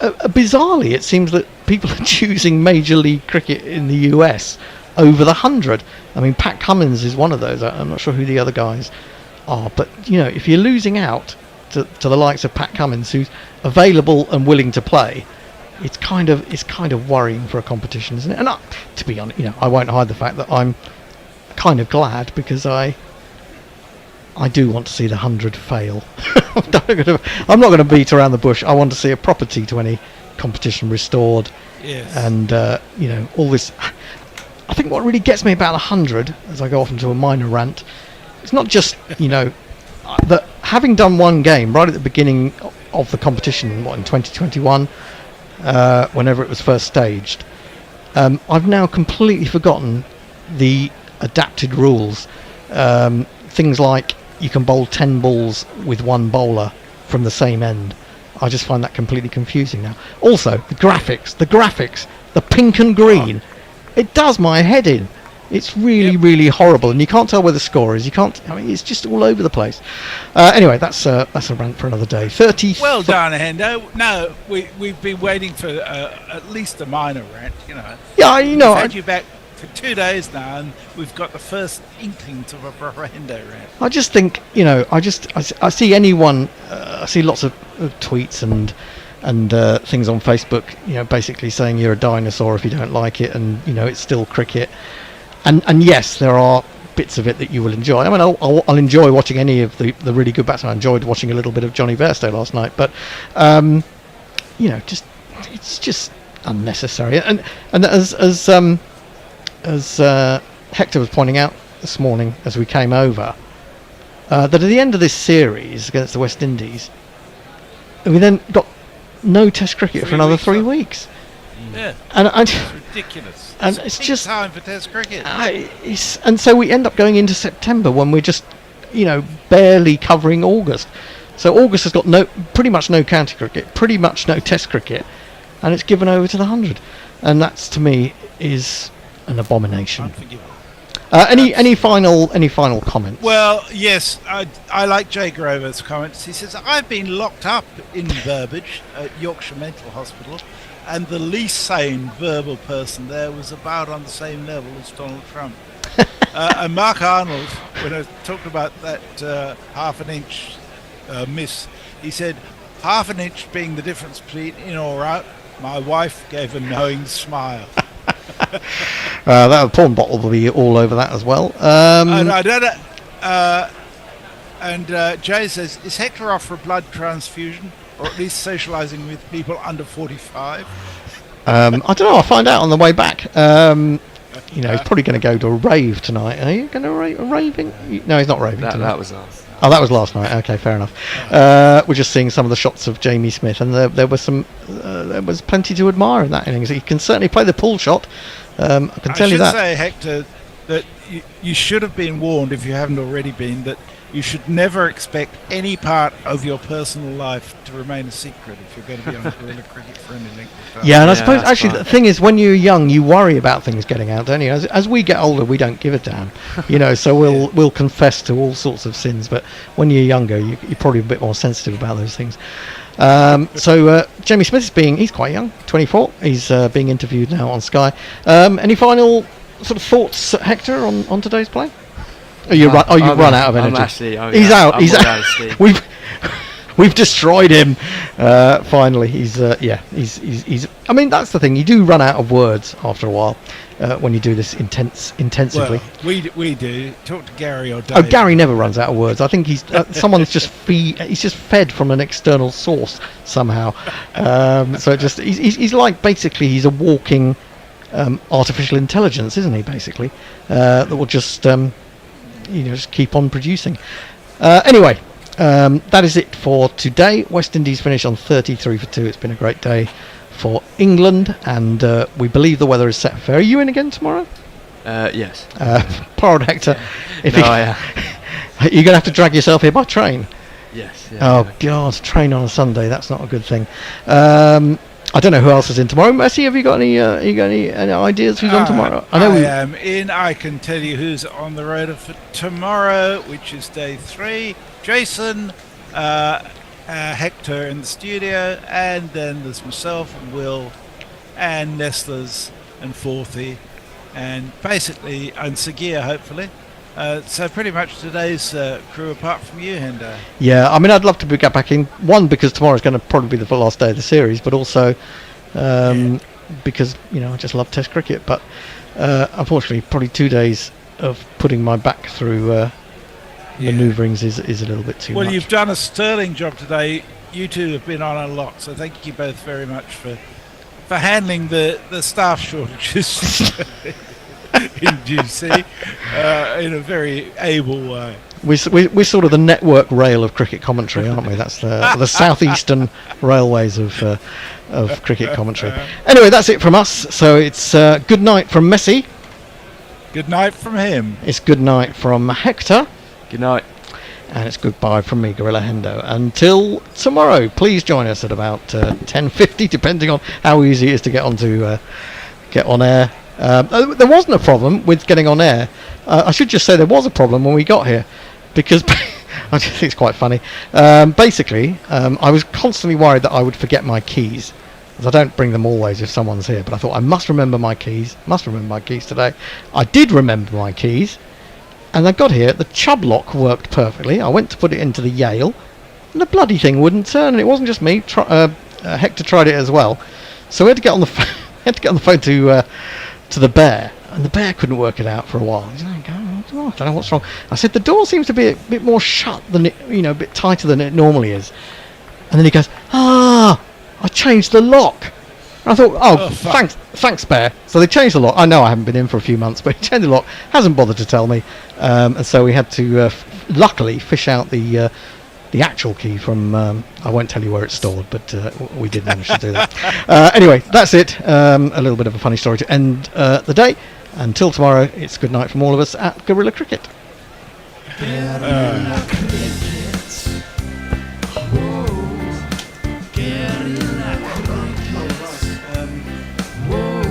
bizarrely, it seems that people are choosing Major League Cricket in the US over the 100. I mean, Pat Cummins is one of those. I'm not sure who the other guys are, but if you're losing out to the likes of Pat Cummins, who's available and willing to play, it's kind of worrying for a competition, isn't it? And to be honest, I won't hide the fact that I'm kind of glad, because I do want to see the 100 fail. I'm not going to beat around the bush. I want to see a proper T20 competition restored. Yes. And all this. I think what really gets me about the 100, as I go off into a minor rant, it's not just that having done one game right at the beginning of the competition, in 2021, whenever it was first staged, I've now completely forgotten the adapted rules. Things like you can bowl 10 balls with one bowler from the same end. I just find that completely confusing now. Also, the graphics, the pink and green, it does my head in. It's really, really horrible, and you can't tell where the score is. It's just all over the place. Anyway, that's a rant for another day. 30. Well done, Hendo. No, we've been waiting for at least a minor rant. Yeah, We've had you back for 2 days now, and we've got the first inklings of a Hendo rant. I just think, I see anyone. I see lots of tweets and things on Facebook, basically saying you're a dinosaur if you don't like it, and it's still cricket. And yes, there are bits of it that you will enjoy. I mean, I'll enjoy watching any of the really good batsmen. I enjoyed watching a little bit of Johnny Bairstow last night, but it's just unnecessary. And as Hector was pointing out this morning as we came over, that at the end of this series against the West Indies, we then got no Test cricket for another 3 weeks. Yeah, and it's ridiculous. And it's just time for Test cricket. And so we end up going into September when we're just, barely covering August. So August has got pretty much no county cricket, pretty much no Test cricket, and it's given over to the 100, and that's, to me, is an abomination. Any final comments? Well, yes, I like Jay Grover's comments. He says, I've been locked up in Burbage at Yorkshire Mental Hospital, and the least sane verbal person there was about on the same level as Donald Trump. And Mark Arnold, when I talked about that half an inch miss, he said, half an inch being the difference between in or out, my wife gave a knowing smile. That porn bottle will be all over that as well. And I don't know. And Jay says, is Hector off for a blood transfusion, or at least socialising with people under 45? I don't know. I'll find out on the way back. He's probably going to go to a rave tonight. Are you going to raving? No, he's not raving tonight. That was last. Oh, that was last night. Okay, fair enough. We're just seeing some of the shots of Jamie Smith, and there was plenty to admire in that innings. He can certainly play the pull shot. I can tell you that. I should say, Hector, that you should have been warned, if you haven't already been, that you should never expect any part of your personal life to remain a secret if you're going to be on Guerilla Cricket for any length of time. Yeah, and I suppose actually the thing is, when you're young, you worry about things getting out, don't you? As we get older, we don't give a damn, So we'll confess to all sorts of sins. But when you're younger, you're probably a bit more sensitive about those things. So Jamie Smith he's quite young, 24. He's being interviewed now on Sky. Any final sort of thoughts, Hector, on today's play? You've run out of energy. He's out. He's out. We've destroyed him. Finally, he's. I mean, that's the thing. You do run out of words after a while when you do this intensively. Well, we do. Talk to Gary or Dave. Oh, Gary never runs out of words. I think he's someone's he's just fed from an external source somehow. So he's like basically he's a walking artificial intelligence, isn't he? Basically, that will just. Just keep on producing. Anyway, that is it for today. West Indies finish on 33 for 2. It's been a great day for England, and we believe the weather is set fair. Are you in again tomorrow? Yes. Poor old Hector. You're going to have to drag yourself here by train. Yes. God, train on a Sunday. That's not a good thing. I don't know who else is in tomorrow. Messi, have you got any ideas who's on tomorrow? I am in. I can tell you who's on the road for tomorrow, which is day 3. Jason, Hector in the studio, and then there's myself and Will, and Nestlers and Forthy, and basically and Sagir, hopefully. So pretty much today's crew, apart from you, Hendo. Yeah, I mean, I'd love to get back in. One, because tomorrow's going to probably be the last day of the series, but also because I just love Test cricket. But unfortunately, probably 2 days of putting my back through manoeuvrings is a little bit too much. Well, you've done a sterling job today. You two have been on a lot, so thank you both very much for handling the staff shortages. in GC in a very able way. We're sort of the network rail of cricket commentary, aren't we? That's the southeastern railways of cricket commentary. Anyway, that's it from us. So it's good night from Messi. Good night from him. It's good night from Hector. Good night. And it's goodbye from me, Guerilla Hendo. Until tomorrow, please join us at about 10:50, depending on how easy it is to get on air. There wasn't a problem with getting on air. I should just say there was a problem when we got here, because I just think it's quite funny. Basically, I was constantly worried that I would forget my keys, because I don't bring them always if someone's here. But I thought I must remember my keys. Today. I did remember my keys, and I got here. The Chubb lock worked perfectly. I went to put it into the Yale, and the bloody thing wouldn't turn. And it wasn't just me. Hector tried it as well. So we had to get on the phone to the bear, and the bear couldn't work it out for a while. He's like, I don't know what's wrong. I said, the door seems to be a bit more shut than it, a bit tighter than it normally is. And then he goes, I changed the lock. And I thought, thanks, bear. So they changed the lock. I know I haven't been in for a few months, but he changed the lock. Hasn't bothered to tell me. And so we had to, luckily, fish out the actual key from, I won't tell you where it's stored, but we did manage to do that. Anyway, that's it. A little bit of a funny story to end the day. Until tomorrow, it's good night from all of us at Guerilla Cricket. Guerilla Cricket. Whoa. Guerilla Cricket. Whoa.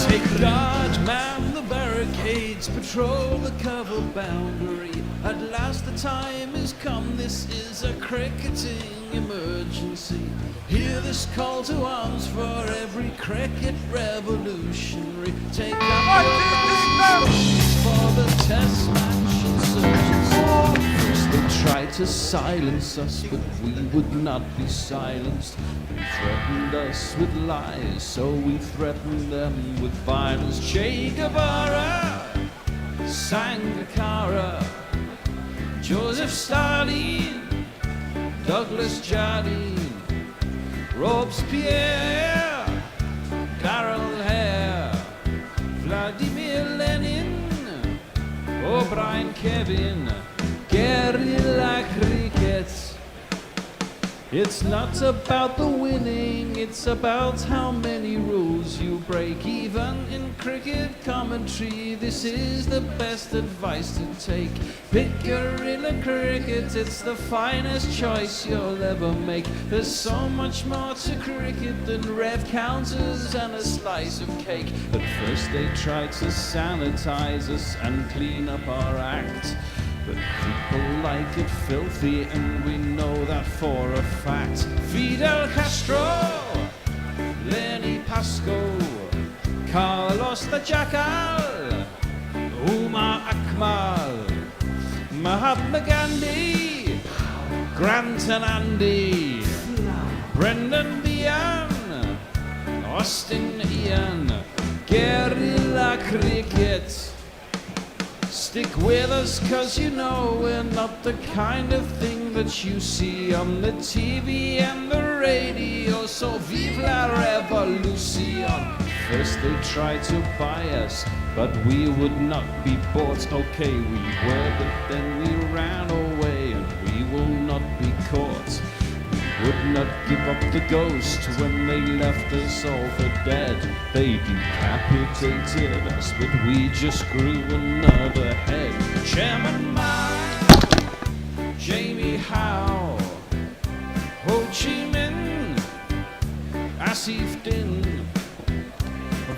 Take large man the barricade. Fleets patrol the cover boundary. At last the time has come. This is a cricketing emergency. Hear this call to arms for every cricket revolutionary. Take up your arms for the test match insurgency. First they tried to silence us, but we would not be silenced. They threatened us with lies, so we threatened them with violence. Che Guevara, Sangakkara, Joseph Stalin, Douglas Jardine, Robespierre, Carol Hare, Vladimir Lenin, O'Brien Kevin, Guerilla Cricket. It's not about the winning, it's about how many rules you break. Even in cricket commentary, this is the best advice to take. Pick Guerilla Cricket, it's the finest choice you'll ever make. There's so much more to cricket than red counters and a slice of cake. At first they tried to sanitize us and clean up our act. But people like it filthy, and we know that for a fact. Fidel Castro, Lenny Pascoe, Carlos the Jackal, Umar Akmal, Mahatma Gandhi, Grant and Andy, Brendan Behan, Austin Ian, Guerilla Cricket. Stick with us, cause you know we're not the kind of thing that you see on the TV and the radio. So vive la revolution. First they tried to buy us, but we would not be bought. Okay, we were, but then we ran away, and we will not be caught. We would not give up the ghost when they left us all for dead. They decapitated us, but we just grew another head. Chairman Mao, Jamie Howe, Ho Chi Minh, Asif Din,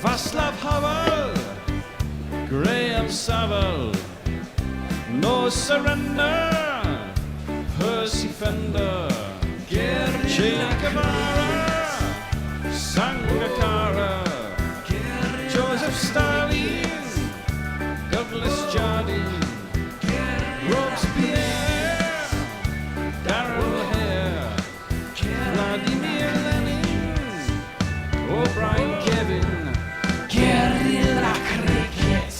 Václav Havel, Graham Saville, No Surrender, Percy Fender, Che Guevara, Sangakkara, Joseph Stalin, Douglas Jardine, Robespierre, Darrell Hare, Vladimir Lenin, O'Brien Kevin, Guerilla Cricket.